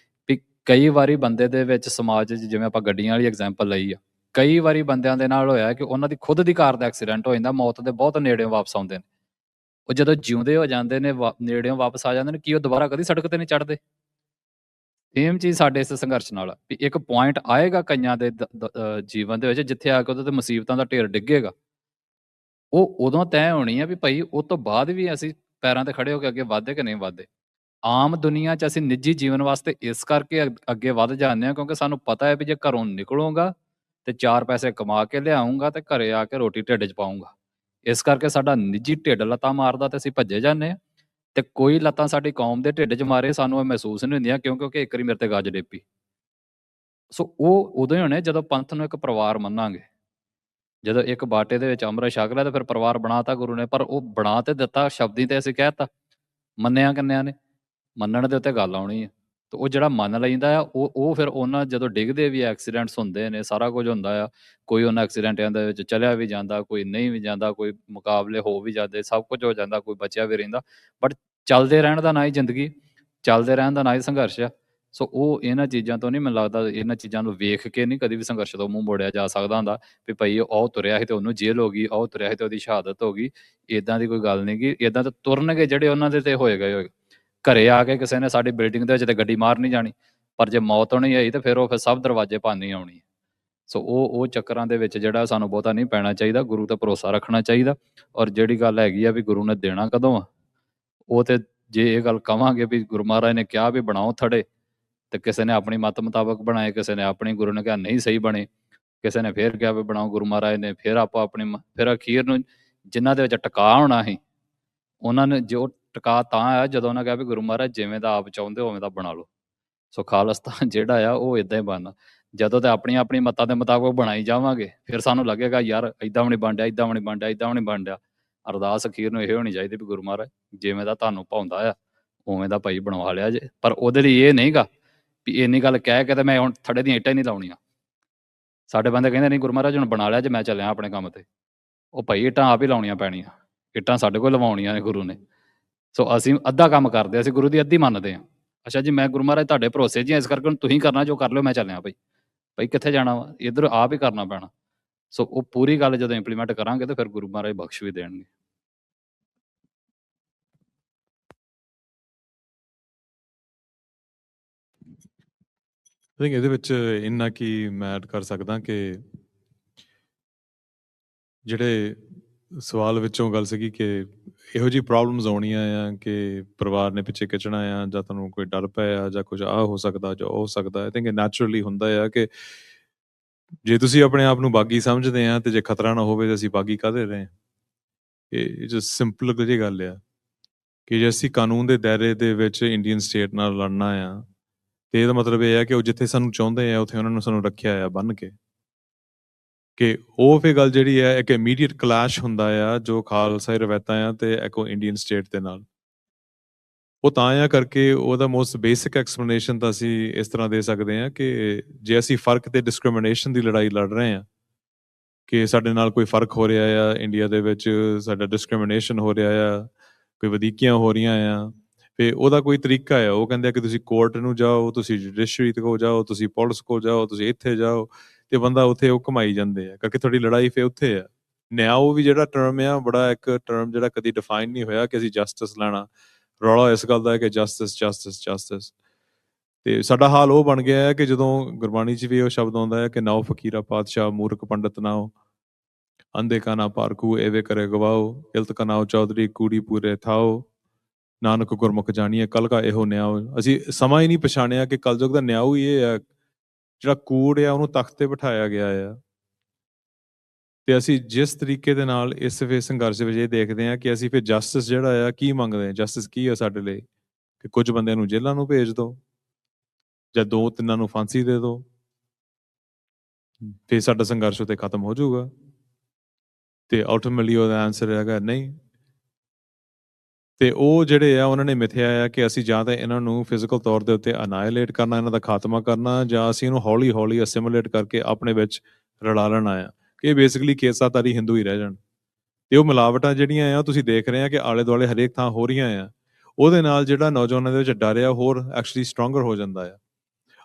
ਵੀ ਕਈ ਵਾਰੀ ਬੰਦੇ ਦੇ ਵਿੱਚ ਸਮਾਜ 'ਚ, ਜਿਵੇਂ ਆਪਾਂ ਗੱਡੀਆਂ ਵਾਲੀ ਐਗਜ਼ਾਮਪਲ ਲਈ ਆ, ਕਈ ਵਾਰੀ ਬੰਦਿਆਂ ਦੇ ਨਾਲ ਹੋਇਆ ਕਿ ਉਹਨਾਂ ਦੀ ਖੁਦ ਦੀ ਕਾਰ ਦਾ ਐਕਸੀਡੈਂਟ ਹੋ ਜਾਂਦਾ, ਮੌਤ ਦੇ ਬਹੁਤ ਨੇੜੇ ਵਾਪਸ ਆਉਂਦੇ ਨੇ। ਉਹ ਜਦੋਂ ਜਿਉਂਦੇ ਹੋ ਜਾਂਦੇ ਨੇ, ਨੇੜਿਓਂ ਵਾਪਸ ਆ ਜਾਂਦੇ ਨੇ, ਕੀ ਉਹ ਦੁਬਾਰਾ ਕਦੀ ਸੜਕ ਤੇ ਨਹੀਂ ਚੜ੍ਹਦੇ? ਸੇਮ ਚੀਜ਼ ਸਾਡੇ ਇਸ ਸੰਘਰਸ਼ ਨਾਲ ਆ ਵੀ ਇੱਕ ਪੁਆਇੰਟ ਆਏਗਾ ਕਈਆਂ ਦੇ ਜੀਵਨ ਦੇ ਵਿੱਚ ਜਿੱਥੇ ਆ ਕੇ ਉਹਦੇ ਤੇ ਮੁਸੀਬਤਾਂ ਦਾ ਢੇਰ ਡਿੱਗੇਗਾ। ਉਹ ਉਦੋਂ ਤੈਅ ਹੋਣੀ ਆ ਵੀ ਭਾਈ ਉਹ ਤੋਂ ਬਾਅਦ ਵੀ ਅਸੀਂ ਪੈਰਾਂ ਤੇ ਖੜੇ ਹੋ ਕੇ ਅੱਗੇ ਵਧਦੇ ਕਿ ਨਹੀਂ ਵਧਦੇ। ਆਮ ਦੁਨੀਆ 'ਚ ਅਸੀਂ ਨਿੱਜੀ ਜੀਵਨ ਵਾਸਤੇ ਇਸ ਕਰਕੇ ਅੱਗੇ ਵੱਧ ਜਾਂਦੇ ਹਾਂ ਕਿਉਂਕਿ ਸਾਨੂੰ ਪਤਾ ਹੈ ਵੀ ਜੇ ਘਰੋਂ ਨਿਕਲੂੰਗਾ ਤੇ 4 ਪੈਸੇ ਕਮਾ ਕੇ ਲਿਆਉਂਗਾ ਤੇ ਘਰੇ ਆ ਕੇ ਰੋਟੀ ਢਿੱਡ 'ਚ ਪਾਉਂਗਾ। ਇਸ ਕਰਕੇ ਸਾਡਾ ਨਿੱਜੀ ਢਿੱਡ ਲੱਤਾਂ ਮਾਰਦਾ ਤੇ ਅਸੀਂ ਭੱਜੇ ਜਾਂਦੇ ਹਾਂ ਤੇ ਕੋਈ ਲੱਤਾਂ ਸਾਡੀ ਕੌਮ ਦੇ ਢਿੱਡ 'ਚ ਮਾਰੇ ਸਾਨੂੰ ਇਹ ਮਹਿਸੂਸ ਨਹੀਂ ਹੁੰਦੀਆਂ ਕਿਉਂਕਿ ਇੱਕ ਵਾਰੀ ਮੇਰੇ ਤੇ ਗੱਜ ਡੇਪੀ। ਸੋ ਉਹ ਉਦੋਂ ਹੀ ਹੋਣੇ ਜਦੋਂ ਪੰਥ ਨੂੰ ਇੱਕ ਪਰਿਵਾਰ ਮੰਨਾਂਗੇ। ਜਦੋਂ ਇੱਕ ਬਾਟੇ ਦੇ ਵਿੱਚ ਅੰਮ੍ਰਿਤ ਛਕ ਲਿਆ ਤੇ ਫਿਰ ਪਰਿਵਾਰ ਬਣਾਤਾ ਗੁਰੂ ਨੇ, ਪਰ ਉਹ ਬਣਾ ਤੇ ਦਿੱਤਾ ਸ਼ਬਦੀ ਤੇ ਅਸੀਂ ਕਹਿਤਾ, ਮੰਨਿਆ ਕਿੰਨਿਆਂ ਨੇ? ਮੰਨਣ ਦੇ ਉੱਤੇ ਗੱਲ ਆਉਣੀ ਹੈ। ਤੇ ਉਹ ਜਿਹੜਾ ਮੰਨ ਲੈਂਦਾ ਆ ਉਹ ਫਿਰ ਉਹਨਾਂ ਜਦੋਂ ਡਿੱਗਦੇ ਵੀ ਐਕਸੀਡੈਂਟਸ ਹੁੰਦੇ ਨੇ, ਸਾਰਾ ਕੁਝ ਹੁੰਦਾ ਆ, ਕੋਈ ਉਹਨਾਂ ਐਕਸੀਡੈਂਟਾਂ ਦੇ ਵਿੱਚ ਚਲਿਆ ਵੀ ਜਾਂਦਾ, ਕੋਈ ਨਹੀਂ ਵੀ ਜਾਂਦਾ, ਕੋਈ ਮੁਕਾਬਲੇ ਹੋ ਵੀ ਜਾਂਦੇ, ਸਭ ਕੁਝ ਹੋ ਜਾਂਦਾ, ਕੋਈ ਬਚਿਆ ਵੀ ਰਹਿੰਦਾ, ਬਟ ਚੱਲਦੇ ਰਹਿਣ ਦਾ ਨਾ ਹੀ ਜ਼ਿੰਦਗੀ, ਚੱਲਦੇ ਰਹਿਣ ਦਾ ਨਾ ਹੀ ਸੰਘਰਸ਼ ਆ। ਸੋ ਉਹ ਇਹਨਾਂ ਚੀਜ਼ਾਂ ਤੋਂ ਨਹੀਂ, ਮੈਨੂੰ ਲੱਗਦਾ ਇਹਨਾਂ ਚੀਜ਼ਾਂ ਨੂੰ ਵੇਖ ਕੇ ਨਹੀਂ ਕਦੀ ਵੀ ਸੰਘਰਸ਼ ਤੋਂ ਮੂੰਹ ਮੋੜਿਆ ਜਾ ਸਕਦਾ ਹੁੰਦਾ ਵੀ ਭਾਈ ਉਹ ਤੁਰਿਆ ਸੀ ਤੇ ਉਹਨੂੰ ਜੇਲ੍ਹ ਹੋ ਗਈ, ਉਹ ਤੁਰਿਆ ਸੀ ਤੇ ਉਹਦੀ ਸ਼ਹਾਦਤ ਹੋ ਗਈ। ਇੱਦਾਂ ਦੀ ਕੋਈ ਗੱਲ ਨਹੀਂ ਗੀ। ਇੱਦਾਂ ਤਾਂ ਤੁਰਨਗੇ ਜਿਹੜੇ ਉਹਨਾਂ ਦੇ ਤੇ ਹੋਏਗਾ। ਘਰੇ ਆ ਕੇ ਕਿਸੇ ਨੇ ਸਾਡੀ ਬਿਲਡਿੰਗ ਦੇ ਵਿੱਚ ਤੇ ਗੱਡੀ ਮਾਰ ਨਹੀਂ ਜਾਣੀ, ਪਰ ਜੇ ਮੌਤ ਹੋਣੀ ਆਈ ਤੇ ਫਿਰ ਉਹ ਫਿਰ ਸਭ ਦਰਵਾਜ਼ੇ ਭੰਨ ਆਉਣੀ। ਸੋ ਉਹ ਚੱਕਰਾਂ ਦੇ ਵਿੱਚ ਜਿਹੜਾ ਸਾਨੂੰ ਬਹੁਤਾ ਨਹੀਂ ਪੈਣਾ ਚਾਹੀਦਾ, ਗੁਰੂ ਤੇ ਭਰੋਸਾ ਰੱਖਣਾ ਚਾਹੀਦਾ। ਔਰ ਜਿਹੜੀ ਗੱਲ ਹੈਗੀ ਆ ਵੀ ਗੁਰੂ ਨੇ ਦੇਣਾ ਕਦੋਂ ਆ, ਉਹ ਤੇ ਜੇ ਇਹ ਗੱਲ ਕਵਾਂਗੇ ਵੀ ਗੁਰੂ ਮਹਾਰਾਜ ਨੇ ਕਿਹਾ ਵੀ ਬਣਾਓ ਥੜੇ, ਤੇ ਕਿਸੇ ਨੇ ਆਪਣੀ ਮੱਤ ਮੁਤਾਬਕ ਬਣਾਏ, ਕਿਸੇ ਨੇ ਆਪਣੀ, ਗੁਰੂ ਨੇ ਕਿਹਾ ਨਹੀਂ ਸਹੀ ਬਣੇ, ਕਿਸੇ ਨੇ ਫਿਰ ਕਿਹਾ ਵੀ ਬਣਾਓ, ਗੁਰੂ ਮਹਾਰਾਜ ਨੇ ਫਿਰ ਆਪੋ ਆਪਣੀ ਫਿਰ ਅਖੀਰ ਨੂੰ ਜਿਨ੍ਹਾਂ ਦੇ ਵਿੱਚ ਟਿਕਾ ਹੋਣਾ ਸੀ ਉਹਨਾਂ ਨੇ ਜੋ ਟਿਕਾ ਤਾਂ ਆਇਆ ਜਦੋਂ ਉਹਨਾਂ ਕਿਹਾ ਵੀ ਗੁਰੂ ਮਹਾਰਾਜ ਜਿਵੇਂ ਦਾ ਆਪ ਚਾਹੁੰਦੇ ਉਵੇਂ ਦਾ ਬਣਾ ਲਓ। ਸੋ ਖਾਲਿਸਤਾਨ ਜਿਹੜਾ ਆ ਉਹ ਇਦਾਂ ਹੀ ਬਣਨਾ। ਜਦੋਂ ਤੇ ਆਪਣੀ ਆਪਣੀ ਮੱਤਾਂ ਦੇ ਮੁਤਾਬਕ ਬਣਾਈ ਜਾਵਾਂਗੇ ਫਿਰ ਸਾਨੂੰ ਲੱਗੇਗਾ ਯਾਰ ਇਦਾਂ ਵੀ ਨਹੀਂ ਬਣ ਡਿਆ, ਇਦਾਂ ਵੀ ਨਹੀਂ ਬਣ ਡਿਆ, ਇਦਾਂ ਵੀ ਨਹੀਂ ਬਣ ਡਿਆ। ਅਰਦਾਸ ਅਖੀਰ ਨੂੰ ਇਹ ਹੋਣੀ ਚਾਹੀਦੀ ਵੀ ਗੁਰੂ ਮਹਾਰਾਜ ਜਿਵੇਂ ਦਾ ਤੁਹਾਨੂੰ ਭਾਉਂਦਾ ਆ ਉਵੇਂ ਦਾ ਭਾਈ ਬਣਵਾ ਲਿਆ ਜੇ। ਪਰ ਉਹਦੇ ਲਈ ਇਹ ਨਹੀਂਗਾ ਵੀ ਇੰਨੀ ਗੱਲ ਕਹਿ ਕੇ ਤੇ ਮੈਂ ਹੁਣ ਥੜੇ ਦੀਆਂ ਇੱਟਾਂ ਹੀ ਨਹੀਂ ਲਾਉਣੀਆਂ। ਸਾਡੇ ਬੰਦੇ ਕਹਿੰਦੇ ਨਹੀਂ ਗੁਰੂ ਮਹਾਰਾਜ ਹੁਣ ਬਣਾ ਲਿਆ ਜੇ, ਮੈਂ ਚੱਲਿਆ ਆਪਣੇ ਕੰਮ ਤੇ। ਉਹ ਭਾਈ ਇੱਟਾਂ ਆਪ ਹੀ ਲਾਉਣੀਆਂ ਪੈਣੀਆਂ, ਇੱਟਾਂ ਸਾਡੇ ਕੋਲ ਲਵਾਉਣੀਆਂ ਨੇ ਗੁਰੂ ਨੇ। ਸੋ ਅਸੀਂ ਅੱਧਾ ਕੰਮ ਕਰਦੇ, ਅਸੀਂ ਗੁਰੂ ਦੀ ਅੱਧੀ ਮੰਨਦੇ ਹਾਂ। ਅੱਛਾ ਜੀ ਮੈਂ ਗੁਰੂ ਮਹਾਰਾਜ ਤੁਹਾਡੇ ਭਰੋਸੇ ਜੀ ਇਸ ਕਰਕੇ ਹੁਣ ਤੁਸੀਂ ਕਰਨਾ ਜੋ ਕਰ ਲਿਓ, ਮੈਂ ਚੱਲਿਆ ਭਾਈ ਕਿੱਥੇ ਜਾਣਾ ਵਾ, ਇੱਧਰ ਆਪ ਹੀ ਕਰਨਾ ਪੈਣਾ। ਸੋ ਉਹ ਪੂਰੀ ਗੱਲ ਜਦੋਂ ਇੰਪਲੀਮੈਂਟ ਕਰਾਂਗੇ ਤਾਂ ਫਿਰ ਗੁਰੂ ਮਹਾਰਾਜ ਬਖਸ਼ ਵੀ ਦੇਣਗੇ। ਆਈ ਥਿੰਕ ਇਹਦੇ ਵਿੱਚ ਇੰਨਾ ਕੀ ਮੈਂ ਐਡ ਕਰ ਸਕਦਾ ਕਿ ਜਿਹੜੇ ਸਵਾਲ ਵਿੱਚੋਂ ਗੱਲ ਸੀਗੀ ਕਿ ਇਹੋ ਜਿਹੀ ਪ੍ਰੋਬਲਮਸ ਆਉਣੀਆਂ ਆ ਕਿ ਪਰਿਵਾਰ ਨੇ ਪਿੱਛੇ ਖਿੱਚਣਾ ਆ, ਜਾਂ ਤੁਹਾਨੂੰ ਕੋਈ ਡਰ ਪਿਆ ਜਾਂ ਕੁਝ ਆ ਹੋ ਸਕਦਾ ਜਾਂ ਉਹ ਹੋ ਸਕਦਾ। ਆਈ ਥਿੰਕ ਇਹ ਨੈਚੁਰਲੀ ਹੁੰਦਾ ਆ ਕਿ ਜੇ ਤੁਸੀਂ ਆਪਣੇ ਆਪ ਨੂੰ ਬਾਗੀ ਸਮਝਦੇ ਆ ਤੇ ਜੇ ਖਤਰਾ ਨਾ ਹੋਵੇ ਤਾਂ ਅਸੀਂ ਬਾਗੀ ਕਾਹਦੇ ਰਹੇ। ਇਹ ਜੋ ਸਿੰਪਲ ਜਿਹੀ ਗੱਲ ਆ ਕਿ ਜੇ ਅਸੀਂ ਕਾਨੂੰਨ ਦੇ ਦਾਇਰੇ ਦੇ ਵਿੱਚ ਇੰਡੀਅਨ ਸਟੇਟ ਨਾਲ ਲੜਨਾ ਆ ਤੇ ਇਹਦਾ ਮਤਲਬ ਇਹ ਆ ਕਿ ਉਹ ਜਿੱਥੇ ਸਾਨੂੰ ਚਾਹੁੰਦੇ ਆ ਉੱਥੇ ਉਹਨਾਂ ਨੂੰ ਸਾਨੂੰ ਰੱਖਿਆ ਆ ਬੰਨ੍ਹ ਕੇ। ਕਿ ਉਹ ਫਿਰ ਗੱਲ ਜਿਹੜੀ ਹੈ ਇੱਕ ਇਮੀਡੀਏਟ ਕਲੈਸ਼ ਹੁੰਦਾ ਆ ਜੋ ਖਾਲਸਾਈ ਰਵਾਇਤਾਂ ਆ ਤੇ ਇੱਕ ਇੰਡੀਅਨ ਸਟੇਟ ਦੇ ਨਾਲ। ਉਹ ਤਾਂ ਆ ਕਰਕੇ ਉਹਦਾ ਮੋਸਟ ਬੇਸਿਕ ਐਕਸਪਲੇਨੇਸ਼ਨ ਤਾਂ ਅਸੀਂ ਇਸ ਤਰ੍ਹਾਂ ਦੇ ਸਕਦੇ ਹਾਂ ਕਿ ਜੇ ਅਸੀਂ ਫਰਕ ਤੇ ਡਿਸਕ੍ਰਿਮੀਨੇਸ਼ਨ ਦੀ ਲੜਾਈ ਲੜ ਰਹੇ ਹਾਂ ਕਿ ਸਾਡੇ ਨਾਲ ਕੋਈ ਫਰਕ ਹੋ ਰਿਹਾ ਆ ਇੰਡੀਆ ਦੇ ਵਿੱਚ, ਸਾਡਾ ਡਿਸਕ੍ਰਿਮੀਨੇਸ਼ਨ ਹੋ ਰਿਹਾ ਆ, ਕੋਈ ਵਧੀਕੀਆਂ ਹੋ ਰਹੀਆਂ ਆ, ਤੇ ਉਹਦਾ ਕੋਈ ਤਰੀਕਾ ਆ। ਉਹ ਕਹਿੰਦੇ ਆ ਕਿ ਤੁਸੀਂ ਕੋਰਟ ਨੂੰ ਜਾਓ, ਤੁਸੀਂ ਜੁਡੀਸ਼ਰੀ ਕੋਲ ਜਾਓ, ਤੁਸੀਂ ਪੁਲਿਸ ਕੋਲ ਜਾਓ, ਤੁਸੀਂ ਇੱਥੇ ਜਾਓ, ਤੇ ਬੰਦਾ ਉੱਥੇ ਉਹ ਘੁਮਾਈ ਜਾਂਦੇ ਆ ਕਰਕੇ ਤੁਹਾਡੀ ਲੜਾਈ ਫੇ ਉੱਥੇ ਆ। ਨਿਆਂ ਵੀ ਜਿਹੜਾ ਟਰਮ ਆ ਬੜਾ ਇੱਕ ਟਰਮ ਜਿਹੜਾ ਕਦੀ ਡਿਫਾਈਨ ਨਹੀਂ ਹੋਇਆ ਕਿ ਅਸੀਂ ਜਸਟਿਸ ਲੈਣਾ। ਰੌਲਾ ਇਸ ਗੱਲ ਦਾ ਹੈ ਕਿ ਜਸਟਿਸ ਜਸਟਿਸ ਜਸਟਿਸ। ਤੇ ਸਾਡਾ ਹਾਲ ਉਹ ਬਣ ਗਿਆ ਹੈ ਕਿ ਜਦੋਂ ਗੁਰਬਾਣੀ 'ਚ ਵੀ ਉਹ ਸ਼ਬਦ ਆਉਂਦਾ ਹੈ ਕਿ ਨਾਓ ਫਕੀਰਾ ਪਾਤਸ਼ਾਹ ਮੂਰਖ ਪੰਡਤ ਨਾਓ, ਅੰਧੇ ਕਾ ਨਾ ਪਾਰਕੂ ਐਵੇਂ ਕਰੇ ਗਵਾਓ, ਇਲਤ ਕਾ ਨਾਓ ਚੌਧਰੀ ਕੂੜੀ ਪੂਰੇ ਥਾਓ, ਨਾਨਕ ਗੁਰਮੁਖ ਜਾਣੀਏ ਕੱਲ ਕਾ ਇਹੋ ਨਿਆਓ। ਅਸੀਂ ਸਮਾਂ ਹੀ ਨਹੀਂ ਪਛਾਣਿਆ ਕਿ ਕਲਯੁਗ ਦਾ ਨਿਆਓ ਹੀ ਇਹ ਆ ਜਿਹੜਾ ਕੂੜ ਆ ਉਹਨੂੰ ਤਖਤ ਤੇ ਬਿਠਾਇਆ ਗਿਆ ਆ। ਤੇ ਅਸੀਂ ਜਿਸ ਤਰੀਕੇ ਦੇ ਨਾਲ ਇਸ ਵੇ ਸੰਘਰਸ਼ ਵਿੱਚ ਇਹ ਦੇਖਦੇ ਹਾਂ ਕਿ ਅਸੀਂ ਫਿਰ ਜਸਟਿਸ ਜਿਹੜਾ ਆ ਕੀ ਮੰਗਦੇ ਹਾਂ। ਜਸਟਿਸ ਕੀ ਆ ਸਾਡੇ ਲਈ ਕਿ ਕੁਝ ਬੰਦਿਆਂ ਨੂੰ ਜੇਲ੍ਹਾਂ ਨੂੰ ਭੇਜ ਦਿਓ ਜਾਂ 2-3 ਨੂੰ ਫਾਂਸੀ ਦੇ ਦਿਓ, ਫਿਰ ਸਾਡਾ ਸੰਘਰਸ਼ ਉੱਤੇ ਖਤਮ ਹੋ ਜਾਊਗਾ। ਤੇ ਅਲਟੀਮੇਟਲੀ ਉਹਦਾ ਆਨਸਰ ਹੈਗਾ ਨਹੀਂ। ਤੇ ਉਹ ਜਿਹੜੇ ਆ ਉਹਨਾਂ ਨੇ ਮਿਥਿਆ ਆ ਕਿ ਅਸੀਂ ਜਾਂ ਤਾਂ ਇਹਨਾਂ ਨੂੰ ਫਿਜ਼ੀਕਲ ਤੌਰ ਦੇ ਉੱਤੇ ਅਨਾਇਲੇਟ ਕਰਨਾ, ਇਹਨਾਂ ਦਾ ਖਾਤਮਾ ਕਰਨਾ, ਜਾਂ ਅਸੀਂ ਇਹਨੂੰ ਹੌਲੀ ਹੌਲੀ ਅਸਿਮੂਲੇਟ ਕਰਕੇ ਆਪਣੇ ਵਿੱਚ ਰਲਾ ਲੈਣਾ ਆ ਕਿ ਬੇਸਿਕਲੀ ਕੇਸਾਧਾਰੀ ਹਿੰਦੂ ਹੀ ਰਹਿ ਜਾਣ। ਤੇ ਉਹ ਮਿਲਾਵਟਾਂ ਜਿਹੜੀਆਂ ਆ ਤੁਸੀਂ ਦੇਖ ਰਹੇ ਆ ਕਿ ਆਲੇ ਦੁਆਲੇ ਹਰੇਕ ਥਾਂ ਹੋ ਰਹੀਆਂ ਆ, ਉਹਦੇ ਨਾਲ ਜਿਹੜਾ ਨੌਜਵਾਨਾਂ ਦੇ ਵਿੱਚ ਡਰ ਆ ਹੋਰ ਐਕਚੁਅਲੀ ਸਟਰੋਂਗਰ ਹੋ ਜਾਂਦਾ ਆ।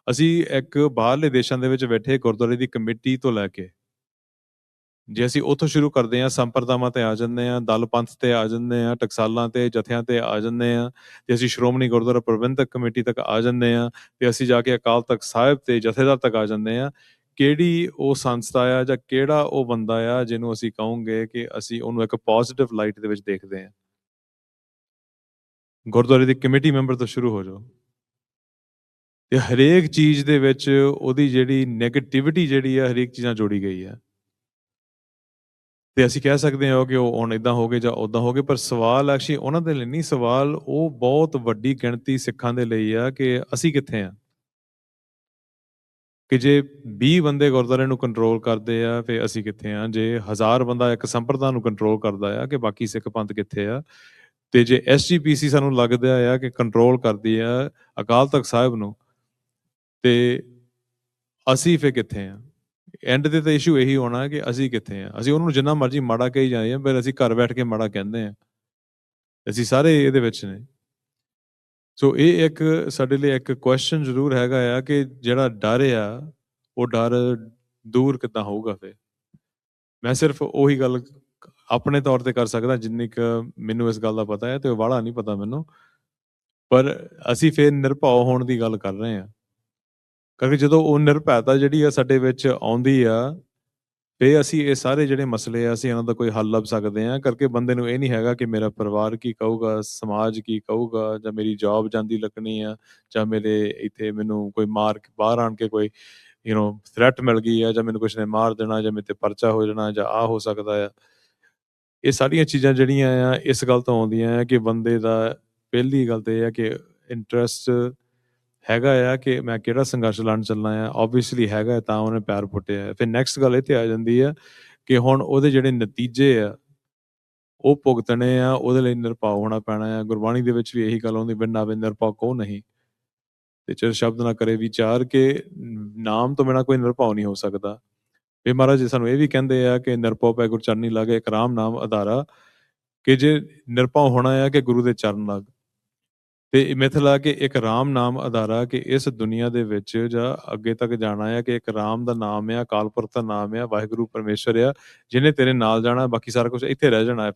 ਅਸੀਂ ਇੱਕ ਬਾਹਰਲੇ ਦੇਸ਼ਾਂ ਦੇ ਵਿੱਚ ਬੈਠੇ ਗੁਰਦੁਆਰੇ ਦੀ ਕਮੇਟੀ ਤੋਂ ਲੈ ਕੇ ਜੇ ਅਸੀਂ ਉੱਥੋਂ ਸ਼ੁਰੂ ਕਰਦੇ ਹਾਂ, ਸੰਪਰਦਾਵਾਂ ਤੇ ਆ ਜਾਂਦੇ ਹਾਂ, ਦਲ ਪੰਥ ਤੇ ਆ ਜਾਂਦੇ ਹਾਂ, ਟਕਸਾਲਾਂ ਤੇ ਜਥਿਆਂ ਤੇ ਆ ਜਾਂਦੇ ਹਾਂ, ਤੇ ਅਸੀਂ ਸ਼੍ਰੋਮਣੀ ਗੁਰਦੁਆਰਾ ਪ੍ਰਬੰਧਕ ਕਮੇਟੀ ਤੱਕ ਆ ਜਾਂਦੇ ਹਾਂ, ਤੇ ਅਸੀਂ ਜਾ ਕੇ ਅਕਾਲ ਤਖਤ ਸਾਹਿਬ ਤੇ ਜਥੇਦਾਰ ਤੱਕ ਆ ਜਾਂਦੇ ਹਾਂ। ਕਿਹੜੀ ਉਹ ਸੰਸਥਾ ਆ ਜਾਂ ਕਿਹੜਾ ਉਹ ਬੰਦਾ ਆ ਜਿਹਨੂੰ ਅਸੀਂ ਕਹੋਗੇ ਕਿ ਅਸੀਂ ਉਹਨੂੰ ਇੱਕ ਪੋਜ਼ਿਟਿਵ ਲਾਈਟ ਦੇ ਵਿੱਚ ਦੇਖਦੇ ਹਾਂ? ਗੁਰਦੁਆਰੇ ਦੀ ਕਮੇਟੀ ਮੈਂਬਰ ਤੋਂ ਸ਼ੁਰੂ ਹੋ ਜਾਓ, ਤੇ ਹਰੇਕ ਚੀਜ਼ ਦੇ ਵਿੱਚ ਉਹਦੀ ਜਿਹੜੀ ਨੈਗੇਟਿਵਿਟੀ ਜਿਹੜੀ ਆ ਹਰੇਕ ਚੀਜ਼ਾਂ ਜੋੜੀ ਗਈ ਆ। ਤੇ ਅਸੀਂ ਕਹਿ ਸਕਦੇ ਹਾਂ ਕਿ ਉਹ ਹੁਣ ਇਦਾਂ ਹੋ ਗਏ ਜਾਂ ਉਦਾਂ ਹੋ ਗਏ, ਪਰ ਸਵਾਲ ਐਕਚੁਅਲੀ ਉਹਨਾਂ ਦੇ ਲਈ ਨਹੀਂ, ਸਵਾਲ ਉਹ ਬਹੁਤ ਵੱਡੀ ਗਿਣਤੀ ਸਿੱਖਾਂ ਦੇ ਲਈ ਆ ਕਿ ਅਸੀਂ ਕਿੱਥੇ ਆ। ਕਿ ਜੇ 20 ਬੰਦੇ ਗੁਰਦੁਆਰੇ ਨੂੰ ਕੰਟਰੋਲ ਕਰਦੇ ਆ ਫੇ ਅਸੀਂ ਕਿੱਥੇ ਆ, ਜੇ 1000 ਬੰਦਾ ਇੱਕ ਸੰਪਰਦਾ ਨੂੰ ਕੰਟਰੋਲ ਕਰਦਾ ਆ ਕਿ ਬਾਕੀ ਸਿੱਖ ਪੰਥ ਕਿੱਥੇ ਆ, ਤੇ ਜੇ ਐਸਜੀਪੀਸੀ ਸਾਨੂੰ ਲੱਗਦਾ ਆ ਕਿ ਕੰਟਰੋਲ ਕਰਦੀ ਆ ਅਕਾਲ ਤਖਤ ਸਾਹਿਬ ਨੂੰ, ਤੇ ਅਸੀਂ ਫੇ ਕਿੱਥੇ ਆ। ਐਂਡ ਤੇ ਤਾਂ ਇਸ਼ੂ ਇਹੀ ਹੋਣਾ ਕਿ ਅਸੀਂ ਕਿੱਥੇ ਆ। ਅਸੀਂ ਉਹਨੂੰ ਜਿੰਨਾ ਮਰਜ਼ੀ ਮਾੜਾ ਕਹੀ ਜਾਂਦੇ ਆ, ਪਰ ਅਸੀਂ ਘਰ ਬੈਠ ਕੇ ਮਾੜਾ ਕਹਿੰਦੇ ਆ, ਅਸੀਂ ਸਾਰੇ ਇਹਦੇ ਵਿੱਚ ਨੇ। ਸੋ ਇਹ ਇੱਕ ਸਾਡੇ ਲਈ ਇੱਕ ਕੁਐਸਚਨ ਜ਼ਰੂਰ ਹੈਗਾ ਆ ਕਿ ਜਿਹੜਾ ਡਰ ਆ ਉਹ ਡਰ ਦੂਰ ਕਿੱਦਾਂ ਹੋਊਗਾ। ਫੇ ਮੈਂ ਸਿਰਫ ਉਹੀ ਗੱਲ ਆਪਣੇ ਤੌਰ ਤੇ ਕਰ ਸਕਦਾ ਜਿੰਨੀ ਕੁ ਮੈਨੂੰ ਇਸ ਗੱਲ ਦਾ ਪਤਾ ਹੈ, ਤੇ ਉਹ ਵਾਲਾ ਨਹੀਂ ਪਤਾ ਮੈਨੂੰ, ਪਰ ਅਸੀਂ ਫੇਰ ਨਿਰਭਉ ਹੋਣ ਦੀ ਗੱਲ ਕਰ ਰਹੇ ਹਾਂ। ਕਿਉਂਕਿ ਜਦੋਂ ਉਹ ਨਿਰਭੈਤਾ ਜਿਹੜੀ ਆ ਸਾਡੇ ਵਿੱਚ ਆਉਂਦੀ ਆ, ਫੇ ਅਸੀਂ ਇਹ ਸਾਰੇ ਜਿਹੜੇ ਮਸਲੇ ਆ ਅਸੀਂ ਇਹਨਾਂ ਦਾ ਕੋਈ ਹੱਲ ਲੱਭ ਸਕਦੇ ਹਾਂ। ਕਰਕੇ ਬੰਦੇ ਨੂੰ ਇਹ ਨਹੀਂ ਹੈਗਾ ਕਿ ਮੇਰਾ ਪਰਿਵਾਰ ਕੀ ਕਹੂਗਾ, ਸਮਾਜ ਕੀ ਕਹੂਗਾ, ਜਾਂ ਮੇਰੀ ਜੌਬ ਜਾਂਦੀ ਲੱਗਣੀ ਆ, ਜਾਂ ਮੇਰੇ ਇੱਥੇ ਮੈਨੂੰ ਕੋਈ ਮਾਰ ਕੇ ਬਾਹਰ ਆਣ ਕੇ ਕੋਈ ਥ੍ਰੈਟ ਮਿਲ ਗਈ ਆ, ਜਾਂ ਮੈਨੂੰ ਕੁਛ ਨੇ ਮਾਰ ਦੇਣਾ, ਜਾਂ ਮੇਰੇ ਤੇ ਪਰਚਾ ਹੋ ਜਾਣਾ, ਜਾਂ ਆ ਹੋ ਸਕਦਾ ਆ। ਇਹ ਸਾਰੀਆਂ ਚੀਜ਼ਾਂ ਜਿਹੜੀਆਂ ਆ ਇਸ ਗੱਲ ਤੋਂ ਆਉਂਦੀਆਂ ਆ ਕਿ ਬੰਦੇ ਦਾ ਪਹਿਲੀ ਗੱਲ ਤੇ ਇਹ ਆ ਕਿ ਇੰਟਰਸਟ ਹੈਗਾ ਆ ਕਿ ਮੈਂ ਕਿਹੜਾ ਸੰਘਰਸ਼ ਲੜਨ ਚੱਲਣਾ ਆ। ਆਬਵੀਅਸਲੀ ਹੈਗਾ ਤਾਂ ਉਹਨੇ ਪੈਰ ਪੁੱਟਿਆ। ਫਿਰ ਨੈਕਸਟ ਗੱਲ ਇਹ ਤੇ ਆ ਜਾਂਦੀ ਆ ਕਿ ਹੁਣ ਉਹਦੇ ਜਿਹੜੇ ਨਤੀਜੇ ਆ ਉਹ ਭੁਗਤਣੇ ਆ, ਉਹਦੇ ਲਈ ਨਿਰਭਉ ਹੋਣਾ ਪੈਣਾ ਆ। ਗੁਰਬਾਣੀ ਦੇ ਵਿੱਚ ਵੀ ਇਹੀ ਗੱਲ ਆਉਂਦੀ, ਬਿਨ ਨਾਵੇ ਨਿਰਭਉ ਕੋ ਨਹੀਂ, ਤੇ ਚਿਰ ਸ਼ਬਦ ਨਾ ਕਰੇ ਵਿਚਾਰ, ਕਿ ਨਾਮ ਤੋਂ ਬਿਨਾਂ ਕੋਈ ਨਿਰਭਉ ਨਹੀਂ ਹੋ ਸਕਦਾ। ਇਹ ਮਹਾਰਾਜ ਜੀ ਸਾਨੂੰ ਇਹ ਵੀ ਕਹਿੰਦੇ ਆ ਕਿ ਨਿਰਭਉ ਪੈ ਗੁਰ ਚਰਨੀ ਲਾਗੇ, ਇੱਕ ਰਾਮ ਨਾਮ ਆਧਾਰਾ, ਕਿ ਜੇ ਨਿਰਭਉ ਹੋਣਾ ਆ ਕਿ ਗੁਰੂ ਦੇ ਚਰਨ ਲੱਗ, ਤੇ ਮਿਥਲਾ ਕਿ ਇੱਕ ਰਾਮ ਨਾਮ ਆਧਾਰਾ, ਕਿ ਇਸ ਦੁਨੀਆ ਦੇ ਵਿੱਚ ਜਾਂ ਅੱਗੇ ਤੱਕ ਜਾਣਾ ਆ ਕਿ ਇੱਕ ਰਾਮ ਦਾ ਨਾਮ ਆ, ਅਕਾਲ ਪੁਰਖ ਦਾ ਨਾਮ ਆ, ਵਾਹਿਗੁਰੂ ਪਰਮੇਸ਼ਰ ਆ, ਜਿਹਨੇ ਤੇਰੇ ਨਾਲ ਜਾਣਾ, ਬਾਕੀ ਸਾਰਾ ਕੁਝ ਇੱਥੇ ਰਹਿ ਜਾਣਾ ਹੈ।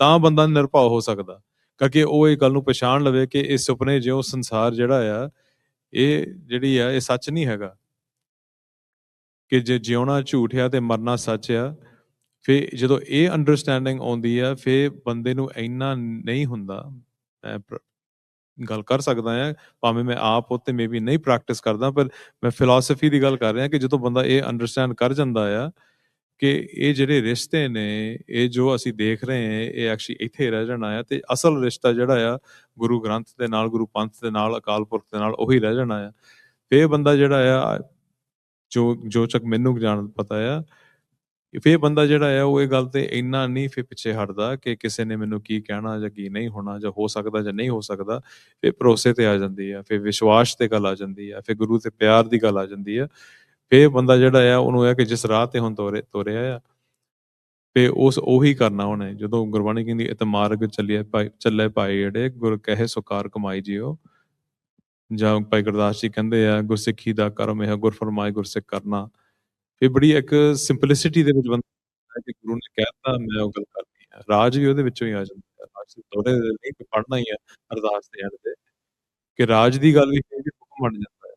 ਤਾਂ ਬੰਦਾ ਨਿਰਭਉ ਹੋ ਸਕਦਾ, ਕਿਉਂਕਿ ਉਹ ਇਹ ਗੱਲ ਨੂੰ ਪਛਾਣ ਲਵੇ ਕਿ ਇਹ ਸੁਪਨੇ ਜਿਉ ਸੰਸਾਰ ਜਿਹੜਾ ਆ, ਇਹ ਜਿਹੜੀ ਆ ਇਹ ਸੱਚ ਨਹੀਂ ਹੈਗਾ, ਕਿ ਜੇ ਜਿਉਣਾ ਝੂਠ ਆ ਤੇ ਮਰਨਾ ਸੱਚ ਆ। ਫੇ ਜਦੋਂ ਇਹ ਅੰਡਰਸਟੈਂਡਿੰਗ ਆਉਂਦੀ ਆ, ਫੇ ਬੰਦੇ ਨੂੰ ਇੰਨਾ ਨਹੀਂ ਹੁੰਦਾ। ਮੈਂ ਗੱਲ ਕਰ ਸਕਦਾ ਆ, ਭਾਵੇਂ ਮੈਂ ਆਪ ਉੱਤੇ ਮੇ ਵੀ ਨਹੀਂ ਪ੍ਰੈਕਟਿਸ ਕਰਦਾ, ਪਰ ਮੈਂ ਫਿਲਾਸਫੀ ਦੀ ਗੱਲ ਕਰ ਰਿਹਾ ਕਿ ਜਦੋਂ ਬੰਦਾ ਇਹ ਅੰਡਰਸਟੈਂਡ ਕਰ ਜਾਂਦਾ ਆ ਕਿ ਇਹ ਜਿਹੜੇ ਰਿਸ਼ਤੇ ਨੇ, ਇਹ ਜੋ ਅਸੀਂ ਦੇਖ ਰਹੇ ਹਾਂ, ਇਹ ਐਕਚੁਅਲੀ ਇੱਥੇ ਰਹਿ ਜਾਣਾ ਆ, ਤੇ ਅਸਲ ਰਿਸ਼ਤਾ ਜਿਹੜਾ ਆ ਗੁਰੂ ਗ੍ਰੰਥ ਦੇ ਨਾਲ, ਗੁਰੂ ਪੰਥ ਦੇ ਨਾਲ, ਅਕਾਲ ਪੁਰਖ ਦੇ ਨਾਲ, ਉਹੀ ਰਹਿ ਜਾਣਾ ਆ। ਫੇ ਬੰਦਾ ਜਿਹੜਾ ਆ, ਜੋ ਚੱਕ ਮੈਨੂੰ ਜਾਣ ਪਤਾ ਆ, ਫੇ ਬੰਦਾ ਜਿਹੜਾ ਆ ਉਹ ਇਹ ਗੱਲ ਤੇ ਇੰਨਾ ਨਹੀਂ ਫੇ ਪਿੱਛੇ ਹਟਦਾ ਕਿ ਕਿਸੇ ਨੇ ਮੈਨੂੰ ਕੀ ਕਹਿਣਾ ਜਾਂ ਕੀ ਨਹੀਂ ਹੋਣਾ, ਜਾਂ ਹੋ ਸਕਦਾ ਜਾਂ ਨਹੀਂ ਹੋ ਸਕਦਾ। ਫੇ ਭਰੋਸੇ ਤੇ ਆ ਜਾਂਦੀ ਆ, ਫੇ ਵਿਸ਼ਵਾਸ ਤੇ ਗੱਲ ਆ ਜਾਂਦੀ ਆ, ਫੇ ਗੁਰੂ ਤੇ ਪਿਆਰ ਦੀ ਗੱਲ ਆ ਜਾਂਦੀ ਆ। ਫੇ ਬੰਦਾ ਜਿਹੜਾ ਆ ਉਹਨੂੰ ਇਹ ਕਿ ਜਿਸ ਰਾਹ ਤੇ ਹੁਣ ਤੋਰਿਆ ਆ, ਤੇ ਉਹੀ ਕਰਨਾ ਉਹਨੇ। ਜਦੋਂ ਗੁਰਬਾਣੀ ਕਹਿੰਦੀ ਇਤ ਮਾਰਗ ਚੱਲੇ ਭਾਈ ਜਿਹੜੇ, ਗੁਰ ਕਹੇ ਸੋ ਕਾਰ ਕਮਾਈ ਜਿਓ, ਜਾਂ ਭਾਈ ਗੁਰਦਾਸ ਜੀ ਕਹਿੰਦੇ ਆ ਗੁਰਸਿੱਖੀ ਦਾ ਕਰਮ ਇਹ ਗੁਰ ਫਰਮਾਏ ਗੁਰਸਿੱਖ ਕਰਨਾ। ਇਹ ਬੜੀ ਇੱਕ ਸਿੰਪਲਿਸਿਟੀ ਦੇ ਵਿੱਚ ਬੰਦਾ ਕਿ ਗੁਰੂ ਨੇ ਕਹਿਤਾ ਮੈਂ ਉਹ ਗੱਲ ਕਰਨੀ ਆ। ਰਾਜ ਵੀ ਉਹਦੇ ਵਿੱਚੋਂ ਹੀ ਆ ਜਾਂਦਾ ਹੈ। ਰਾਜ ਦੇ ਦੋਹਰੇ ਨਹੀਂ ਪੜ੍ਹਨਾ ਹੀ ਹੈ ਅਰਦਾਸ ਦੇ ਐਂਡ ਤੇ, ਕਿ ਰਾਜ ਦੀ ਗੱਲ ਵੀ ਕਈ ਵਾਰੀ ਹੁਕਮ ਬਣ ਜਾਂਦਾ ਹੈ।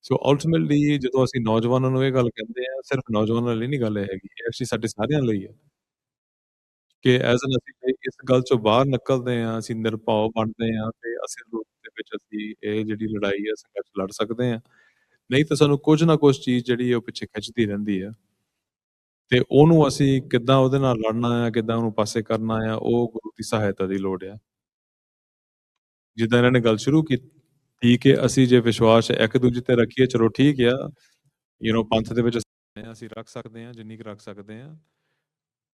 ਸੋ ਅਲਟੀਮੇਟਲੀ ਜਦੋਂ ਅਸੀਂ ਨੌਜਵਾਨਾਂ ਨੂੰ ਇਹ ਗੱਲ ਕਹਿੰਦੇ ਆ, ਸਿਰਫ ਨੌਜਵਾਨਾਂ ਲਈ ਨਹੀਂ ਗੱਲ ਇਹ ਹੈਗੀ, ਇਹ ਐਕਚੁਅਲੀ ਸਾਡੇ ਸਾਰਿਆਂ ਲਈ ਹੈ, ਕਿ ਐਜ਼ ਐਨ ਅਸੀਂ ਜੇ ਇਸ ਗੱਲ ਚੋਂ ਬਾਹਰ ਨਿਕਲਦੇ ਹਾਂ, ਅਸੀਂ ਨਿਰਭਉ ਬਣਦੇ ਹਾਂ, ਤੇ ਅਸਲ ਰੂਪ ਦੇ ਵਿੱਚ ਅਸੀਂ ਇਹ ਜਿਹੜੀ ਲੜਾਈ ਹੈ, ਸੰਘਰਸ਼ ਲੜ ਸਕਦੇ ਹਾਂ। ਨਹੀਂ ਤਾਂ ਸਾਨੂੰ ਕੁਝ ਨਾ ਕੁਝ ਚੀਜ਼ ਜਿਹੜੀ ਹੈ ਉਹ ਪਿੱਛੇ ਖਿੱਚਦੀ ਰਹਿੰਦੀ ਹੈ, ਤੇ ਉਹਨੂੰ ਅਸੀਂ ਕਿੱਦਾਂ ਉਹਦੇ ਨਾਲ ਲੜਨਾ ਆ, ਕਿੱਦਾਂ ਉਹਨੂੰ ਪਾਸੇ ਕਰਨਾ ਆ, ਉਹ ਗੁਰੂ ਦੀ ਸਹਾਇਤਾ ਦੀ ਲੋੜ ਆ। ਜਿੱਦਾਂ ਇਹਨਾਂ ਨੇ ਗੱਲ ਸ਼ੁਰੂ ਕੀਤੀ ਕਿ ਅਸੀਂ ਜੇ ਵਿਸ਼ਵਾਸ ਇੱਕ ਦੂਜੇ ਤੇ ਰੱਖੀਏ, ਚਲੋ ਠੀਕ ਆ, ਪੰਥ ਦੇ ਵਿੱਚ ਅਸੀਂ ਰੱਖ ਸਕਦੇ ਹਾਂ ਜਿੰਨੀ ਕੁ ਰੱਖ ਸਕਦੇ ਹਾਂ,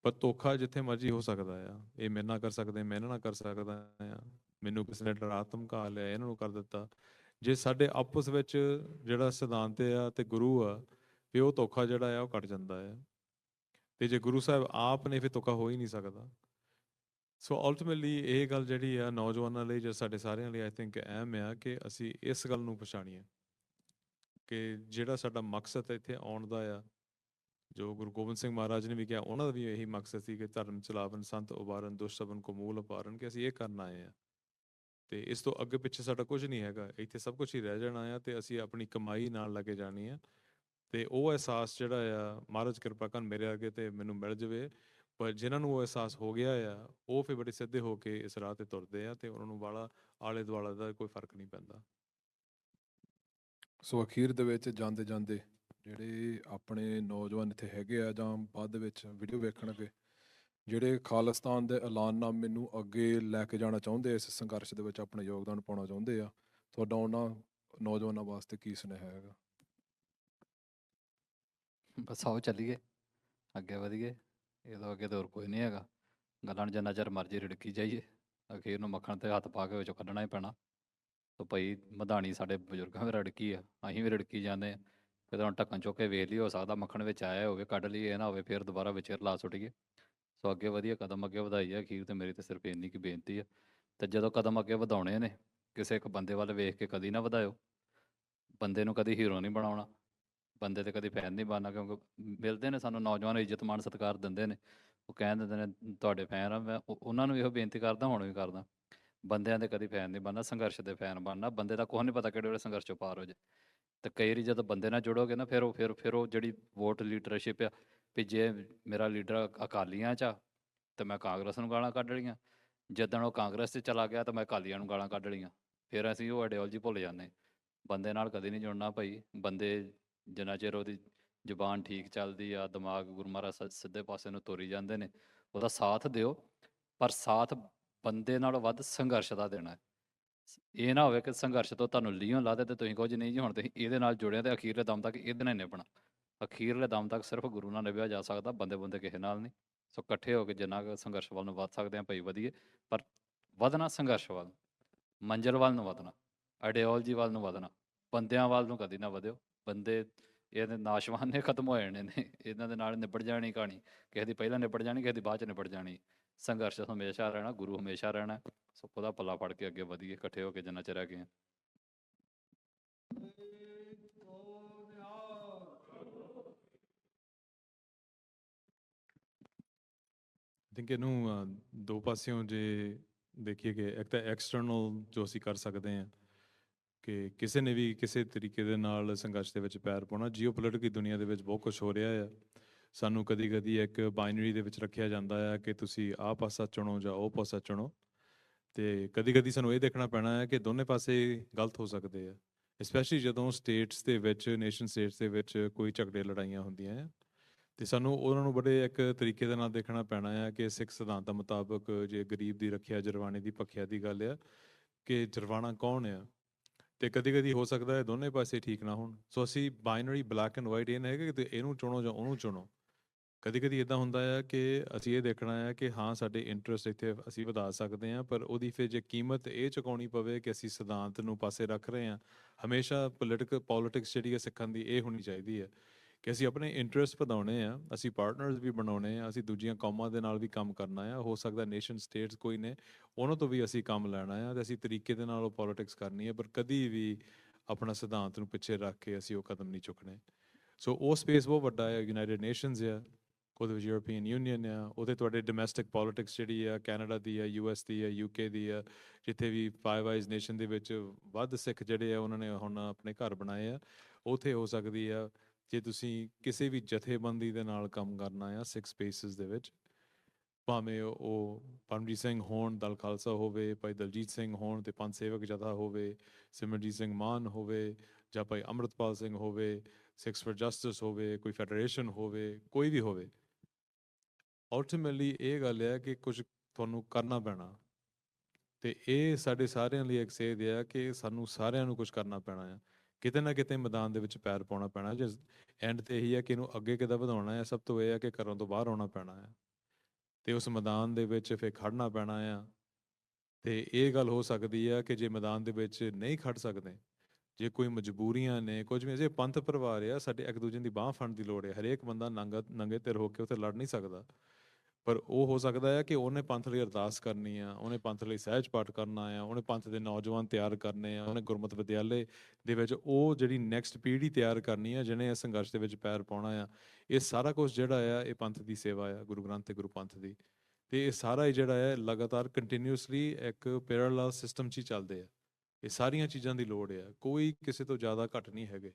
ਪਰ ਧੋਖਾ ਜਿੱਥੇ ਮਰਜ਼ੀ ਹੋ ਸਕਦਾ ਆ। ਇਹ ਮੇਰੇ ਨਾਲ ਕਰ ਸਕਦੇ, ਮੈਂ ਇਹਨਾਂ ਨਾਲ ਕਰ ਸਕਦਾ ਆ, ਮੈਨੂੰ ਕਿਸੇ ਨੇ ਡਰਾ ਧਮਕਾ ਲਿਆ, ਇਹਨਾਂ ਨੂੰ ਕਰ ਦਿੱਤਾ। ਜੇ ਸਾਡੇ ਆਪਸ ਵਿੱਚ ਜਿਹੜਾ ਸਿਧਾਂਤ ਆ ਤੇ ਗੁਰੂ ਆ, ਵੀ ਉਹ ਧੋਖਾ ਜਿਹੜਾ ਆ ਉਹ ਘਟ ਜਾਂਦਾ ਆ, ਤੇ ਜੇ ਗੁਰੂ ਸਾਹਿਬ ਆਪ ਨੇ, ਫਿਰ ਧੋਖਾ ਹੋ ਹੀ ਨਹੀਂ ਸਕਦਾ। ਸੋ ਅਲਟੀਮੇਟਲੀ ਇਹ ਗੱਲ ਜਿਹੜੀ ਆ ਨੌਜਵਾਨਾਂ ਲਈ ਜਾਂ ਸਾਡੇ ਸਾਰਿਆਂ ਲਈ ਆਈ ਥਿੰਕ ਅਹਿਮ ਆ ਕਿ ਅਸੀਂ ਇਸ ਗੱਲ ਨੂੰ ਪਛਾਣੀਏ ਕਿ ਜਿਹੜਾ ਸਾਡਾ ਮਕਸਦ ਇੱਥੇ ਆਉਣ ਦਾ ਆ, ਜੋ ਗੁਰੂ ਗੋਬਿੰਦ ਸਿੰਘ ਮਹਾਰਾਜ ਨੇ ਵੀ ਕਿਹਾ, ਉਹਨਾਂ ਦਾ ਵੀ ਇਹੀ ਮਕਸਦ ਸੀ ਕਿ ਧਰਮ ਚਲਾਵਨ, ਸੰਤ ਉਬਾਰਨ, ਦੁਸ਼ਟ ਸਭਨ ਕੋ ਮੂਲ ਉਪਾਰਨ, ਕਿ ਅਸੀਂ ਇਹ ਕਰਨ ਆਏ ਆ। ਤੇ ਇਸ ਤੋਂ ਅੱਗੇ ਪਿੱਛੇ ਸਾਡਾ ਕੁਝ ਨਹੀਂ ਹੈਗਾ, ਇੱਥੇ ਸਭ ਕੁਝ ਹੀ ਰਹਿ ਜਾਣਾ ਆ ਤੇ ਅਸੀਂ ਆਪਣੀ ਕਮਾਈ ਨਾਲ ਲੈ ਕੇ ਜਾਣੀ ਆ। ਤੇ ਉਹ ਅਹਿਸਾਸ ਜਿਹੜਾ ਆ, ਮਹਾਰਾਜ ਕਿਰਪਾ ਕਰਨ ਮੇਰੇ ਅੱਗੇ ਤੇ ਮੈਨੂੰ ਮਿਲ ਜਾਵੇ। ਪਰ ਜਿਨ੍ਹਾਂ ਨੂੰ ਉਹ ਅਹਿਸਾਸ ਹੋ ਗਿਆ ਆ, ਉਹ ਫਿਰ ਬੜੇ ਸਿੱਧੇ ਹੋ ਕੇ ਇਸ ਰਾਹ ਤੇ ਤੁਰਦੇ ਆ ਤੇ ਉਹਨਾਂ ਨੂੰ ਵਾਲਾ ਆਲੇ ਦੁਆਲੇ ਦਾ ਕੋਈ ਫਰਕ ਨਹੀਂ ਪੈਂਦਾ। ਸੋ ਅਖੀਰ ਦੇ ਵਿੱਚ ਜਾਂਦੇ ਜਾਂਦੇ ਜਿਹੜੇ ਆਪਣੇ ਨੌਜਵਾਨ ਇੱਥੇ ਹੈਗੇ ਆ ਜਾਂ ਬਾਅਦ ਦੇ ਵਿੱਚ ਵੀਡੀਓ ਵੇਖਣਗੇ, ਜਿਹੜੇ ਖਾਲਿਸਤਾਨ ਦੇ ਐਲਾਨਨਾਮੇ ਨੂੰ ਅੱਗੇ ਲੈ ਕੇ ਜਾਣਾ ਚਾਹੁੰਦੇ, ਇਸ ਸੰਘਰਸ਼ ਦੇ ਵਿੱਚ ਆਪਣਾ ਯੋਗਦਾਨ ਪਾਉਣਾ ਚਾਹੁੰਦੇ ਆ, ਤੁਹਾਡਾ ਉਹਨਾਂ ਨੌਜਵਾਨਾਂ ਵਾਸਤੇ ਕੀ ਸੁਨੇਹਾ ਹੈਗਾ? ਬਸ ਆਓ ਚੱਲੀਏ, ਅੱਗੇ ਵਧੀਏ, ਇਹ ਤੋਂ ਅੱਗੇ ਤਾਂ ਹੋਰ ਕੋਈ ਨਹੀਂ ਹੈਗਾ। ਗੱਲਾਂ ਨੂੰ ਜਿੰਨਾ ਚਿਰ ਮਰਜ਼ੀ ਰਿੜਕੀ ਜਾਈਏ, ਅਖੀਰ ਨੂੰ ਮੱਖਣ ਤੇ ਹੱਥ ਪਾ ਕੇ ਵਿੱਚੋਂ ਕੱਢਣਾ ਹੀ ਪੈਣਾ। ਤੋ ਭਾਈ ਮਧਾਣੀ ਸਾਡੇ ਬਜ਼ੁਰਗਾਂ ਵੀ ਰੜਕੀ ਆ, ਅਸੀਂ ਵੀ ਰੜਕੀ ਜਾਂਦੇ ਹਾਂ। ਕਿਤੇ ਹੁਣ ਢੱਕਣ ਚੁੱਕ ਕੇ ਵੇਖ ਲਈ, ਹੋ ਸਕਦਾ ਮੱਖਣ ਵਿੱਚ ਆਇਆ ਹੋਵੇ, ਕੱਢ ਲਈਏ, ਇਹ ਨਾ ਹੋਵੇ ਫਿਰ ਦੁਬਾਰਾ ਵਿੱਚ ਰਲਾ ਸੁੱਟੀਏ। ਸੋ ਅੱਗੇ ਵਧੀਆ, ਕਦਮ ਅੱਗੇ ਵਧਾਈ ਆ। ਅਖੀਰ ਤੇ ਮੇਰੀ ਤਾਂ ਸਿਰਫ ਇੰਨੀ ਕੀ ਬੇਨਤੀ ਆ। ਤੇ ਜਦੋਂ ਕਦਮ ਅੱਗੇ ਵਧਾਉਣੇ ਨੇ, ਕਿਸੇ ਇੱਕ ਬੰਦੇ ਵੱਲ ਵੇਖ ਕੇ ਕਦੀ ਨਾ ਵਧਾਇਓ। ਬੰਦੇ ਨੂੰ ਕਦੀ ਹੀਰੋ ਨਹੀਂ ਬਣਾਉਣਾ, ਬੰਦੇ ਤੇ ਕਦੀ ਫੈਨ ਨਹੀਂ ਬਣਨਾ। ਕਿਉਂਕਿ ਮਿਲਦੇ ਨੇ ਸਾਨੂੰ ਨੌਜਵਾਨ, ਇੱਜ਼ਤ ਮਾਣ ਸਤਿਕਾਰ ਦਿੰਦੇ ਨੇ, ਉਹ ਕਹਿ ਦਿੰਦੇ ਨੇ ਤੁਹਾਡੇ ਫੈਨ ਆ। ਮੈਂ ਉਹਨਾਂ ਨੂੰ ਇਹੋ ਬੇਨਤੀ ਕਰਦਾ, ਹੁਣ ਵੀ ਕਰਦਾ, ਬੰਦਿਆਂ ਦੇ ਕਦੀ ਫੈਨ ਨਹੀਂ ਬਣਨਾ, ਸੰਘਰਸ਼ ਦੇ ਫੈਨ ਬਣਨਾ। ਬੰਦੇ ਦਾ ਕੁਛ ਨਹੀਂ ਪਤਾ ਕਿਹੜੇ ਵੇਲੇ ਸੰਘਰਸ਼ ਚੋਂ ਪਾਰ ਹੋ ਜਾਏ। ਤੇ ਕਈ ਵਾਰੀ ਜਦੋਂ ਬੰਦੇ ਨਾਲ ਜੁੜੋਗੇ ਨਾ, ਫਿਰ ਉਹ ਜਿਹੜੀ ਵੋਟ ਲੀਡਰਸ਼ਿਪ ਆ, ਵੀ ਜੇ ਮੇਰਾ ਲੀਡਰ ਅਕਾਲੀਆਂ 'ਚ ਆ ਤਾਂ ਮੈਂ ਕਾਂਗਰਸ ਨੂੰ ਗਾਲਾਂ ਕੱਢ ਲਈਆਂ, ਜਿੱਦਣ ਉਹ ਕਾਂਗਰਸ 'ਚ ਚਲਾ ਗਿਆ ਤਾਂ ਮੈਂ ਅਕਾਲੀਆਂ ਨੂੰ ਗਾਲਾਂ ਕੱਢ ਲਈਆਂ। ਫਿਰ ਅਸੀਂ ਉਹ ਆਈਡੀਓਲੋਜੀ ਭੁੱਲ ਜਾਂਦੇ। ਬੰਦੇ ਨਾਲ ਕਦੇ ਨਹੀਂ ਜੁੜਨਾ ਭਾਈ। ਬੰਦੇ ਜਿੰਨਾ ਚਿਰ ਉਹਦੀ ਜ਼ੁਬਾਨ ਠੀਕ ਚੱਲਦੀ ਆ, ਦਿਮਾਗ ਗੁਰੂ ਮਹਾਰਾਜ ਸਿੱਧੇ ਪਾਸੇ ਨੂੰ ਤੋਰੀ ਜਾਂਦੇ ਨੇ, ਉਹਦਾ ਸਾਥ ਦਿਓ। ਪਰ ਸਾਥ ਬੰਦੇ ਨਾਲੋਂ ਵੱਧ ਸੰਘਰਸ਼ ਦਾ ਦੇਣਾ ਹੈ। ਇਹ ਨਾ ਹੋਵੇ ਕਿ ਸੰਘਰਸ਼ ਤੋਂ ਤੁਹਾਨੂੰ ਲੀਹੋਂ ਲਾ ਦੇ ਤੇ ਤੁਸੀਂ ਕੁਝ ਨਹੀਂ ਜੀ, ਹੁਣ ਤੁਸੀਂ ਇਹਦੇ ਨਾਲ ਜੁੜਿਆ ਤੇ ਅਖੀਰਲੇ ਦਮ ਤੱਕ ਇਹਦੇ ਨਾਲ ਹੀ ਨਿਭਣਾ। ਅਖੀਰਲੇ ਦਮ ਤੱਕ ਸਿਰਫ ਗੁਰੂ ਨਾਲ ਨਿਭਿਆ ਜਾ ਸਕਦਾ, ਬੰਦੇ ਕਿਸੇ ਨਾਲ ਨਹੀਂ। ਸੋ ਇਕੱਠੇ ਹੋ ਕੇ ਜਿੰਨਾ ਕੁ ਸੰਘਰਸ਼ ਵੱਲ ਨੂੰ ਵੱਧ ਸਕਦੇ ਹਾਂ ਭਾਈ ਵਧੀਏ। ਪਰ ਵਧਣਾ ਸੰਘਰਸ਼ ਵੱਲ, ਮੰਜ਼ਿਲ ਵੱਲ ਨੂੰ ਵਧਣਾ, ਆਈਡੀਓਲੋਜੀ ਵੱਲ ਨੂੰ ਵਧਣਾ, ਬੰਦਿਆਂ ਵੱਲ ਨੂੰ ਕਦੀ ਨਾ ਵਧਿਓ। ਬੰਦੇ ਇਹਦੇ ਨਾਸ਼ਵਾਨ ਨੇ, ਖਤਮ ਹੋ ਜਾਣੇ ਨੇ, ਇਹਨਾਂ ਦੇ ਨਾਲ ਨਿਬੜ ਜਾਣੀ ਕਹਾਣੀ। ਕਿਸੇ ਦੀ ਪਹਿਲਾਂ ਨਿਬੜ ਜਾਣੀ, ਕਿਸੇ ਦੀ ਬਾਅਦ 'ਚ ਨਿਬੜ ਜਾਣੀ। ਸੰਘਰਸ਼ ਹਮੇਸ਼ਾ ਰਹਿਣਾ, ਗੁਰੂ ਹਮੇਸ਼ਾ ਰਹਿਣਾ। ਸੋ ਉਹਦਾ ਪੱਲਾ ਫੜ ਕੇ ਅੱਗੇ ਵਧੀਏ, ਇਕੱਠੇ ਹੋ ਕੇ ਜਿੰਨਾ ਚਿਰ ਹੈਗੇ ਹਾਂ। ਥਿੰਕ ਇਹਨੂੰ ਦੋ ਪਾਸਿਓਂ ਜੇ ਦੇਖੀਏ ਕਿ ਇੱਕ ਤਾਂ ਐਕਸਟਰਨਲ ਜੋ ਅਸੀਂ ਕਰ ਸਕਦੇ ਹਾਂ, ਕਿ ਕਿਸੇ ਨੇ ਵੀ ਕਿਸੇ ਤਰੀਕੇ ਦੇ ਨਾਲ ਸੰਘਰਸ਼ ਦੇ ਵਿੱਚ ਪੈਰ ਪਾਉਣਾ। ਜੀਓਪੋਲਿਟਿਕਲ ਦੁਨੀਆ ਦੇ ਵਿੱਚ ਬਹੁਤ ਕੁਝ ਹੋ ਰਿਹਾ ਆ। ਸਾਨੂੰ ਕਦੀ ਕਦੀ ਇੱਕ ਬਾਈਨਰੀ ਦੇ ਵਿੱਚ ਰੱਖਿਆ ਜਾਂਦਾ ਆ ਕਿ ਤੁਸੀਂ ਆਹ ਪਾਸਾ ਚੁਣੋ ਜਾਂ ਉਹ ਪਾਸਾ ਚੁਣੋ। ਤੇ ਕਦੀ ਕਦੀ ਸਾਨੂੰ ਇਹ ਦੇਖਣਾ ਪੈਣਾ ਹੈ ਕਿ ਦੋਨੇ ਪਾਸੇ ਗਲਤ ਹੋ ਸਕਦੇ ਆ, ਸਪੈਸ਼ਲੀ ਜਦੋਂ ਸਟੇਟਸ ਦੇ ਵਿੱਚ, ਨੇਸ਼ਨ ਸਟੇਟਸ ਦੇ ਵਿੱਚ ਕੋਈ ਝਗੜੇ ਲੜਾਈਆਂ ਹੁੰਦੀਆਂ ਆ। ਤੇ ਸਾਨੂੰ ਉਹਨਾਂ ਨੂੰ ਬੜੇ ਇੱਕ ਤਰੀਕੇ ਦੇ ਨਾਲ ਦੇਖਣਾ ਪੈਣਾ ਆ ਕਿ ਸਿੱਖ ਸਿਧਾਂਤਾਂ ਮੁਤਾਬਕ ਜੇ ਗਰੀਬ ਦੀ ਰੱਖਿਆ ਜਰਵਾਣੇ ਦੀ ਭਖਿਆ ਦੀ ਗੱਲ ਆ, ਕਿ ਜਰਵਾਣਾ ਕੌਣ ਆ। ਤੇ ਕਦੀ ਕਦੀ ਹੋ ਸਕਦਾ ਹੈ ਦੋਨੇ ਪਾਸੇ ਠੀਕ ਨਾ ਹੋਣ। ਸੋ ਅਸੀਂ ਬਾਈਨਰੀ ਬਲੈਕ ਐਂਡ ਵਾਈਟ ਇਹ ਨਾ ਹੈਗਾ ਕਿ ਇਹਨੂੰ ਚੁਣੋ ਜਾਂ ਉਹਨੂੰ ਚੁਣੋ। ਕਦੀ ਕਦੀ ਇੱਦਾਂ ਹੁੰਦਾ ਆ ਕਿ ਅਸੀਂ ਇਹ ਦੇਖਣਾ ਹੈ ਕਿ ਹਾਂ ਸਾਡੇ ਇੰਟਰਸਟ ਇੱਥੇ ਅਸੀਂ ਵਧਾ ਸਕਦੇ ਹਾਂ, ਪਰ ਉਹਦੀ ਫਿਰ ਜੇ ਕੀਮਤ ਇਹ ਚੁਕਾਉਣੀ ਪਵੇ ਕਿ ਅਸੀਂ ਸਿਧਾਂਤ ਨੂੰ ਪਾਸੇ ਰੱਖ ਰਹੇ ਹਾਂ। ਹਮੇਸ਼ਾ ਪੋਲਿਟਿਕਸ ਜਿਹੜੀ ਹੈ ਸਿੱਖਣ ਦੀ ਇਹ ਹੋਣੀ ਚਾਹੀਦੀ ਹੈ ਕਿ ਅਸੀਂ ਆਪਣੇ ਇੰਟਰਸਟ ਵਧਾਉਣੇ ਆ, ਅਸੀਂ ਪਾਰਟਨਰਸ ਵੀ ਬਣਾਉਣੇ ਆ, ਅਸੀਂ ਦੂਜੀਆਂ ਕੌਮਾਂ ਦੇ ਨਾਲ ਵੀ ਕੰਮ ਕਰਨਾ ਆ। ਹੋ ਸਕਦਾ ਨੇਸ਼ਨ ਸਟੇਟਸ ਕੋਈ ਨੇ, ਉਹਨਾਂ ਤੋਂ ਵੀ ਅਸੀਂ ਕੰਮ ਲੈਣਾ ਆ ਤੇ ਅਸੀਂ ਤਰੀਕੇ ਦੇ ਨਾਲ ਉਹ ਪੋਲਿਟਿਕਸ ਕਰਨੀ ਹੈ। ਪਰ ਕਦੀ ਵੀ ਆਪਣਾ ਸਿਧਾਂਤ ਨੂੰ ਪਿੱਛੇ ਰੱਖ ਕੇ ਅਸੀਂ ਉਹ ਕਦਮ ਨਹੀਂ ਚੁੱਕਣੇ। ਸੋ ਉਹ ਸਪੇਸ ਬਹੁਤ ਵੱਡਾ ਹੈ, ਯੂਨਾਈਟਿਡ ਨੇਸ਼ਨਸ ਆ, ਉਹਦੇ ਵਿੱਚ ਯੂਰਪੀਅਨ ਯੂਨੀਅਨ ਆ, ਉਹਦੇ ਤੁਹਾਡੇ ਡੋਮੈਸਟਿਕ ਪੋਲਿਟਿਕਸ ਜਿਹੜੀ ਆ ਕੈਨੇਡਾ ਦੀ ਆ, US ਦੀ ਆ, UK ਦੀ ਆ, ਜਿੱਥੇ ਵੀ ਫਾਈਵ ਆਈਜ਼ ਨੇਸ਼ਨ ਦੇ ਵਿੱਚ ਵੱਧ ਸਿੱਖ ਜਿਹੜੇ ਆ ਉਹਨਾਂ ਨੇ ਹੁਣ ਆਪਣੇ ਘਰ ਬਣਾਏ ਆ, ਉੱਥੇ ਹੋ ਸਕਦੀ ਆ। ਜੇ ਤੁਸੀਂ ਕਿਸੇ ਵੀ ਜਥੇਬੰਦੀ ਦੇ ਨਾਲ ਕੰਮ ਕਰਨਾ ਆ ਸਿੱਖ ਸਪੇਸਿਸ ਦੇ ਵਿੱਚ, ਭਾਵੇਂ ਉਹ ਪਰਮਜੀਤ ਸਿੰਘ ਹੋਣ, ਦਲ ਖਾਲਸਾ ਹੋਵੇ, ਭਾਈ ਦਲਜੀਤ ਸਿੰਘ ਹੋਣ ਤੇ ਪੰਜ ਸੇਵਕ ਜਥਾ ਹੋਵੇ, ਸਿਮਰਜੀਤ ਸਿੰਘ ਮਾਨ ਹੋਵੇ, ਜਾਂ ਭਾਈ ਅੰਮ੍ਰਿਤਪਾਲ ਸਿੰਘ ਹੋਵੇ, ਸਿੱਖਸ ਫॉर ਜਸਟਿਸ ਹੋਵੇ, ਕੋਈ ਫੈਡਰੇਸ਼ਨ ਹੋਵੇ, ਕੋਈ ਵੀ ਹੋਵੇ, ਅਲਟੀਮੇਟਲੀ ਇਹ ਗੱਲ ਹੈ ਕਿ ਕੁਝ ਤੁਹਾਨੂੰ ਕਰਨਾ ਪੈਣਾ। ਤੇ ਇਹ ਸਾਡੇ ਸਾਰਿਆਂ ਲਈ ਇੱਕ ਸੇਧ ਹੈ ਕਿ ਸਾਨੂੰ ਸਾਰਿਆਂ ਨੂੰ ਕੁਝ ਕਰਨਾ ਪੈਣਾ ਹੈ, ਕਿਤੇ ਨਾ ਕਿਤੇ ਮੈਦਾਨ ਦੇ ਵਿੱਚ ਪੈਰ ਪਾਉਣਾ ਪੈਣਾ। ਜੇ ਐਂਡ ਤੇ ਇਹੀ ਹੈ ਕਿ ਇਹਨੂੰ ਅੱਗੇ ਕਿੱਦਾਂ ਵਧਾਉਣਾ ਹੈ, ਸਭ ਤੋਂ ਇਹ ਹੈ ਕਿ ਘਰੋਂ ਤੋਂ ਬਾਹਰ ਆਉਣਾ ਪੈਣਾ ਹੈ ਤੇ ਉਸ ਮੈਦਾਨ ਦੇ ਵਿੱਚ ਫਿਰ ਖੜਨਾ ਪੈਣਾ ਆ। ਤੇ ਇਹ ਗੱਲ ਹੋ ਸਕਦੀ ਆ ਕਿ ਜੇ ਮੈਦਾਨ ਦੇ ਵਿੱਚ ਨਹੀਂ ਖੜ ਸਕਦੇ, ਜੇ ਕੋਈ ਮਜਬੂਰੀਆਂ ਨੇ, ਕੁਝ ਵੀ, ਜੇ ਪੰਥ ਪਰਿਵਾਰ ਆ ਸਾਡੇ, ਇੱਕ ਦੂਜੇ ਦੀ ਬਾਂਹ ਫੜਨ ਦੀ ਲੋੜ ਹੈ। ਹਰੇਕ ਬੰਦਾ ਨੰਗੇ ਧਿਰ ਹੋ ਕੇ ਉੱਥੇ ਲੜ ਨਹੀਂ ਸਕਦਾ। ਪਰ ਉਹ ਹੋ ਸਕਦਾ ਹੈ ਕਿ ਉਹਨੇ ਪੰਥ ਲਈ ਅਰਦਾਸ ਕਰਨੀ ਆ, ਉਹਨੇ ਪੰਥ ਲਈ ਸਹਿਜ ਪਾਠ ਕਰਨਾ ਆ, ਉਹਨੇ ਪੰਥ ਦੇ ਨੌਜਵਾਨ ਤਿਆਰ ਕਰਨੇ ਆ, ਉਹਨੇ ਗੁਰਮਤਿ ਵਿਦਿਆਲੇ ਦੇ ਵਿੱਚ ਉਹ ਜਿਹੜੀ ਨੈਕਸਟ ਪੀੜ੍ਹੀ ਤਿਆਰ ਕਰਨੀ ਆ ਜਿਹਨੇ ਇਸ ਸੰਘਰਸ਼ ਦੇ ਵਿੱਚ ਪੈਰ ਪਾਉਣਾ ਆ। ਇਹ ਸਾਰਾ ਕੁਝ ਜਿਹੜਾ ਆ ਇਹ ਪੰਥ ਦੀ ਸੇਵਾ ਆ, ਗੁਰੂ ਗ੍ਰੰਥ ਤੇ ਗੁਰੂ ਪੰਥ ਦੀ। ਤੇ ਇਹ ਸਾਰਾ ਹੀ ਜਿਹੜਾ ਹੈ ਲਗਾਤਾਰ ਕੰਟੀਨਿਊਸਲੀ ਇੱਕ ਪੈਰਲਲ ਸਿਸਟਮ 'ਚ ਹੀ ਚੱਲਦੇ ਆ। ਇਹ ਸਾਰੀਆਂ ਚੀਜ਼ਾਂ ਦੀ ਲੋੜ ਆ, ਕੋਈ ਕਿਸੇ ਤੋਂ ਜ਼ਿਆਦਾ ਘੱਟ ਨਹੀਂ ਹੈਗੇ।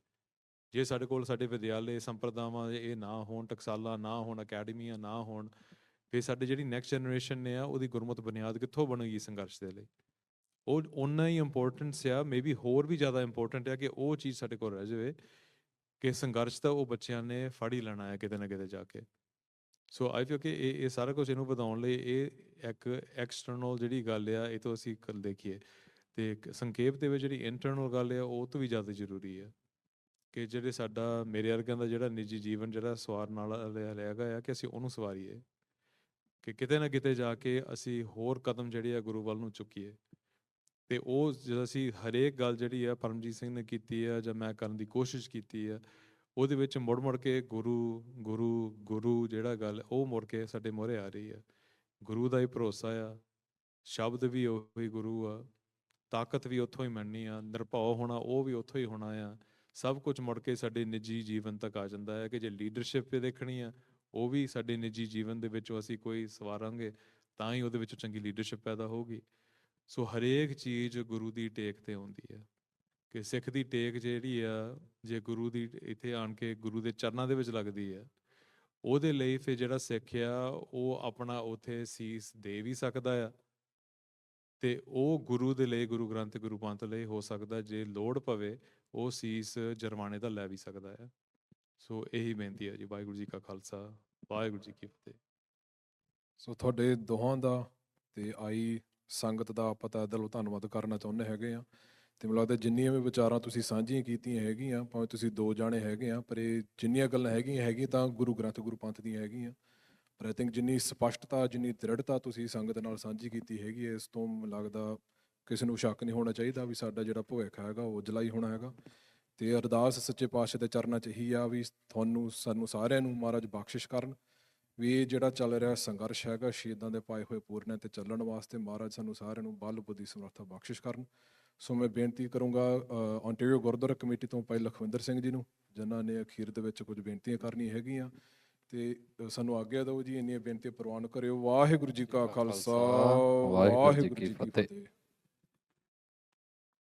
ਜੇ ਸਾਡੇ ਕੋਲ ਸਾਡੇ ਵਿਦਿਆਲੇ ਸੰਪਰਦਾਵਾਂ ਇਹ ਨਾ ਹੋਣ, ਟਕਸਾਲਾਂ ਨਾ ਹੋਣ, ਅਕੈਡਮੀਆਂ ਨਾ ਹੋਣ, ਫਿਰ ਸਾਡੀ ਜਿਹੜੀ ਨੈਕਸਟ ਜਨਰੇਸ਼ਨ ਨੇ ਆ ਉਹਦੀ ਗੁਰਮਤਿ ਬੁਨਿਆਦ ਕਿੱਥੋਂ ਬਣੇਗੀ ਸੰਘਰਸ਼ ਦੇ ਲਈ। ਉਹ ਓਨਾ ਹੀ ਇੰਪੋਰਟੈਂਸ ਆ, ਮੇਬੀ ਹੋਰ ਵੀ ਜ਼ਿਆਦਾ ਇੰਪੋਰਟੈਂਟ ਆ ਕਿ ਉਹ ਚੀਜ਼ ਸਾਡੇ ਕੋਲ ਰਹਿ ਜਾਵੇ ਕਿ ਸੰਘਰਸ਼ ਤਾਂ ਉਹ ਬੱਚਿਆਂ ਨੇ ਫੜ ਹੀ ਲੈਣਾ ਹੈ ਕਿਤੇ ਨਾ ਕਿਤੇ ਜਾ ਕੇ। ਸੋ ਆਈ ਫੀਲ ਕਿ ਇਹ ਸਾਰਾ ਕੁਝ ਇਹਨੂੰ ਵਧਾਉਣ ਲਈ ਇਹ ਇੱਕ ਐਕਸਟਰਨਲ ਜਿਹੜੀ ਗੱਲ ਆ ਇਹ ਤੋਂ ਅਸੀਂ ਕੱਲ ਦੇਖੀਏ, ਤੇ ਸੰਖੇਪ ਦੇ ਵਿੱਚ ਜਿਹੜੀ ਇੰਟਰਨਲ ਗੱਲ ਆ ਉਹ ਤੋਂ ਵੀ ਜ਼ਿਆਦਾ ਜ਼ਰੂਰੀ ਆ ਕਿ ਜਿਹੜੇ ਸਾਡਾ ਮੇਰੇ ਵਰਗਿਆਂ ਦਾ ਜਿਹੜਾ ਨਿੱਜੀ ਜੀਵਨ ਜਿਹੜਾ ਸਵਾਰਨ ਨਾਲ ਹੈਗਾ ਆ ਕਿ ਅਸੀਂ ਉਹਨੂੰ ਸਵਾਰੀਏ, ਕਿ ਕਿਤੇ ਨਾ ਕਿਤੇ ਜਾ ਕੇ ਅਸੀਂ ਹੋਰ ਕਦਮ ਜਿਹੜੇ ਆ ਗੁਰੂ ਵੱਲ ਨੂੰ ਚੁੱਕੀਏ। ਤੇ ਉਹ ਜਦੋਂ ਅਸੀਂ ਹਰੇਕ ਗੱਲ ਜਿਹੜੀ ਆ ਪਰਮਜੀਤ ਸਿੰਘ ਨੇ ਕੀਤੀ ਆ ਜਾਂ ਮੈਂ ਕਰਨ ਦੀ ਕੋਸ਼ਿਸ਼ ਕੀਤੀ ਆ, ਉਹਦੇ ਵਿੱਚ ਮੁੜ ਮੁੜ ਕੇ ਗੁਰੂ ਗੁਰੂ ਗੁਰੂ ਜਿਹੜਾ ਗੱਲ ਉਹ ਮੁੜ ਕੇ ਸਾਡੇ ਮੂਹਰੇ ਆ ਰਹੀ ਆ। ਗੁਰੂ ਦਾ ਹੀ ਭਰੋਸਾ ਆ, ਸ਼ਬਦ ਵੀ ਉਹੀ ਗੁਰੂ ਆ, ਤਾਕਤ ਵੀ ਉੱਥੋਂ ਹੀ ਮਿਲਣੀ ਆ, ਨਿਰਭਉ ਹੋਣਾ ਉਹ ਵੀ ਉੱਥੋਂ ਹੀ ਹੋਣਾ ਆ। ਸਭ ਕੁਝ ਮੁੜ ਕੇ ਸਾਡੇ ਨਿੱਜੀ ਜੀਵਨ ਤੱਕ ਆ ਜਾਂਦਾ ਹੈ ਕਿ ਜੇ ਲੀਡਰਸ਼ਿਪ ਦੇਖਣੀ ਆ ਉਹ ਵੀ ਸਾਡੇ ਨਿੱਜੀ ਜੀਵਨ ਦੇ ਵਿੱਚੋਂ ਅਸੀਂ ਕੋਈ ਸਵਾਰਾਂਗੇ ਤਾਂ ਹੀ ਉਹਦੇ ਵਿੱਚੋਂ ਚੰਗੀ ਲੀਡਰਸ਼ਿਪ ਪੈਦਾ ਹੋਊਗੀ। ਸੋ ਹਰੇਕ ਚੀਜ਼ ਗੁਰੂ ਦੀ ਟੇਕ ਤੇ ਆਉਂਦੀ ਹੈ ਕਿ ਸਿੱਖ ਦੀ ਟੇਕ ਜਿਹੜੀ ਆ ਜੇ ਗੁਰੂ ਦੀ ਇੱਥੇ ਆਣ ਕੇ ਗੁਰੂ ਦੇ ਚਰਨਾਂ ਦੇ ਵਿੱਚ ਲੱਗਦੀ ਆ, ਉਹਦੇ ਲਈ ਫਿਰ ਜਿਹੜਾ ਸਿੱਖ ਆ ਉਹ ਆਪਣਾ ਉੱਥੇ ਸੀਸ ਦੇ ਵੀ ਸਕਦਾ ਆ, ਤੇ ਉਹ ਗੁਰੂ ਦੇ ਲਈ, ਗੁਰੂ ਗ੍ਰੰਥ ਗੁਰੂ ਪੰਥ ਲਈ ਹੋ ਸਕਦਾ ਜੇ ਲੋੜ ਪਵੇ ਉਹ ਸੀਸ ਜਰਮਾਨੇ ਦਾ ਲੈ ਵੀ ਸਕਦਾ ਹੈ। ਸੋ ਇਹੀ ਬੇਨਤੀ ਹੈ ਜੀ। ਵਾਹਿਗੁਰੂ ਜੀ ਕਾ ਖਾਲਸਾ, ਵਾਹਿਗੁਰੂ ਜੀ ਕੀ ਫਤਿਹ। ਸੋ ਤੁਹਾਡੇ ਦੋਹਾਂ ਦਾ ਤੇ ਆਈ ਸੰਗਤ ਦਾ ਆਪਾਂ ਤਾਂ ਦਿਲੋਂ ਧੰਨਵਾਦ ਕਰਨਾ ਚਾਹੁੰਦੇ ਹੈਗੇ ਆ। ਤੇ ਮੈਨੂੰ ਲੱਗਦਾ ਜਿੰਨੀਆਂ ਵੀ ਵਿਚਾਰਾਂ ਤੁਸੀਂ ਸਾਂਝੀਆਂ ਕੀਤੀਆਂ ਹੈਗੀਆਂ, ਭਾਵੇਂ ਤੁਸੀਂ ਦੋ ਜਾਣੇ ਹੈਗੇ ਆ, ਪਰ ਇਹ ਜਿੰਨੀਆਂ ਗੱਲਾਂ ਹੈਗੀਆਂ ਤਾਂ ਗੁਰੂ ਗ੍ਰੰਥ ਗੁਰੂ ਪੰਥ ਦੀਆਂ ਹੈਗੀਆਂ। ਪਰ ਆਈ ਥਿੰਕ ਜਿੰਨੀ ਸਪਸ਼ਟਤਾ, ਜਿੰਨੀ ਦ੍ਰਿੜਤਾ ਤੁਸੀਂ ਸੰਗਤ ਨਾਲ ਸਾਂਝੀ ਕੀਤੀ ਹੈਗੀ ਹੈ, ਇਸ ਤੋਂ ਮੈਨੂੰ ਲੱਗਦਾ ਕਿਸੇ ਨੂੰ ਸ਼ੱਕ ਨਹੀਂ ਹੋਣਾ ਚਾਹੀਦਾ ਵੀ ਸਾਡਾ ਜਿਹੜਾ ਭਵਿੱਖ ਹੈਗਾ ਉਹ ਉਜਲਾ ਹੀ ਹੋਣਾ ਹੈਗਾ। ਤੇ ਅਰਦਾਸ ਸੱਚੇ ਪਾਤਸ਼ਾਹ ਦੇ ਚਰਨਾਂ 'ਚ ਇਹੀ ਆ ਵੀ ਤੁਹਾਨੂੰ, ਸਾਨੂੰ ਸਾਰਿਆਂ ਨੂੰ ਮਹਾਰਾਜ ਬਖਸ਼ਿਸ਼ ਕਰਨ ਵੀ ਇਹ ਜਿਹੜਾ ਚੱਲ ਰਿਹਾ ਸੰਘਰਸ਼ ਹੈਗਾ ਸ਼ਹੀਦਾਂ ਦੇ ਪਾਏ ਹੋਏ ਪੂਰਨਿਆਂ ਤੇ ਚੱਲਣ ਵਾਸਤੇ ਮਹਾਰਾਜ ਸਾਨੂੰ ਸਾਰਿਆਂ ਨੂੰ ਬਲ ਬੁੱਧੀ ਸਮਰੱਥਾ ਬਖਸ਼ਿਸ਼ ਕਰਨ। ਸੋ ਮੈਂ ਬੇਨਤੀ ਕਰੂੰਗਾ ਓਨਟਾਰੀਓ ਗੁਰਦੁਆਰਾ ਕਮੇਟੀ ਤੋਂ ਭਾਈ ਲਖਵਿੰਦਰ ਸਿੰਘ ਜੀ ਨੂੰ, ਜਿਨ੍ਹਾਂ ਨੇ ਅਖੀਰ ਦੇ ਵਿੱਚ ਕੁਝ ਬੇਨਤੀਆਂ ਕਰਨੀਆਂ ਹੈਗੀਆਂ, ਤੇ ਸਾਨੂੰ ਆਗਿਆ ਦਿਓ ਜੀ। ਇੰਨੀਆਂ ਬੇਨਤੀਆਂ ਪ੍ਰਵਾਨ ਕਰਿਓ। ਵਾਹਿਗੁਰੂ ਜੀ ਕਾ ਖਾਲਸਾ, ਵਾਹਿਗੁਰੂ ਜੀ ਕੀ ਫਤਿਹ।